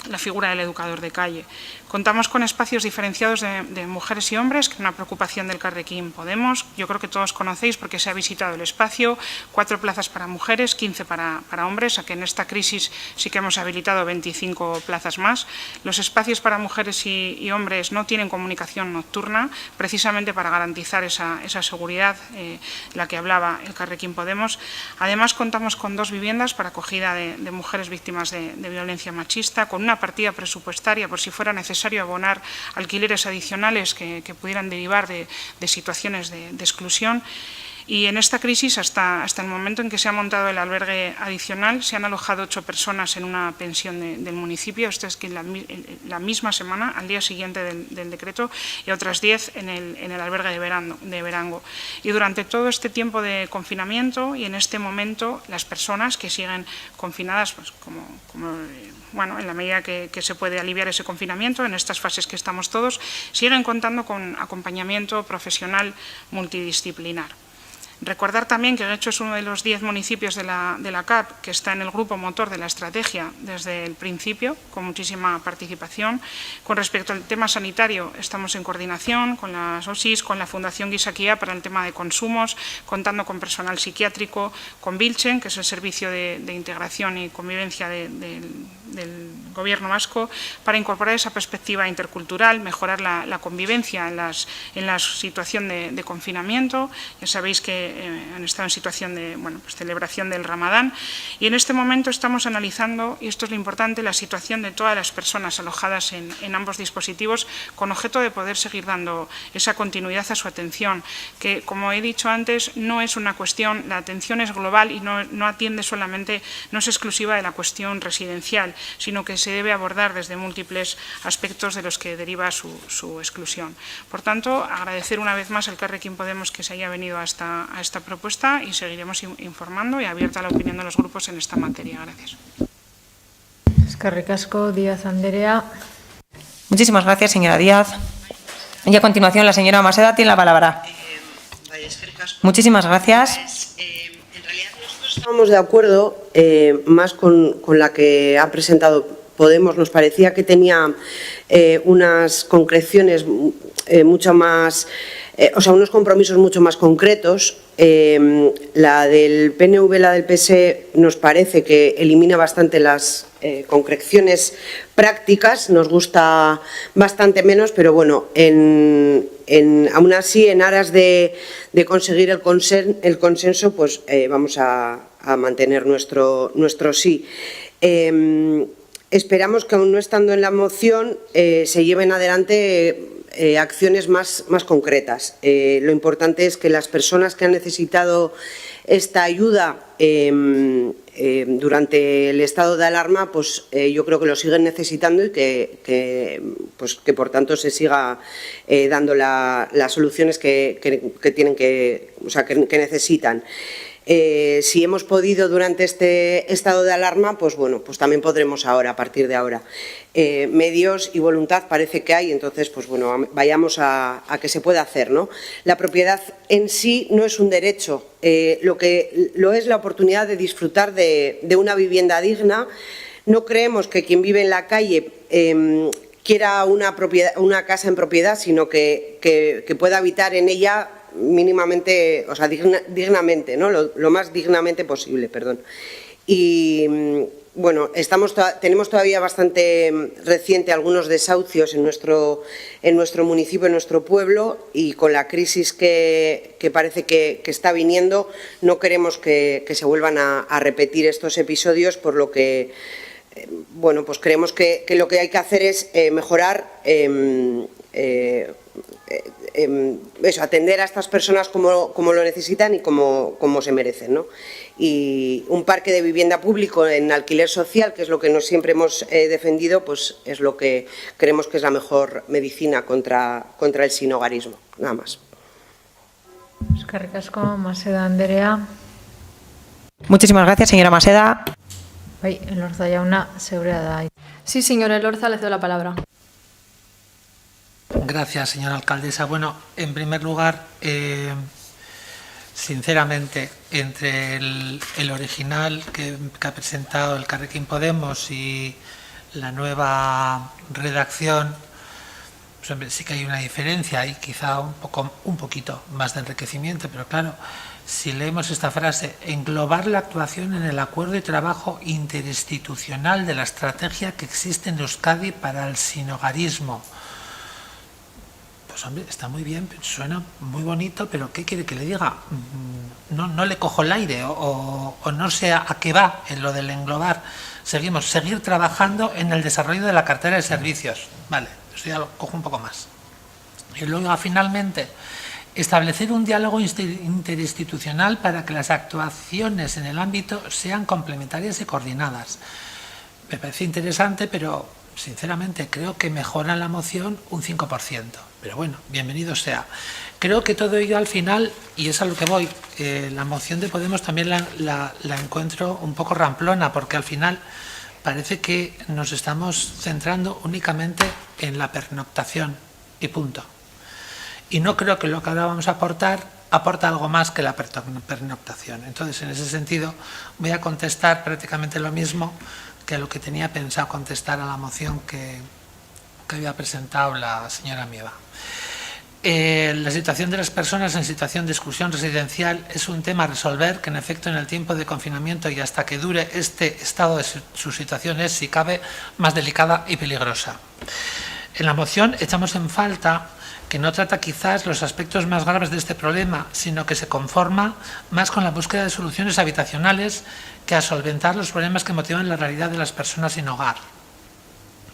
la figura del educador de calle. Contamos con espacios diferenciados de mujeres y hombres, que es una preocupación del Carrequín Podemos. Yo creo que todos conocéis porque se ha visitado el espacio, 4 plazas para mujeres, 15 para hombres, a que en esta crisis sí que hemos habilitado 25 plazas más. Los espacios para mujeres y hombres no tienen comunicación nocturna, precisamente para garantizar esa seguridad, la que hablaba el Carrequín Podemos. Además, contamos con 2 viviendas para acogida de mujeres víctimas de violencia machista, con una partida presupuestaria por si fuera necesario abonar alquileres adicionales que pudieran derivar de situaciones de exclusión. Y en esta crisis, hasta el momento en que se ha montado el albergue adicional, se han alojado 8 personas en una pensión del municipio, esto es que la misma semana, al día siguiente del decreto, y otras 10 en el albergue de Verango. Y durante todo este tiempo de confinamiento y en este momento, las personas que siguen confinadas, pues en la medida que se puede aliviar ese confinamiento, en estas fases que estamos todos, siguen contando con acompañamiento profesional multidisciplinar. Recordar también que Guecho es uno de los 10 municipios de la CAP que está en el grupo motor de la estrategia desde el principio, con muchísima participación. Con respecto al tema sanitario, estamos en coordinación con las OSIS, con la Fundación Gizakia para el tema de consumos, contando con personal psiquiátrico, con Vilchen, que es el servicio de integración y convivencia del Gobierno vasco, para incorporar esa perspectiva intercultural, mejorar la convivencia en la situación de confinamiento. Ya sabéis que han estado en situación de celebración del Ramadán, y en este momento estamos analizando, y esto es lo importante, la situación de todas las personas alojadas en ambos dispositivos, con objeto de poder seguir dando esa continuidad a su atención, que, como he dicho antes, no es una cuestión, la atención es global y no atiende solamente, no es exclusiva de la cuestión residencial, sino que se debe abordar desde múltiples aspectos de los que deriva su exclusión. Por tanto, agradecer una vez más al Carrequín Podemos que se haya venido a esta propuesta, y seguiremos informando y abierta a la opinión de los grupos en esta materia. Gracias. Eskerrik asko, Díaz Anderea. Muchísimas gracias, señora Díaz. Y a continuación, la señora Maseda tiene la palabra. Muchísimas gracias. En realidad nosotros estamos de acuerdo más con la que ha presentado Podemos. Nos parecía que tenía unas concreciones mucho más, unos compromisos mucho más concretos. La del PNV, la del PS, nos parece que elimina bastante las concreciones prácticas, nos gusta bastante menos, pero bueno, aún así, en aras de conseguir el consenso, pues vamos a mantener nuestro sí. Esperamos que, aún no estando en la moción, se lleven adelante acciones más concretas. Lo importante es que las personas que han necesitado esta ayuda durante el estado de alarma, pues yo creo que lo siguen necesitando, y que por tanto se siga dando las soluciones que tienen que necesitan. Si hemos podido durante este estado de alarma, pues bueno, pues también podremos ahora, a partir de ahora. Medios y voluntad parece que hay, entonces, pues bueno, vayamos a que se pueda hacer, ¿no? La propiedad en sí no es un derecho, lo que lo es la oportunidad de disfrutar de una vivienda digna. No creemos que quien vive en la calle quiera una casa en propiedad, sino que pueda habitar en ella mínimamente, dignamente, ¿no? Lo más dignamente posible, perdón. Y bueno, tenemos todavía bastante reciente algunos desahucios en nuestro municipio, en nuestro pueblo, y con la crisis que parece que está viniendo, no queremos que se vuelvan a repetir estos episodios, por lo que, bueno, pues creemos que lo que hay que hacer es mejorar, atender a estas personas como lo necesitan y como se merecen, ¿no? Y un parque de vivienda público en alquiler social, que es lo que siempre hemos defendido, pues es lo que creemos que es la mejor medicina contra el sinhogarismo. Nada más. Eskerrik asko, Maseda Anderea. Muchísimas gracias, señora Maseda. Bai, Elorza jauna, zeurea da. Sí, señora Elorza, le cedo la palabra. Gracias, señora alcaldesa. Bueno, en primer lugar, sinceramente, entre el original que ha presentado el Elkarrekin Podemos y la nueva redacción, pues hombre, sí que hay una diferencia y quizá un poquito más de enriquecimiento, pero claro, si leemos esta frase, englobar la actuación en el acuerdo de trabajo interinstitucional de la estrategia que existe en Euskadi para el sinhogarismo. Pues hombre, está muy bien, suena muy bonito, pero ¿qué quiere que le diga? No le cojo el aire o no sé a qué va en lo del englobar. Seguir trabajando en el desarrollo de la cartera de servicios. Vale, eso ya lo cojo un poco más. Y luego, finalmente, establecer un diálogo interinstitucional para que las actuaciones en el ámbito sean complementarias y coordinadas. Me parece interesante, pero sinceramente creo que mejora la moción un 5%. Pero bueno, bienvenido sea. Creo que todo ello al final, y es a lo que voy, la moción de Podemos también la encuentro un poco ramplona, porque al final parece que nos estamos centrando únicamente en la pernoctación y punto. Y no creo que lo que ahora vamos a aportar aporta algo más que la pernoctación. Entonces, en ese sentido, voy a contestar prácticamente lo mismo que lo que tenía pensado contestar a la moción que había presentado la señora Mieva. La situación de las personas en situación de exclusión residencial es un tema a resolver que, en efecto, en el tiempo de confinamiento y hasta que dure este estado de su situación es, si cabe, más delicada y peligrosa. En la moción echamos en falta que no trata quizás los aspectos más graves de este problema, sino que se conforma más con la búsqueda de soluciones habitacionales que a solventar los problemas que motivan la realidad de las personas sin hogar.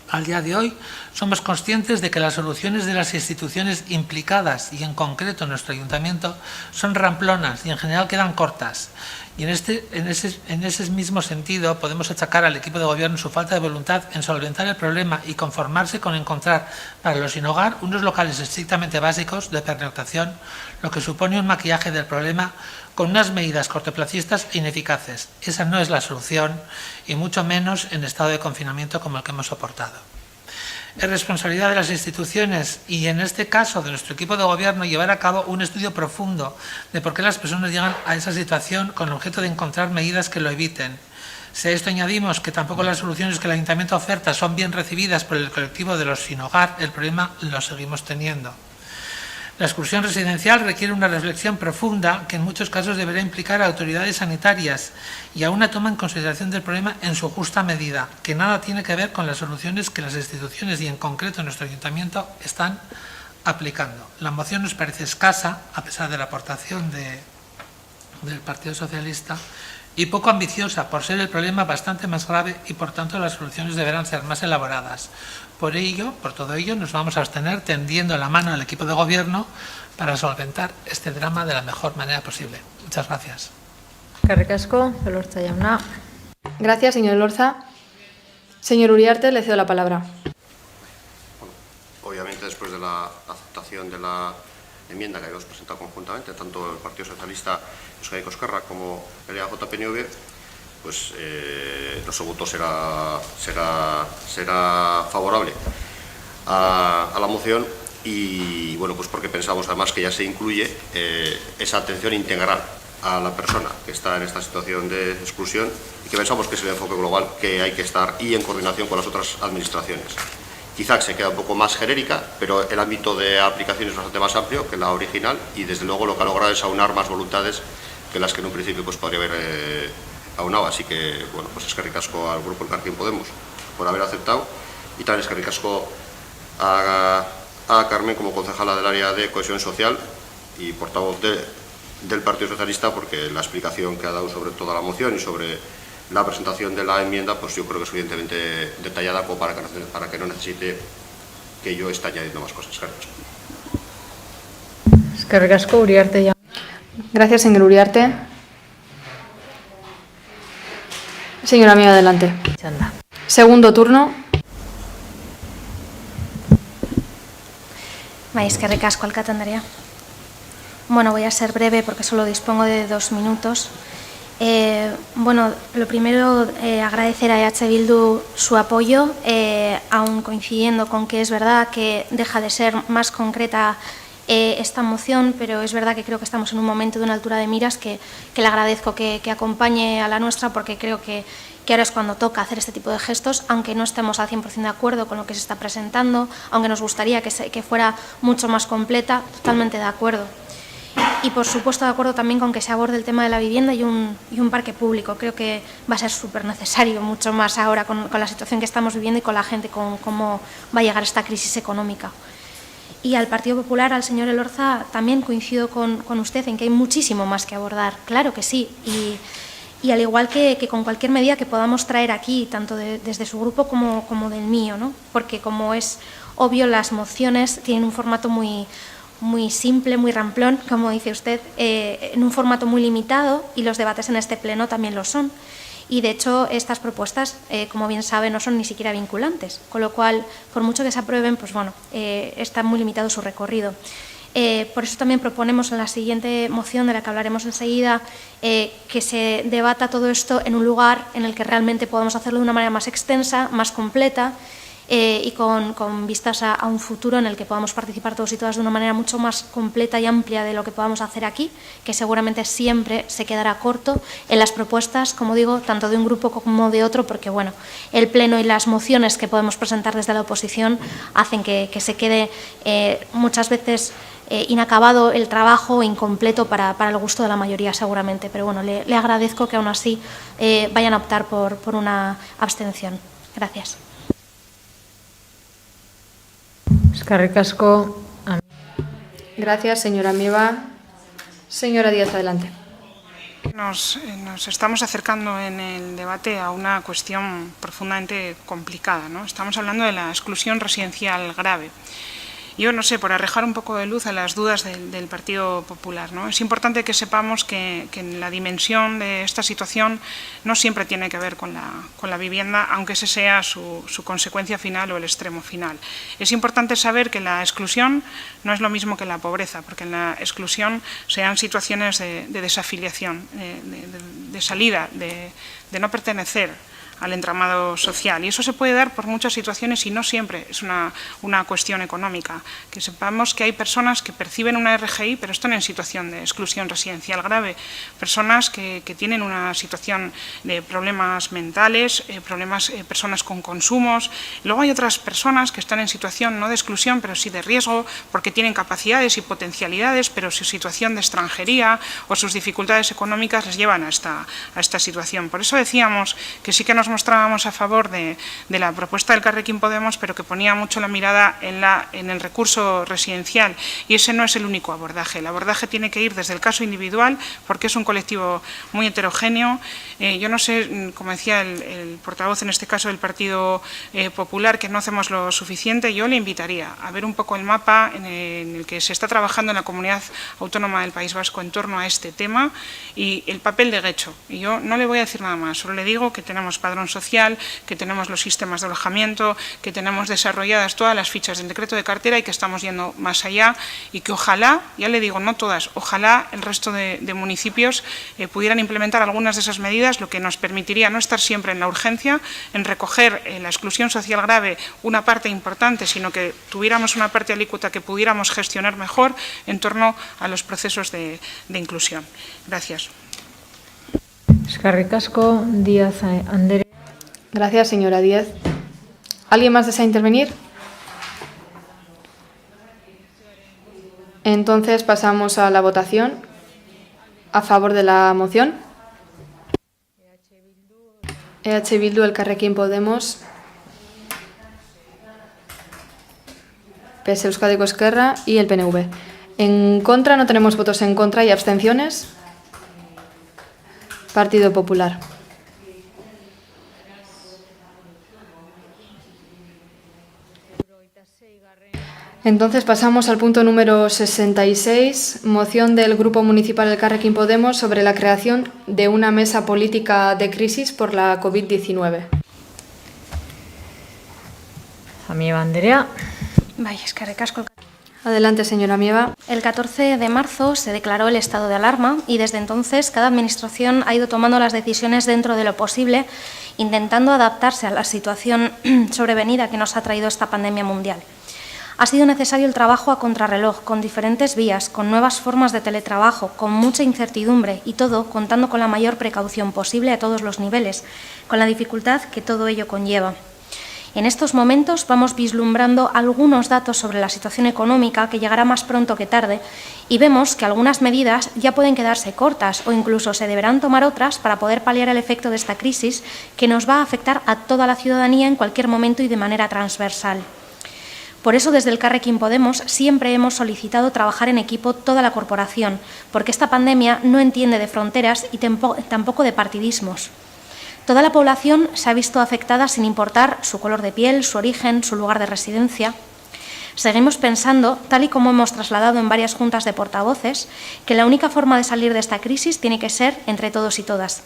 Al día de hoy somos conscientes de que las soluciones de las instituciones implicadas, y en concreto nuestro ayuntamiento, son ramplonas y en general quedan cortas. Y en ese mismo sentido podemos achacar al equipo de gobierno su falta de voluntad en solventar el problema y conformarse con encontrar para los sin hogar unos locales estrictamente básicos de pernoctación, lo que supone un maquillaje del problema con unas medidas cortoplacistas e ineficaces. Esa no es la solución, y mucho menos en estado de confinamiento como el que hemos soportado. Es responsabilidad de las instituciones y, en este caso, de nuestro equipo de gobierno, llevar a cabo un estudio profundo de por qué las personas llegan a esa situación con el objeto de encontrar medidas que lo eviten. Si a esto añadimos que tampoco las soluciones que el Ayuntamiento oferta son bien recibidas por el colectivo de los sin hogar, el problema lo seguimos teniendo. La exclusión residencial requiere una reflexión profunda que en muchos casos deberá implicar a autoridades sanitarias y a una toma en consideración del problema en su justa medida, que nada tiene que ver con las soluciones que las instituciones y en concreto nuestro ayuntamiento están aplicando. La moción nos parece escasa, a pesar de la aportación del Partido Socialista, y poco ambiciosa por ser el problema bastante más grave y por tanto las soluciones deberán ser más elaboradas. Por todo ello, nos vamos a abstener tendiendo la mano al equipo de gobierno para solventar este drama de la mejor manera posible. Muchas gracias. Eskerrik asko, Elorza jauna. Gracias, señor Elorza. Señor Uriarte, le cedo la palabra. Obviamente, después de la aceptación de la enmienda que habíamos presentado conjuntamente, tanto el Partido Socialista, Euskadiko Ezkerra, como el EAJ-PNV, pues nuestro voto será favorable a la moción, y bueno, pues porque pensamos además que ya se incluye esa atención integral a la persona que está en esta situación de exclusión, y que pensamos que es el enfoque global que hay que estar, y en coordinación con las otras administraciones. Quizá se queda un poco más genérica, pero el ámbito de aplicación es bastante más amplio que la original, y desde luego lo que ha logrado es aunar más voluntades que las que en un principio pues podría haber aunado. Así que, bueno, pues eskerrik asko al Grupo Elkarrekin Podemos por haber aceptado, y también eskerrik asko a Carmen como concejala del área de cohesión social y portavoz del Partido Socialista, porque la explicación que ha dado sobre toda la moción y sobre la presentación de la enmienda, pues yo creo que es suficientemente detallada como para que no necesite que yo esté añadiendo más cosas. Eskerrik asko, Uriarte ya. Gracias, señor Uriarte. Señora amiga, adelante. Chanda. Segundo turno. Eskerrik asko, alkate andrea. Bueno, voy a ser breve porque solo dispongo de 2 minutos. Bueno, lo primero, agradecer a EH Bildu su apoyo, aun coincidiendo con que es verdad que deja de ser más concreta esta moción, pero es verdad que creo que estamos en un momento de una altura de miras que le agradezco que acompañe a la nuestra, porque creo que ahora es cuando toca hacer este tipo de gestos, aunque no estemos al 100% de acuerdo con lo que se está presentando, aunque nos gustaría que fuera mucho más completa, totalmente de acuerdo. Y, por supuesto, de acuerdo también con que se aborde el tema de la vivienda y un parque público. Creo que va a ser súper necesario, mucho más ahora con la situación que estamos viviendo y con la gente, con cómo va a llegar esta crisis económica. Y al Partido Popular, al señor Elorza, también coincido con usted en que hay muchísimo más que abordar. Claro que sí. Y al igual que con cualquier medida que podamos traer aquí, tanto desde su grupo como del mío, ¿no? Porque, como es obvio, las mociones tienen un formato muy simple, muy ramplón, como dice usted, en un formato muy limitado, y los debates en este pleno también lo son. Y, de hecho, estas propuestas, como bien sabe, no son ni siquiera vinculantes, con lo cual, por mucho que se aprueben, pues bueno, está muy limitado su recorrido. Por eso también proponemos en la siguiente moción, de la que hablaremos enseguida, que se debata todo esto en un lugar en el que realmente podamos hacerlo de una manera más extensa, más completa, y con vistas a un futuro en el que podamos participar todos y todas de una manera mucho más completa y amplia de lo que podamos hacer aquí, que seguramente siempre se quedará corto en las propuestas, como digo, tanto de un grupo como de otro, porque bueno, el pleno y las mociones que podemos presentar desde la oposición hacen que se quede muchas veces inacabado el trabajo, incompleto para el gusto de la mayoría seguramente, pero bueno, le agradezco que aún así vayan a optar por una abstención. Gracias. Eskerrik asko. Gracias, señora Amieva. Señora Díaz, adelante. Nos estamos acercando en el debate a una cuestión profundamente complicada, ¿no? Estamos hablando de la exclusión residencial grave. Yo no sé, por arrojar un poco de luz a las dudas del Partido Popular, ¿no? Es importante que sepamos que la dimensión de esta situación no siempre tiene que ver con la vivienda, aunque ese sea su consecuencia final o el extremo final. Es importante saber que la exclusión no es lo mismo que la pobreza, porque en la exclusión se dan situaciones de desafiliación, de salida, de no pertenecer al entramado social, y eso se puede dar por muchas situaciones y no siempre es una cuestión económica. Que sepamos que hay personas que perciben una RGI pero están en situación de exclusión residencial grave, personas que tienen una situación de problemas mentales, personas con consumos. Luego hay otras personas que están en situación no de exclusión pero sí de riesgo, porque tienen capacidades y potencialidades, pero su situación de extranjería o sus dificultades económicas les llevan a esta situación. Por eso decíamos que sí que nos mostrábamos a favor de la propuesta del Elkarrekin Podemos, pero que ponía mucho la mirada en el recurso residencial, y ese no es el único abordaje. El abordaje tiene que ir desde el caso individual, porque es un colectivo muy heterogéneo. Yo no sé, como decía el portavoz en este caso del Partido Popular, que no hacemos lo suficiente. Yo le invitaría a ver un poco el mapa en el que se está trabajando en la Comunidad Autónoma del País Vasco en torno a este tema y el papel de Guecho. Y yo no le voy a decir nada más, solo le digo que tenemos padrón social, que tenemos los sistemas de alojamiento, que tenemos desarrolladas todas las fichas del decreto de cartera y que estamos yendo más allá, y que ojalá, ya le digo, no todas, ojalá el resto de municipios pudieran implementar algunas de esas medidas, lo que nos permitiría no estar siempre en la urgencia, en recoger la exclusión social grave una parte importante, sino que tuviéramos una parte alícuota que pudiéramos gestionar mejor en torno a los procesos de inclusión. Gracias. Eskerrik asko, Díaz Andrea. Gracias, señora Díaz. ¿Alguien más desea intervenir? Entonces pasamos a la votación. A favor de la moción. EH Bildu, Elkarrekin Podemos, PS Euskadiko Ezkerra y el PNV. En contra no tenemos votos en contra y abstenciones. Partido Popular. Entonces pasamos al punto número 66, moción del Grupo Municipal Elkarrekin Podemos sobre la creación de una mesa política de crisis por la COVID-19. Amieva Andrea. Vaya, es que recasco. Adelante, señora Mieva. El 14 de marzo se declaró el estado de alarma y desde entonces cada administración ha ido tomando las decisiones dentro de lo posible, intentando adaptarse a la situación sobrevenida que nos ha traído esta pandemia mundial. Ha sido necesario el trabajo a contrarreloj, con diferentes vías, con nuevas formas de teletrabajo, con mucha incertidumbre y todo contando con la mayor precaución posible a todos los niveles, con la dificultad que todo ello conlleva. En estos momentos vamos vislumbrando algunos datos sobre la situación económica que llegará más pronto que tarde y vemos que algunas medidas ya pueden quedarse cortas o incluso se deberán tomar otras para poder paliar el efecto de esta crisis que nos va a afectar a toda la ciudadanía en cualquier momento y de manera transversal. Por eso, desde el Elkarrekin Podemos siempre hemos solicitado trabajar en equipo toda la corporación, porque esta pandemia no entiende de fronteras y tampoco de partidismos. Toda la población se ha visto afectada sin importar su color de piel, su origen, su lugar de residencia. Seguimos pensando, tal y como hemos trasladado en varias juntas de portavoces, que la única forma de salir de esta crisis tiene que ser entre todos y todas.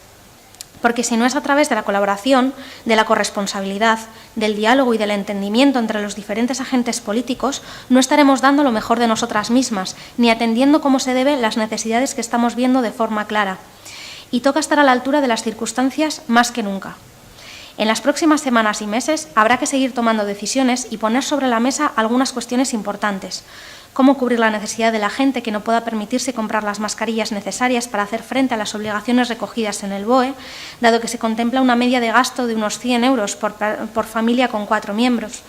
Porque si no es a través de la colaboración, de la corresponsabilidad, del diálogo y del entendimiento entre los diferentes agentes políticos, no estaremos dando lo mejor de nosotras mismas, ni atendiendo como se debe las necesidades que estamos viendo de forma clara. Y toca estar a la altura de las circunstancias más que nunca. En las próximas semanas y meses habrá que seguir tomando decisiones y poner sobre la mesa algunas cuestiones importantes. Cómo cubrir la necesidad de la gente que no pueda permitirse comprar las mascarillas necesarias para hacer frente a las obligaciones recogidas en el BOE, dado que se contempla una media de gasto de unos 100 euros por familia con 4 miembros.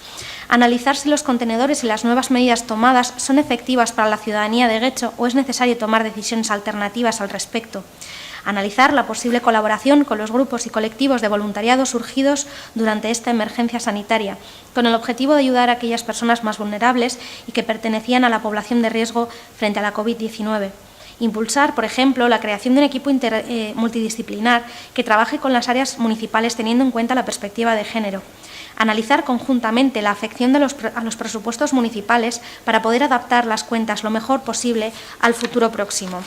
Analizar si los contenedores y las nuevas medidas tomadas son efectivas para la ciudadanía de Guecho o es necesario tomar decisiones alternativas al respecto. Analizar la posible colaboración con los grupos y colectivos de voluntariado surgidos durante esta emergencia sanitaria, con el objetivo de ayudar a aquellas personas más vulnerables y que pertenecían a la población de riesgo frente a la COVID-19. Impulsar, por ejemplo, la creación de un equipo multidisciplinar que trabaje con las áreas municipales teniendo en cuenta la perspectiva de género. Analizar conjuntamente la afección a los presupuestos municipales para poder adaptar las cuentas lo mejor posible al futuro próximo.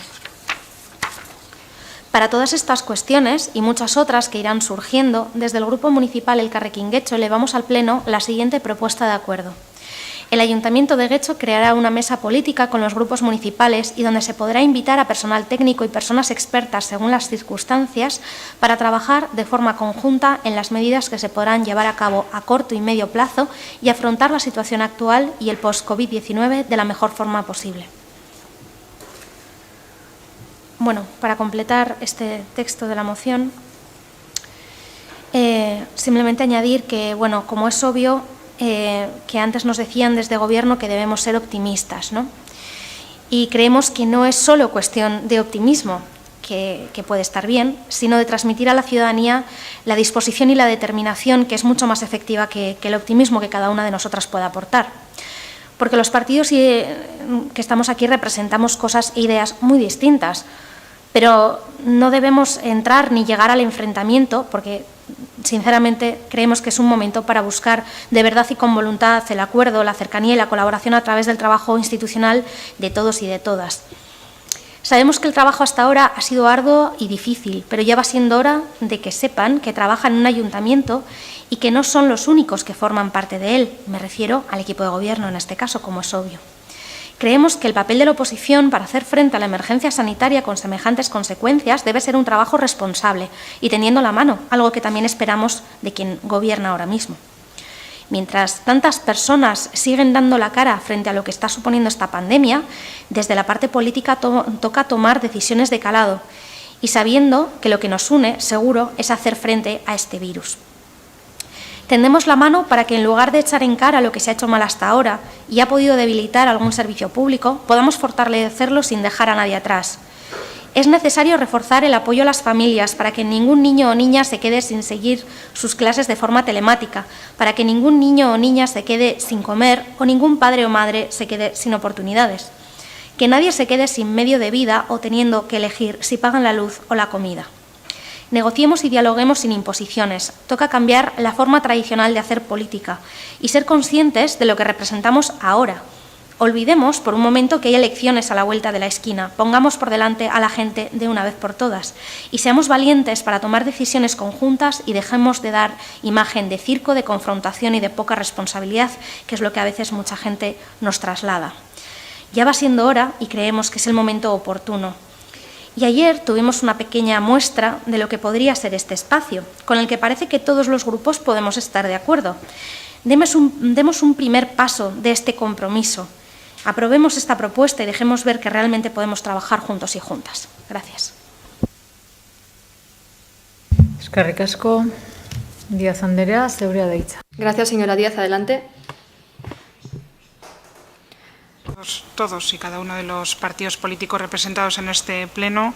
Para todas estas cuestiones y muchas otras que irán surgiendo, desde el Grupo Municipal Elkarrekin Guecho elevamos al Pleno la siguiente propuesta de acuerdo. El Ayuntamiento de Guecho creará una mesa política con los grupos municipales y donde se podrá invitar a personal técnico y personas expertas según las circunstancias para trabajar de forma conjunta en las medidas que se podrán llevar a cabo a corto y medio plazo y afrontar la situación actual y el post-COVID-19 de la mejor forma posible. Bueno, para completar este texto de la moción, simplemente añadir que, bueno, como es obvio, que antes nos decían desde Gobierno que debemos ser optimistas, ¿no? Y creemos que no es solo cuestión de optimismo, que puede estar bien, sino de transmitir a la ciudadanía la disposición y la determinación que es mucho más efectiva que el optimismo que cada una de nosotras pueda aportar. Porque los partidos que estamos aquí representamos cosas e ideas muy distintas, pero no debemos entrar ni llegar al enfrentamiento porque, sinceramente, creemos que es un momento para buscar de verdad y con voluntad el acuerdo, la cercanía y la colaboración a través del trabajo institucional de todos y de todas. Sabemos que el trabajo hasta ahora ha sido arduo y difícil, pero ya va siendo hora de que sepan que trabajan en un ayuntamiento y que no son los únicos que forman parte de él. Me refiero al equipo de gobierno en este caso, como es obvio. Creemos que el papel de la oposición para hacer frente a la emergencia sanitaria con semejantes consecuencias debe ser un trabajo responsable y tendiendo la mano, algo que también esperamos de quien gobierna ahora mismo. Mientras tantas personas siguen dando la cara frente a lo que está suponiendo esta pandemia, desde la parte política toca tomar decisiones de calado y sabiendo que lo que nos une, seguro, es hacer frente a este virus. Tendemos la mano para que en lugar de echar en cara lo que se ha hecho mal hasta ahora y ha podido debilitar algún servicio público, podamos fortalecerlo sin dejar a nadie atrás. Es necesario reforzar el apoyo a las familias para que ningún niño o niña se quede sin seguir sus clases de forma telemática, para que ningún niño o niña se quede sin comer o ningún padre o madre se quede sin oportunidades. Que nadie se quede sin medio de vida o teniendo que elegir si pagan la luz o la comida. Negociemos y dialoguemos sin imposiciones. Toca cambiar la forma tradicional de hacer política y ser conscientes de lo que representamos ahora. Olvidemos por un momento que hay elecciones a la vuelta de la esquina, pongamos por delante a la gente de una vez por todas y seamos valientes para tomar decisiones conjuntas y dejemos de dar imagen de circo, de confrontación y de poca responsabilidad, que es lo que a veces mucha gente nos traslada. Ya va siendo hora y creemos que es el momento oportuno. Y ayer tuvimos una pequeña muestra de lo que podría ser este espacio, con el que parece que todos los grupos podemos estar de acuerdo. Demos un primer paso de este compromiso. Aprobemos esta propuesta y dejemos ver que realmente podemos trabajar juntos y juntas. Gracias. Eskerrik asko. Díaz Andrea, zeurea da hitza. Gracias, señora Díaz. Adelante. Todos y cada uno de los partidos políticos representados en este pleno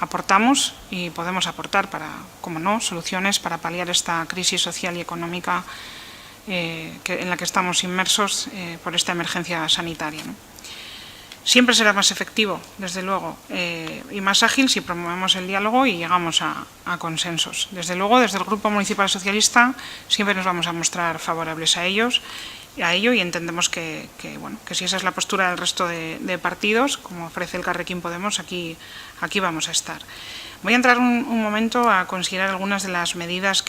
aportamos y podemos aportar para, como no, soluciones para paliar esta crisis social y económica en la que estamos inmersos por esta emergencia sanitaria, ¿no? Siempre será más efectivo, desde luego, y más ágil si promovemos el diálogo y llegamos a consensos. Desde luego, desde el Grupo Municipal Socialista siempre nos vamos a mostrar favorables a ello y entendemos que si esa es la postura del resto de partidos, como ofrece el Carrequín Podemos, aquí vamos a estar. Voy a entrar un momento a considerar algunas de las medidas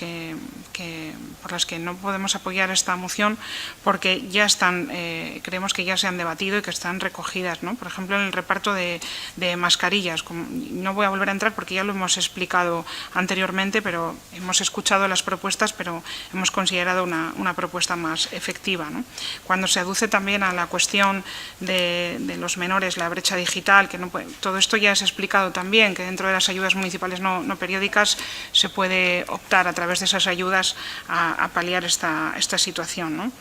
por las que no podemos apoyar esta moción, porque ya están, creemos que ya se han debatido y que están recogidas, ¿no? Por ejemplo, en el reparto de mascarillas. No voy a volver a entrar porque ya lo hemos explicado anteriormente, pero hemos escuchado las propuestas, pero hemos considerado una propuesta más efectiva, ¿no? Cuando se aduce también a la cuestión de los menores, la brecha digital, que no puede, todo esto ya es explicado también, que dentro de las ayudas municipales no periódicas se puede optar a través de esas ayudas a paliar esta situación, ¿no?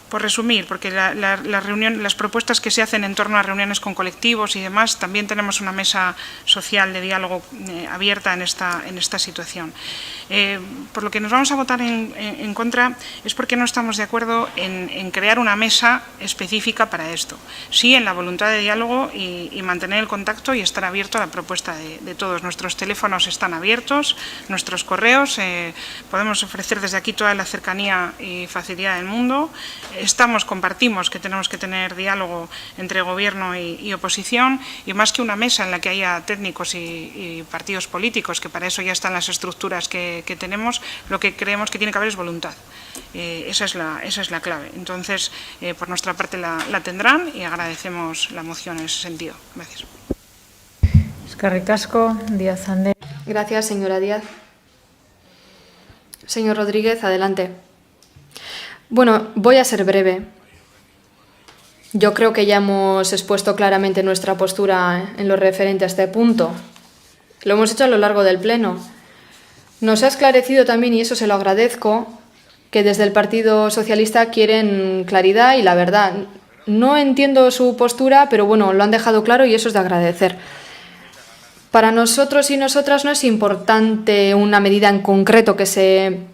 Por resumir, porque las propuestas que se hacen en torno a reuniones con colectivos y demás, también tenemos una mesa social de diálogo abierta en esta situación. Por lo que nos vamos a votar en contra es porque no estamos de acuerdo en crear una mesa específica para esto. Sí, en la voluntad de diálogo y mantener el contacto y estar abierto a la propuesta de todos. Nuestros teléfonos están abiertos, nuestros correos, podemos ofrecer desde aquí toda la cercanía y facilidad del mundo. Compartimos que tenemos que tener diálogo entre gobierno y oposición, y más que una mesa en la que haya técnicos y partidos políticos, que para eso ya están las estructuras que tenemos, lo que creemos que tiene que haber es voluntad. Esa es la clave. Entonces, por nuestra parte la tendrán y agradecemos la moción en ese sentido. Gracias. Eskerrik asko, Díaz Andrea. Gracias, señora Díaz. Señor Rodríguez, adelante. Bueno, voy a ser breve. Yo creo que ya hemos expuesto claramente nuestra postura en lo referente a este punto. Lo hemos hecho a lo largo del Pleno. Nos ha esclarecido también, y eso se lo agradezco, que desde el Partido Socialista quieren claridad y la verdad. No entiendo su postura, pero bueno, lo han dejado claro y eso es de agradecer. Para nosotros y nosotras no es importante una medida en concreto que se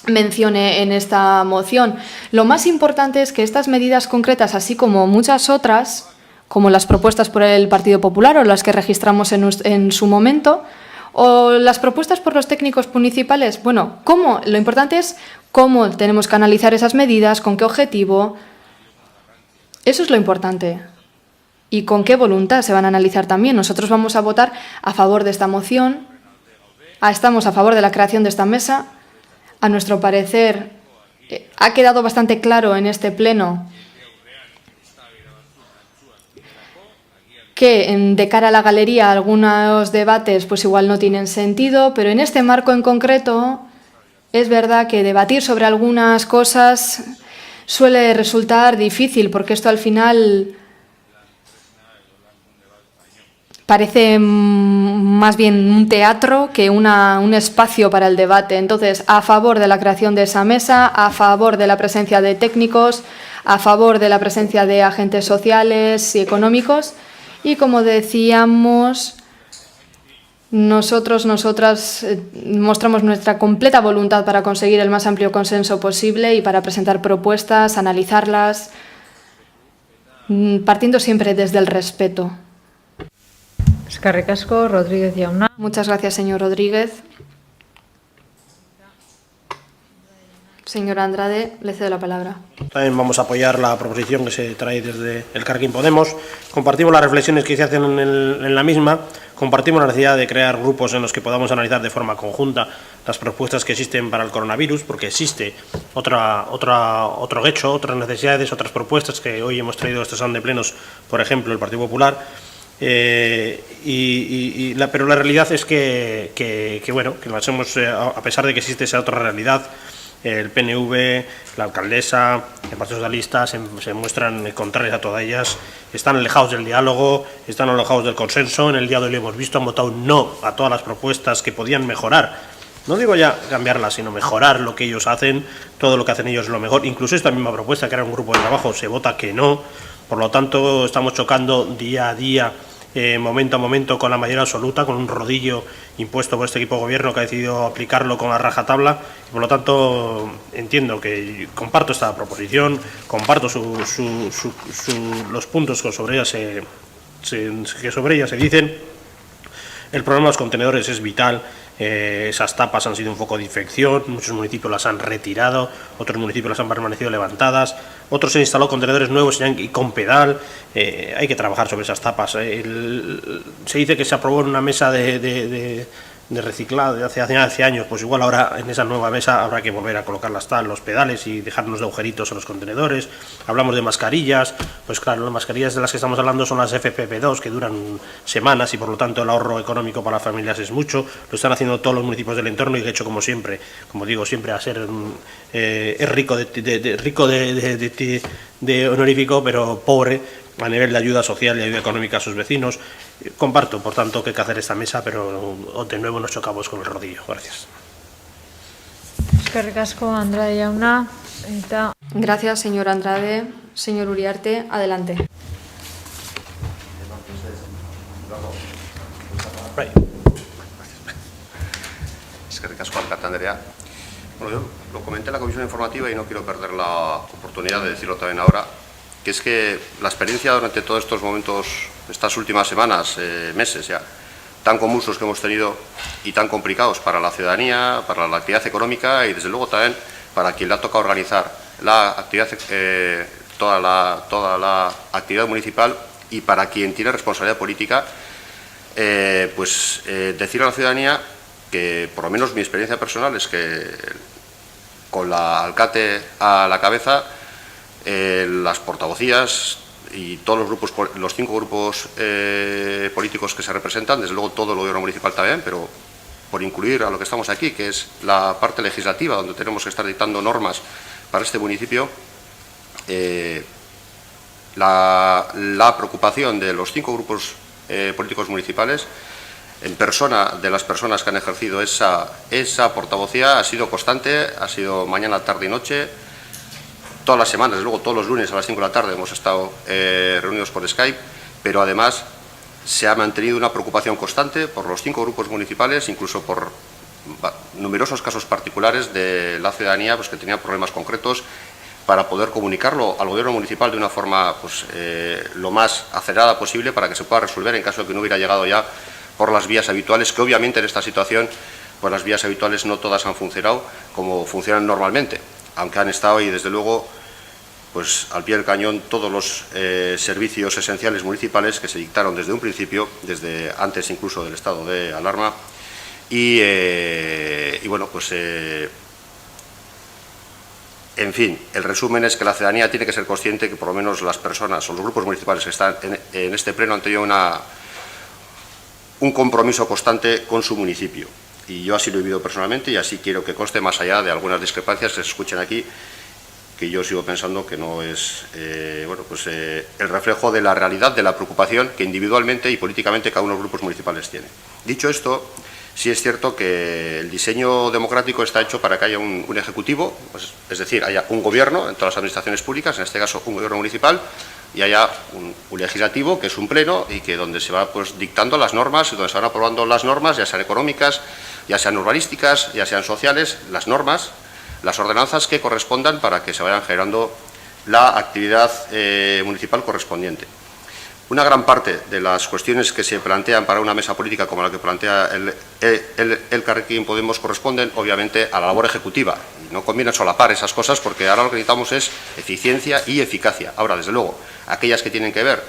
mencione en esta moción. Lo más importante es que estas medidas concretas, así como muchas otras, como las propuestas por el Partido Popular o las que registramos en su momento, o las propuestas por los técnicos municipales, bueno, lo importante es cómo tenemos que analizar esas medidas, con qué objetivo. Eso es lo importante. Y con qué voluntad se van a analizar también. Nosotros vamos a votar a favor de esta moción, estamos a favor de la creación de esta mesa. A nuestro parecer, ha quedado bastante claro en este pleno que de cara a la galería algunos debates pues igual no tienen sentido, pero en este marco en concreto es verdad que debatir sobre algunas cosas suele resultar difícil, porque esto al final parece más bien un teatro que un espacio para el debate. Entonces, a favor de la creación de esa mesa, a favor de la presencia de técnicos, a favor de la presencia de agentes sociales y económicos, Y como decíamos, nosotras mostramos nuestra completa voluntad para conseguir el más amplio consenso posible y para presentar propuestas, analizarlas, partiendo siempre desde el respeto. Eskerrik asko, Rodríguez jauna. Muchas gracias, señor Rodríguez. Señora Andrade, le cedo la palabra. También vamos a apoyar la proposición que se trae desde Elkarrekin Podemos. Compartimos las reflexiones que se hacen en la misma. Compartimos la necesidad de crear grupos en los que podamos analizar de forma conjunta las propuestas que existen para el coronavirus, porque existe otro hecho, otras necesidades, otras propuestas que hoy hemos traído a este salón de plenos, por ejemplo, el Partido Popular. Pero la realidad es que las hemos, a pesar de que existe esa otra realidad, el PNV, la alcaldesa, el Partido Socialista se muestran contrarios a todas ellas, están alejados del diálogo, están alejados del consenso. En el día de hoy lo hemos visto, han votado no a todas las propuestas que podían mejorar. No digo ya cambiarlas, sino mejorar lo que ellos hacen, todo lo que hacen ellos es lo mejor. Incluso esta misma propuesta, que era un grupo de trabajo, se vota que no. Por lo tanto, estamos chocando día a día, momento a momento, con la mayoría absoluta, con un rodillo impuesto por este equipo de gobierno que ha decidido aplicarlo con la rajatabla. Por lo tanto, entiendo que comparto esta proposición, comparto los puntos que sobre ella se dicen. El problema de los contenedores es vital. Esas tapas han sido un foco de infección, muchos municipios las han retirado, otros municipios las han permanecido levantadas, otros se han instalado contenedores nuevos y con pedal. Hay que trabajar sobre esas tapas. Se dice que se aprobó en una mesa de reciclado de hace años, pues igual ahora en esa nueva mesa habrá que volver a colocar los pedales y dejarnos de agujeritos en los contenedores. Hablamos de mascarillas, pues claro, las mascarillas de las que estamos hablando son las FFP2, que duran semanas y por lo tanto el ahorro económico para las familias es mucho. Lo están haciendo todos los municipios del entorno y de hecho, como siempre, como digo, siempre a ser es rico de honorífico, pero pobre a nivel de ayuda social y ayuda económica a sus vecinos. Comparto, por tanto, que hay que hacer esta mesa, pero de nuevo nos chocamos con el rodillo. Gracias. Eskerrik asko, Andrade jauna. Gracias, señor Andrade. Señor Uriarte, adelante. Eskerrik asko, alcalde Andrea. Bueno, yo lo comenté en la comisión informativa y no quiero perder la oportunidad de decirlo también ahora, que es que la experiencia durante todos estos momentos, estas últimas semanas, meses ya, tan convulsos que hemos tenido y tan complicados para la ciudadanía, para la actividad económica y desde luego también para quien le ha tocado organizar la actividad, toda la actividad municipal y para quien tiene responsabilidad política, decir a la ciudadanía que, por lo menos mi experiencia personal, es que con la alcalde a la cabeza, las portavocías y todos los grupos, los 5 grupos políticos que se representan, desde luego todo el gobierno municipal también, pero por incluir a lo que estamos aquí, que es la parte legislativa, donde tenemos que estar dictando normas para este municipio, la preocupación de los 5 grupos políticos municipales, en persona de las personas que han ejercido esa portavocía, ha sido constante, ha sido mañana, tarde y noche, todas las semanas, desde luego todos los lunes a las 5 de la tarde hemos estado reunidos por Skype, pero además se ha mantenido una preocupación constante por los 5 grupos municipales, incluso por numerosos casos particulares de la ciudadanía que tenía problemas concretos, para poder comunicarlo al gobierno municipal de una forma lo más acelerada posible para que se pueda resolver en caso de que no hubiera llegado ya por las vías habituales, que obviamente en esta situación pues las vías habituales no todas han funcionado como funcionan normalmente, aunque han estado y desde luego pues al pie del cañón todos los servicios esenciales municipales que se dictaron desde un principio, desde antes incluso del estado de alarma y bueno, pues en fin, el resumen es que la ciudadanía tiene que ser consciente que por lo menos las personas o los grupos municipales que están en este pleno han tenido un compromiso constante con su municipio. Y yo así lo he vivido personalmente y así quiero que conste, más allá de algunas discrepancias que se escuchen aquí, que yo sigo pensando que no es el reflejo de la realidad, de la preocupación que individualmente y políticamente cada uno de los grupos municipales tiene. Dicho esto, Sí es cierto que el diseño democrático está hecho para que haya un ejecutivo, pues, es decir, haya un gobierno en todas las administraciones públicas, en este caso un gobierno municipal, y haya un legislativo, que es un pleno, y que donde se va pues dictando las normas, y donde se van aprobando las normas, ya sean económicas, ya sean urbanísticas, ya sean sociales, las normas, las ordenanzas que correspondan para que se vayan generando la actividad municipal correspondiente. Una gran parte de las cuestiones que se plantean para una mesa política como la que plantea el Carrequín Podemos corresponden obviamente a la labor ejecutiva. Y no conviene solapar esas cosas porque ahora lo que necesitamos es eficiencia y eficacia. Ahora, desde luego, aquellas que tienen que ver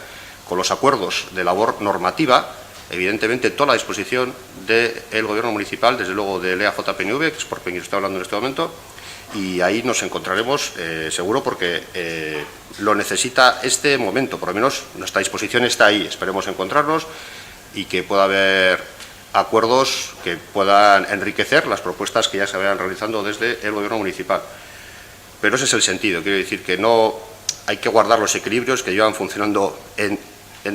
con los acuerdos de labor normativa, evidentemente toda la disposición del Gobierno municipal, desde luego del EAJPNV, que es por quien estoy hablando en este momento, y ahí nos encontraremos seguro porque lo necesita este momento, por lo menos nuestra disposición está ahí, esperemos encontrarnos y que pueda haber acuerdos que puedan enriquecer las propuestas que ya se vayan realizando desde el Gobierno municipal. Pero ese es el sentido, quiero decir que no hay que guardar los equilibrios que llevan funcionando en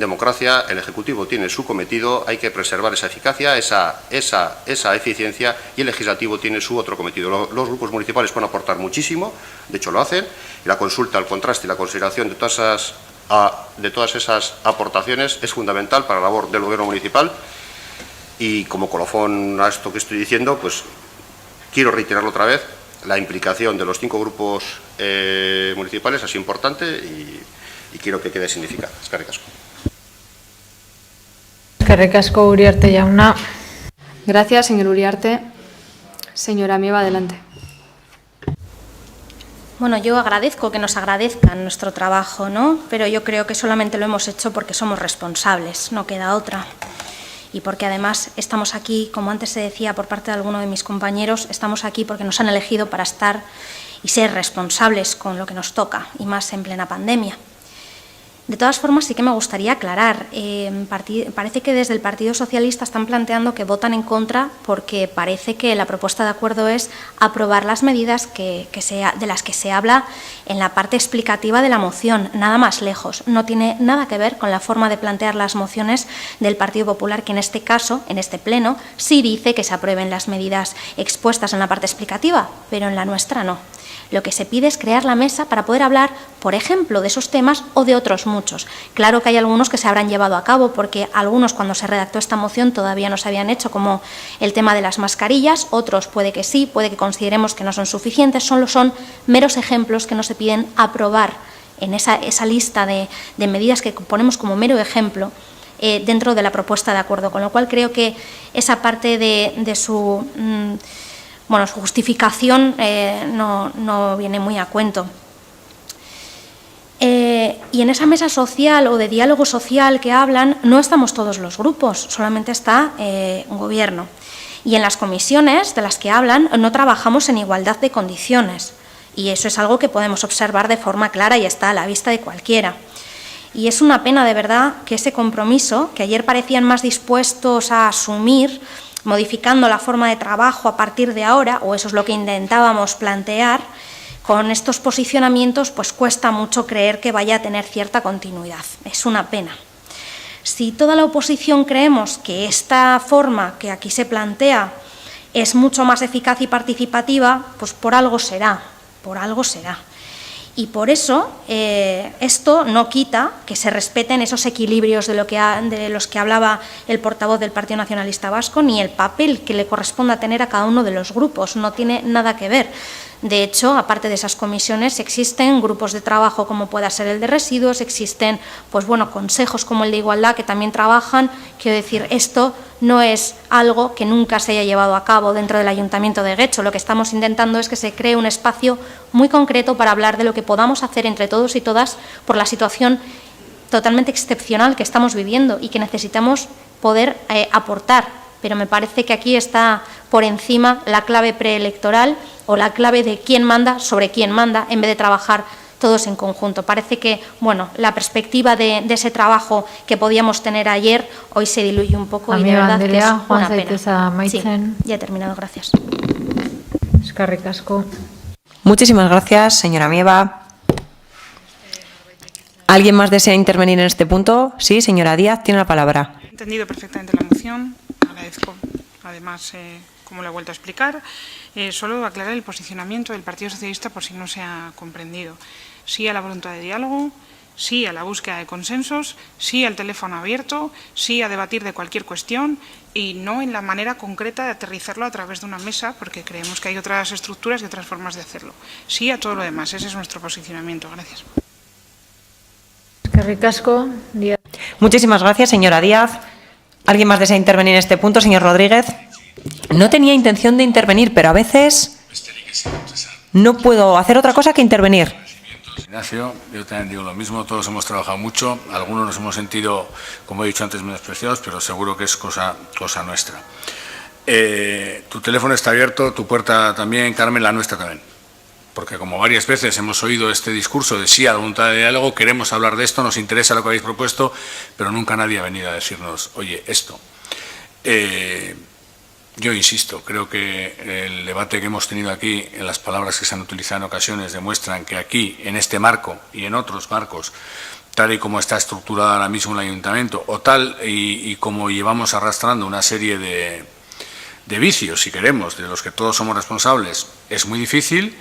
democracia. El Ejecutivo tiene su cometido, hay que preservar esa eficacia, esa eficiencia, y el Legislativo tiene su otro cometido. Los grupos municipales pueden aportar muchísimo, de hecho lo hacen, y la consulta, el contraste y la consideración de todas esas aportaciones es fundamental para la labor del Gobierno municipal. Y como colofón a esto que estoy diciendo, pues quiero reiterarlo otra vez, la implicación de los 5 grupos municipales es importante y quiero que quede significada. Eskerrik asko. Eskerrik asko, Uriarte jauna. Gracias, señor Uriarte. Señora Amieva, adelante. Bueno, yo agradezco que nos agradezcan nuestro trabajo, ¿no? Pero yo creo que solamente lo hemos hecho porque somos responsables, no queda otra. Y porque además estamos aquí, como antes se decía por parte de alguno de mis compañeros, estamos aquí porque nos han elegido para estar y ser responsables con lo que nos toca, y más en plena pandemia. De todas formas, sí que me gustaría aclarar. Parece que desde el Partido Socialista están planteando que votan en contra porque parece que la propuesta de acuerdo es aprobar las medidas de las que se habla en la parte explicativa de la moción, nada más lejos. No tiene nada que ver con la forma de plantear las mociones del Partido Popular, que en este caso, en este pleno, sí dice que se aprueben las medidas expuestas en la parte explicativa, pero en la nuestra no. Lo que se pide es crear la mesa para poder hablar, por ejemplo, de esos temas o de otros muchos. Claro que hay algunos que se habrán llevado a cabo, porque algunos, cuando se redactó esta moción, todavía no se habían hecho, como el tema de las mascarillas, otros puede que sí, puede que consideremos que no son suficientes, solo son meros ejemplos que no se piden aprobar en esa lista de medidas que ponemos como mero ejemplo dentro de la propuesta de acuerdo, con lo cual creo que esa parte de su justificación no viene muy a cuento. Y en esa mesa social o de diálogo social que hablan, no estamos todos los grupos, solamente está un gobierno. Y en las comisiones de las que hablan no trabajamos en igualdad de condiciones. Y eso es algo que podemos observar de forma clara y está a la vista de cualquiera. Y es una pena, de verdad, que ese compromiso, que ayer parecían más dispuestos a asumir, modificando la forma de trabajo a partir de ahora, o eso es lo que intentábamos plantear, con estos posicionamientos pues cuesta mucho creer que vaya a tener cierta continuidad. Es una pena. Si toda la oposición creemos que esta forma que aquí se plantea es mucho más eficaz y participativa, pues por algo será, por algo será. Y por eso esto no quita que se respeten esos equilibrios de los que hablaba el portavoz del Partido Nacionalista Vasco, ni el papel que le corresponda tener a cada uno de los grupos, no tiene nada que ver. De hecho, aparte de esas comisiones, existen grupos de trabajo como pueda ser el de residuos, existen consejos como el de igualdad que también trabajan. Quiero decir, esto no es algo que nunca se haya llevado a cabo dentro del Ayuntamiento de Guecho. Lo que estamos intentando es que se cree un espacio muy concreto para hablar de lo que podamos hacer entre todos y todas por la situación totalmente excepcional que estamos viviendo y que necesitamos poder aportar. Pero me parece que aquí está por encima la clave preelectoral o la clave de quién manda sobre quién manda, en vez de trabajar todos en conjunto. Parece que la perspectiva de ese trabajo que podíamos tener ayer hoy se diluye un poco y de verdad que es una pena. Sí, ya he terminado, gracias. Eskerrik asko. Muchísimas gracias, señora Amieva. ¿Alguien más desea intervenir en este punto? Sí, señora Díaz, tiene la palabra. He entendido perfectamente la moción. además, como lo he vuelto a explicar. Solo aclarar el posicionamiento del Partido Socialista por si no se ha comprendido. Sí a la voluntad de diálogo, sí a la búsqueda de consensos, sí al teléfono abierto, sí a debatir de cualquier cuestión y no en la manera concreta de aterrizarlo a través de una mesa, porque creemos que hay otras estructuras y otras formas de hacerlo. Sí a todo lo demás, ese es nuestro posicionamiento. Gracias. Muchísimas gracias, señora Díaz. ¿Alguien más desea intervenir en este punto? Señor Rodríguez. No tenía intención de intervenir, pero a veces no puedo hacer otra cosa que intervenir. Ignacio, yo también digo lo mismo, todos hemos trabajado mucho, algunos nos hemos sentido, como he dicho antes, menospreciados, pero seguro que es cosa nuestra. Tu teléfono está abierto, tu puerta también, Carmen, la nuestra también. Porque como varias veces hemos oído este discurso de sí a la voluntad de diálogo, queremos hablar de esto, nos interesa lo que habéis propuesto, pero nunca nadie ha venido a decirnos, oye, esto. Yo insisto, creo que el debate que hemos tenido aquí, en las palabras que se han utilizado en ocasiones, demuestran que aquí, en este marco y en otros marcos, tal y como está estructurado ahora mismo el ayuntamiento, o tal y como llevamos arrastrando una serie de vicios, si queremos, de los que todos somos responsables, es muy difícil.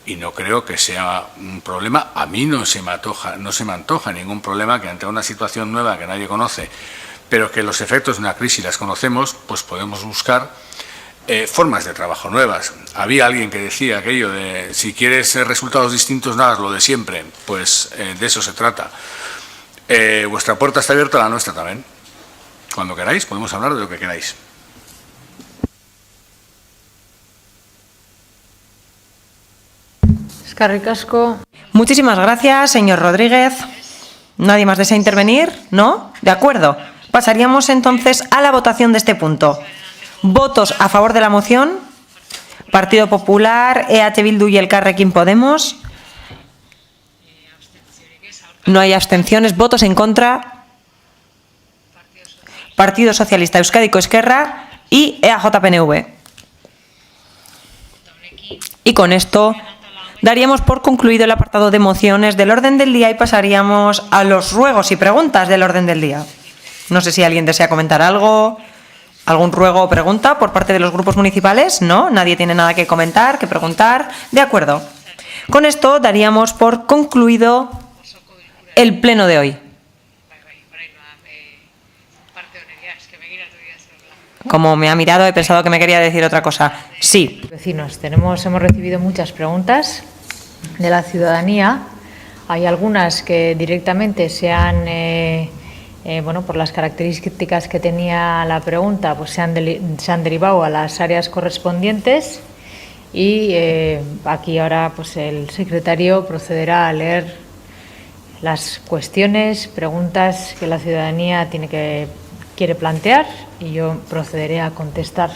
Y no creo que sea un problema, a mí no se me antoja ningún problema que ante una situación nueva que nadie conoce, pero que los efectos de una crisis las conocemos, pues podemos buscar formas de trabajo nuevas. Había alguien que decía aquello de si quieres resultados distintos, nada, lo de siempre, pues de eso se trata. Vuestra puerta está abierta, la nuestra también. Cuando queráis, podemos hablar de lo que queráis. Muchísimas gracias, señor Rodríguez. ¿Nadie más desea intervenir? ¿No? De acuerdo. Pasaríamos entonces a la votación de este punto. Votos a favor de la moción. Partido Popular, EH Bildu y Elkarrekin Podemos. No hay abstenciones. Votos en contra. Partido Socialista Euskadiko Ezkerra y EAJ-PNV. Y con esto daríamos por concluido el apartado de mociones del orden del día y pasaríamos a los ruegos y preguntas del orden del día. No sé si alguien desea comentar algo, algún ruego o pregunta por parte de los grupos municipales. ¿No? Nadie tiene nada que comentar, que preguntar. De acuerdo. Con esto daríamos por concluido el pleno de hoy. Como me ha mirado, he pensado que me quería decir otra cosa. Sí. Vecinos, hemos recibido muchas preguntas de la ciudadanía. Hay algunas que directamente se han, por las características que tenía la pregunta, pues se han derivado a las áreas correspondientes y aquí ahora pues el secretario procederá a leer las cuestiones, preguntas que la ciudadanía quiere plantear y yo procederé a contestar.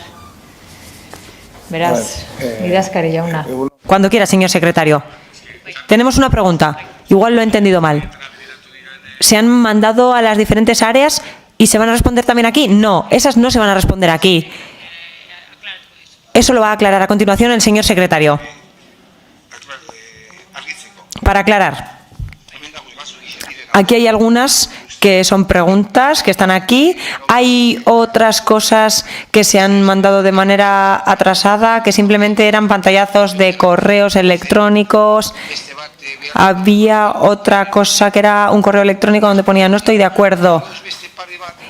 Verás, Idazkari jauna. Cuando quiera, señor secretario. Tenemos una pregunta. Igual lo he entendido mal. ¿Se han mandado a las diferentes áreas y se van a responder también aquí? No, esas no se van a responder aquí. Eso lo va a aclarar a continuación el señor secretario. Para aclarar. Aquí hay algunas que son preguntas que están aquí. Hay otras cosas que se han mandado de manera atrasada, que simplemente eran pantallazos de correos electrónicos. Había otra cosa que era un correo electrónico donde ponía no estoy de acuerdo.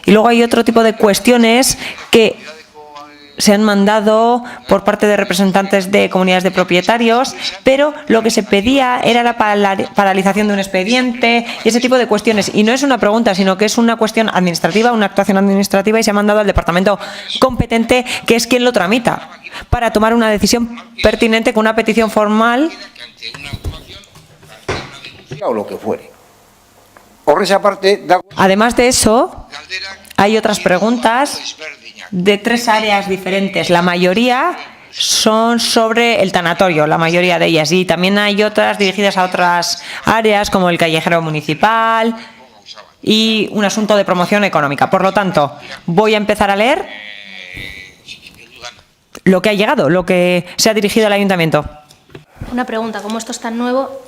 Y luego hay otro tipo de cuestiones que se han mandado por parte de representantes de comunidades de propietarios, pero lo que se pedía era la paralización de un expediente y ese tipo de cuestiones. Y no es una pregunta, sino que es una cuestión administrativa, una actuación administrativa, y se ha mandado al departamento competente, que es quien lo tramita, para tomar una decisión pertinente con una petición formal. O lo que fuere. Además de eso, hay otras preguntas de 3 áreas diferentes. La mayoría son sobre el tanatorio, la mayoría de ellas. Y también hay otras dirigidas a otras áreas, como el callejero municipal y un asunto de promoción económica. Por lo tanto, voy a empezar a leer lo que ha llegado, lo que se ha dirigido al ayuntamiento. una pregunta, como esto es tan nuevo,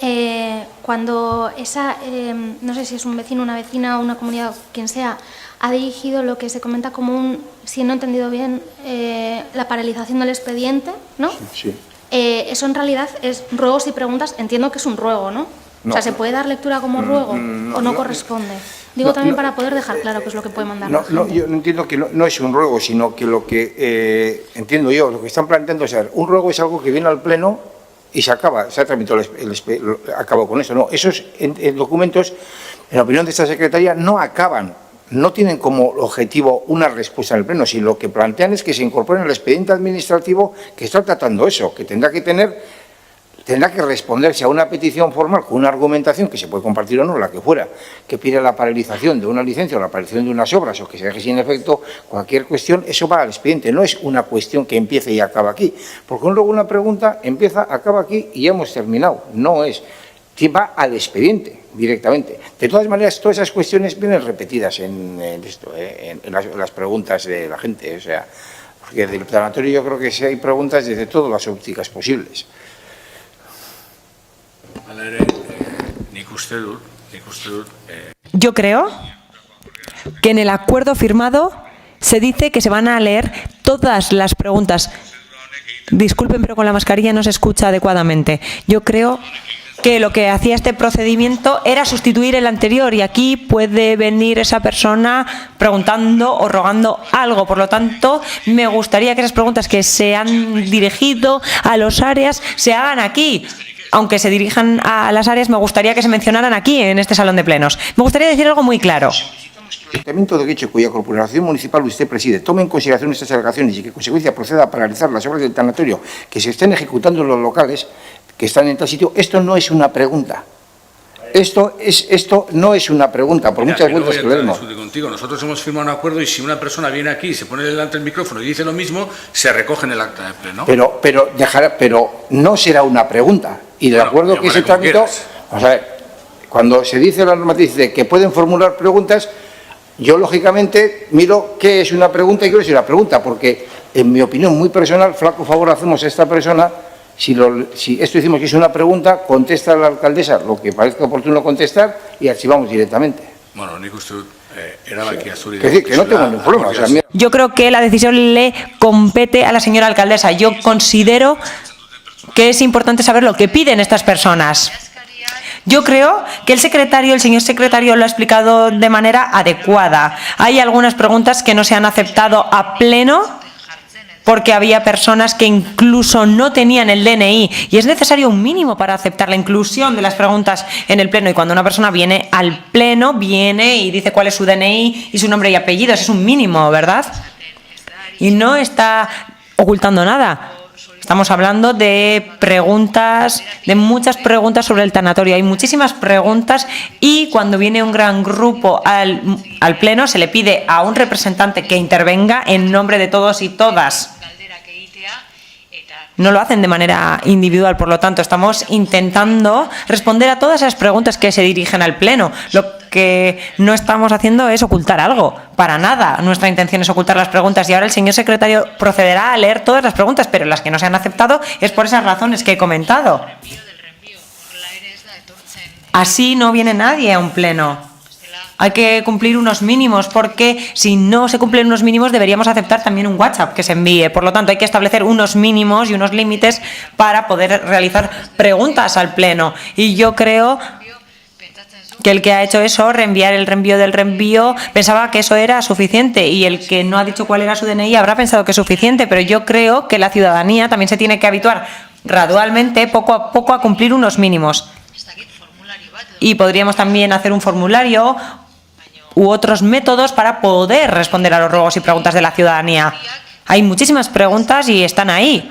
cuando esa, no sé si es un vecino, una vecina o una comunidad, quien sea, ha dirigido lo que se comenta como un, si no he entendido bien, la paralización del expediente, ¿no? Sí. Eso en realidad es ruegos y preguntas, entiendo que es un ruego, ¿no? No. O sea, ¿se puede dar lectura como ruego o no corresponde? Digo también para poder dejar claro qué es lo que puede mandar la gente. Yo entiendo que no es un ruego, sino que lo que entiendo yo, lo que están planteando es, un ruego es algo que viene al Pleno y se acaba, se ha tramitado acabó con eso. No, esos documentos, en la opinión de esta secretaría, no acaban, no tienen como objetivo una respuesta en el Pleno, sino lo que plantean es que se incorporen al expediente administrativo que está tratando eso, que tendrá que responderse a una petición formal con una argumentación que se puede compartir o no, la que fuera, que pide la paralización de una licencia o la paralización de unas obras o que se deje sin efecto cualquier cuestión, eso va al expediente, no es una cuestión que empiece y acaba aquí, porque luego una pregunta empieza, acaba aquí y ya hemos terminado, no es, va al expediente directamente. De todas maneras, todas esas cuestiones vienen repetidas en las preguntas de la gente, o sea, porque del tanatorio yo creo que sí hay preguntas desde todas las ópticas posibles. Yo creo que en el acuerdo firmado se dice que se van a leer todas las preguntas. Disculpen, pero con la mascarilla no se escucha adecuadamente. Yo creo que lo que hacía este procedimiento era sustituir el anterior y aquí puede venir esa persona preguntando o rogando algo. Por lo tanto, me gustaría que esas preguntas que se han dirigido a las áreas se hagan aquí. Aunque se dirijan a las áreas, me gustaría que se mencionaran aquí, en este salón de plenos. Me gustaría decir algo muy claro. El Ayuntamiento de Guecho, cuya corporación municipal usted preside, tome en consideración estas alegaciones y que, en consecuencia, proceda a paralizar las obras del tanatorio que se estén ejecutando en los locales que están en tal sitio, esto no es una pregunta. Esto no es una pregunta, por muchas vueltas que le demos. Nosotros hemos firmado un acuerdo y si una persona viene aquí y se pone delante del micrófono y dice lo mismo, se recoge en el acta de pleno. Pero no será una pregunta. Y de acuerdo que se tramitó, vamos a ver, cuando se dice la normativa de que pueden formular preguntas, yo lógicamente miro qué es una pregunta y qué es una pregunta, porque en mi opinión muy personal, flaco favor hacemos a esta persona. Si esto decimos que es una pregunta, contesta a la alcaldesa lo que parezca oportuno contestar y archivamos directamente. Bueno, nik uste dut, erabakia zuri. Es decir, que no tengo ningún problema. O sea, yo creo que la decisión le compete a la señora alcaldesa. Yo considero que es importante saber lo que piden estas personas. Yo creo que el señor secretario lo ha explicado de manera adecuada. Hay algunas preguntas que no se han aceptado a pleno porque había personas que incluso no tenían el DNI y es necesario un mínimo para aceptar la inclusión de las preguntas en el pleno, y cuando una persona viene al pleno, viene y dice cuál es su DNI y su nombre y apellidos, es un mínimo, ¿verdad? Y no está ocultando nada. Estamos hablando de preguntas, de muchas preguntas sobre el tanatorio. Hay muchísimas preguntas y cuando viene un gran grupo al pleno se le pide a un representante que intervenga en nombre de todos y todas. No lo hacen de manera individual, por lo tanto, estamos intentando responder a todas esas preguntas que se dirigen al pleno. Lo que no estamos haciendo es ocultar algo, para nada. Nuestra intención es ocultar las preguntas y ahora el señor secretario procederá a leer todas las preguntas, pero las que no se han aceptado es por esas razones que he comentado. Así no viene nadie a un pleno. Hay que cumplir unos mínimos, porque si no se cumplen unos mínimos deberíamos aceptar también un WhatsApp que se envíe. Por lo tanto, hay que establecer unos mínimos y unos límites para poder realizar preguntas al pleno. Y yo creo que el que ha hecho eso, reenviar el reenvío del reenvío, pensaba que eso era suficiente, y el que no ha dicho cuál era su DNI habrá pensado que es suficiente, pero yo creo que la ciudadanía también se tiene que habituar gradualmente, poco a poco, a cumplir unos mínimos. Y podríamos también hacer un formulario u otros métodos para poder responder a los ruegos y preguntas de la ciudadanía. Hay muchísimas preguntas y están ahí.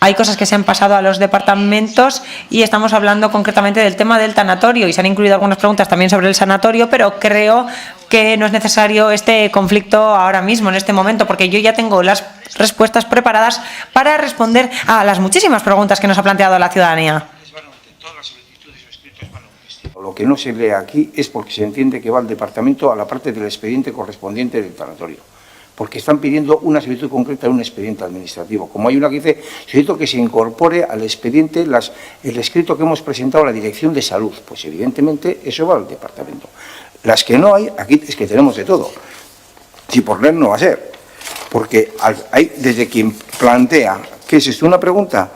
Hay cosas que se han pasado a los departamentos y estamos hablando concretamente del tema del tanatorio y se han incluido algunas preguntas también sobre el sanatorio, pero creo que no es necesario este conflicto ahora mismo, en este momento, porque yo ya tengo las respuestas preparadas para responder a las muchísimas preguntas que nos ha planteado la ciudadanía. Lo que no se lee aquí es porque se entiende que va al departamento a la parte del expediente correspondiente del tanatorio. porque están pidiendo una solicitud concreta de un expediente administrativo. Como hay una que dice, solicito que se incorpore al expediente el escrito que hemos presentado a la Dirección de Salud, pues evidentemente eso va al departamento. Las que no hay, aquí es que tenemos de todo. Si por leer no va a ser, porque hay desde quien plantea, ¿qué es esto? Una pregunta.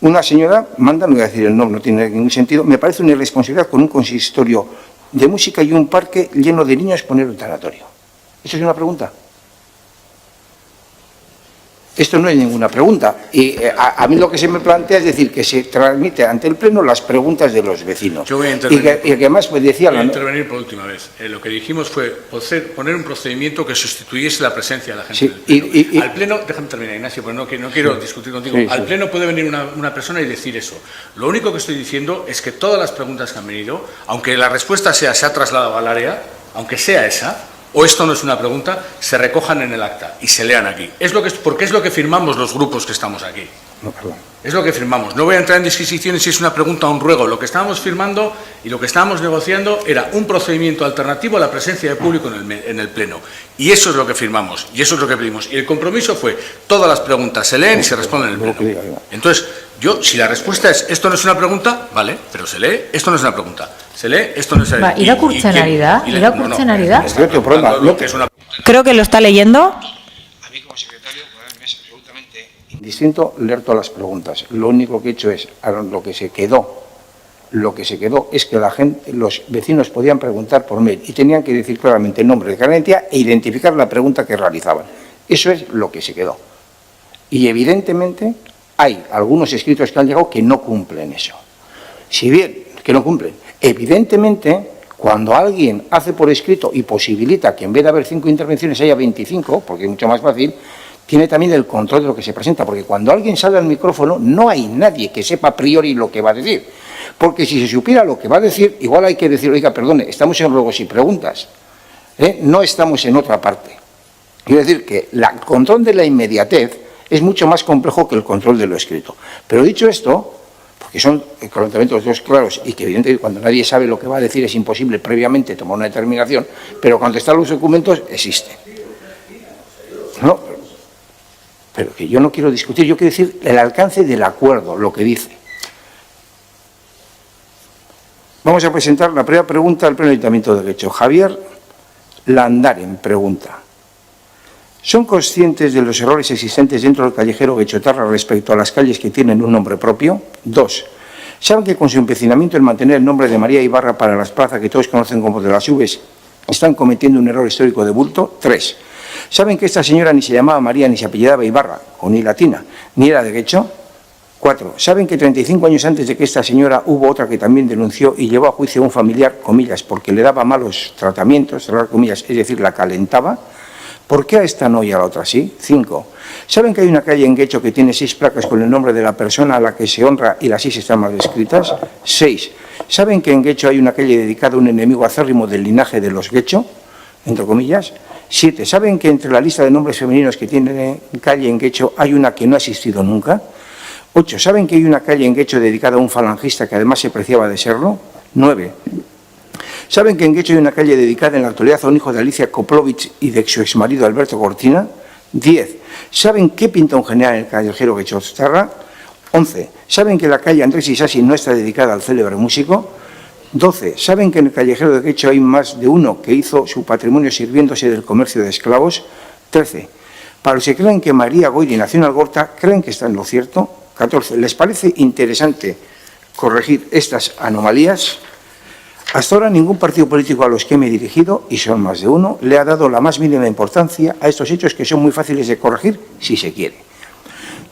Una señora manda, no voy a decir el nombre, no tiene ningún sentido, me parece una irresponsabilidad con un consistorio de música y un parque lleno de niños poner un tanatorio. ¿Eso es una pregunta? Esto no es ninguna pregunta. Y a mí lo que se me plantea es decir que se transmite ante el Pleno las preguntas de los vecinos. Yo voy a intervenir. Y que además pues, decía... Voy a intervenir por última vez. Lo que dijimos fue poner un procedimiento que sustituyese la presencia de la gente del Pleno. Al Pleno, déjame terminar, Ignacio, porque no quiero discutir contigo. Sí, al Pleno puede venir una persona y decir eso. Lo único que estoy diciendo es que todas las preguntas que han venido, aunque la respuesta se ha trasladado al área, aunque sea esa, o esto no es una pregunta, se recojan en el acta y se lean aquí. Porque es lo que firmamos los grupos que estamos aquí. No, perdón. Es lo que firmamos. No voy a entrar en disquisiciones si es una pregunta o un ruego. Lo que estábamos firmando y lo que estábamos negociando era un procedimiento alternativo a la presencia de público en el Pleno. Y eso es lo que firmamos y eso es lo que pedimos. Y el compromiso fue, todas las preguntas se leen y se responden en el Pleno. Entonces, si la respuesta es, esto no es una pregunta, vale, pero se lee, esto no es una pregunta. Se lee, esto no es una pregunta. Creo que lo está leyendo. A mí como secretario me es absolutamente indistinto leer todas las preguntas. Lo único que he hecho es, lo que se quedó es que los vecinos podían preguntar por mail y tenían que decir claramente el nombre de cada entidad e identificar la pregunta que realizaban. Eso es lo que se quedó. Y evidentemente hay algunos escritos que han llegado que no cumplen eso. Si bien que no cumplen, evidentemente, cuando alguien hace por escrito y posibilita que en vez de haber 5 intervenciones haya 25, porque es mucho más fácil, tiene también el control de lo que se presenta, porque cuando alguien sale al micrófono no hay nadie que sepa a priori lo que va a decir, porque si se supiera lo que va a decir, igual hay que decir, oiga, perdone, estamos en ruegos y preguntas, no estamos en otra parte. Quiero decir que el control de la inmediatez es mucho más complejo que el control de lo escrito. Pero dicho esto, porque son planteamientos dos claros y que evidentemente cuando nadie sabe lo que va a decir es imposible previamente tomar una determinación, pero cuando están los documentos existe. No, pero que yo no quiero discutir, yo quiero decir el alcance del acuerdo, lo que dice. Vamos a presentar la primera pregunta al Pleno Ayuntamiento de Guecho. Javier Landaren pregunta: ¿son conscientes de los errores existentes dentro del callejero Guechotarra respecto a las calles que tienen un nombre propio? 2. ¿Saben que con su empecinamiento en mantener el nombre de María Ibarra para las plazas que todos conocen como de las Uves están cometiendo un error histórico de bulto? 3. ¿Saben que esta señora ni se llamaba María ni se apellidaba Ibarra, con I latina, ni era de Guecho? 4. ¿Saben que 35 años antes de que esta señora hubo otra que también denunció y llevó a juicio a un familiar, comillas, porque le daba malos tratamientos, cerrar comillas, es decir, la calentaba? ¿Por qué a esta no y a la otra sí? 5. ¿Saben que hay una calle en Guecho que tiene 6 placas con el nombre de la persona a la que se honra y las 6 están mal escritas? 6. ¿Saben que en Guecho hay una calle dedicada a un enemigo acérrimo del linaje de los Guecho? Entre comillas. 7. ¿Saben que entre la lista de nombres femeninos que tiene calle en Guecho hay una que no ha existido nunca? 8. ¿Saben que hay una calle en Guecho dedicada a un falangista que además se preciaba de serlo? 9. ¿Saben que en Guecho hay una calle dedicada en la actualidad a un hijo de Alicia Koplovich y de su exmarido Alberto Cortina? 10. ¿Saben qué pinta un general en el callejero Guechotarra? 11. ¿Saben que la calle Andrés Isasi no está dedicada al célebre músico? 12. ¿Saben que en el callejero de Guecho hay más de uno que hizo su patrimonio sirviéndose del comercio de esclavos? 13. Para los que creen que María Goyri nació en Algorta, ¿creen que está en lo cierto? 14. ¿Les parece interesante corregir estas anomalías? Hasta ahora ningún partido político a los que me he dirigido, y son más de uno, le ha dado la más mínima importancia a estos hechos que son muy fáciles de corregir si se quiere.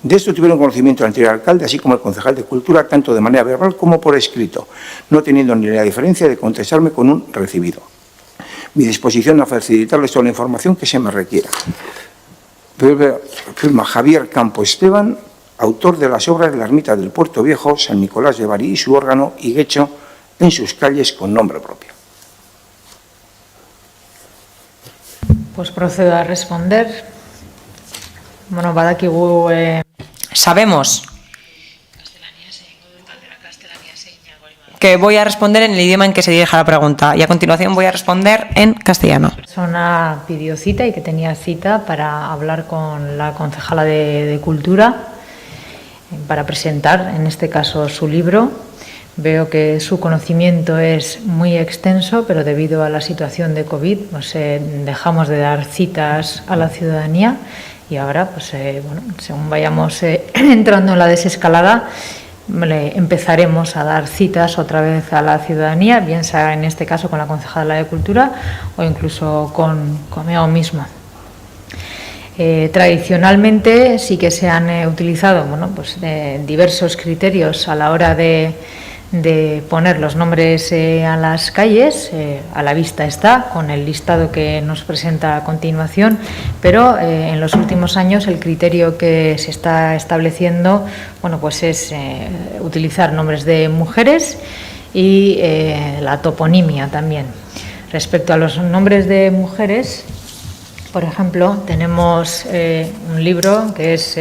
De esto tuvieron conocimiento el anterior alcalde, así como el concejal de Cultura, tanto de manera verbal como por escrito, no teniendo ni la diferencia de contestarme con un recibido. Mi disposición a facilitarles toda la información que se me requiera. Firma Javier Campo Esteban, autor de las obras de la Ermita del Puerto Viejo, San Nicolás de Bari y su órgano, y Guecho, en sus calles con nombre propio. Pues procedo a responder. Bueno, badakigu... Sabemos Que voy a responder en el idioma en que se dirige la pregunta y a continuación voy a responder en castellano. La persona pidió cita y que tenía cita para hablar con la concejala de Cultura para presentar, en este caso, su libro. Veo que su conocimiento es muy extenso, pero debido a la situación de COVID, pues dejamos de dar citas a la ciudadanía y ahora, pues bueno, según vayamos entrando en la desescalada, empezaremos a dar citas otra vez a la ciudadanía, bien sea en este caso con la concejala de Cultura o incluso conmigo misma. Tradicionalmente sí que se han utilizado diversos criterios a la hora de poner los nombres a las calles. A la vista está con el listado que nos presenta a continuación, pero en los últimos años el criterio que se está estableciendo es utilizar nombres de mujeres y la toponimia también. Respecto a los nombres de mujeres, por ejemplo, tenemos un libro que es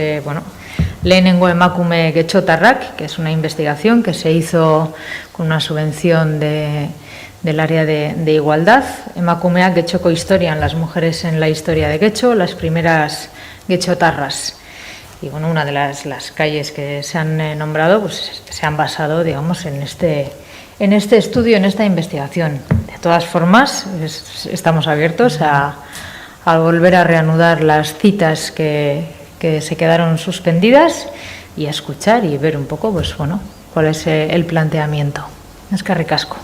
Lehenengo emakume getxotarrak, que es una investigación que se hizo con una subvención del área de igualdad. Emakumeak getxoko historian, las mujeres en la historia de Getxo, las primeras getxotarras. Y una de las calles que se han nombrado, pues se han basado, digamos, en este estudio, en esta investigación. De todas formas, estamos abiertos a volver a reanudar las citas que se quedaron suspendidas y a escuchar y ver un poco, cuál es el planteamiento. Eskerrik asko.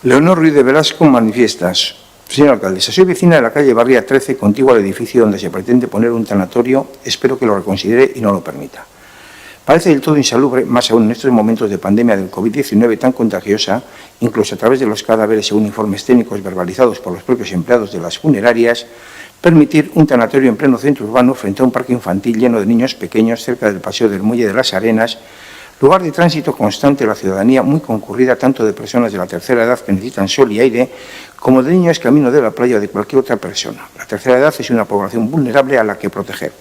Leonor Ruiz de Velasco manifiestas. Señora alcaldesa, soy vecina de la calle Barría 13, contigua al edificio donde se pretende poner un tanatorio. Espero que lo reconsidere y no lo permita. Parece del todo insalubre, más aún en estos momentos de pandemia del COVID-19 tan contagiosa, incluso a través de los cadáveres según informes técnicos verbalizados por los propios empleados de las funerarias, permitir un tanatorio en pleno centro urbano frente a un parque infantil lleno de niños pequeños cerca del paseo del Muelle de las Arenas, lugar de tránsito constante de la ciudadanía muy concurrida tanto de personas de la tercera edad que necesitan sol y aire, como de niños camino de la playa o de cualquier otra persona. La tercera edad es una población vulnerable a la que proteger.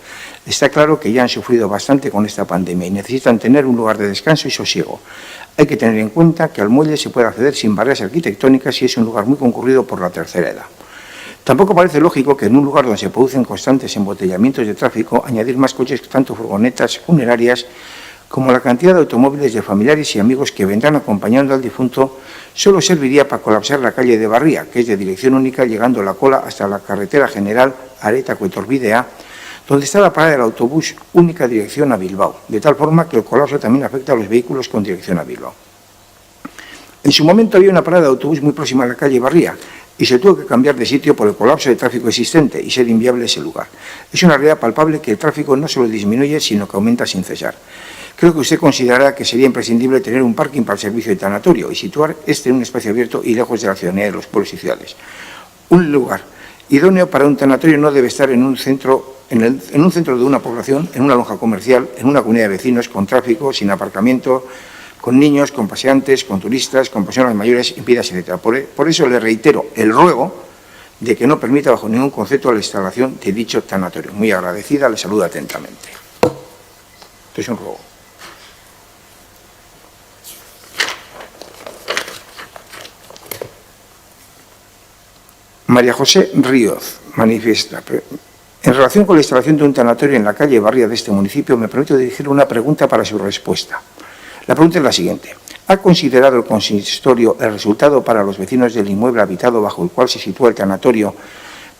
Está claro que ya han sufrido bastante con esta pandemia y necesitan tener un lugar de descanso y sosiego. Hay que tener en cuenta que al muelle se puede acceder sin barreras arquitectónicas y es un lugar muy concurrido por la tercera edad. Tampoco parece lógico que en un lugar donde se producen constantes embotellamientos de tráfico, añadir más coches, tanto furgonetas funerarias, como la cantidad de automóviles de familiares y amigos que vendrán acompañando al difunto, solo serviría para colapsar la calle de Barría, que es de dirección única, llegando la cola hasta la carretera general Areta-Cuetorbidea, donde está la parada del autobús única dirección a Bilbao, de tal forma que el colapso también afecta a los vehículos con dirección a Bilbao. En su momento había una parada de autobús muy próxima a la calle Barría y se tuvo que cambiar de sitio por el colapso de tráfico existente y ser inviable ese lugar. Es una realidad palpable que el tráfico no solo disminuye, sino que aumenta sin cesar. Creo que usted considerará que sería imprescindible tener un parking para el servicio de tanatorio y situar este en un espacio abierto y lejos de la ciudadanía de los pueblos y ciudades. Un lugar idóneo para un tanatorio no debe estar en un centro de una población, en una lonja comercial, en una comunidad de vecinos, con tráfico, sin aparcamiento, con niños, con paseantes, con turistas, con personas mayores, impías, etc. Por eso le reitero el ruego de que no permita bajo ningún concepto la instalación de dicho tanatorio. Muy agradecida, le saludo atentamente. Esto es un ruego. María José Ríoz manifiesta. En relación con la instalación de un tanatorio en la calle Barría de este municipio, me permito dirigir una pregunta para su respuesta. La pregunta es la siguiente. ¿Ha considerado el consistorio el resultado para los vecinos del inmueble habitado bajo el cual se sitúa el tanatorio,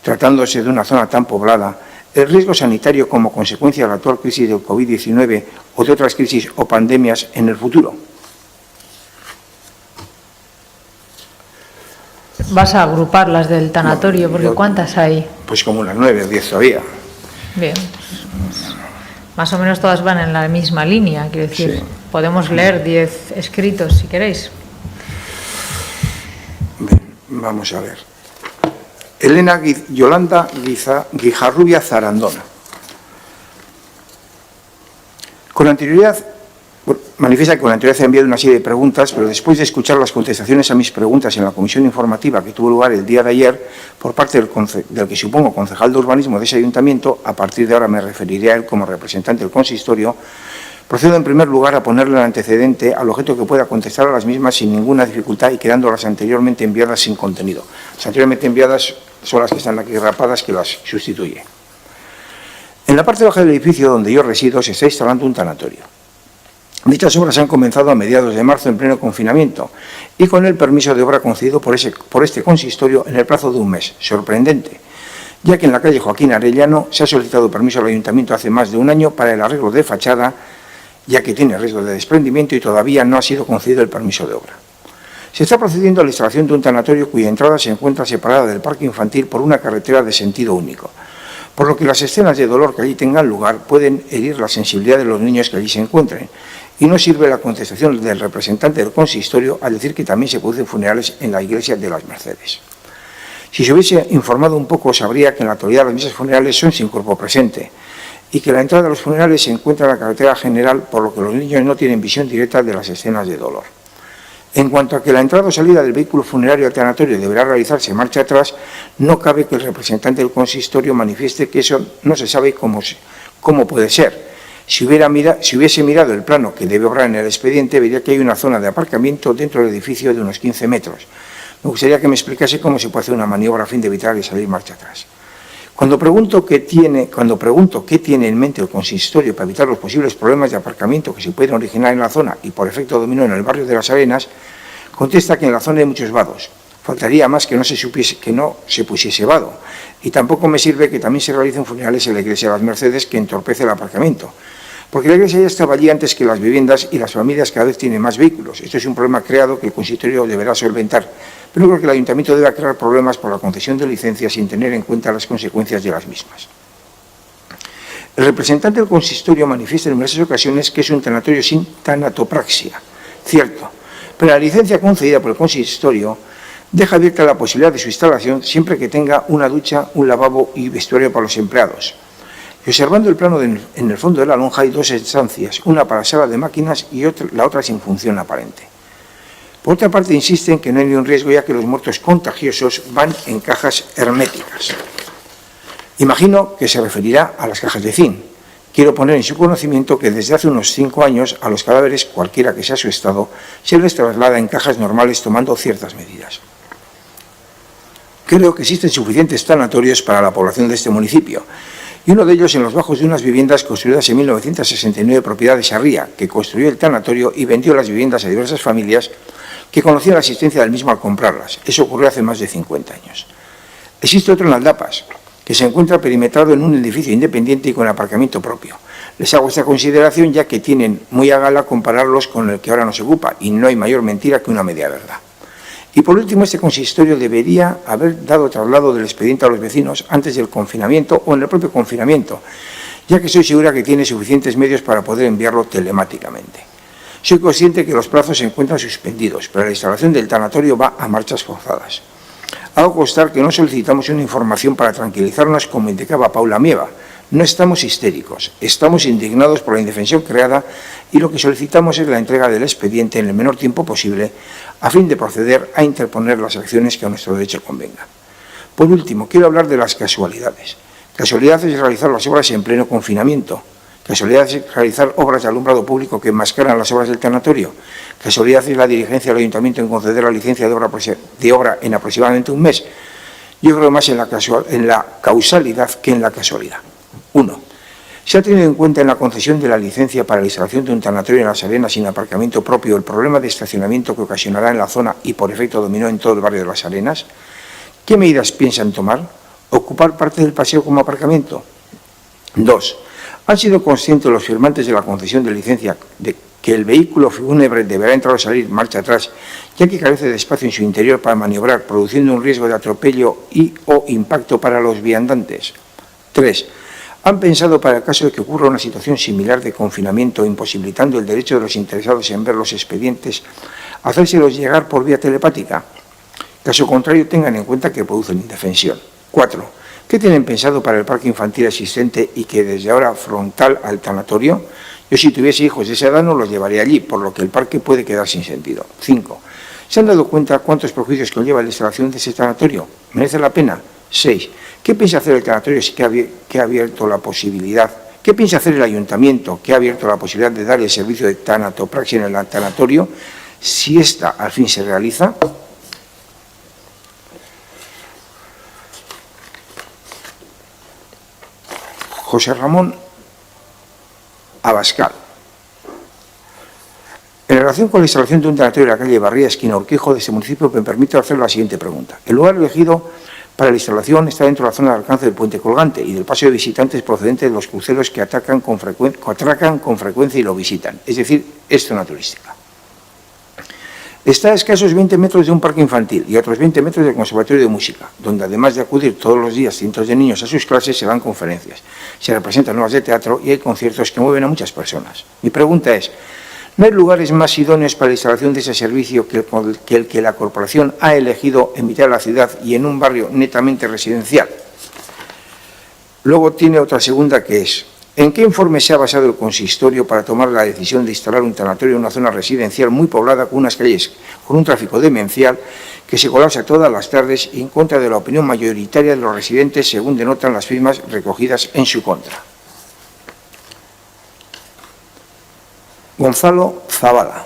tratándose de una zona tan poblada, el riesgo sanitario como consecuencia de la actual crisis del COVID-19 o de otras crisis o pandemias en el futuro? Vas a agrupar las del tanatorio, porque ¿cuántas hay? Pues como unas 9 o 10 todavía. Bien, más o menos todas van en la misma línea, quiero decir, sí. Podemos leer 10 escritos si queréis. Bien, vamos a ver. Elena Yolanda Guijarrubia Zarandona. Con anterioridad manifiesta que con anterioridad ha enviado una serie de preguntas, pero después de escuchar las contestaciones a mis preguntas en la comisión informativa que tuvo lugar el día de ayer por parte del que supongo concejal de urbanismo de ese ayuntamiento, a partir de ahora me referiré a él como representante del consistorio, procedo en primer lugar a ponerle el antecedente al objeto que pueda contestar a las mismas sin ninguna dificultad y quedándolas anteriormente enviadas sin contenido. Las anteriormente enviadas son las que están aquí rapadas, que las sustituye. En la parte baja del edificio donde yo resido se está instalando un tanatorio. Dichas obras han comenzado a mediados de marzo en pleno confinamiento y con el permiso de obra concedido por este consistorio en el plazo de un mes. Sorprendente, ya que en la calle Joaquín Arellano se ha solicitado permiso al Ayuntamiento hace más de un año para el arreglo de fachada, ya que tiene riesgo de desprendimiento y todavía no ha sido concedido el permiso de obra. Se está procediendo a la instalación de un tanatorio cuya entrada se encuentra separada del parque infantil por una carretera de sentido único, por lo que las escenas de dolor que allí tengan lugar pueden herir la sensibilidad de los niños que allí se encuentren, y no sirve la contestación del representante del consistorio al decir que también se producen funerales en la iglesia de las Mercedes. Si se hubiese informado un poco, sabría que en la actualidad las misas funerales son sin cuerpo presente y que la entrada de los funerales se encuentra en la carretera general, por lo que los niños no tienen visión directa de las escenas de dolor. En cuanto a que la entrada o salida del vehículo funerario al tanatorio deberá realizarse marcha atrás, no cabe que el representante del consistorio manifieste que eso no se sabe cómo puede ser. Si hubiese mirado el plano que debe obrar en el expediente, vería que hay una zona de aparcamiento dentro del edificio de unos 15 metros. Me gustaría que me explicase cómo se puede hacer una maniobra a fin de evitar el salir marcha atrás. Cuando pregunto qué tiene en mente el consistorio para evitar los posibles problemas de aparcamiento que se pueden originar en la zona y por efecto dominó en el barrio de Las Arenas, contesta que en la zona hay muchos vados. Faltaría más que no se pusiese vado. Y tampoco me sirve que también se realicen funerales en la iglesia de las Mercedes, que entorpece el aparcamiento. Porque la iglesia ya estaba allí antes que las viviendas y las familias cada vez tienen más vehículos. Esto es un problema creado que el consistorio deberá solventar. Pero creo que el ayuntamiento debe crear problemas por la concesión de licencias sin tener en cuenta las consecuencias de las mismas. El representante del consistorio manifiesta en numerosas ocasiones que es un tanatorio sin tanatopraxia. Cierto, pero la licencia concedida por el consistorio deja abierta la posibilidad de su instalación siempre que tenga una ducha, un lavabo y vestuario para los empleados. Y observando el plano en el fondo de la lonja hay dos estancias, una para sala de máquinas y la otra sin función aparente. Por otra parte, insisten que no hay ningún riesgo ya que los muertos contagiosos van en cajas herméticas. Imagino que se referirá a las cajas de zinc. Quiero poner en su conocimiento que desde hace unos 5 años a los cadáveres, cualquiera que sea su estado, se les traslada en cajas normales tomando ciertas medidas. Creo que existen suficientes tanatorios para la población de este municipio, y uno de ellos en los bajos de unas viviendas construidas en 1969 propiedad de Sarria, que construyó el tanatorio y vendió las viviendas a diversas familias que conocían la existencia del mismo al comprarlas. Eso ocurrió hace más de 50 años. Existe otro en Aldapas, que se encuentra perimetrado en un edificio independiente y con aparcamiento propio. Les hago esta consideración ya que tienen muy a gala compararlos con el que ahora nos ocupa, y no hay mayor mentira que una media verdad. Y por último, este consistorio debería haber dado traslado del expediente a los vecinos antes del confinamiento o en el propio confinamiento, ya que estoy segura que tiene suficientes medios para poder enviarlo telemáticamente. Soy consciente que los plazos se encuentran suspendidos, pero la instalación del tanatorio va a marchas forzadas. Hago constar que no solicitamos una información para tranquilizarnos como indicaba Paula Mieva. No estamos histéricos, estamos indignados por la indefensión creada y lo que solicitamos es la entrega del expediente en el menor tiempo posible a fin de proceder a interponer las acciones que a nuestro derecho convenga. Por último, quiero hablar de las casualidades. Casualidad es realizar las obras en pleno confinamiento. Casualidad es realizar obras de alumbrado público que enmascaran las obras del tanatorio. Casualidad es la diligencia del ayuntamiento en conceder la licencia de obra en aproximadamente un mes. Yo creo más en la causalidad que en la casualidad. 1. Se ha tenido en cuenta en la concesión de la licencia para la instalación de un tanatorio en Las Arenas sin aparcamiento propio el problema de estacionamiento que ocasionará en la zona y por efecto dominó en todo el barrio de Las Arenas. ¿Qué medidas piensan tomar? ¿Ocupar parte del paseo como aparcamiento? 2. ¿Han sido conscientes los firmantes de la concesión de licencia de que el vehículo fúnebre deberá entrar o salir marcha atrás, ya que carece de espacio en su interior para maniobrar, produciendo un riesgo de atropello o impacto para los viandantes? 3. ¿Han pensado para el caso de que ocurra una situación similar de confinamiento, imposibilitando el derecho de los interesados en ver los expedientes, hacérselos llegar por vía telepática? Caso contrario, tengan en cuenta que producen indefensión. 4. ¿Qué tienen pensado para el parque infantil existente y que desde ahora frontal al tanatorio? Yo, si tuviese hijos de esa edad, no los llevaría allí, por lo que el parque puede quedar sin sentido. 5. ¿Se han dado cuenta cuántos perjuicios conlleva la instalación de ese tanatorio? ¿Merece la pena? 6. ¿Qué piensa hacer el tanatorio que ha abierto la posibilidad? ¿Qué piensa hacer el ayuntamiento que ha abierto la posibilidad de dar el servicio de tanatopraxia en el tanatorio si esta al fin se realiza? José Ramón Abascal. En relación con la instalación de un tanatorio en la calle Barría, esquina Urquijo de este municipio, me permito hacer la siguiente pregunta. El lugar elegido para la instalación está dentro de la zona de alcance del puente colgante y del paso de visitantes procedentes de los cruceros que atracan con frecuencia y lo visitan, es decir, es zona turística. Está a escasos 20 metros de un parque infantil y a otros 20 metros del conservatorio de música, donde además de acudir todos los días cientos de niños a sus clases, se dan conferencias, se representan obras de teatro y hay conciertos que mueven a muchas personas. Mi pregunta es, ¿no hay lugares más idóneos para la instalación de ese servicio que el que la corporación ha elegido en mitad de la ciudad y en un barrio netamente residencial? Luego tiene otra segunda que es, ¿en qué informe se ha basado el consistorio para tomar la decisión de instalar un tanatorio en una zona residencial muy poblada con unas calles con un tráfico demencial que se colapsa todas las tardes y en contra de la opinión mayoritaria de los residentes, según denotan las firmas recogidas en su contra? Gonzalo Zavala.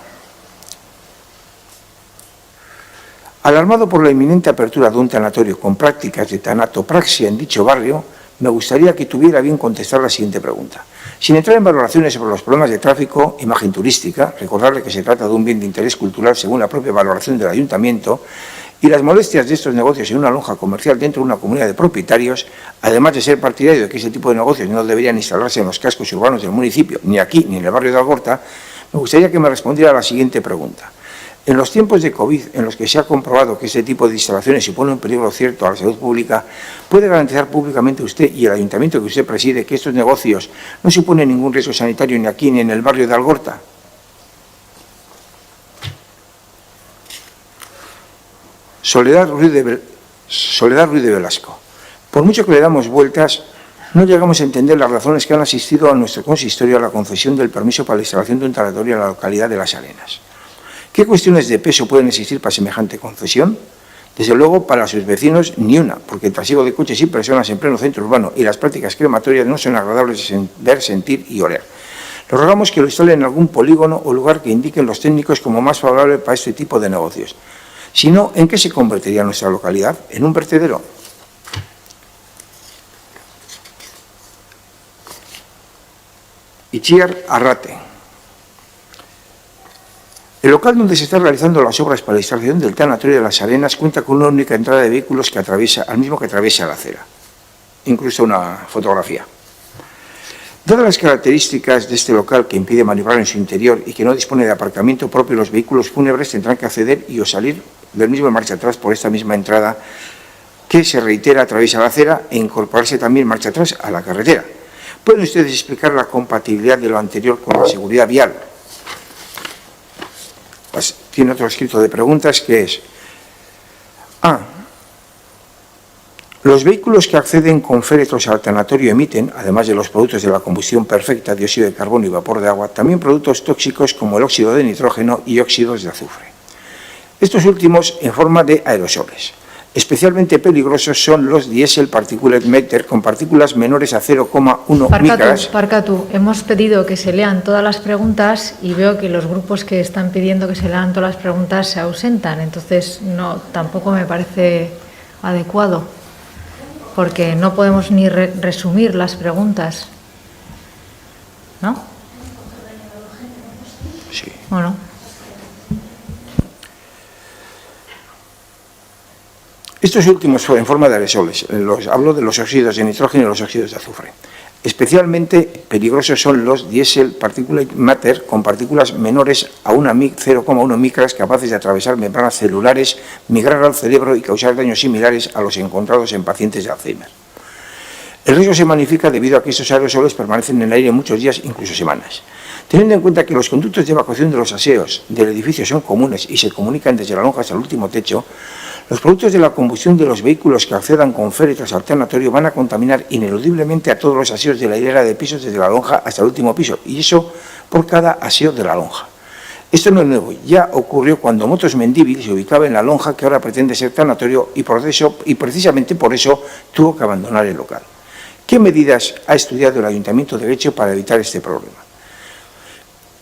Alarmado por la inminente apertura de un tanatorio con prácticas de tanatopraxia en dicho barrio, me gustaría que tuviera bien contestar la siguiente pregunta. Sin entrar en valoraciones sobre los problemas de tráfico, imagen turística, recordarle que se trata de un bien de interés cultural según la propia valoración del ayuntamiento, y las molestias de estos negocios en una lonja comercial dentro de una comunidad de propietarios, además de ser partidario de que ese tipo de negocios no deberían instalarse en los cascos urbanos del municipio, ni aquí ni en el barrio de Algorta, me gustaría que me respondiera a la siguiente pregunta. En los tiempos de COVID, en los que se ha comprobado que este tipo de instalaciones supone un peligro cierto a la salud pública, ¿puede garantizar públicamente usted y el ayuntamiento que usted preside que estos negocios no suponen ningún riesgo sanitario ni aquí ni en el barrio de Algorta? Soledad Ruiz de Velasco. Por mucho que le damos vueltas, no llegamos a entender las razones que han asistido a nuestro consistorio a la concesión del permiso para la instalación de un tanatorio en la localidad de Las Arenas. ¿Qué cuestiones de peso pueden existir para semejante concesión? Desde luego, para sus vecinos, ni una, porque el trasiego de coches y personas en pleno centro urbano y las prácticas crematorias no son agradables de ver, sentir y oler. Les rogamos que lo instalen en algún polígono o lugar que indiquen los técnicos como más favorable para este tipo de negocios. Si no, ¿en qué se convertiría nuestra localidad? ¿En un vertedero? Itziar Arrate. El local donde se están realizando las obras para la instalación del tanatorio de Las Arenas cuenta con una única entrada de vehículos que atraviesa, al mismo que atraviesa la acera. Incluso una fotografía. Dadas las características de este local que impide maniobrar en su interior y que no dispone de aparcamiento propio, los vehículos fúnebres tendrán que acceder y o salir del mismo en marcha atrás por esta misma entrada que se reitera atraviesa la acera e incorporarse también marcha atrás a la carretera. ¿Pueden ustedes explicar la compatibilidad de lo anterior con la seguridad vial? Pues tiene otro escrito de preguntas que es los vehículos que acceden con féretros al tanatorio emiten, además de los productos de la combustión perfecta, dióxido de carbono y vapor de agua, también productos tóxicos como el óxido de nitrógeno y óxidos de azufre. Estos últimos en forma de aerosoles. Especialmente peligrosos son los diésel particulate matter con partículas menores a 0,1 micras. Parcatu, hemos pedido que se lean todas las preguntas y veo que los grupos que están pidiendo que se lean todas las preguntas se ausentan. Entonces, no, tampoco me parece adecuado, porque no podemos ni resumir las preguntas, ¿no? Sí. Bueno. Estos últimos en forma de aerosoles, hablo de los óxidos de nitrógeno y los óxidos de azufre. Especialmente peligrosos son los diésel particulate matter con partículas menores a 0,1 micras capaces de atravesar membranas celulares, migrar al cerebro y causar daños similares a los encontrados en pacientes de Alzheimer. El riesgo se magnifica debido a que estos aerosoles permanecen en el aire muchos días, incluso semanas. Teniendo en cuenta que los conductos de evacuación de los aseos del edificio son comunes y se comunican desde la lonja hasta el último techo, los productos de la combustión de los vehículos que accedan con féretros al tanatorio van a contaminar ineludiblemente a todos los aseos de la hilera de pisos desde la lonja hasta el último piso, y eso por cada aseo de la lonja. Esto no es nuevo, ya ocurrió cuando Motos Mendívil se ubicaba en la lonja que ahora pretende ser tanatorio y precisamente por eso tuvo que abandonar el local. ¿Qué medidas ha estudiado el Ayuntamiento de Guecho para evitar este problema?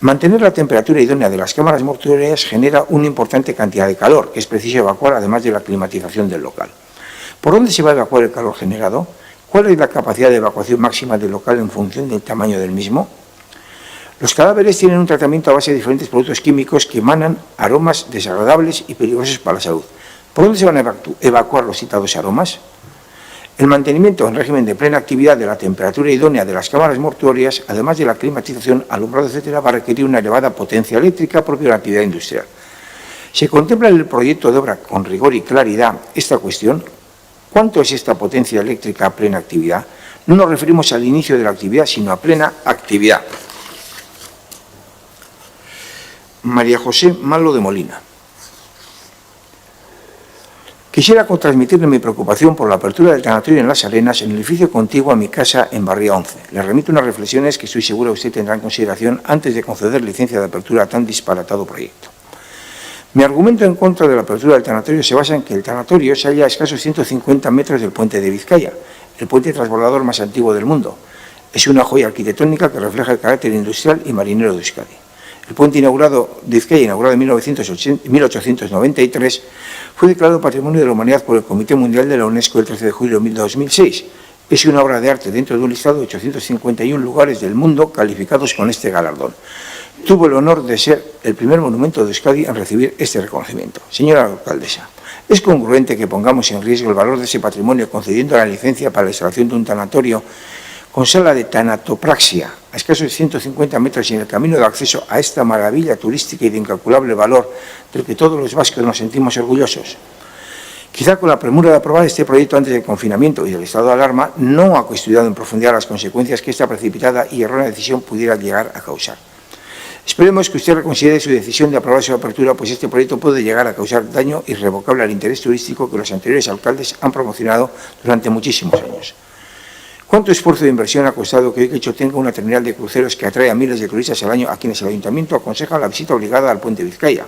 Mantener la temperatura idónea de las cámaras mortuorias genera una importante cantidad de calor, que es preciso evacuar además de la climatización del local. ¿Por dónde se va a evacuar el calor generado? ¿Cuál es la capacidad de evacuación máxima del local en función del tamaño del mismo? Los cadáveres tienen un tratamiento a base de diferentes productos químicos que emanan aromas desagradables y peligrosos para la salud. ¿Por dónde se van a evacuar los citados aromas? El mantenimiento en régimen de plena actividad de la temperatura idónea de las cámaras mortuorias, además de la climatización, alumbrado, etc., va a requerir una elevada potencia eléctrica propia de la actividad industrial. ¿Se contempla en el proyecto de obra con rigor y claridad esta cuestión? ¿Cuánto es esta potencia eléctrica a plena actividad? No nos referimos al inicio de la actividad, sino a plena actividad. María José Malo de Molina. Quisiera transmitirle mi preocupación por la apertura del tanatorio en Las Arenas, en el edificio contiguo a mi casa en Barría 11. Le remito unas reflexiones que estoy seguro usted tendrá en consideración antes de conceder licencia de apertura a tan disparatado proyecto. Mi argumento en contra de la apertura del tanatorio se basa en que el tanatorio se halla a escasos 150 metros del puente de Vizcaya, el puente transbordador más antiguo del mundo. Es una joya arquitectónica que refleja el carácter industrial y marinero de Euskadi. El puente de Vizcaya, inaugurado en 1893, fue declarado Patrimonio de la Humanidad por el Comité Mundial de la UNESCO el 13 de julio de 2006. Es una obra de arte dentro de un listado de 851 lugares del mundo calificados con este galardón. Tuvo el honor de ser el primer monumento de Euskadi en recibir este reconocimiento. Señora alcaldesa, ¿es congruente que pongamos en riesgo el valor de ese patrimonio concediendo la licencia para la instalación de un tanatorio con sala de tanatopraxia a escasos 150 metros y en el camino de acceso a esta maravilla turística y de incalculable valor del que todos los vascos nos sentimos orgullosos? Quizá con la premura de aprobar este proyecto antes del confinamiento y del estado de alarma, no ha estudiado en profundidad las consecuencias que esta precipitada y errónea decisión pudiera llegar a causar. Esperemos que usted reconsidere su decisión de aprobar su apertura, pues este proyecto puede llegar a causar daño irrevocable al interés turístico que los anteriores alcaldes han promocionado durante muchísimos años. ¿Cuánto esfuerzo de inversión ha costado que hoy Guecho tenga una terminal de cruceros que atrae a miles de turistas al año a quienes el Ayuntamiento aconseja la visita obligada al puente Vizcaya?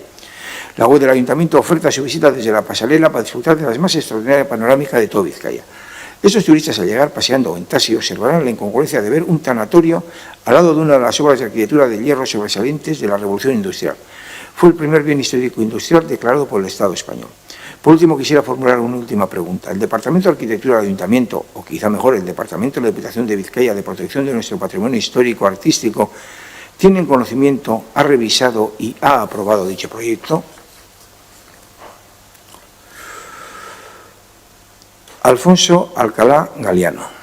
La web del Ayuntamiento oferta su visita desde la pasarela para disfrutar de la más extraordinaria panorámica de todo Vizcaya. Estos turistas, al llegar paseando o en taxi, observarán la incongruencia de ver un tanatorio al lado de una de las obras de arquitectura de hierro sobresalientes de la Revolución Industrial. Fue el primer bien histórico industrial declarado por el Estado español. Por último, quisiera formular una última pregunta. ¿El Departamento de Arquitectura del Ayuntamiento, o quizá mejor el Departamento de la Diputación de Vizcaya de Protección de nuestro Patrimonio Histórico Artístico, tienen conocimiento, ha revisado y ha aprobado dicho proyecto? Alfonso Alcalá Galiano.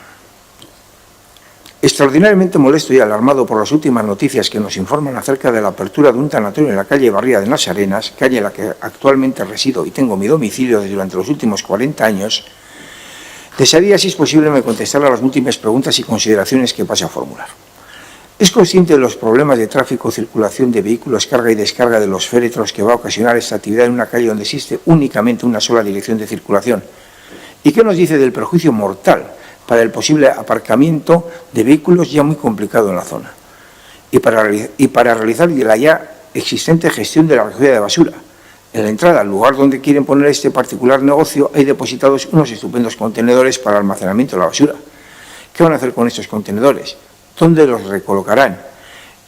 Extraordinariamente molesto y alarmado por las últimas noticias que nos informan acerca de la apertura de un tanatorio en la calle Barría de Las Arenas, calle en la que actualmente resido y tengo mi domicilio desde durante los últimos 40 años, desearía, si es posible, me contestar a las múltiples preguntas y consideraciones que paso a formular. ¿Es consciente de los problemas de tráfico, circulación de vehículos, carga y descarga de los féretros que va a ocasionar esta actividad en una calle donde existe únicamente una sola dirección de circulación? ¿Y qué nos dice del perjuicio mortal para el posible aparcamiento de vehículos ya muy complicado en la zona? Y para realizar la ya existente gestión de la recogida de basura. En la entrada al lugar donde quieren poner este particular negocio hay depositados unos estupendos contenedores para almacenamiento de la basura. ¿Qué van a hacer con estos contenedores? ¿Dónde los recolocarán?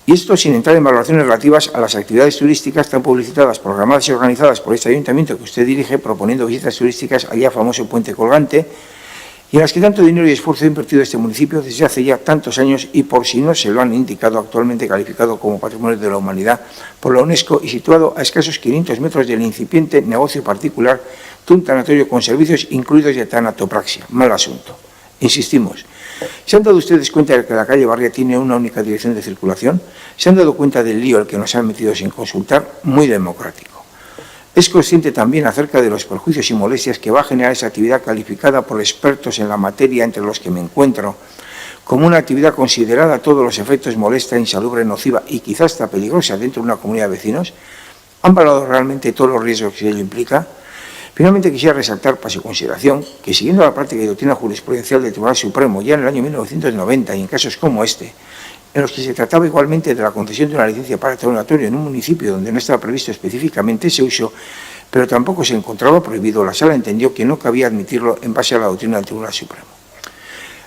Y esto sin entrar en valoraciones relativas a las actividades turísticas tan publicitadas, programadas y organizadas por este ayuntamiento que usted dirige, proponiendo visitas turísticas allá famoso Puente Colgante, y en las que tanto dinero y esfuerzo ha invertido este municipio desde hace ya tantos años y, por si no se lo han indicado, actualmente calificado como Patrimonio de la Humanidad por la UNESCO y situado a escasos 500 metros del incipiente negocio particular de un tanatorio con servicios incluidos de tanatopraxia. Mal asunto. Insistimos. ¿Se han dado ustedes cuenta de que la calle Barria tiene una única dirección de circulación? ¿Se han dado cuenta del lío al que nos han metido sin consultar? Muy democrático. Es consciente también acerca de los perjuicios y molestias que va a generar esa actividad calificada por expertos en la materia, entre los que me encuentro, como una actividad considerada a todos los efectos molesta, insalubre, nociva y quizás hasta peligrosa dentro de una comunidad de vecinos? ¿Han valorado realmente todos los riesgos que ello implica? Finalmente, quisiera resaltar para su consideración que, siguiendo la práctica y doctrina jurisprudencial del Tribunal Supremo ya en el año 1990 y en casos como este, en los que se trataba igualmente de la concesión de una licencia para tanatorio en un municipio donde no estaba previsto específicamente ese uso, pero tampoco se encontraba prohibido, la Sala entendió que no cabía admitirlo en base a la doctrina del Tribunal Supremo.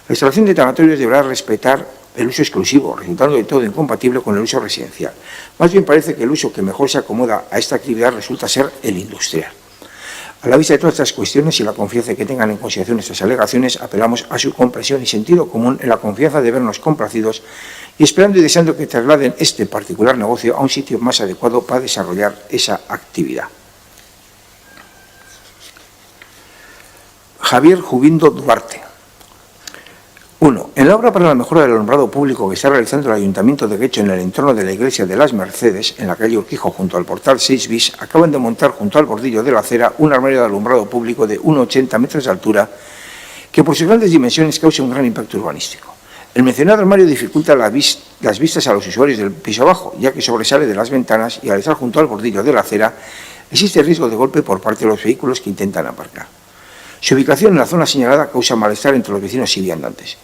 La instalación de tanatorios deberá respetar el uso exclusivo, resultando de todo incompatible con el uso residencial. Más bien parece que el uso que mejor se acomoda a esta actividad resulta ser el industrial. A la vista de todas estas cuestiones y la confianza que tengan en consideración estas alegaciones, apelamos a su comprensión y sentido común en la confianza de vernos complacidos y esperando y deseando que trasladen este particular negocio a un sitio más adecuado para desarrollar esa actividad. Javier Jubindo Duarte. 1. En la obra para la mejora del alumbrado público que está realizando el Ayuntamiento de Guecho en el entorno de la Iglesia de las Mercedes, en la calle Urquijo, junto al portal 6 bis, acaban de montar junto al bordillo de la acera un armario de alumbrado público de 1,80 metros de altura que por sus grandes dimensiones causa un gran impacto urbanístico. El mencionado armario dificulta las vistas a los usuarios del piso abajo, ya que sobresale de las ventanas y al estar junto al bordillo de la acera existe riesgo de golpe por parte de los vehículos que intentan aparcar. Su ubicación en la zona señalada causa malestar entre los vecinos y viandantes.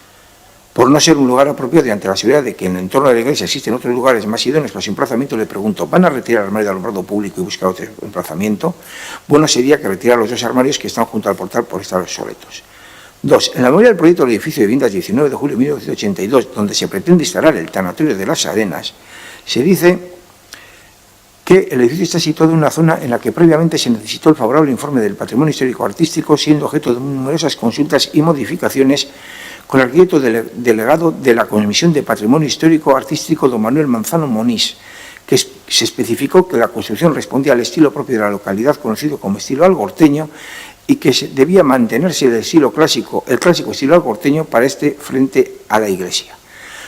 Por no ser un lugar apropiado y ante la seguridad de que en el entorno de la iglesia existen otros lugares más idóneos para su emplazamiento, le pregunto, ¿van a retirar el armario de alumbrado público y buscar otro emplazamiento? Bueno, sería que retirar los dos armarios que están junto al portal por estar obsoletos. 2. En la memoria del proyecto del edificio de viviendas 19 de julio de 1982, donde se pretende instalar el tanatorio de las Arenas, se dice que el edificio está situado en una zona en la que previamente se necesitó el favorable informe del patrimonio histórico-artístico, siendo objeto de numerosas consultas y modificaciones con el arquitecto delegado de la Comisión de Patrimonio Histórico-Artístico, don Manuel Manzano Monís, que se especificó que la construcción respondía al estilo propio de la localidad, conocido como estilo algorteño, y que debía mantenerse el clásico estilo algorteño para este frente a la iglesia.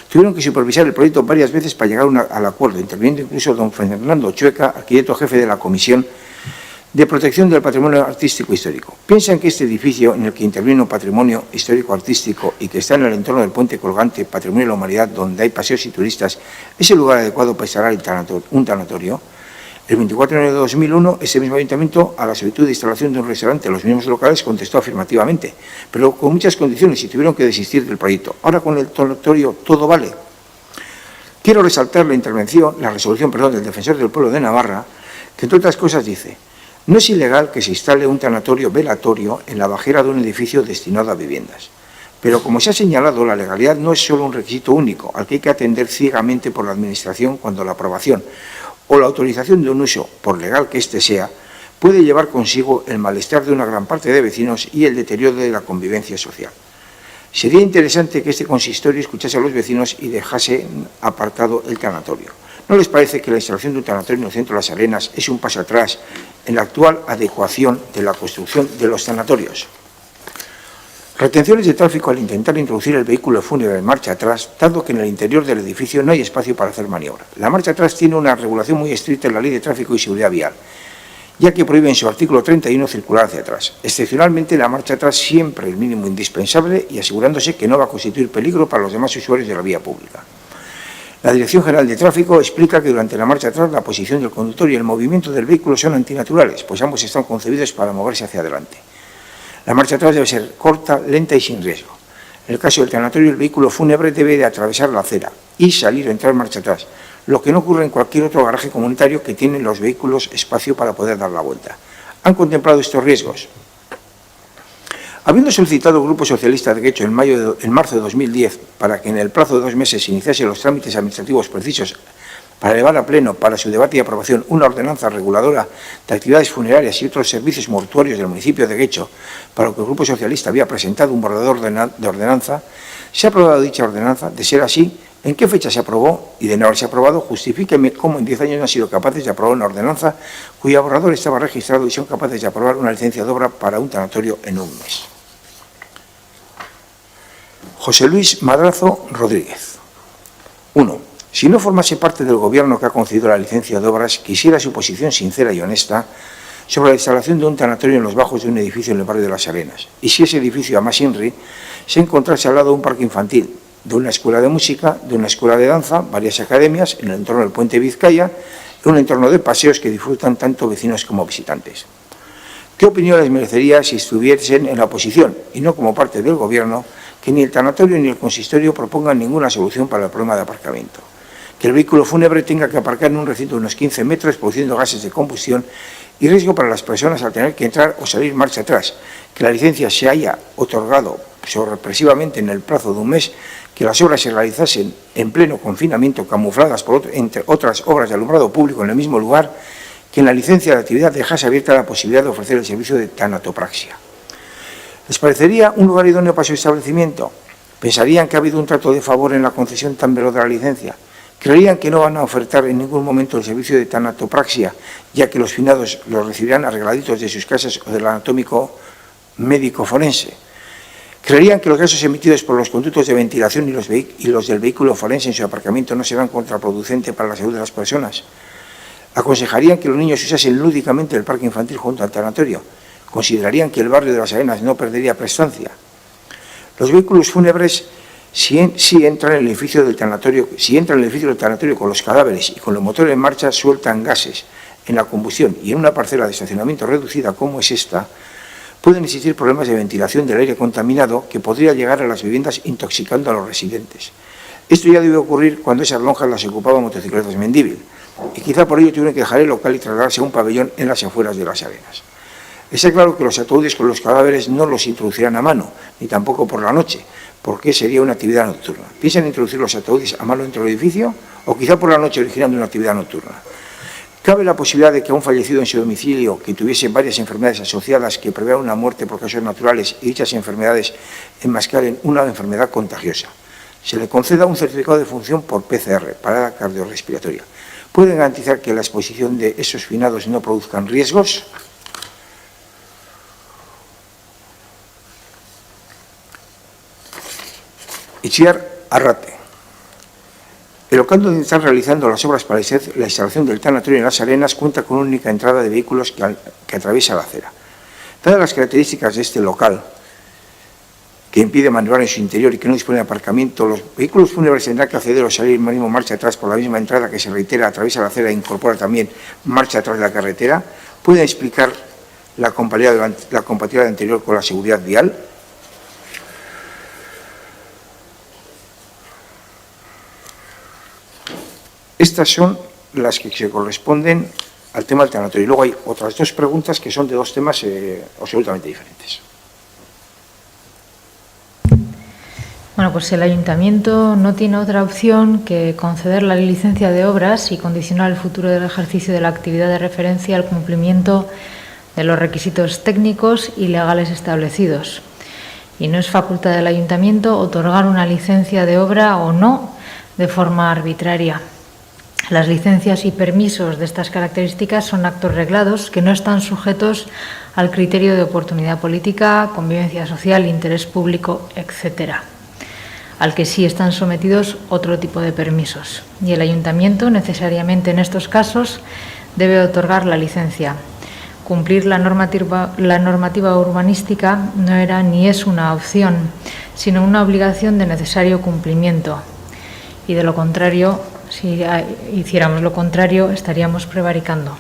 Tuvieron que supervisar el proyecto varias veces para llegar al acuerdo, interviniendo incluso don Fernando Chueca, arquitecto jefe de la Comisión de Protección del Patrimonio Artístico Histórico. Piensan que este edificio, en el que interviene un patrimonio histórico-artístico y que está en el entorno del puente colgante, Patrimonio de la Humanidad, donde hay paseos y turistas, es el lugar adecuado para instalar un tanatorio. El 24 de enero de 2001, ese mismo ayuntamiento, a la solicitud de instalación de un restaurante en los mismos locales, contestó afirmativamente, pero con muchas condiciones y tuvieron que desistir del proyecto. Ahora con el tanatorio todo vale. Quiero resaltar la resolución del Defensor del Pueblo de Navarra, que entre otras cosas dice: no es ilegal que se instale un tanatorio velatorio en la bajera de un edificio destinado a viviendas. Pero, como se ha señalado, la legalidad no es solo un requisito único al que hay que atender ciegamente por la Administración cuando la aprobación o la autorización de un uso, por legal que éste sea, puede llevar consigo el malestar de una gran parte de vecinos y el deterioro de la convivencia social. Sería interesante que este consistorio escuchase a los vecinos y dejase apartado el tanatorio. ¿No les parece que la instalación de un tanatorio en el centro de las Arenas es un paso atrás en la actual adecuación de la construcción de los tanatorios? Retenciones de tráfico al intentar introducir el vehículo fúnebre en marcha atrás, dado que en el interior del edificio no hay espacio para hacer maniobra. La marcha atrás tiene una regulación muy estricta en la Ley de Tráfico y Seguridad Vial, ya que prohíbe en su artículo 31 circular hacia atrás. Excepcionalmente, la marcha atrás siempre el mínimo indispensable y asegurándose que no va a constituir peligro para los demás usuarios de la vía pública. La Dirección General de Tráfico explica que durante la marcha atrás la posición del conductor y el movimiento del vehículo son antinaturales, pues ambos están concebidos para moverse hacia adelante. La marcha atrás debe ser corta, lenta y sin riesgo. En el caso del tanatorio, el vehículo fúnebre debe de atravesar la acera y salir o entrar marcha atrás, lo que no ocurre en cualquier otro garaje comunitario que tienen los vehículos espacio para poder dar la vuelta. ¿Han contemplado estos riesgos? Habiendo solicitado el Grupo Socialista de Guecho en marzo de 2010 para que en el plazo de 2 meses se iniciasen los trámites administrativos precisos para elevar a pleno para su debate y aprobación una ordenanza reguladora de actividades funerarias y otros servicios mortuorios del municipio de Guecho, para lo que el Grupo Socialista había presentado un borrador de ordenanza, se ha aprobado dicha ordenanza. De ser así, ¿en qué fecha se aprobó? Y de no haberse aprobado, justifíqueme cómo en 10 años no han sido capaces de aprobar una ordenanza cuyo borrador estaba registrado y son capaces de aprobar una licencia de obra para un tanatorio en un mes. José Luis Madrazo Rodríguez. 1. Si no formase parte del Gobierno que ha concedido la licencia de obras, quisiera su posición sincera y honesta sobre la instalación de un tanatorio en los bajos de un edificio en el barrio de Las Arenas. Y si ese edificio, además INRI, se encontrase al lado de un parque infantil, de una escuela de música, de una escuela de danza, varias academias en el entorno del puente Vizcaya, y un entorno de paseos que disfrutan tanto vecinos como visitantes. ¿Qué opinión les merecería si estuviesen en la oposición y no como parte del Gobierno, que ni el tanatorio ni el consistorio propongan ninguna solución para el problema de aparcamiento? Que el vehículo fúnebre tenga que aparcar en un recinto de unos 15 metros produciendo gases de combustión y riesgo para las personas al tener que entrar o salir marcha atrás, que la licencia se haya otorgado sorpresivamente en el plazo de un mes, que las obras se realizasen en pleno confinamiento, camufladas entre otras obras de alumbrado público en el mismo lugar, que en la licencia de actividad dejase abierta la posibilidad de ofrecer el servicio de tanatopraxia. ¿Les parecería un lugar idóneo para su establecimiento? ¿Pensarían que ha habido un trato de favor en la concesión tan veloz de la licencia? ¿Creerían que no van a ofertar en ningún momento el servicio de tanatopraxia, ya que los finados los recibirán arregladitos de sus casas o del anatómico médico forense? ¿Creerían que los gases emitidos por los conductos de ventilación y los del vehículo forense en su aparcamiento no serán contraproducentes para la salud de las personas? ¿Aconsejarían que los niños usasen lúdicamente el parque infantil junto al tanatorio? ¿Considerarían que el barrio de Las Arenas no perdería prestancia? Los vehículos fúnebres, si entran en el edificio del tanatorio con los cadáveres y con los motores en marcha, sueltan gases en la combustión, y en una parcela de estacionamiento reducida como es esta, pueden existir problemas de ventilación del aire contaminado que podría llegar a las viviendas intoxicando a los residentes. Esto ya debe ocurrir cuando esas lonjas las ocupaban motocicletas Mendívil, y quizá por ello tuvieron que dejar el local y trasladarse a un pabellón en las afueras de Las Arenas. Está claro que los ataúdes con los cadáveres no los introducirán a mano, ni tampoco por la noche, porque sería una actividad nocturna. ¿Piensan introducir los ataúdes a mano dentro del edificio o quizá por la noche originando una actividad nocturna? ¿Cabe la posibilidad de que a un fallecido en su domicilio que tuviese varias enfermedades asociadas que prevean una muerte por causas naturales y dichas enfermedades enmascaren una enfermedad contagiosa? Se le conceda un certificado de función por PCR, parada cardiorrespiratoria. ¿Pueden garantizar que la exposición de esos finados no produzcan riesgos? Itziar Arrate. El local donde están realizando las obras para la instalación del tanatorio en Las Arenas cuenta con una única entrada de vehículos que atraviesa la acera. Dadas las características de este local, que impide maniobrar en su interior y que no dispone de aparcamiento, los vehículos fúnebres tendrán que acceder o salir mismo marcha atrás por la misma entrada que se reitera, atraviesa la acera e incorpora también marcha atrás de la carretera. ¿Pueden explicar la compatibilidad anterior con la seguridad vial? Estas son las que se corresponden al tema del tanatorio. Y luego hay otras dos preguntas que son de dos temas absolutamente diferentes. Bueno, pues el Ayuntamiento no tiene otra opción que conceder la licencia de obras y condicionar el futuro del ejercicio de la actividad de referencia al cumplimiento de los requisitos técnicos y legales establecidos. Y no es facultad del Ayuntamiento otorgar una licencia de obra o no de forma arbitraria. Las licencias y permisos de estas características son actos reglados que no están sujetos al criterio de oportunidad política, convivencia social, interés público, etcétera, al que sí están sometidos otro tipo de permisos. Y el Ayuntamiento, necesariamente en estos casos, debe otorgar la licencia. Cumplir la normativa urbanística no era ni es una opción, sino una obligación de necesario cumplimiento. Y de lo contrario, si hiciéramos lo contrario, estaríamos prevaricando.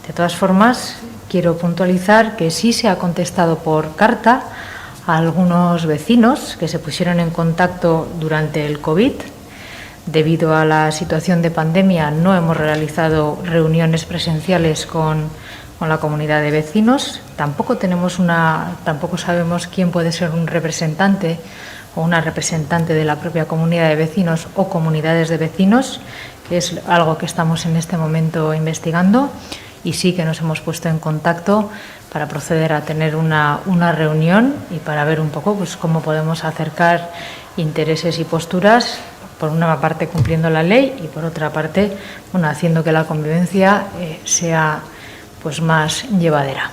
De todas formas, quiero puntualizar que sí se ha contestado por carta a algunos vecinos que se pusieron en contacto durante el COVID. Debido a la situación de pandemia, no hemos realizado reuniones presenciales con la comunidad de vecinos. Tampoco sabemos quién puede ser un representante o una representante de la propia comunidad de vecinos o comunidades de vecinos, que es algo que estamos en este momento investigando, y sí que nos hemos puesto en contacto para proceder a tener una reunión y para ver un poco pues, cómo podemos acercar intereses y posturas, por una parte cumpliendo la ley y por otra parte haciendo que la convivencia sea pues, más llevadera.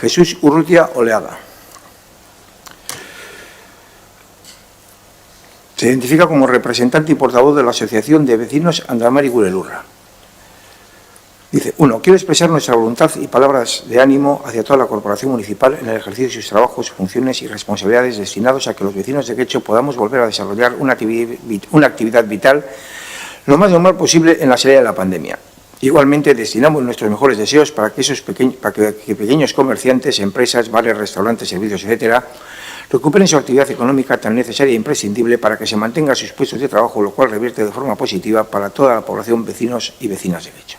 Jesús Urrutia Oleaga. Se identifica como representante y portavoz de la Asociación de Vecinos Andramari Gurelurra. Dice, 1. Quiero expresar nuestra voluntad y palabras de ánimo hacia toda la corporación municipal en el ejercicio de sus trabajos, funciones y responsabilidades destinados a que los vecinos de Guecho podamos volver a desarrollar una actividad vital lo más normal posible en la salida de la pandemia. Igualmente, destinamos nuestros mejores deseos para que pequeños comerciantes, empresas, bares, restaurantes, servicios, etcétera, recuperen su actividad económica tan necesaria e imprescindible para que se mantengan sus puestos de trabajo, lo cual revierte de forma positiva para toda la población, vecinos y vecinas de Guecho.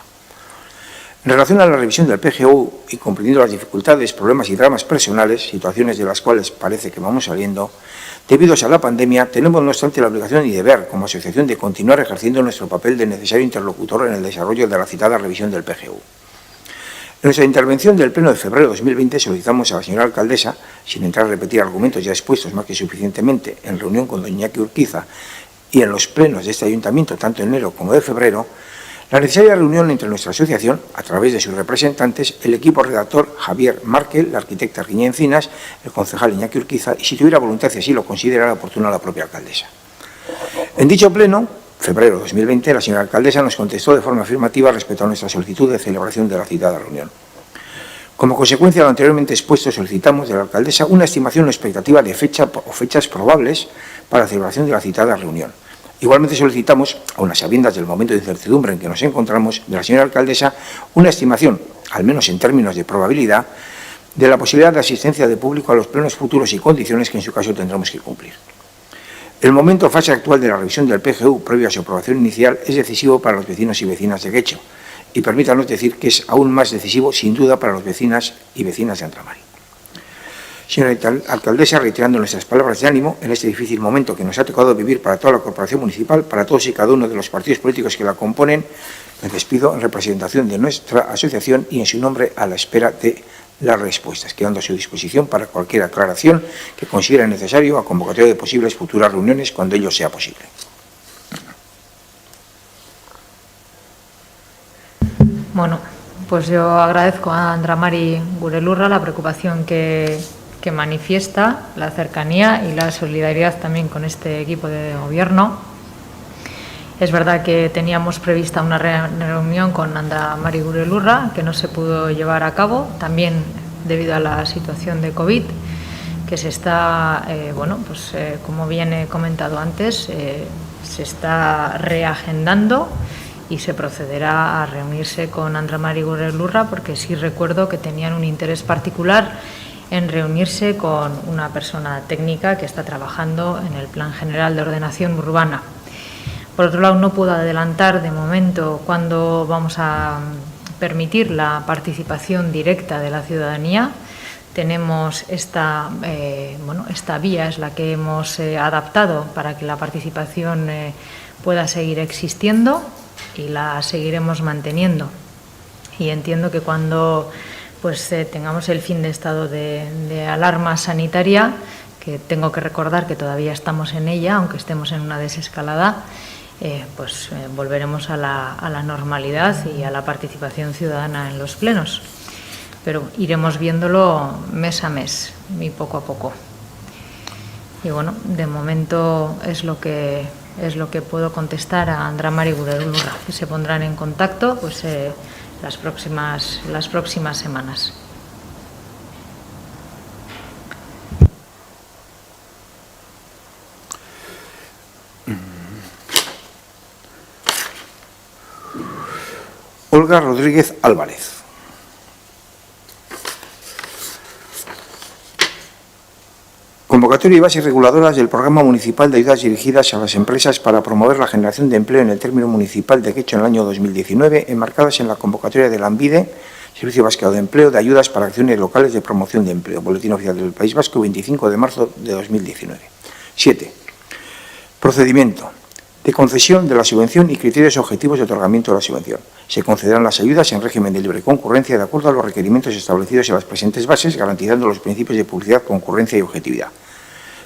En relación a la revisión del PGU y comprendiendo las dificultades, problemas y dramas personales, situaciones de las cuales parece que vamos saliendo, debido a la pandemia, tenemos no obstante la obligación y deber, como asociación, de continuar ejerciendo nuestro papel de necesario interlocutor en el desarrollo de la citada revisión del PGU. En nuestra intervención del Pleno de febrero de 2020 solicitamos a la señora alcaldesa, sin entrar a repetir argumentos ya expuestos más que suficientemente en reunión con doña Iñaki Urquiza y en los plenos de este ayuntamiento, tanto de enero como de febrero, la necesaria reunión entre nuestra asociación, a través de sus representantes, el equipo redactor Javier Márquez, la arquitecta Arquiña Encinas, el concejal Iñaki Urquiza y, si tuviera voluntad y así lo considerara oportuno, la propia alcaldesa. En dicho pleno, febrero de 2020, la señora alcaldesa nos contestó de forma afirmativa respecto a nuestra solicitud de celebración de la citada reunión. Como consecuencia de lo anteriormente expuesto, solicitamos de la alcaldesa una estimación o expectativa de fecha o fechas probables para la celebración de la citada reunión. Igualmente solicitamos, aun a sabiendas del momento de incertidumbre en que nos encontramos, de la señora alcaldesa una estimación, al menos en términos de probabilidad, de la posibilidad de asistencia de público a los plenos futuros y condiciones que en su caso tendremos que cumplir. El momento o fase actual de la revisión del PGU, previa a su aprobación inicial, es decisivo para los vecinos y vecinas de Guecho y permítanos decir que es aún más decisivo, sin duda, para los vecinas y vecinas de Andramari. Señora alcaldesa, reiterando nuestras palabras de ánimo en este difícil momento que nos ha tocado vivir para toda la corporación municipal, para todos y cada uno de los partidos políticos que la componen, me despido en representación de nuestra asociación y en su nombre a la espera de las respuestas, quedando a su disposición para cualquier aclaración que considere necesario a convocatoria de posibles futuras reuniones cuando ello sea posible. Bueno, pues yo agradezco a Andramari Gurelurra la preocupación que manifiesta, la cercanía y la solidaridad también con este equipo de gobierno. Es verdad que teníamos prevista una reunión con Andramari Gurelurra que no se pudo llevar a cabo, también debido a la situación de COVID, que se está, como bien he comentado antes, se está reagendando y se procederá a reunirse con Andramari Gurelurra, porque sí recuerdo que tenían un interés particular en reunirse con una persona técnica que está trabajando en el Plan General de Ordenación Urbana. Por otro lado, no puedo adelantar de momento cuándo vamos a permitir la participación directa de la ciudadanía. Tenemos esta vía, es la que hemos adaptado para que la participación pueda seguir existiendo y la seguiremos manteniendo. Y entiendo que cuando tengamos el fin de estado de alarma sanitaria, que tengo que recordar que todavía estamos en ella, aunque estemos en una desescalada, volveremos a la normalidad y a la participación ciudadana en los plenos. Pero iremos viéndolo mes a mes y poco a poco. Y bueno, de momento es lo que puedo contestar a Andramari Gurelurra, que se pondrán en contacto las próximas semanas. Olga Rodríguez Álvarez. Convocatoria y bases reguladoras del Programa Municipal de Ayudas dirigidas a las empresas para promover la generación de empleo en el término municipal de Guecho en el año 2019, enmarcadas en la convocatoria de Lanbide, Servicio Vasco de Empleo, de ayudas para acciones locales de promoción de empleo, Boletín Oficial del País Vasco, 25 de marzo de 2019. 7. Procedimiento de concesión de la subvención y criterios objetivos de otorgamiento de la subvención. Se concederán las ayudas en régimen de libre concurrencia de acuerdo a los requerimientos establecidos en las presentes bases, garantizando los principios de publicidad, concurrencia y objetividad.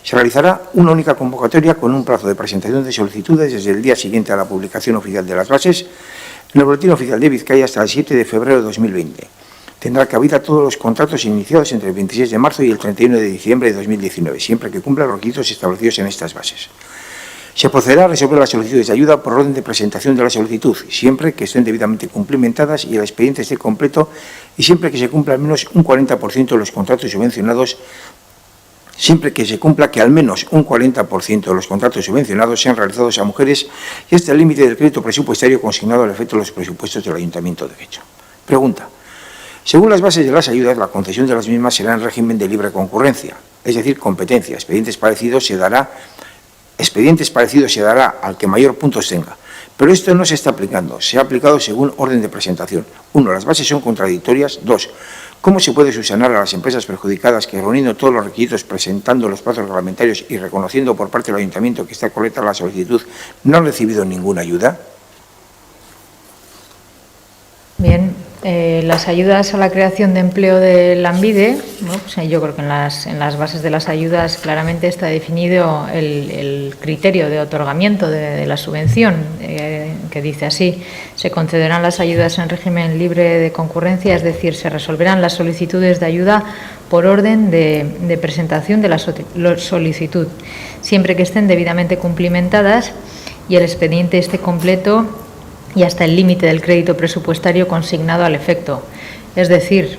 Se realizará una única convocatoria con un plazo de presentación de solicitudes desde el día siguiente a la publicación oficial de las bases en el Boletín Oficial de Vizcaya hasta el 7 de febrero de 2020. Tendrá cabida todos los contratos iniciados entre el 26 de marzo y el 31 de diciembre de 2019, siempre que cumplan los requisitos establecidos en estas bases. Se procederá a resolver las solicitudes de ayuda por orden de presentación de la solicitud, siempre que estén debidamente cumplimentadas y el expediente esté completo y siempre que se cumpla al menos un 40% de los contratos subvencionados, siempre que se cumpla que al menos un 40% de los contratos subvencionados sean realizados a mujeres y hasta el límite del crédito presupuestario consignado al efecto de los presupuestos del Ayuntamiento de Guecho. Pregunta. Según las bases de las ayudas, la concesión de las mismas será en régimen de libre concurrencia, es decir, competencia. Expedientes parecidos se dará al que mayor puntos tenga. Pero esto no se está aplicando, se ha aplicado según orden de presentación. 1. Las bases son contradictorias. 2. ¿Cómo se puede subsanar a las empresas perjudicadas que, reuniendo todos los requisitos, presentando los plazos reglamentarios y reconociendo por parte del Ayuntamiento que está correcta la solicitud, no han recibido ninguna ayuda? Bien, las ayudas a la creación de empleo de Lanbide, bueno, pues yo creo que en las bases de las ayudas claramente está definido el criterio de otorgamiento de la subvención, que dice así: se concederán las ayudas en régimen libre de concurrencia, es decir, se resolverán las solicitudes de ayuda por orden de presentación de la solicitud, siempre que estén debidamente cumplimentadas y el expediente esté completo y hasta el límite del crédito presupuestario consignado al efecto. Es decir,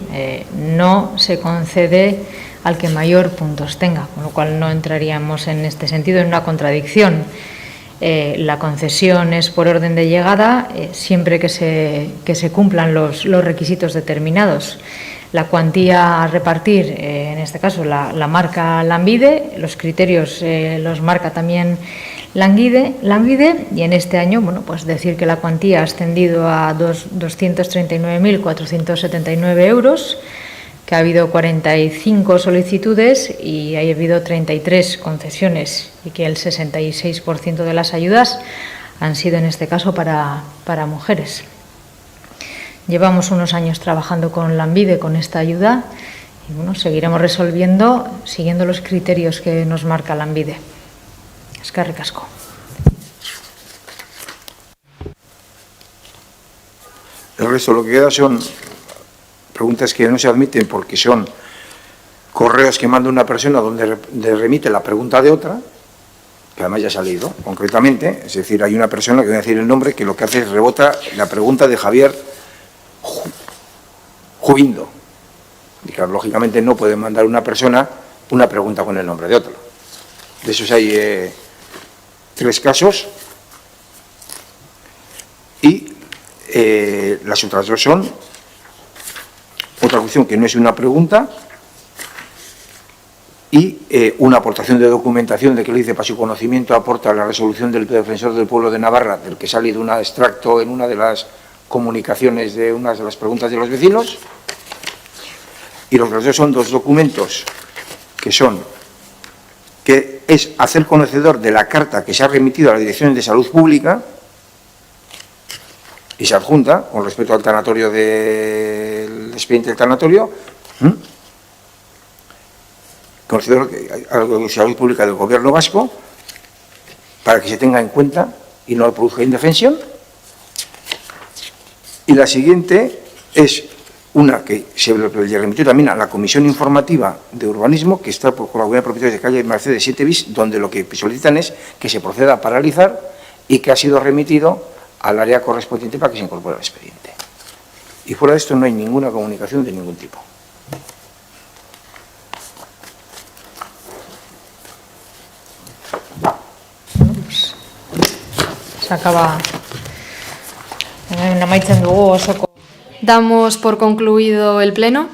no se concede al que mayor puntos tenga, con lo cual no entraríamos en este sentido en una contradicción. La concesión es por orden de llegada, siempre que se cumplan los requisitos determinados. La cuantía a repartir, en este caso la marca Lanbide, los criterios los marca también Lanbide, y en este año, bueno, pues decir que la cuantía ha ascendido a 239.479 euros, que ha habido 45 solicitudes y ha habido 33 concesiones y que el 66% de las ayudas han sido en este caso para mujeres. Llevamos unos años trabajando con Lanbide con esta ayuda y bueno, seguiremos resolviendo siguiendo los criterios que nos marca Lanbide. Eskerrik asko. El resto lo que queda son preguntas que no se admiten porque son correos que manda una persona donde remite la pregunta de otra, que además ya se ha leído concretamente, es decir, hay una persona que voy a decir el nombre que lo que hace es rebota la pregunta de Javier Jubindo. Y claro, lógicamente no puede mandar una persona una pregunta con el nombre de otro. De esos hay 3 casos y las otras 2 son otra cuestión que no es una pregunta y una aportación de documentación de que lo dice para su conocimiento aporta la resolución del Defensor del Pueblo de Navarra, del que sale de un extracto en una de las comunicaciones de una de las preguntas de los vecinos, y los otros 2 son 2 documentos que es hacer conocedor de la carta que se ha remitido a la Dirección de Salud Pública y se adjunta con respecto al tanatorio del expediente del tanatorio, conocedor a la Salud Pública del Gobierno Vasco, para que se tenga en cuenta y no produzca indefensión. Y la siguiente es una que se remitió también a la Comisión Informativa de Urbanismo, que está por la Comunidad de Propietarios de calle Mercedes 7 bis, donde lo que solicitan es que se proceda a paralizar y que ha sido remitido al área correspondiente para que se incorpore al expediente. Y fuera de esto no hay ninguna comunicación de ningún tipo. Bueno, pues se acaba. Amaitzen dugu osoko. Damos por concluido el pleno.